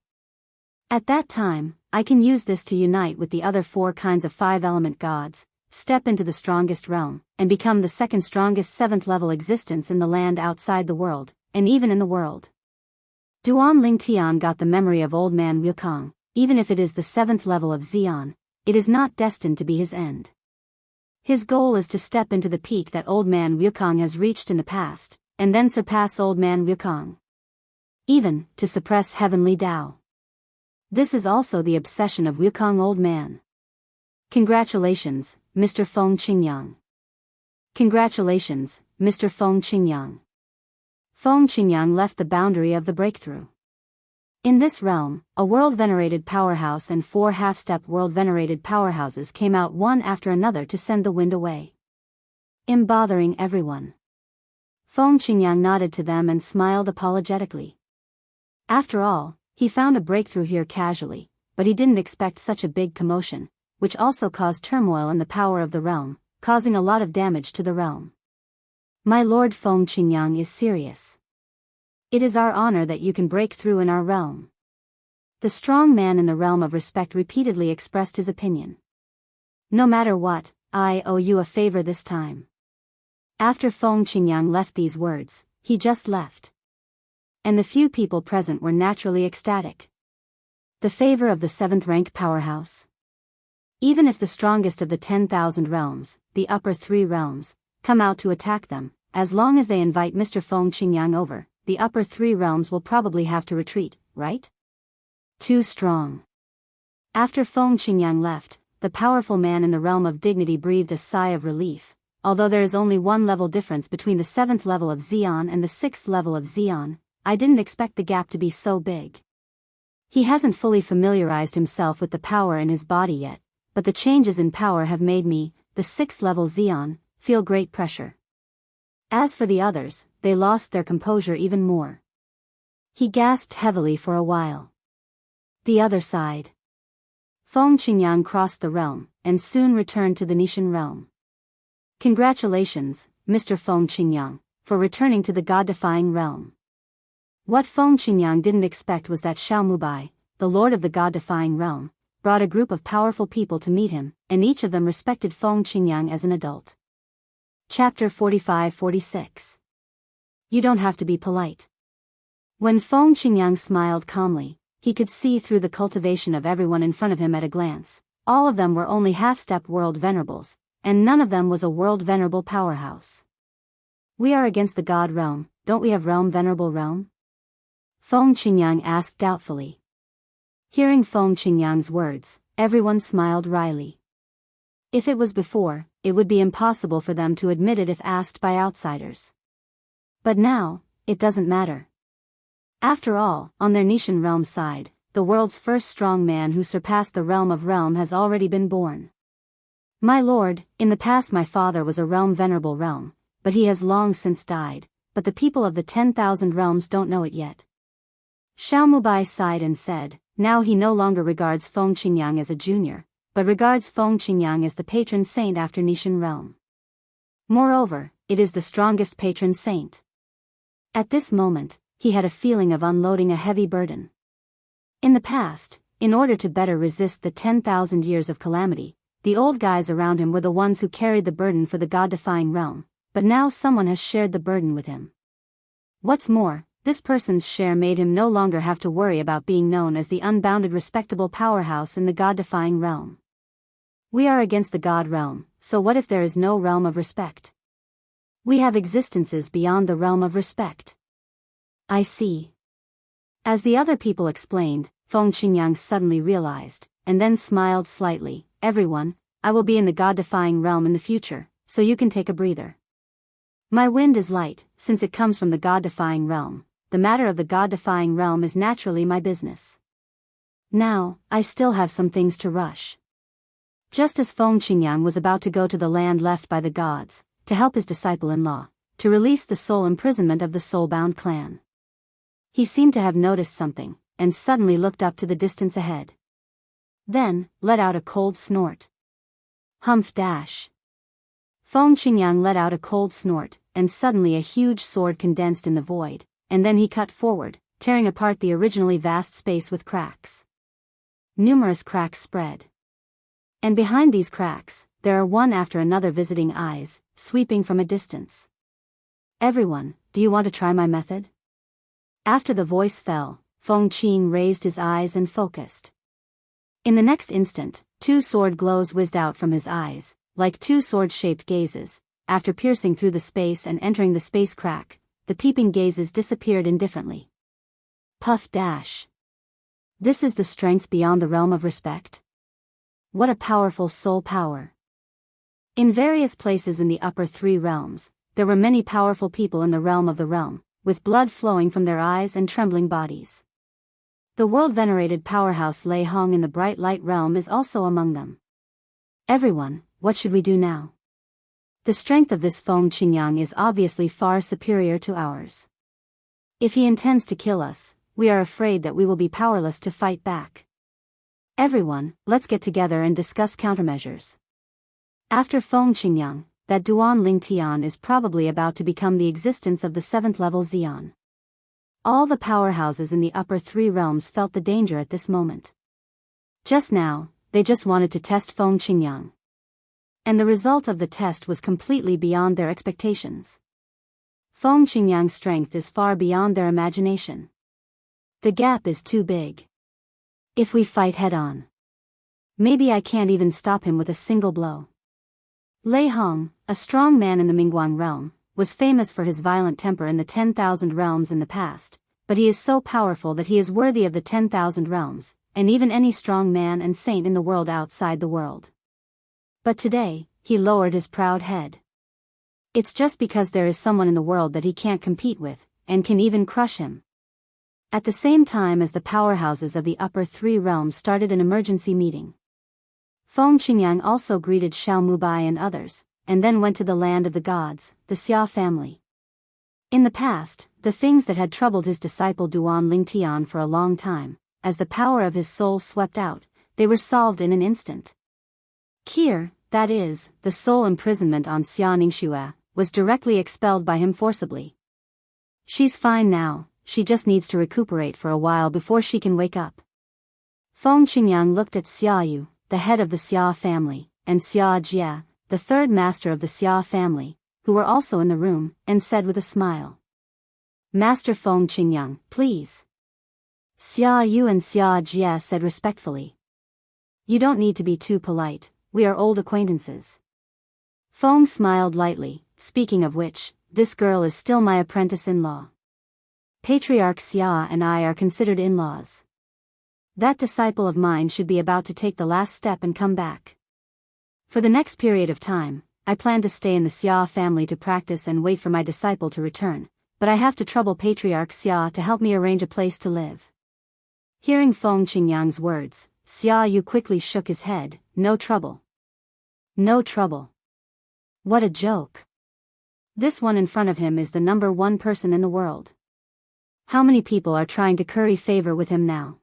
At that time, I can use this to unite with the other 4 kinds of 5-element gods, step into the strongest realm, and become the second strongest 7th level existence in the land outside the world, and even in the world. Duan Lingtian got the memory of old man Wukong. Even if it is the 7th level of Xian, it is not destined to be his end. His goal is to step into the peak that old man Wukong has reached in the past, and then surpass old man Wukong. Even, to suppress heavenly Tao. This is also the obsession of Wukong old man. Congratulations, Mr. Feng Qingyang. Congratulations, Mr. Feng Qingyang. Feng Qingyang left the boundary of the breakthrough. In this realm, a world-venerated powerhouse and 4 half-step world-venerated powerhouses came out one after another to send the wind away. I'm bothering everyone. Feng Qingyang nodded to them and smiled apologetically. After all, he found a breakthrough here casually, but he didn't expect such a big commotion, which also caused turmoil in the power of the realm, causing a lot of damage to the realm. My lord Feng Qingyang is serious. It is our honor that you can break through in our realm. The strong man in the realm of respect repeatedly expressed his opinion. No matter what, I owe you a favor this time. After Feng Qingyang left these words, he just left. And the few people present were naturally ecstatic. The favor of the 7th rank powerhouse. Even if the strongest of the 10,000 realms, the upper 3 realms, come out to attack them, as long as they invite Mr. Feng Qingyang over, the upper 3 realms will probably have to retreat, right? Too strong. After Feng Qingyang left, the powerful man in the realm of dignity breathed a sigh of relief. Although there is only 1 level difference between the 7th level of Xian and the 6th level of Xian, I didn't expect the gap to be so big. He hasn't fully familiarized himself with the power in his body yet, but the changes in power have made me, the 6th level Xian, feel great pressure. As for the others, they lost their composure even more. He gasped heavily for a while. The other side. Feng Qingyang crossed the realm, and soon returned to the Nishan realm. Congratulations, Mr. Feng Qingyang, for returning to the God-defying realm. What Feng Qingyang didn't expect was that Xiaomubai, the lord of the God-defying realm, brought a group of powerful people to meet him, and each of them respected Feng Qingyang as an adult. Chapter 45-46. You don't have to be polite. When Feng Qingyang smiled calmly, he could see through the cultivation of everyone in front of him at a glance. All of them were only half-step world venerables, and none of them was a world venerable powerhouse. We are against the god realm, don't we have realm venerable realm? Feng Qingyang asked doubtfully. Hearing Feng Qingyang's words, everyone smiled wryly. If it was before, it would be impossible for them to admit it if asked by outsiders. But now, it doesn't matter. After all, on their Nishan realm side, the world's first strong man who surpassed the realm of realm has already been born. My lord, in the past my father was a realm venerable realm, but he has long since died, but the people of the 10,000 realms don't know it yet. Xiaomubai sighed and said, now he no longer regards Feng Qingyang as a junior, but regards Feng Qingyang as the patron saint after Nishan realm. Moreover, it is the strongest patron saint. At this moment, he had a feeling of unloading a heavy burden. In the past, in order to better resist the 10,000 years of calamity, the old guys around him were the ones who carried the burden for the god-defying realm, but now someone has shared the burden with him. What's more, this person's share made him no longer have to worry about being known as the unbounded respectable powerhouse in the god-defying realm. We are against the god realm, so what if there is no realm of respect? We have existences beyond the realm of respect. I see. As the other people explained, Feng Qingyang suddenly realized, and then smiled slightly, everyone, I will be in the god-defying realm in the future, so you can take a breather. My wind is light, since it comes from the god-defying realm. The matter of the god-defying realm is naturally my business. Now, I still have some things to rush. Just as Feng Qingyang was about to go to the land left by the gods, to help his disciple-in-law, to release the soul imprisonment of the soul-bound clan. He seemed to have noticed something, and suddenly looked up to the distance ahead. Then, let out a cold snort. Humph dash. Feng Qingyang let out a cold snort, and suddenly a huge sword condensed in the void, and then he cut forward, tearing apart the originally vast space with cracks. Numerous cracks spread. And behind these cracks, there are one after another visiting eyes, sweeping from a distance. Everyone, do you want to try my method? After the voice fell, Feng Qin raised his eyes and focused. In the next instant, two sword glows whizzed out from his eyes, like two sword-shaped gazes. After piercing through the space and entering the space crack, the peeping gazes disappeared indifferently. Puff dash. This is the strength beyond the realm of respect? What a powerful soul power. In various places in the upper three realms, there were many powerful people in the realm of the realm, with blood flowing from their eyes and trembling bodies. The world-venerated powerhouse Lei Hong in the bright light realm is also among them. Everyone, what should we do now? The strength of this Feng Qingyang is obviously far superior to ours. If he intends to kill us, we are afraid that we will be powerless to fight back. Everyone, let's get together and discuss countermeasures. After Feng Qingyang, that Duan Ling Tian is probably about to become the existence of the 7th level Xian. All the powerhouses in the upper three realms felt the danger at this moment. Just now, they just wanted to test Feng Qingyang. And the result of the test was completely beyond their expectations. Feng Qingyang's strength is far beyond their imagination. The gap is too big. If we fight head-on, maybe I can't even stop him with a single blow. Lei Hong, a strong man in the Mingguang realm, was famous for his violent temper in the 10,000 realms in the past, but he is so powerful that he is worthy of the 10,000 realms, and even any strong man and saint in the world outside the world. But today, he lowered his proud head. It's just because there is someone in the world that he can't compete with, and can even crush him. At the same time as the powerhouses of the upper three realms started an emergency meeting, Feng Qingyang also greeted Xiao Mubai and others, and then went to the land of the gods, the Xia family. In the past, the things that had troubled his disciple Duan Ling Tian for a long time, as the power of his soul swept out, they were solved in an instant. Qir, that is, the soul imprisonment on Xia Ningxue, was directly expelled by him forcibly. She's fine now, she just needs to recuperate for a while before she can wake up. Feng Qingyang looked at Xia Yu, the head of the Xia family, and Xia Jie, the third master of the Xia family, who were also in the room, and said with a smile. Master Feng Qingyang, please. Xia Yu and Xia Jie said respectfully. You don't need to be too polite, we are old acquaintances. Feng smiled lightly, speaking of which, this girl is still my apprentice-in-law. Patriarch Xia and I are considered in-laws. That disciple of mine should be about to take the last step and come back. For the next period of time, I plan to stay in the Xia family to practice and wait for my disciple to return, but I have to trouble Patriarch Xia to help me arrange a place to live. Hearing Feng Qingyang's words, Xia Yu quickly shook his head. No trouble. No trouble. What a joke. This one in front of him is the number one person in the world. How many people are trying to curry favor with him now?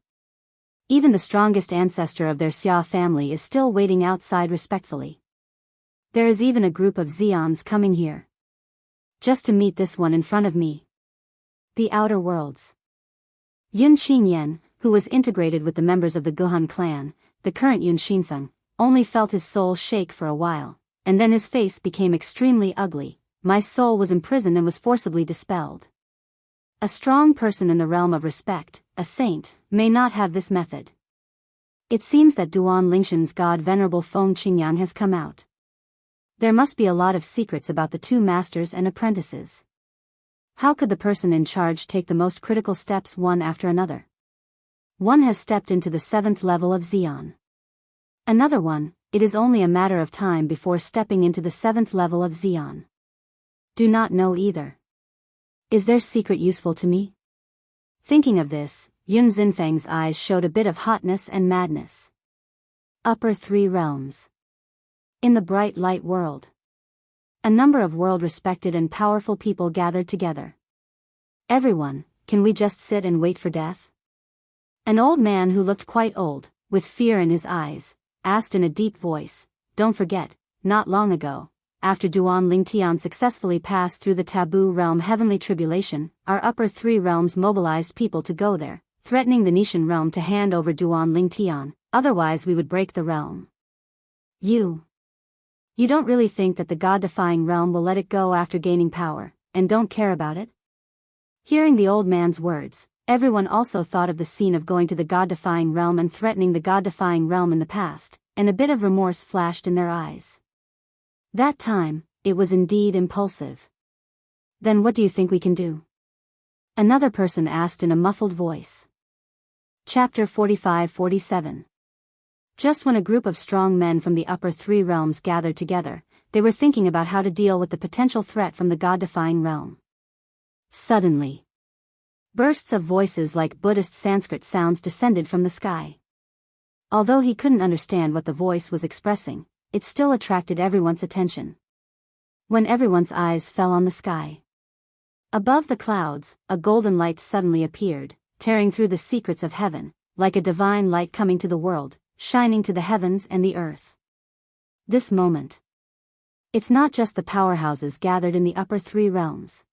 Even the strongest ancestor of their Xia family is still waiting outside respectfully. There is even a group of Xians coming here. Just to meet this one in front of me. The Outer Worlds. Yun Xinyan, who was integrated with the members of the Guhan clan, the current Yun Xinfeng, only felt his soul shake for a while, and then his face became extremely ugly. My soul was imprisoned and was forcibly dispelled. A strong person in the realm of respect, a saint, may not have this method. It seems that Duan Lingshan's god Venerable Feng Qingyang has come out. There must be a lot of secrets about the two masters and apprentices. How could the person in charge take the most critical steps one after another? One has stepped into the 7th level of Xian. Another one, it is only a matter of time before stepping into the 7th level of Xian. Do not know either. Is their secret useful to me? Thinking of this, Yun Xinfeng's eyes showed a bit of hotness and madness. Upper 3 realms. In the bright light world. A number of world-respected and powerful people gathered together. Everyone, can we just sit and wait for death? An old man who looked quite old, with fear in his eyes, asked in a deep voice. Don't forget, not long ago, after Duan Lingtian successfully passed through the taboo realm Heavenly Tribulation, our upper 3 realms mobilized people to go there, threatening the Nishan realm to hand over Duan Lingtian, otherwise we would break the realm. You don't really think that the God-defying realm will let it go after gaining power, and don't care about it? Hearing the old man's words, everyone also thought of the scene of going to the God-defying realm and threatening the God-defying realm in the past, and a bit of remorse flashed in their eyes. That time, it was indeed impulsive. Then what do you think we can do? Another person asked in a muffled voice. Chapter 45-47. Just when a group of strong men from the upper 3 realms gathered together, they were thinking about how to deal with the potential threat from the God-defying realm. Suddenly, bursts of voices like Buddhist Sanskrit sounds descended from the sky. Although he couldn't understand what the voice was expressing, it still attracted everyone's attention. When everyone's eyes fell on the sky. Above the clouds, a golden light suddenly appeared, tearing through the secrets of heaven, like a divine light coming to the world, shining to the heavens and the earth. This moment. It's not just the powerhouses gathered in the upper 3 realms.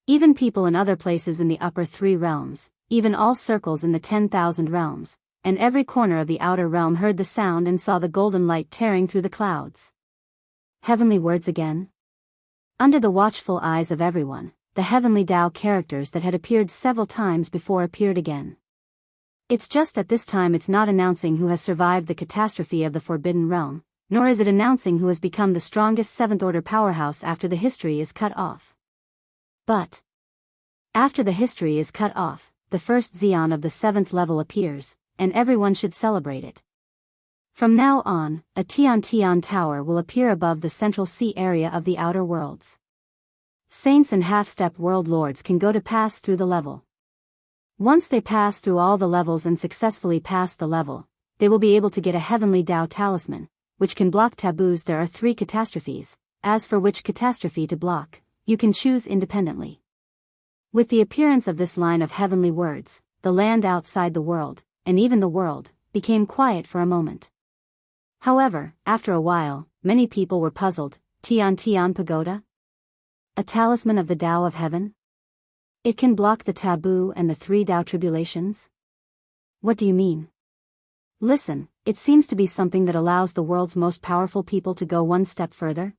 Even people in other places in the upper 3 realms, even all circles in the 10,000 realms, and every corner of the outer realm heard the sound and saw the golden light tearing through the clouds. Heavenly words again? Under the watchful eyes of everyone, the heavenly Tao characters that had appeared several times before appeared again. It's just that this time it's not announcing who has survived the catastrophe of the Forbidden Realm, nor is it announcing who has become the strongest 7th-order powerhouse after the history is cut off. But after the history is cut off, the first Xian of the 7th level appears, and everyone should celebrate it. From now on, a Tian Tian tower will appear above the central sea area of the outer worlds. Saints and half-step world lords can go to pass through the level. Once they pass through all the levels and successfully pass the level, they will be able to get a heavenly Tao talisman, which can block taboos. There are 3 catastrophes, as for which catastrophe to block, you can choose independently. With the appearance of this line of heavenly words, the land outside the world, and even the world, became quiet for a moment. However, after a while, many people were puzzled. Tian Tian Pagoda? A talisman of the Tao of Heaven? It can block the taboo and the 3 Tao tribulations? What do you mean? Listen, it seems to be something that allows the world's most powerful people to go one step further.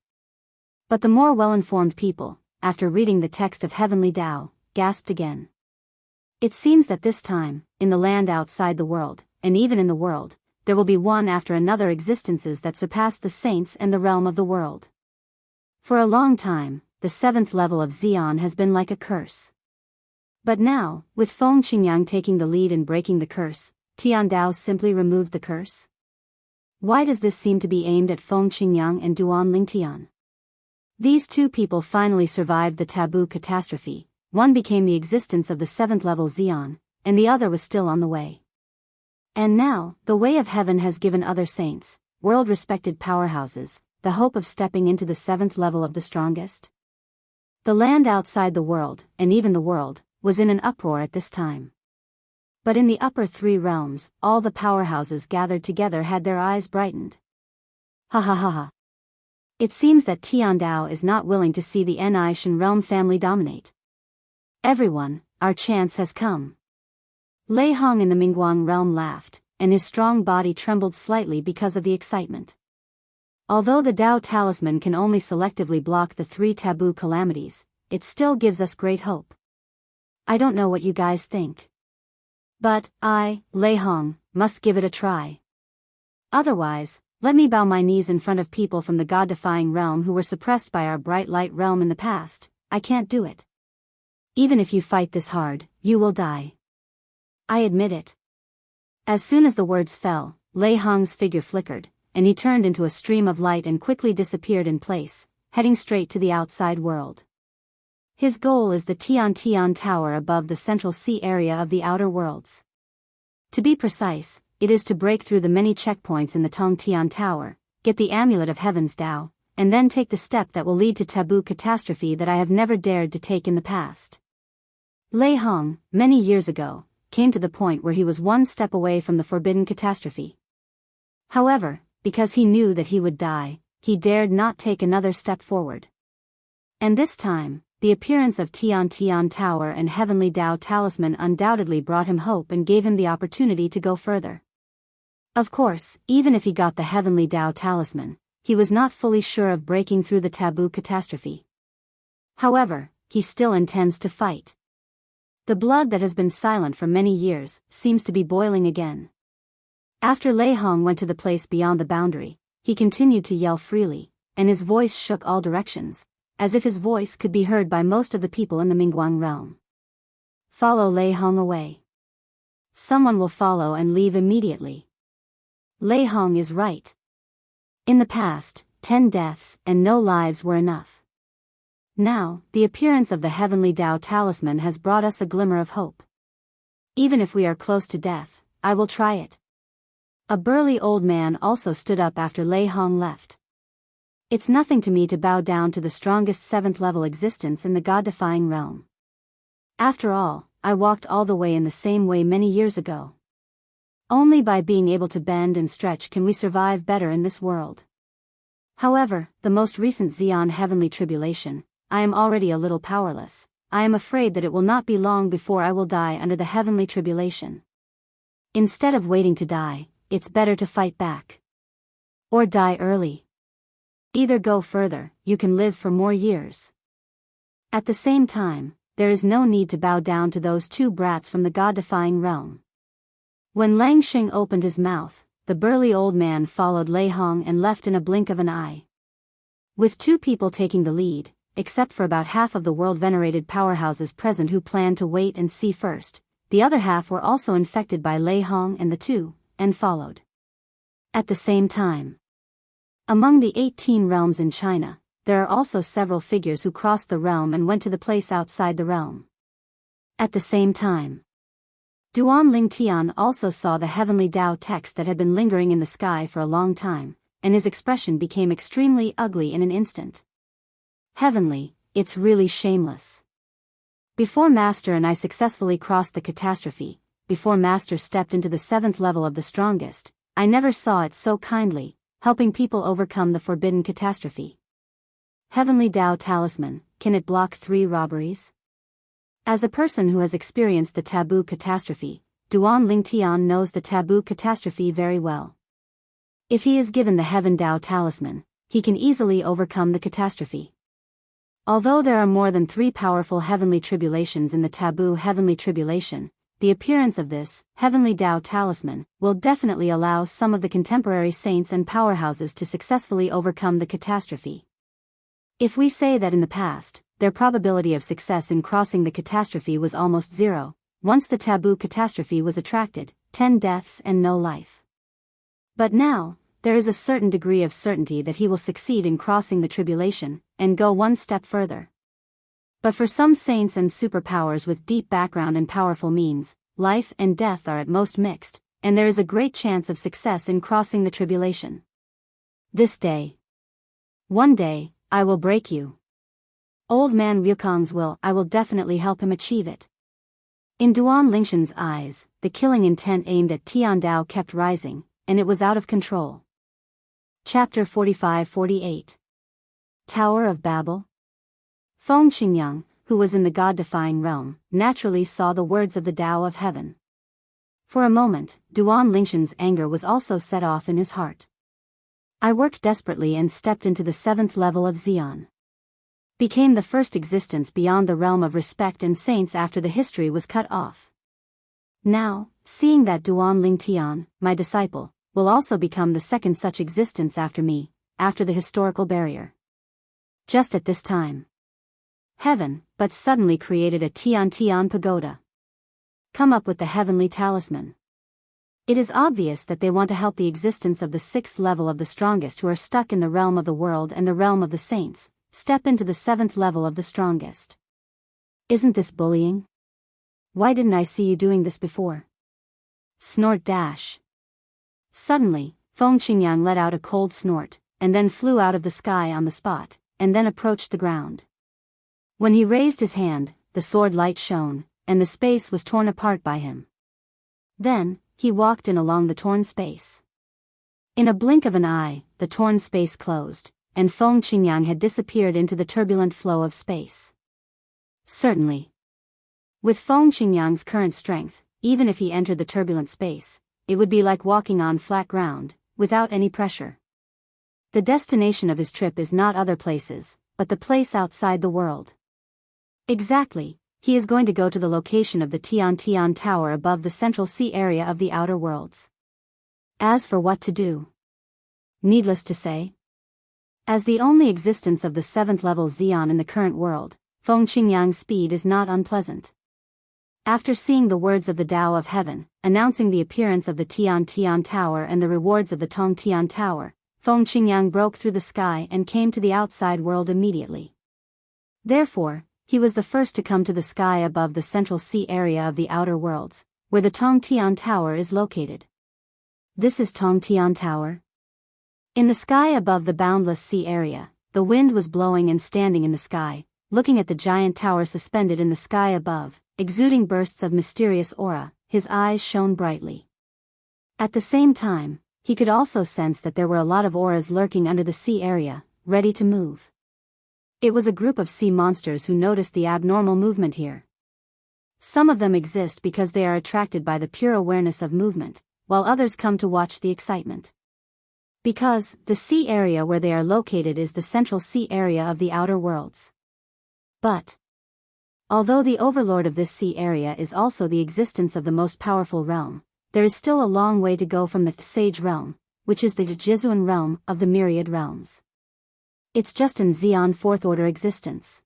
But the more well-informed people, after reading the text of Heavenly Tao, gasped again. It seems that this time, in the land outside the world, and even in the world, there will be one after another existences that surpass the saints and the realm of the world. For a long time, the 7th level of Xian has been like a curse. But now, with Feng Qingyang taking the lead in breaking the curse, Tian Dao simply removed the curse? Why does this seem to be aimed at Feng Qingyang and Duan Lingtian? These two people finally survived the taboo catastrophe. One became the existence of the 7th level Xian, and the other was still on the way. And now, the way of heaven has given other saints, world-respected powerhouses, the hope of stepping into the 7th level of the strongest. The land outside the world, and even the world, was in an uproar at this time. But in the upper 3 realms, all the powerhouses gathered together had their eyes brightened. Ha ha ha ha. It seems that Tian Dao is not willing to see the Ni Shen realm family dominate. Everyone, our chance has come. Lei Hong in the Mingguang realm laughed, and his strong body trembled slightly because of the excitement. Although the Dao talisman can only selectively block the 3 taboo calamities, it still gives us great hope. I don't know what you guys think. But, I, Lei Hong, must give it a try. Otherwise, let me bow my knees in front of people from the God-defying realm who were suppressed by our bright light realm in the past. I can't do it. Even if you fight this hard, you will die. I admit it. As soon as the words fell, Lei Hong's figure flickered, and he turned into a stream of light and quickly disappeared in place, heading straight to the outside world. His goal is the Tian Tian Tower above the central sea area of the outer worlds. To be precise, it is to break through the many checkpoints in the Tong Tian Tower, get the Amulet of Heaven's Tao, and then take the step that will lead to taboo catastrophe that I have never dared to take in the past. Lei Hong, many years ago, came to the point where he was one step away from the forbidden catastrophe. However, because he knew that he would die, he dared not take another step forward. And this time, the appearance of Tian Tian Tower and Heavenly Tao Talisman undoubtedly brought him hope and gave him the opportunity to go further. Of course, even if he got the Heavenly Tao Talisman, he was not fully sure of breaking through the taboo catastrophe. However, he still intends to fight. The blood that has been silent for many years seems to be boiling again. After Lei Hong went to the place beyond the boundary, he continued to yell freely, and his voice shook all directions, as if his voice could be heard by most of the people in the Mingguang realm. Follow Lei Hong away. Someone will follow and leave immediately. Lei Hong is right. In the past, 10 deaths and no lives were enough. Now, the appearance of the Heavenly Tao Talisman has brought us a glimmer of hope. Even if we are close to death, I will try it. A burly old man also stood up after Lei Hong left. It's nothing to me to bow down to the strongest 7th level existence in the God-defying realm. After all, I walked all the way in the same way many years ago. Only by being able to bend and stretch can we survive better in this world. However, the most recent Xian heavenly tribulation, I am already a little powerless. I am afraid that it will not be long before I will die under the heavenly tribulation. Instead of waiting to die, it's better to fight back. Or die early. Either go further, you can live for more years. At the same time, there is no need to bow down to those 2 brats from the God-defying realm. When Lang Xing opened his mouth, the burly old man followed Lei Hong and left in a blink of an eye. With 2 people taking the lead, except for about half of the world-venerated powerhouses present who planned to wait and see first, the other half were also infected by Lei Hong and the 2, and followed. At the same time, among the 18 realms in China, there are also several figures who crossed the realm and went to the place outside the realm. At the same time, Duan Lingtian also saw the Heavenly Tao text that had been lingering in the sky for a long time, and his expression became extremely ugly in an instant. Heavenly, it's really shameless. Before Master and I successfully crossed the catastrophe, before Master stepped into the 7th level of the strongest, I never saw it so kindly, helping people overcome the forbidden catastrophe. Heavenly Tao Talisman, can it block 3 robberies? As a person who has experienced the taboo catastrophe, Duan Lingtian knows the taboo catastrophe very well. If he is given the Heaven Tao Talisman, he can easily overcome the catastrophe. Although there are more than 3 powerful heavenly tribulations in the taboo heavenly tribulation, the appearance of this heavenly Tao talisman will definitely allow some of the contemporary saints and powerhouses to successfully overcome the catastrophe. If we say that in the past, their probability of success in crossing the catastrophe was almost zero, once the taboo catastrophe was attracted, 10 deaths and no life. But now, there is a certain degree of certainty that he will succeed in crossing the tribulation, and go one step further. But for some saints and superpowers with deep background and powerful means, life and death are at most mixed, and there is a great chance of success in crossing the tribulation. This day. One day, I will break you. Old man Wukong's I will definitely help him achieve it. In Duan Lingshan's eyes, the killing intent aimed at Tian Dao kept rising, and it was out of control. Chapter 45-48. Tower of Babel. Feng Qingyang, who was in the God-defying realm, naturally saw the words of the Tao of Heaven. For a moment, Duan Lingshan's anger was also set off in his heart. I worked desperately and stepped into the 7th level of Xian. Became the first existence beyond the realm of respect and saints after the history was cut off. Now, seeing that Duan Lingtian, my disciple, will also become the second such existence after me, after the historical barrier. Just at this time, heaven, but suddenly created a Tian Tian pagoda. Come up with the heavenly talisman. It is obvious that they want to help the existence of the 6th level of the strongest who are stuck in the realm of the world and the realm of the saints, step into the 7th level of the strongest. Isn't this bullying? Why didn't I see you doing this before? Snort dash. Suddenly, Feng Qingyang let out a cold snort, and then flew out of the sky on the spot, and then approached the ground. When he raised his hand, the sword light shone, and the space was torn apart by him. Then, he walked in along the torn space. In a blink of an eye, the torn space closed, and Feng Qingyang had disappeared into the turbulent flow of space. Certainly. With Feng Qingyang's current strength, even if he entered the turbulent space, it would be like walking on flat ground, without any pressure. The destination of his trip is not other places, but the place outside the world. Exactly, he is going to go to the location of the Tian Tian Tower above the Central Sea area of the Outer Worlds. As for what to do, needless to say, as the only existence of the 7th level Xian in the current world, Feng Qingyang's speed is not unpleasant. After seeing the words of the Tao of Heaven, announcing the appearance of the Tian Tian Tower and the rewards of the Tong Tian Tower, Feng Qingyang broke through the sky and came to the outside world immediately. Therefore, he was the first to come to the sky above the Central Sea area of the Outer Worlds, where the Tong Tian Tower is located. This is Tong Tian Tower. In the sky above the boundless sea area, the wind was blowing and standing in the sky, looking at the giant tower suspended in the sky above, exuding bursts of mysterious aura, his eyes shone brightly. At the same time, he could also sense that there were a lot of auras lurking under the sea area, ready to move. It was a group of sea monsters who noticed the abnormal movement here. Some of them exist because they are attracted by the pure awareness of movement, while others come to watch the excitement. Because, the sea area where they are located is the Central Sea area of the Outer Worlds. But, although the overlord of this sea area is also the existence of the most powerful realm, there is still a long way to go from the Sage realm, which is the Jizuan realm of the myriad realms. It's just an Xian 4th order existence.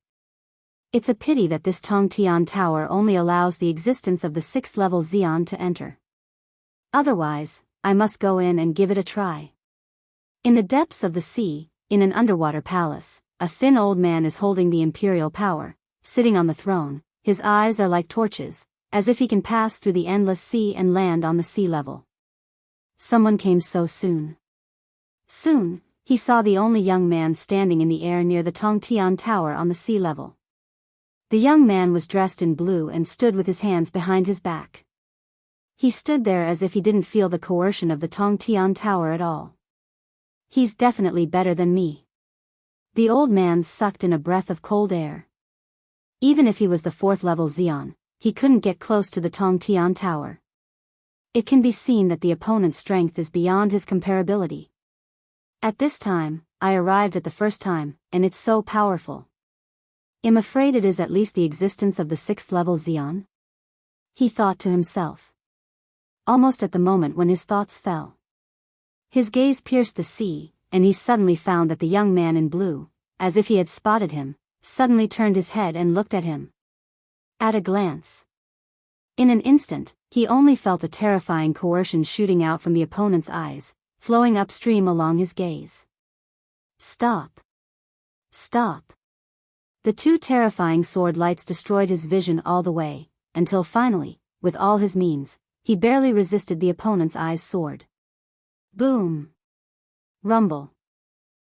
It's a pity that this Tong Tian Tower only allows the existence of the 6th level Xian to enter. Otherwise, I must go in and give it a try. In the depths of the sea, in an underwater palace, a thin old man is holding the imperial power, sitting on the throne. His eyes are like torches, as if he can pass through the endless sea and land on the sea level. Someone came so soon. Soon, he saw the only young man standing in the air near the Tong Tian Tower on the sea level. The young man was dressed in blue and stood with his hands behind his back. He stood there as if he didn't feel the coercion of the Tong Tian Tower at all. He's definitely better than me. The old man sucked in a breath of cold air. Even if he was the 4th level Xian, he couldn't get close to the Tong Tian Tower. It can be seen that the opponent's strength is beyond his comparability. At this time, I arrived at the first time, and it's so powerful. I'm afraid it is at least the existence of the 6th level Xian, he thought to himself. Almost at the moment when his thoughts fell, his gaze pierced the sea, and he suddenly found that the young man in blue, as if he had spotted him, suddenly turned his head and looked at him. At a glance, in an instant, he only felt a terrifying coercion shooting out from the opponent's eyes, flowing upstream along his gaze. Stop! Stop! The two terrifying sword lights destroyed his vision all the way, until finally, with all his means, he barely resisted the opponent's eyes sword. Boom! Rumble.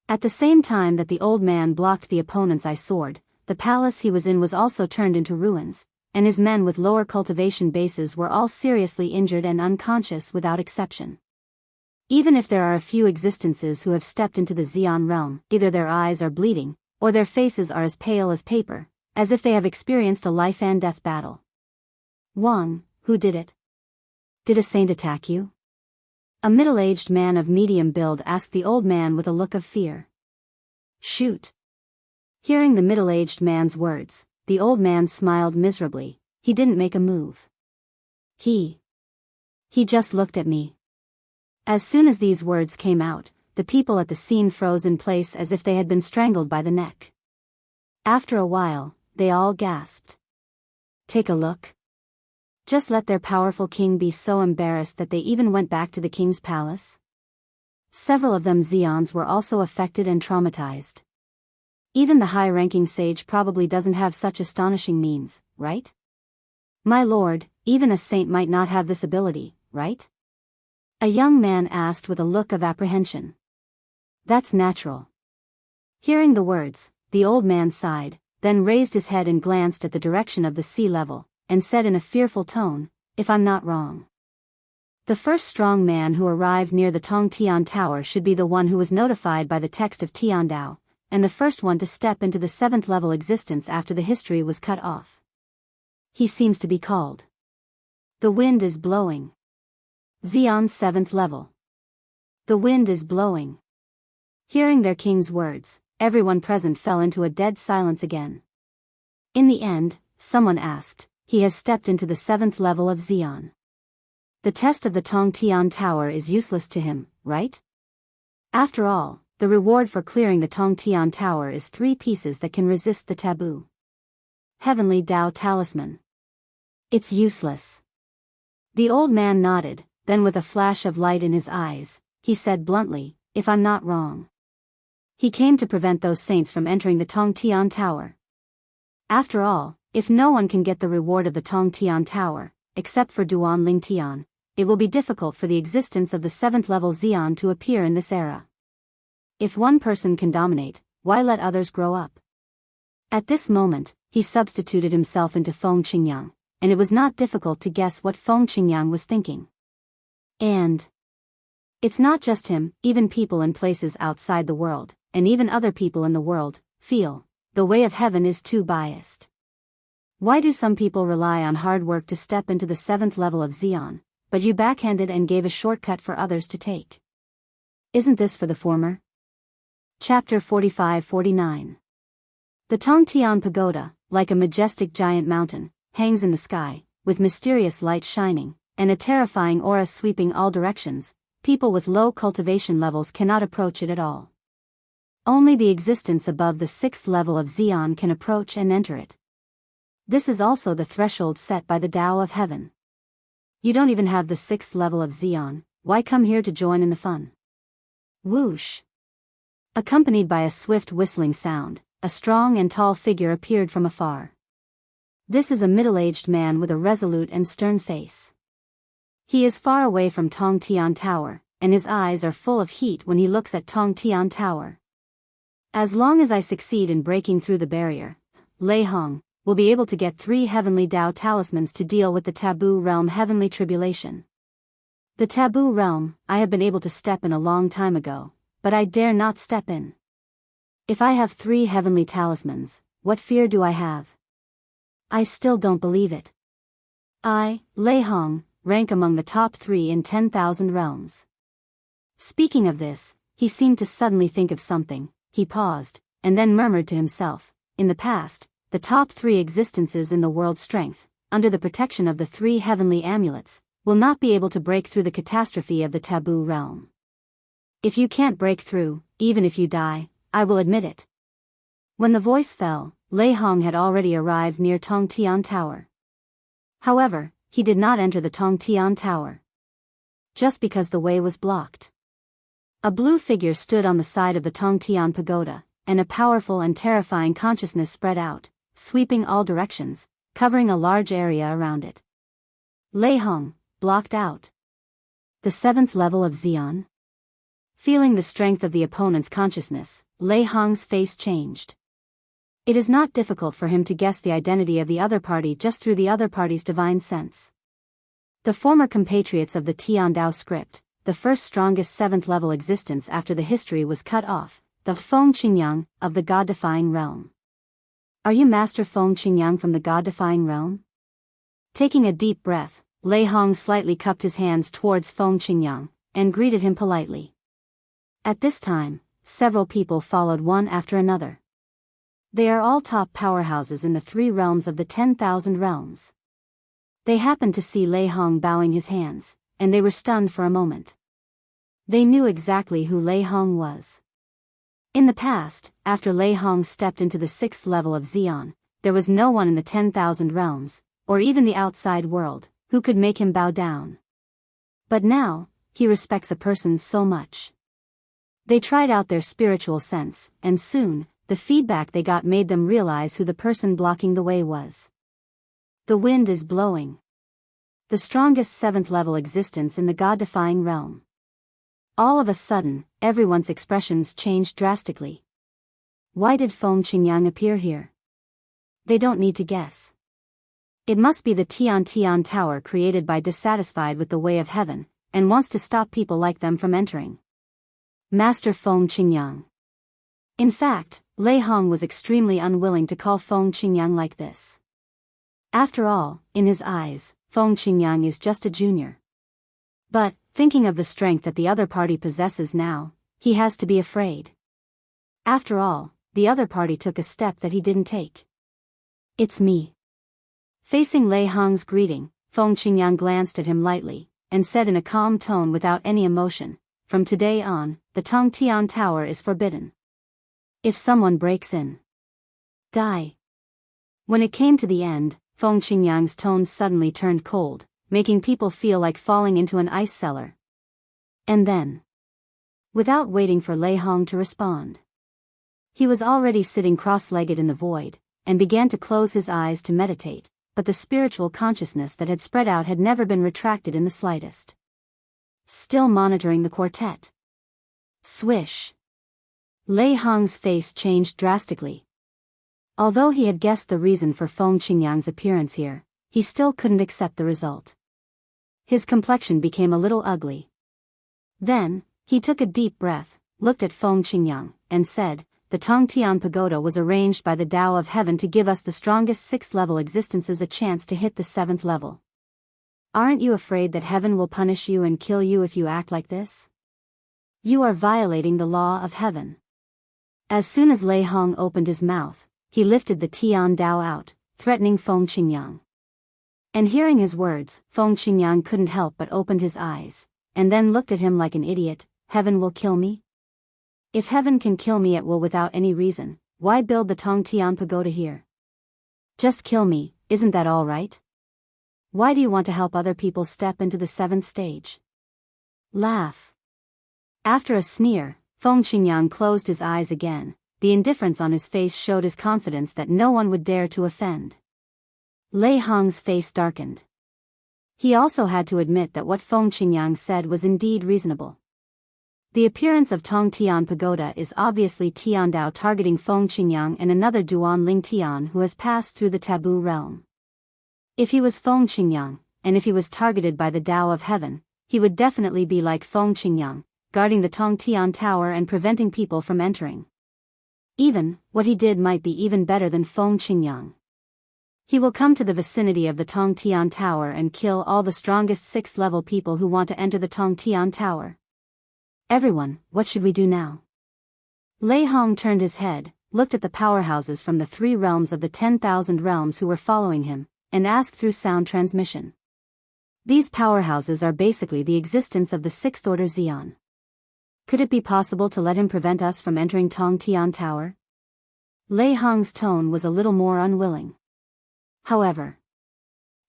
At the same time that the old man blocked the opponent's eye sword, the palace he was in was also turned into ruins, and his men with lower cultivation bases were all seriously injured and unconscious without exception. Even if there are a few existences who have stepped into the Xian realm, either their eyes are bleeding, or their faces are as pale as paper, as if they have experienced a life-and-death battle. Wang, who did it? Did a saint attack you? A middle-aged man of medium build asked the old man with a look of fear. Shoot! Hearing the middle-aged man's words, the old man smiled miserably. He didn't make a move. He just looked at me. As soon as these words came out, the people at the scene froze in place as if they had been strangled by the neck. After a while, they all gasped. Take a look. Just let their powerful king be so embarrassed that they even went back to the king's palace? Several of them Xians were also affected and traumatized. Even the high-ranking sage probably doesn't have such astonishing means, right? My lord, even a saint might not have this ability, right? A young man asked with a look of apprehension. That's natural. Hearing the words, the old man sighed, then raised his head and glanced at the direction of the sea level, and said in a fearful tone, if I'm not wrong, the first strong man who arrived near the Tongtian Tower should be the one who was notified by the text of Tiandao, and the first one to step into the 7th level existence after the history was cut off. He seems to be called. The wind is blowing. Xian's 7th level. The wind is blowing. Hearing their king's words, everyone present fell into a dead silence again. In the end, someone asked, he has stepped into the 7th level of Xian. The test of the Tongtian Tower is useless to him, right? After all, the reward for clearing the Tongtian Tower is 3 pieces that can resist the taboo. Heavenly Dao Talisman. It's useless. The old man nodded, then with a flash of light in his eyes, he said bluntly, if I'm not wrong, he came to prevent those saints from entering the Tongtian Tower. After all, if no one can get the reward of the Tongtian Tower, except for Duan Lingtian, it will be difficult for the existence of the 7th level Xian to appear in this era. If one person can dominate, why let others grow up? At this moment, he substituted himself into Feng Qingyang, and it was not difficult to guess what Feng Qingyang was thinking. And it's not just him, even people in places outside the world, and even other people in the world, feel, the way of heaven is too biased. Why do some people rely on hard work to step into the 7th level of Xian, but you backhanded and gave a shortcut for others to take? Isn't this for the former? Chapter 45-49. The Tongtian Pagoda, like a majestic giant mountain, hangs in the sky, with mysterious light shining, and a terrifying aura sweeping all directions. People with low cultivation levels cannot approach it at all. Only the existence above the 6th level of Xian can approach and enter it. This is also the threshold set by the Tao of Heaven. You don't even have the 6th level of Xian, why come here to join in the fun? Whoosh! Accompanied by a swift whistling sound, a strong and tall figure appeared from afar. This is a middle-aged man with a resolute and stern face. He is far away from Tongtian Tower, and his eyes are full of heat when he looks at Tongtian Tower. As long as I succeed in breaking through the barrier, Lei Hong will be able to get 3 heavenly Dao talismans to deal with the taboo realm heavenly tribulation. The taboo realm, I have been able to step in a long time ago, but I dare not step in. If I have 3 heavenly talismans, what fear do I have? I still don't believe it. I, Lei Hong, rank among the top 3 in 10,000 realms. Speaking of this, he seemed to suddenly think of something. He paused, and then murmured to himself, in the past, the top 3 existences in the world's strength, under the protection of the 3 heavenly amulets, will not be able to break through the catastrophe of the taboo realm. If you can't break through, even if you die, I will admit it. When the voice fell, Lei Hong had already arrived near Tongtian Tower. However, he did not enter the Tongtian Tower. Just because the way was blocked. A blue figure stood on the side of the Tongtian Pagoda, and a powerful and terrifying consciousness spread out, sweeping all directions, covering a large area around it. Lei Hong, blocked out. The 7th level of Xian? Feeling the strength of the opponent's consciousness, Lei Hong's face changed. It is not difficult for him to guess the identity of the other party just through the other party's divine sense. The former compatriots of the Tiandao script, the first strongest 7th level existence after the history was cut off, the Feng Qingyang of the God-defying realm. Are you Master Feng Qingyang from the God-defying realm? Taking a deep breath, Lei Hong slightly cupped his hands towards Feng Qingyang, and greeted him politely. At this time, several people followed one after another. They are all top powerhouses in the 3 realms of the 10,000 realms. They happened to see Lei Hong bowing his hands, and they were stunned for a moment. They knew exactly who Lei Hong was. In the past, after Lei Hong stepped into the 6th level of Xian, there was no one in the 10,000 realms, or even the outside world, who could make him bow down. But now, he respects a person so much. They tried out their spiritual sense, and soon, the feedback they got made them realize who the person blocking the way was. The wind is blowing. The strongest 7th level existence in the God-defying realm. All of a sudden, everyone's expressions changed drastically. Why did Feng Qingyang appear here? They don't need to guess. It must be the Tian Tower created by dissatisfied with the way of heaven, and wants to stop people like them from entering. Master Feng Qingyang. In fact, Lei Hong was extremely unwilling to call Feng Qingyang like this. After all, in his eyes, Feng Qingyang is just a junior. But, thinking of the strength that the other party possesses now, he has to be afraid. After all, the other party took a step that he didn't take. It's me. Facing Lei Hong's greeting, Feng Qingyang glanced at him lightly, and said in a calm tone without any emotion, "From today on, the Tongtian Tower is forbidden. If someone breaks in, die." When it came to the end, Feng Qingyang's tone suddenly turned cold, making people feel like falling into an ice cellar. And then, without waiting for Lei Hong to respond, he was already sitting cross-legged in the void, and began to close his eyes to meditate, but the spiritual consciousness that had spread out had never been retracted in the slightest. Still monitoring the quartet. Swish. Lei Hong's face changed drastically. Although he had guessed the reason for Feng Qingyang's appearance here, he still couldn't accept the result. His complexion became a little ugly. Then, he took a deep breath, looked at Feng Qingyang, and said, "The Tongtian Pagoda was arranged by the Tao of Heaven to give us the strongest 6th level existences a chance to hit the 7th level. Aren't you afraid that heaven will punish you and kill you if you act like this? You are violating the law of heaven." As soon as Lei Hong opened his mouth, he lifted the Tian Dao out, threatening Feng Qingyang. And hearing his words, Feng Qingyang couldn't help but opened his eyes, and then looked at him like an idiot. "Heaven will kill me? If heaven can kill me at will without any reason, why build the Tongtian Pagoda here? Just kill me, isn't that all right? Why do you want to help other people step into the 7th stage?" Laugh. After a sneer, Feng Qingyang closed his eyes again. The indifference on his face showed his confidence that no one would dare to offend. Lei Hong's face darkened. He also had to admit that what Feng Qingyang said was indeed reasonable. The appearance of Tongtian Pagoda is obviously Tiandao targeting Feng Qingyang and another Duan Ling Tian who has passed through the taboo realm. If he was Feng Qingyang, and if he was targeted by the Tao of Heaven, he would definitely be like Feng Qingyang, guarding the Tongtian Tower and preventing people from entering. Even, what he did might be even better than Feng Qingyang. He will come to the vicinity of the Tongtian Tower and kill all the strongest 6th level people who want to enter the Tongtian Tower. Everyone, what should we do now? Lei Hong turned his head, looked at the powerhouses from the 3 realms of the 10,000 realms who were following him, and asked through sound transmission. These powerhouses are basically the existence of the 6th Order Xian. Could it be possible to let him prevent us from entering Tongtian Tower? Lei Hong's tone was a little more unwilling. However,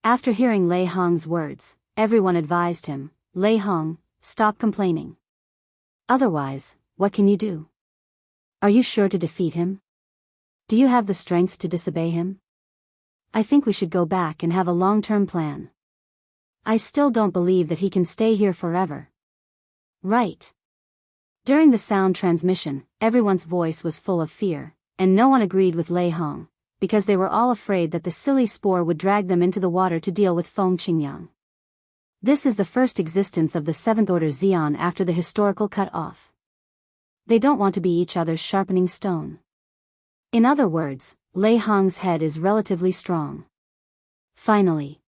after hearing Lei Hong's words, everyone advised him, Lei Hong, stop complaining. Otherwise, what can you do? Are you sure to defeat him? Do you have the strength to disobey him? I think we should go back and have a long-term plan. I still don't believe that he can stay here forever. Right. During the sound transmission, everyone's voice was full of fear, and no one agreed with Lei Hong, because they were all afraid that the silly spore would drag them into the water to deal with Feng Qingyang. This is the first existence of the 7th Order Xian after the historical cut-off. They don't want to be each other's sharpening stone. In other words, Lei Hong's head is relatively strong. Finally,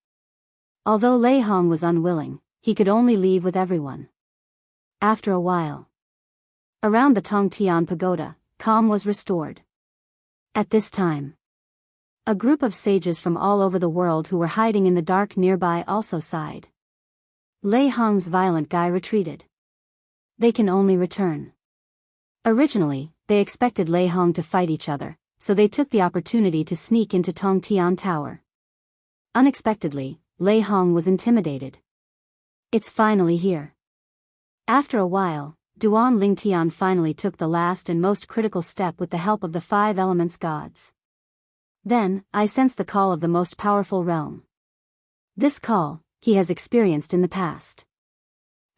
although Lei Hong was unwilling, he could only leave with everyone. After a while, around the Tongtian Pagoda, calm was restored. At this time, a group of sages from all over the world who were hiding in the dark nearby also sighed. Lei Hong's violent guy retreated. They can only return. Originally, they expected Lei Hong to fight each other, so they took the opportunity to sneak into Tongtian Tower. Unexpectedly, Lei Hong was intimidated. It's finally here. After a while, Duan Lingtian finally took the last and most critical step with the help of the 5 elements gods. Then, I sensed the call of the most powerful realm. This call, he has experienced in the past.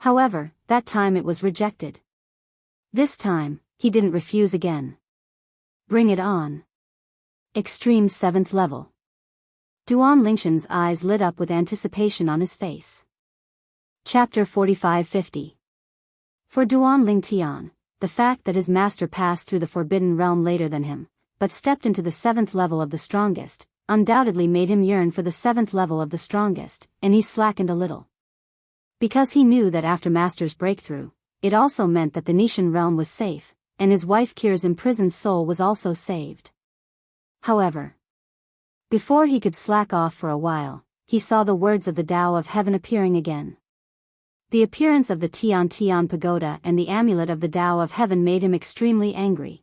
However, that time it was rejected. This time, he didn't refuse again. Bring it on. Extreme 7th level. Duan Lingtian's eyes lit up with anticipation on his face. Chapter 45-50. For Duan Lingtian, the fact that his master passed through the Forbidden Realm later than him, but stepped into the 7th level of the strongest, undoubtedly made him yearn for the 7th level of the strongest, and he slackened a little. Because he knew that after Master's breakthrough, it also meant that the Nishan realm was safe, and his wife Kir's imprisoned soul was also saved. However, before he could slack off for a while, he saw the words of the Tao of Heaven appearing again. The appearance of the Tian Tian Pagoda and the amulet of the Tao of Heaven made him extremely angry.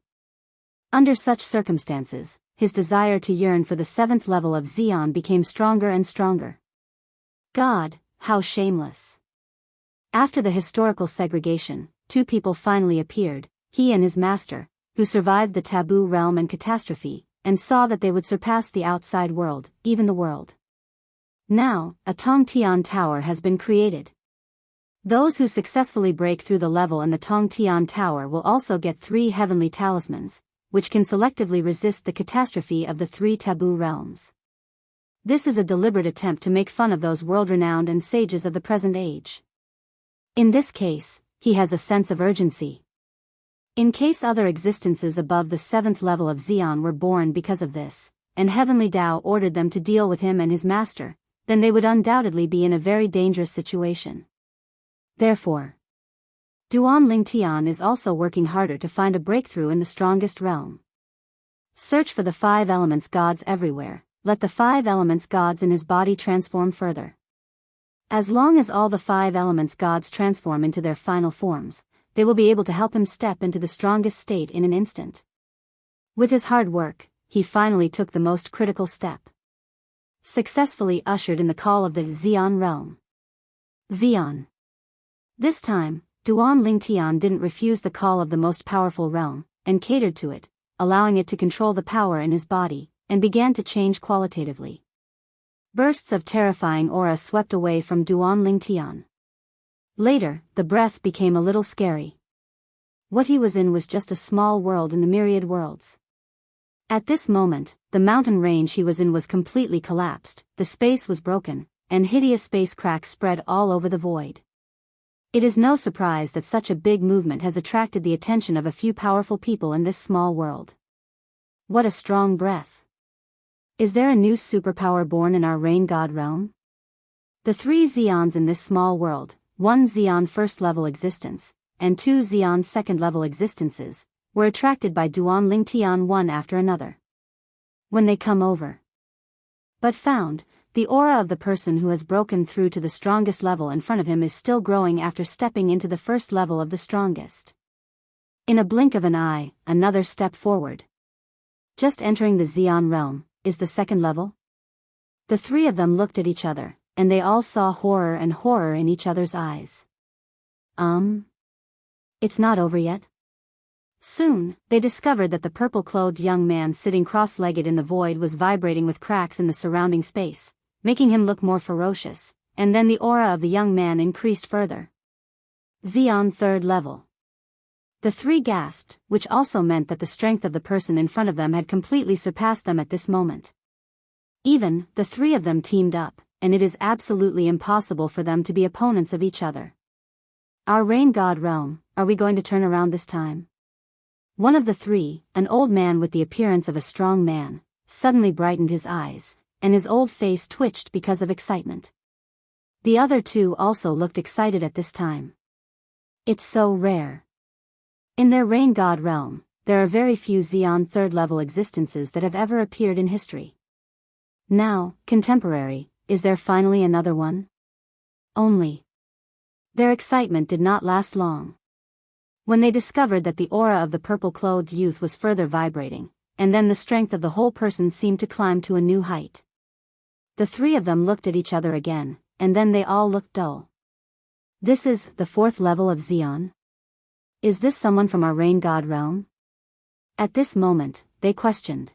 Under such circumstances, his desire to yearn for the 7th level of Xian became stronger and stronger. God, how shameless. After the historical segregation, 2 people finally appeared, he and his master, who survived the taboo realm and catastrophe, and saw that they would surpass the outside world, even the world. Now, a Tongtian Tower has been created. Those who successfully break through the level in the Tongtian Tower will also get 3 heavenly talismans, which can selectively resist the catastrophe of the 3 taboo realms. This is a deliberate attempt to make fun of those world-renowned and sages of the present age. In this case, he has a sense of urgency. In case other existences above the 7th level of Xian were born because of this, and Heavenly Tao ordered them to deal with him and his master, then they would undoubtedly be in a very dangerous situation. Therefore, Duan Lingtian is also working harder to find a breakthrough in the strongest realm. Search for the 5 elements gods everywhere, let the 5 elements gods in his body transform further. As long as all the 5 elements gods transform into their final forms, they will be able to help him step into the strongest state in an instant. With his hard work, he finally took the most critical step. Successfully ushered in the call of the Xian realm. Xian. This time, Duan Lingtian didn't refuse the call of the most powerful realm, and catered to it, allowing it to control the power in his body, and began to change qualitatively. Bursts of terrifying aura swept away from Duan Lingtian. Later, the breath became a little scary. What he was in was just a small world in the myriad worlds. At this moment, the mountain range he was in was completely collapsed, the space was broken, and hideous space cracks spread all over the void. It is no surprise that such a big movement has attracted the attention of a few powerful people in this small world. What a strong breath. Is there a new superpower born in our rain god realm? The 3 Xians in this small world, 1 Xian first level existence, and 2 Xian second level existences, were attracted by Duan Lingtian one after another. When they come over, but found, the aura of the person who has broken through to the strongest level in front of him is still growing after stepping into the first level of the strongest. In a blink of an eye, another step forward. Just entering the Xian realm, is the second level? The three of them looked at each other, and they all saw horror and horror in each other's eyes. It's not over yet? Soon, they discovered that the purple-clothed young man sitting cross-legged in the void was vibrating with cracks in the surrounding space, making him look more ferocious, and then the aura of the young man increased further. Xian third level. The three gasped, which also meant that the strength of the person in front of them had completely surpassed them at this moment. Even, the three of them teamed up, and it is absolutely impossible for them to be opponents of each other. Our rain god realm, are we going to turn around this time? One of the three, an old man with the appearance of a strong man, suddenly brightened his eyes, and his old face twitched because of excitement. The other two also looked excited at this time. It's so rare. In their rain god realm, there are very few Xian third-level existences that have ever appeared in history. Now, contemporary, is there finally another one? Only. Their excitement did not last long. When they discovered that the aura of the purple-clothed youth was further vibrating, and then the strength of the whole person seemed to climb to a new height. The three of them looked at each other again, and then they all looked dull. This is the fourth level of Xian? Is this someone from our rain god realm? At this moment, they questioned.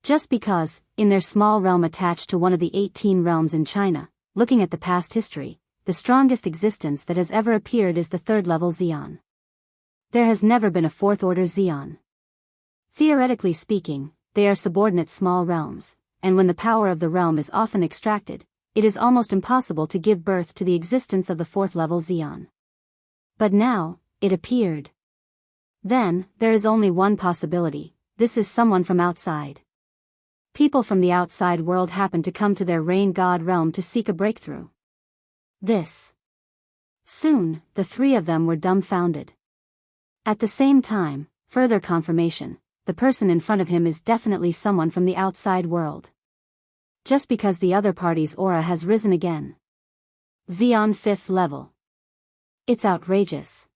Just because, in their small realm attached to one of the 18 realms in China, looking at the past history, the strongest existence that has ever appeared is the third-level Xian. There has never been a fourth-order Xian. Theoretically speaking, they are subordinate small realms, and when the power of the realm is often extracted, it is almost impossible to give birth to the existence of the fourth-level Xian. But now, it appeared. Then, there is only one possibility: this is someone from outside. People from the outside world happen to come to their rain god realm to seek a breakthrough. This. Soon, the three of them were dumbfounded. At the same time, further confirmation, the person in front of him is definitely someone from the outside world. Just because the other party's aura has risen again. Xian 5th level. It's outrageous.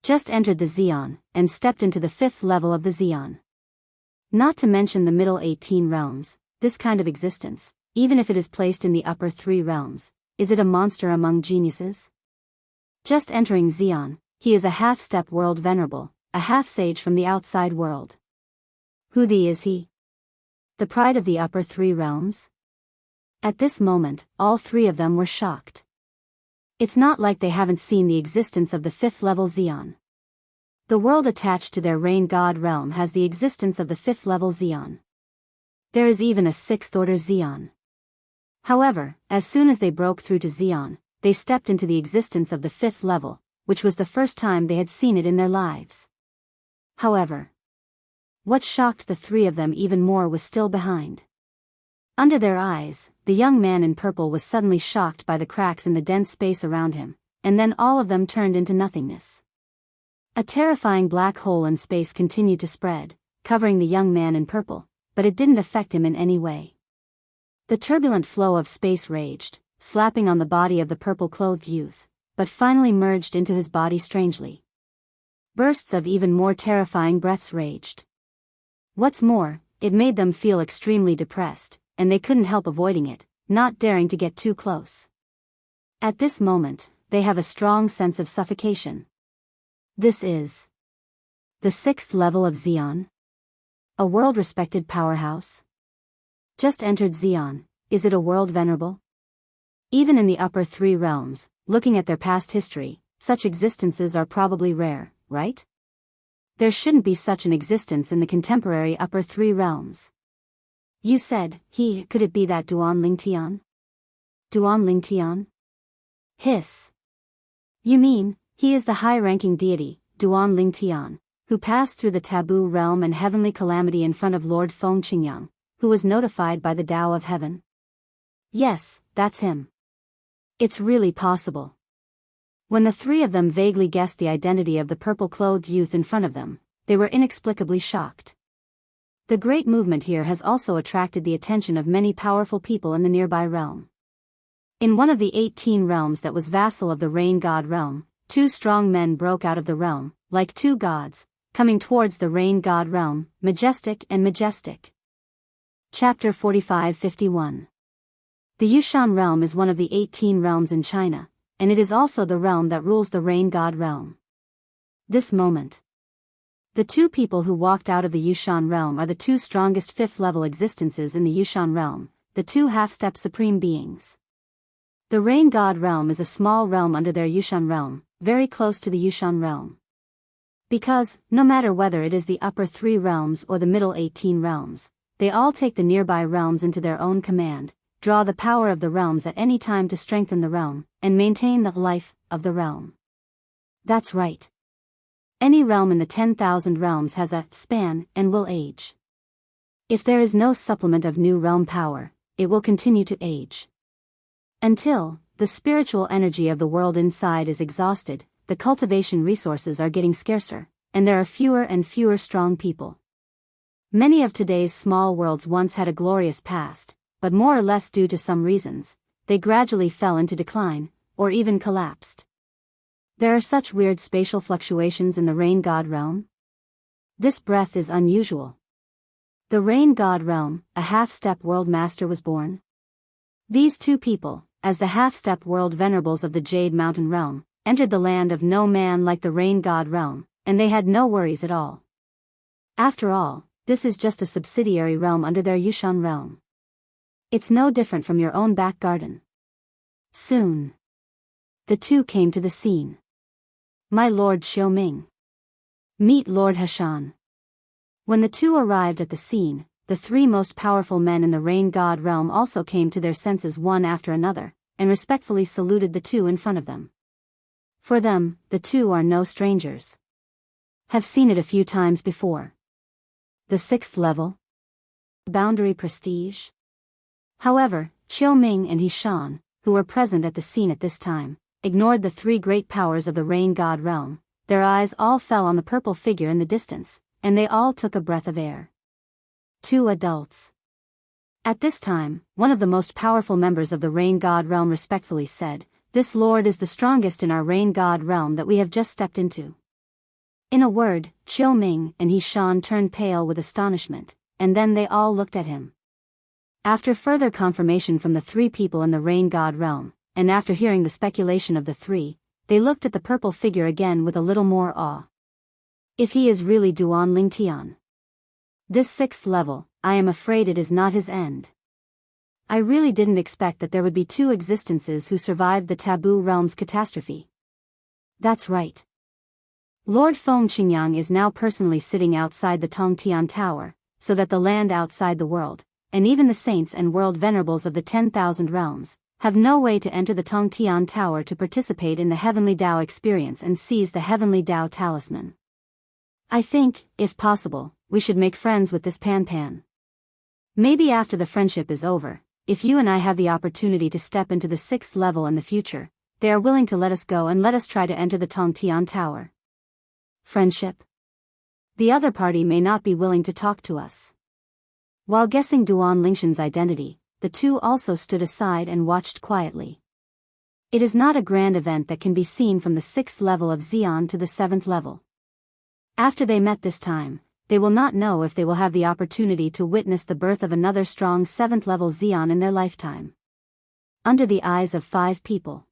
Just entered the Xian, and stepped into the 5th level of the Xian. Not to mention the middle 18 realms, this kind of existence, even if it is placed in the upper 3 realms, is it a monster among geniuses? Just entering Xian, he is a half-step world venerable, a half-sage from the outside world. Who is he? The pride of the upper 3 realms? At this moment, all three of them were shocked. It's not like they haven't seen the existence of the 5th level Xian. The world attached to their rain god realm has the existence of the 5th level Xian. There is even a 6th order Xian. However, as soon as they broke through to Xian, they stepped into the existence of the 5th level, which was the first time they had seen it in their lives. However, what shocked the three of them even more was still behind. Under their eyes, the young man in purple was suddenly shocked by the cracks in the dense space around him, and then all of them turned into nothingness. A terrifying black hole in space continued to spread, covering the young man in purple, but it didn't affect him in any way. The turbulent flow of space raged, slapping on the body of the purple-clothed youth, but finally merged into his body strangely. Bursts of even more terrifying breaths raged. What's more, it made them feel extremely depressed, and they couldn't help avoiding it, not daring to get too close. At this moment, they have a strong sense of suffocation. This is the 6th level of Xian. A world-respected powerhouse. Just entered Xian, is it a world venerable? Even in the upper 3 realms, looking at their past history, such existences are probably rare, right? There shouldn't be such an existence in the contemporary upper 3 realms. You said, could it be that Duan Lingtian? Duan Lingtian? Hiss. You mean, he is the high-ranking deity, Duan Lingtian, who passed through the taboo realm and heavenly calamity in front of Lord Feng Qingyang, who was notified by the Tao of Heaven? Yes, that's him. It's really possible. When the three of them vaguely guessed the identity of the purple-clothed youth in front of them, they were inexplicably shocked. The great movement here has also attracted the attention of many powerful people in the nearby realm. In one of the 18 realms that was vassal of the rain god realm, 2 strong men broke out of the realm, like 2 gods, coming towards the rain god realm, majestic and majestic. Chapter 45-51. The Yushan realm is one of the 18 realms in China, and it is also the realm that rules the rain god realm. This moment. The 2 people who walked out of the Yushan realm are the 2 strongest 5th-level existences in the Yushan realm, the 2 half-step supreme beings. The rain god realm is a small realm under their Yushan realm, very close to the Yushan realm. Because, no matter whether it is the upper 3 realms or the middle 18 realms, they all take the nearby realms into their own command, draw the power of the realms at any time to strengthen the realm, and maintain the life of the realm. That's right. Any realm in the 10,000 realms has a span and will age. If there is no supplement of new realm power, it will continue to age. Until the spiritual energy of the world inside is exhausted, the cultivation resources are getting scarcer, and there are fewer and fewer strong people. Many of today's small worlds once had a glorious past, but more or less due to some reasons, they gradually fell into decline, or even collapsed. There are such weird spatial fluctuations in the rain god realm. This breath is unusual. The rain god realm, a half-step world master was born. These 2 people, as the half-step world venerables of the Jade Mountain realm, entered the land of no man like the rain god realm, and they had no worries at all. After all, this is just a subsidiary realm under their Yushan realm. It's no different from your own back garden. Soon, the 2 came to the scene. My Lord Xiaoming. Meet Lord Hashan. When the 2 arrived at the scene, the 3 most powerful men in the rain god realm also came to their senses one after another, and respectfully saluted the 2 in front of them. For them, the 2 are no strangers. Have seen it a few times before. The 6th level? Boundary prestige? However, Xiaoming and Hishan, who were present at the scene at this time, ignored the 3 great powers of the rain god realm. Their eyes all fell on the purple figure in the distance, and they all took a breath of air. 2 adults. At this time, one of the most powerful members of the rain god realm respectfully said, "This lord is the strongest in our rain god realm that we have just stepped into." In a word, Xiaoming and Hishan turned pale with astonishment, and then they all looked at him. After further confirmation from the 3 people in the rain god realm, and after hearing the speculation of the 3, they looked at the purple figure again with a little more awe. If he is really Duan Lingtian, this 6th level, I am afraid it is not his end. I really didn't expect that there would be 2 existences who survived the taboo realm's catastrophe. That's right. Lord Feng Qingyang is now personally sitting outside the Tongtian Tower, so that the land outside the world, and even the saints and world venerables of the 10,000 realms, have no way to enter the Tongtian Tower to participate in the Heavenly Dao experience and seize the Heavenly Dao talisman. I think, if possible, we should make friends with this Pan. Maybe after the friendship is over, if you and I have the opportunity to step into the 6th level in the future, they are willing to let us go and let us try to enter the Tongtian Tower. Friendship? The other party may not be willing to talk to us. While guessing Duan Lingshan's identity, the 2 also stood aside and watched quietly. It is not a grand event that can be seen from the 6th level of Xian to the 7th level. After they met this time, they will not know if they will have the opportunity to witness the birth of another strong 7th level Xian in their lifetime. Under the eyes of 5 people,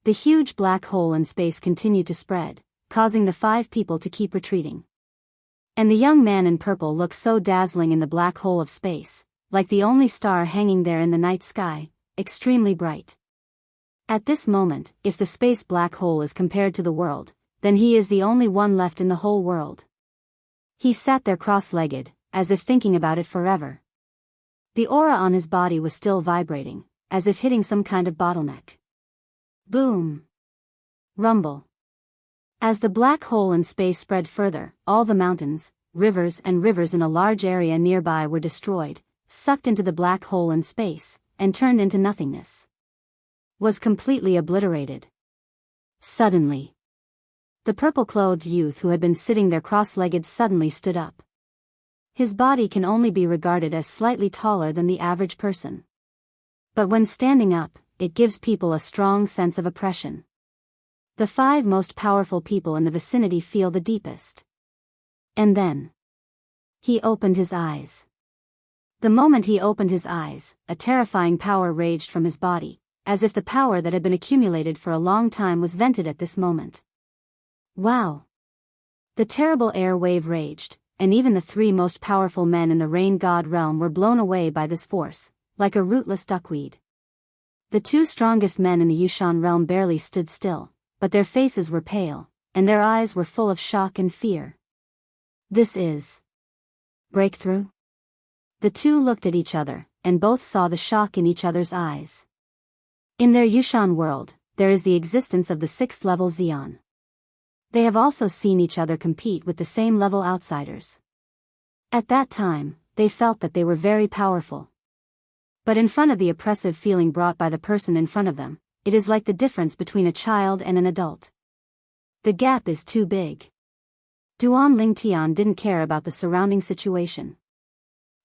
the huge black hole in space continued to spread, causing the 5 people to keep retreating. And the young man in purple looked so dazzling in the black hole of space, like the only star hanging there in the night sky, extremely bright. At this moment, if the space black hole is compared to the world, then he is the only one left in the whole world. He sat there cross-legged, as if thinking about it forever. The aura on his body was still vibrating, as if hitting some kind of bottleneck. Boom! Rumble. As the black hole in space spread further, all the mountains, rivers in a large area nearby were destroyed, sucked into the black hole in space, and turned into nothingness. Was completely obliterated. Suddenly, The purple-clothed youth who had been sitting there cross-legged suddenly stood up. His body can only be regarded as slightly taller than the average person. But when standing up, it gives people a strong sense of oppression. The 5 most powerful people in the vicinity feel the deepest. And then he opened his eyes. The moment he opened his eyes, a terrifying power raged from his body, as if the power that had been accumulated for a long time was vented at this moment. Wow! The terrible air wave raged, and even the 3 most powerful men in the rain god realm were blown away by this force, like a rootless duckweed. The 2 strongest men in the Yushan realm barely stood still, but their faces were pale, and their eyes were full of shock and fear. This is breakthrough? The 2 looked at each other, and both saw the shock in each other's eyes. In their Yushan world, there is the existence of the 6th level Xian. They have also seen each other compete with the same level outsiders. At that time, they felt that they were very powerful. But in front of the oppressive feeling brought by the person in front of them, it is like the difference between a child and an adult. The gap is too big. Duan Lingtian didn't care about the surrounding situation.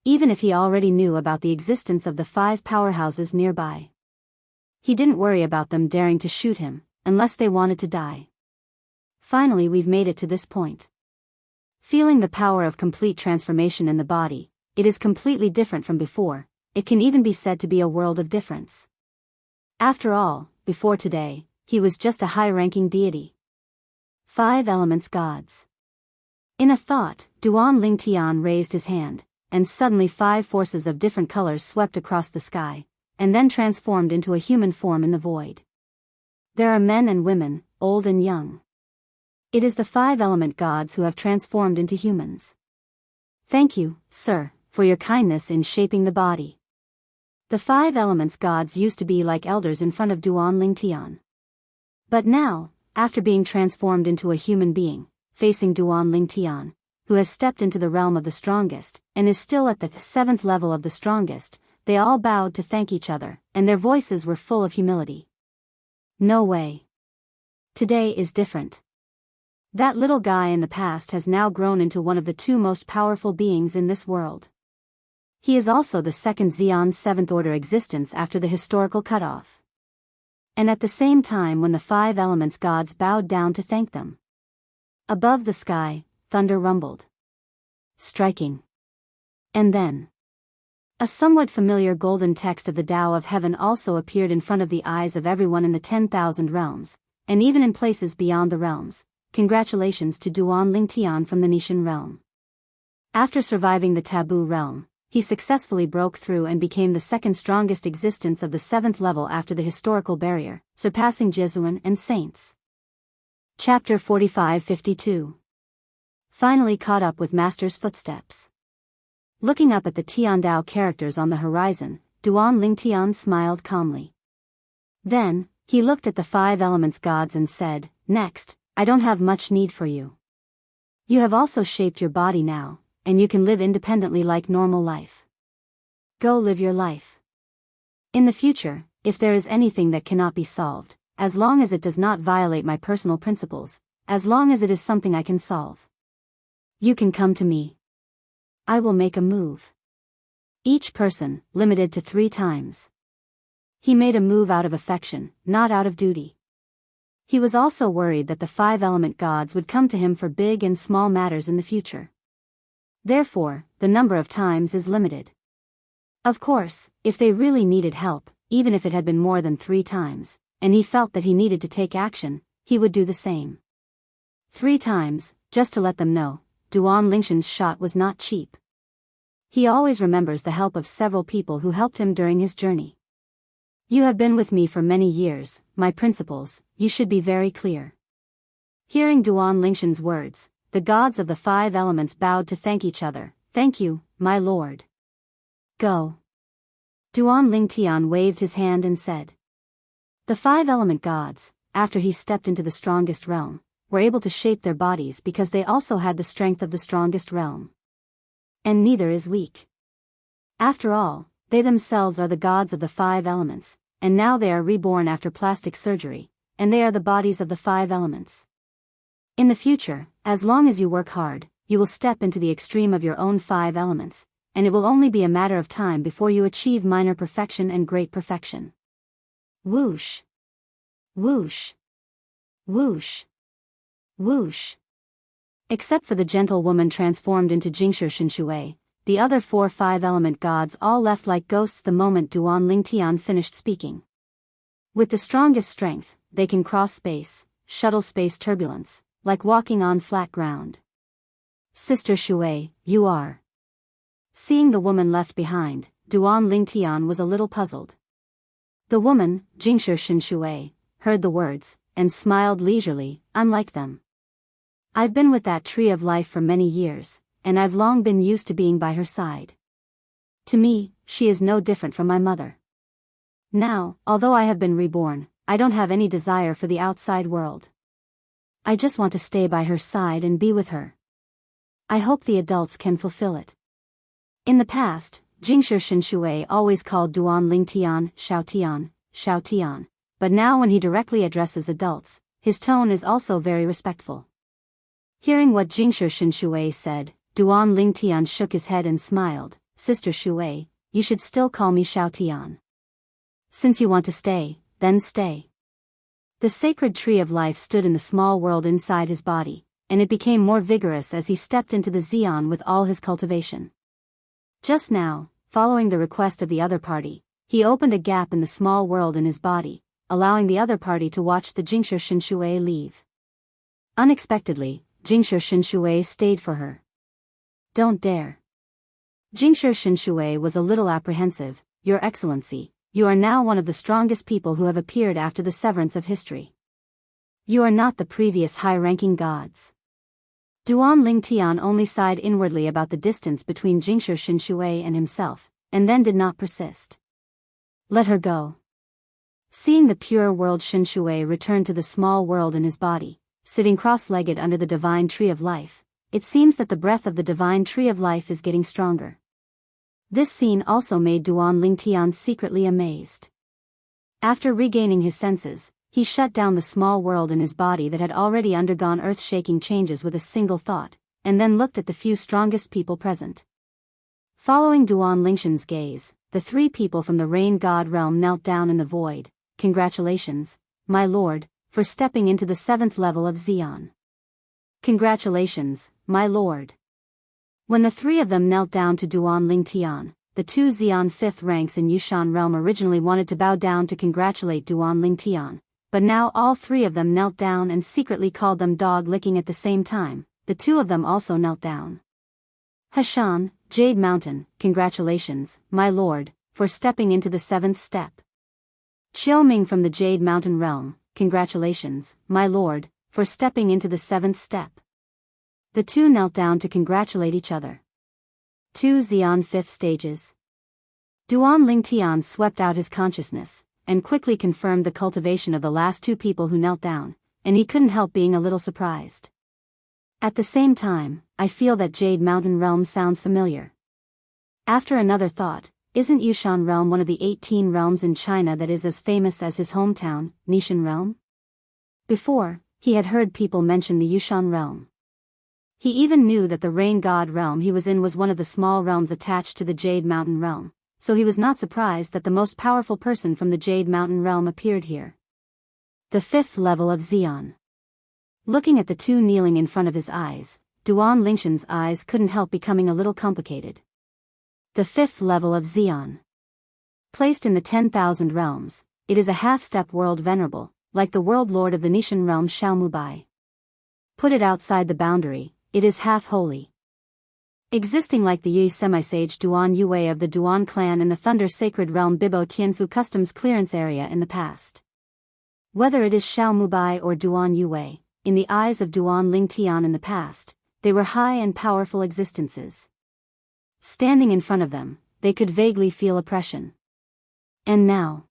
Even if he already knew about the existence of the 5 powerhouses nearby. He didn't worry about them daring to shoot him, unless they wanted to die. Finally, we've made it to this point. Feeling the power of complete transformation in the body, it is completely different from before. It can even be said to be a world of difference. After all, before today, he was just a high-ranking deity. 5 elements gods. In a thought, Duan Lingtian raised his hand, and suddenly 5 forces of different colors swept across the sky, and then transformed into a human form in the void. There are men and women, old and young. It is the 5 element gods who have transformed into humans. Thank you, sir, for your kindness in shaping the body. The 5 elements gods used to be like elders in front of Duan Lingtian. But now, after being transformed into a human being, facing Duan Lingtian, who has stepped into the realm of the strongest, and is still at the 7th level of the strongest, they all bowed to thank each other, and their voices were full of humility. No way. Today is different. That little guy in the past has now grown into one of the 2 most powerful beings in this world. He is also the 2nd Xian's 7th order existence after the historical cutoff. And at the same time when the 5 elements gods bowed down to thank them. Above the sky, thunder rumbled. Striking. And then a somewhat familiar golden text of the Tao of Heaven also appeared in front of the eyes of everyone in the 10,000 realms, and even in places beyond the realms. Congratulations to Duan Lingtian from the Nishan realm. After surviving the taboo realm, he successfully broke through and became the 2nd strongest existence of the 7th level after the historical barrier, surpassing Jesuan and saints. Chapter 45-52. Finally caught up with Master's footsteps. Looking up at the Tiandao characters on the horizon, Duan Lingtian smiled calmly. Then, he looked at the 5 elements gods and said, "Next, I don't have much need for you. You have also shaped your body now, and you can live independently like normal life. Go live your life. In the future, if there is anything that cannot be solved, as long as it does not violate my personal principles, as long as it is something I can solve, you can come to me. I will make a move. Each person, limited to 3 times. He made a move out of affection, not out of duty. He was also worried that the 5 element gods would come to him for big and small matters in the future. Therefore, the number of times is limited. Of course, if they really needed help, even if it had been more than 3 times, and he felt that he needed to take action, he would do the same. 3 times, just to let them know, Duan Lingshan's shot was not cheap. He always remembers the help of several people who helped him during his journey. You have been with me for many years, my principles, you should be very clear. Hearing Duan Lingshan's words, the gods of the 5 elements bowed to thank each other. Thank you, my lord. Go. Duan Lingtian waved his hand and said. The 5 element gods, after he stepped into the strongest realm, were able to shape their bodies because they also had the strength of the strongest realm. And neither is weak. After all, they themselves are the gods of the 5 elements, and now they are reborn after plastic surgery, and they are the bodies of the 5 elements. In the future, as long as you work hard, you will step into the extreme of your own 5 elements, and it will only be a matter of time before you achieve minor perfection and great perfection. Whoosh. Whoosh. Whoosh. Whoosh. Except for the gentle woman transformed into Jianghu Xianxia, the other 4 5-element gods all left like ghosts the moment Duan Lingtian finished speaking. With the strongest strength, they can cross space, shuttle space turbulence, like walking on flat ground. Sister Shui, you are. Seeing the woman left behind, Duan Lingtian was a little puzzled. The woman, Jianghu Xianxia, heard the words, and smiled leisurely. I'm like them. I've been with that tree of life for many years, and I've long been used to being by her side. To me, she is no different from my mother. Now, although I have been reborn, I don't have any desire for the outside world. I just want to stay by her side and be with her. I hope the adults can fulfill it. In the past, Jianghu Xianxia always called Duan Lingtian, Xiaotian, Xiaotian, but now when he directly addresses adults, his tone is also very respectful. Hearing what Jianghu Xianxia said, Duan Lingtian shook his head and smiled. Sister Shui, you should still call me Xiaotian. Since you want to stay, then stay. The sacred tree of life stood in the small world inside his body, and it became more vigorous as he stepped into the Xian with all his cultivation. Just now, following the request of the other party, he opened a gap in the small world in his body, allowing the other party to watch the Jianghu Xianxia leave. Unexpectedly, Jianghu Xianxia stayed for her. Don't dare. Jianghu Xianxia was a little apprehensive. Your Excellency, you are now one of the strongest people who have appeared after the severance of history. You are not the previous high-ranking gods. Duan Lingtian only sighed inwardly about the distance between Jianghu Xianxia and himself, and then did not persist. Let her go. Seeing the pure world Xianxia return to the small world in his body, sitting cross-legged under the divine tree of life, it seems that the breath of the divine tree of life is getting stronger. This scene also made Duan Lingtian secretly amazed. After regaining his senses, he shut down the small world in his body that had already undergone earth-shaking changes with a single thought, and then looked at the few strongest people present. Following Duan Lingtian's gaze, the 3 people from the rain god realm knelt down in the void. Congratulations, my lord, for stepping into the 7th level of Xian. Congratulations, my lord. When the 3 of them knelt down to Duan Lingtian, the 2 Xian 5th ranks in Yushan realm originally wanted to bow down to congratulate Duan Lingtian, but now all 3 of them knelt down and secretly called them dog-licking at the same time. The 2 of them also knelt down. Hashan, Jade Mountain, congratulations, my lord, for stepping into the 7th step. Qiuming from the Jade Mountain realm, congratulations, my lord, for stepping into the 7th step. The 2 knelt down to congratulate each other. 2 Xian 5th stages. Duan Lingtian swept out his consciousness, and quickly confirmed the cultivation of the last 2 people who knelt down, and he couldn't help being a little surprised. At the same time, I feel that Jade Mountain realm sounds familiar. After another thought, isn't Yushan realm one of the 18 realms in China that is as famous as his hometown, Nishan realm? Before, he had heard people mention the Yushan realm. He even knew that the rain god realm he was in was one of the small realms attached to the Jade Mountain realm, so he was not surprised that the most powerful person from the Jade Mountain realm appeared here. The 5th level of Xian. Looking at the 2 kneeling in front of his eyes, Duan Lingtian's eyes couldn't help becoming a little complicated. The 5th level of Xian. Placed in the 10,000 realms, it is a half-step world venerable, like the world lord of the Nishan realm Xiaomubai. Put it outside the boundary, it is half-holy. Existing like the Yi semi-sage Duan Yue of the Duan clan in the Thunder Sacred Realm Bibo Tianfu Customs Clearance Area in the past. Whether it is Xiaomubai or Duan Yue, in the eyes of Duan Lingtian in the past, they were high and powerful existences. Standing in front of them, they could vaguely feel oppression. And now,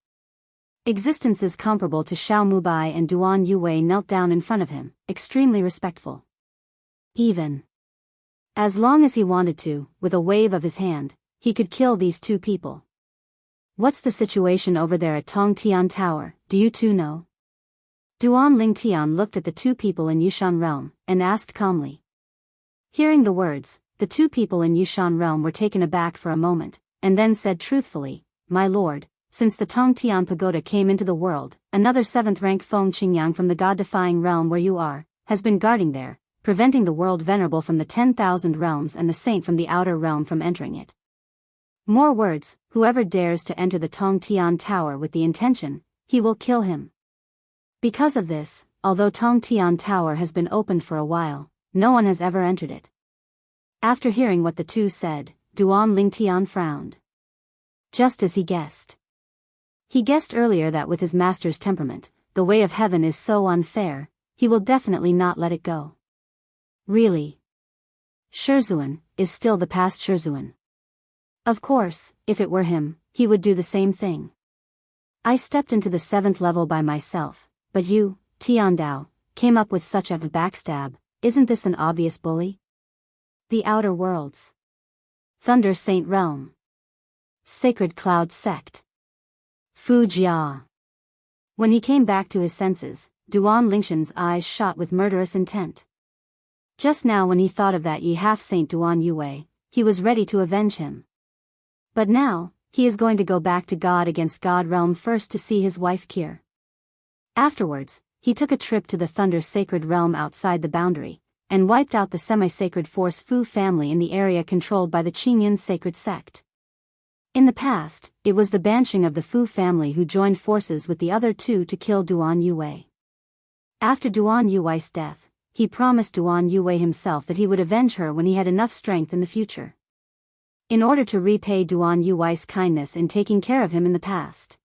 existences comparable to Xiaomubai and Duan Yue knelt down in front of him, extremely respectful. Even as long as he wanted to, with a wave of his hand, he could kill these 2 people. What's the situation over there at Tongtian Tower, do you 2 know? Duan Lingtian looked at the two people in Yushan realm, and asked calmly. Hearing the words, the two people in Yushan realm were taken aback for a moment, and then said truthfully, "My lord, since the Tongtian Pagoda came into the world, another 7th rank Feng Qingyang from the god-defying realm where you are, has been guarding there, preventing the world venerable from the 10,000 realms and the saint from the outer realm from entering it. More words, whoever dares to enter the Tongtian Tower with the intention, he will kill him." Because of this, although Tongtian Tower has been opened for a while, no one has ever entered it. After hearing what the two said, Duan Lingtian frowned. Just as he guessed. He guessed earlier that with his master's temperament, the way of heaven is so unfair, he will definitely not let it go. Really? Shizhuan is still the past Shizhuan. Of course, if it were him, he would do the same thing. I stepped into the 7th level by myself, but you, Tiandao, came up with such a backstab. Isn't this an obvious bully? The Outer Worlds. Thunder Saint Realm. Sacred Cloud Sect. Fujia. When he came back to his senses, Duan Lingshan's eyes shot with murderous intent. Just now when he thought of that Yi half-saint Duan Yue, he was ready to avenge him. But now, he is going to go back to God against God realm first to see his wife Kir. Afterwards, he took a trip to the Thunder Sacred Realm outside the boundary, and wiped out the semi-sacred force Fu family in the area controlled by the Qingyun sacred sect. In the past, it was the Bansheng of the Fu family who joined forces with the other two to kill Duan Yue. After Duan Yue's death, he promised Duan Yue himself that he would avenge her when he had enough strength in the future. In order to repay Duan Yue's kindness in taking care of him in the past.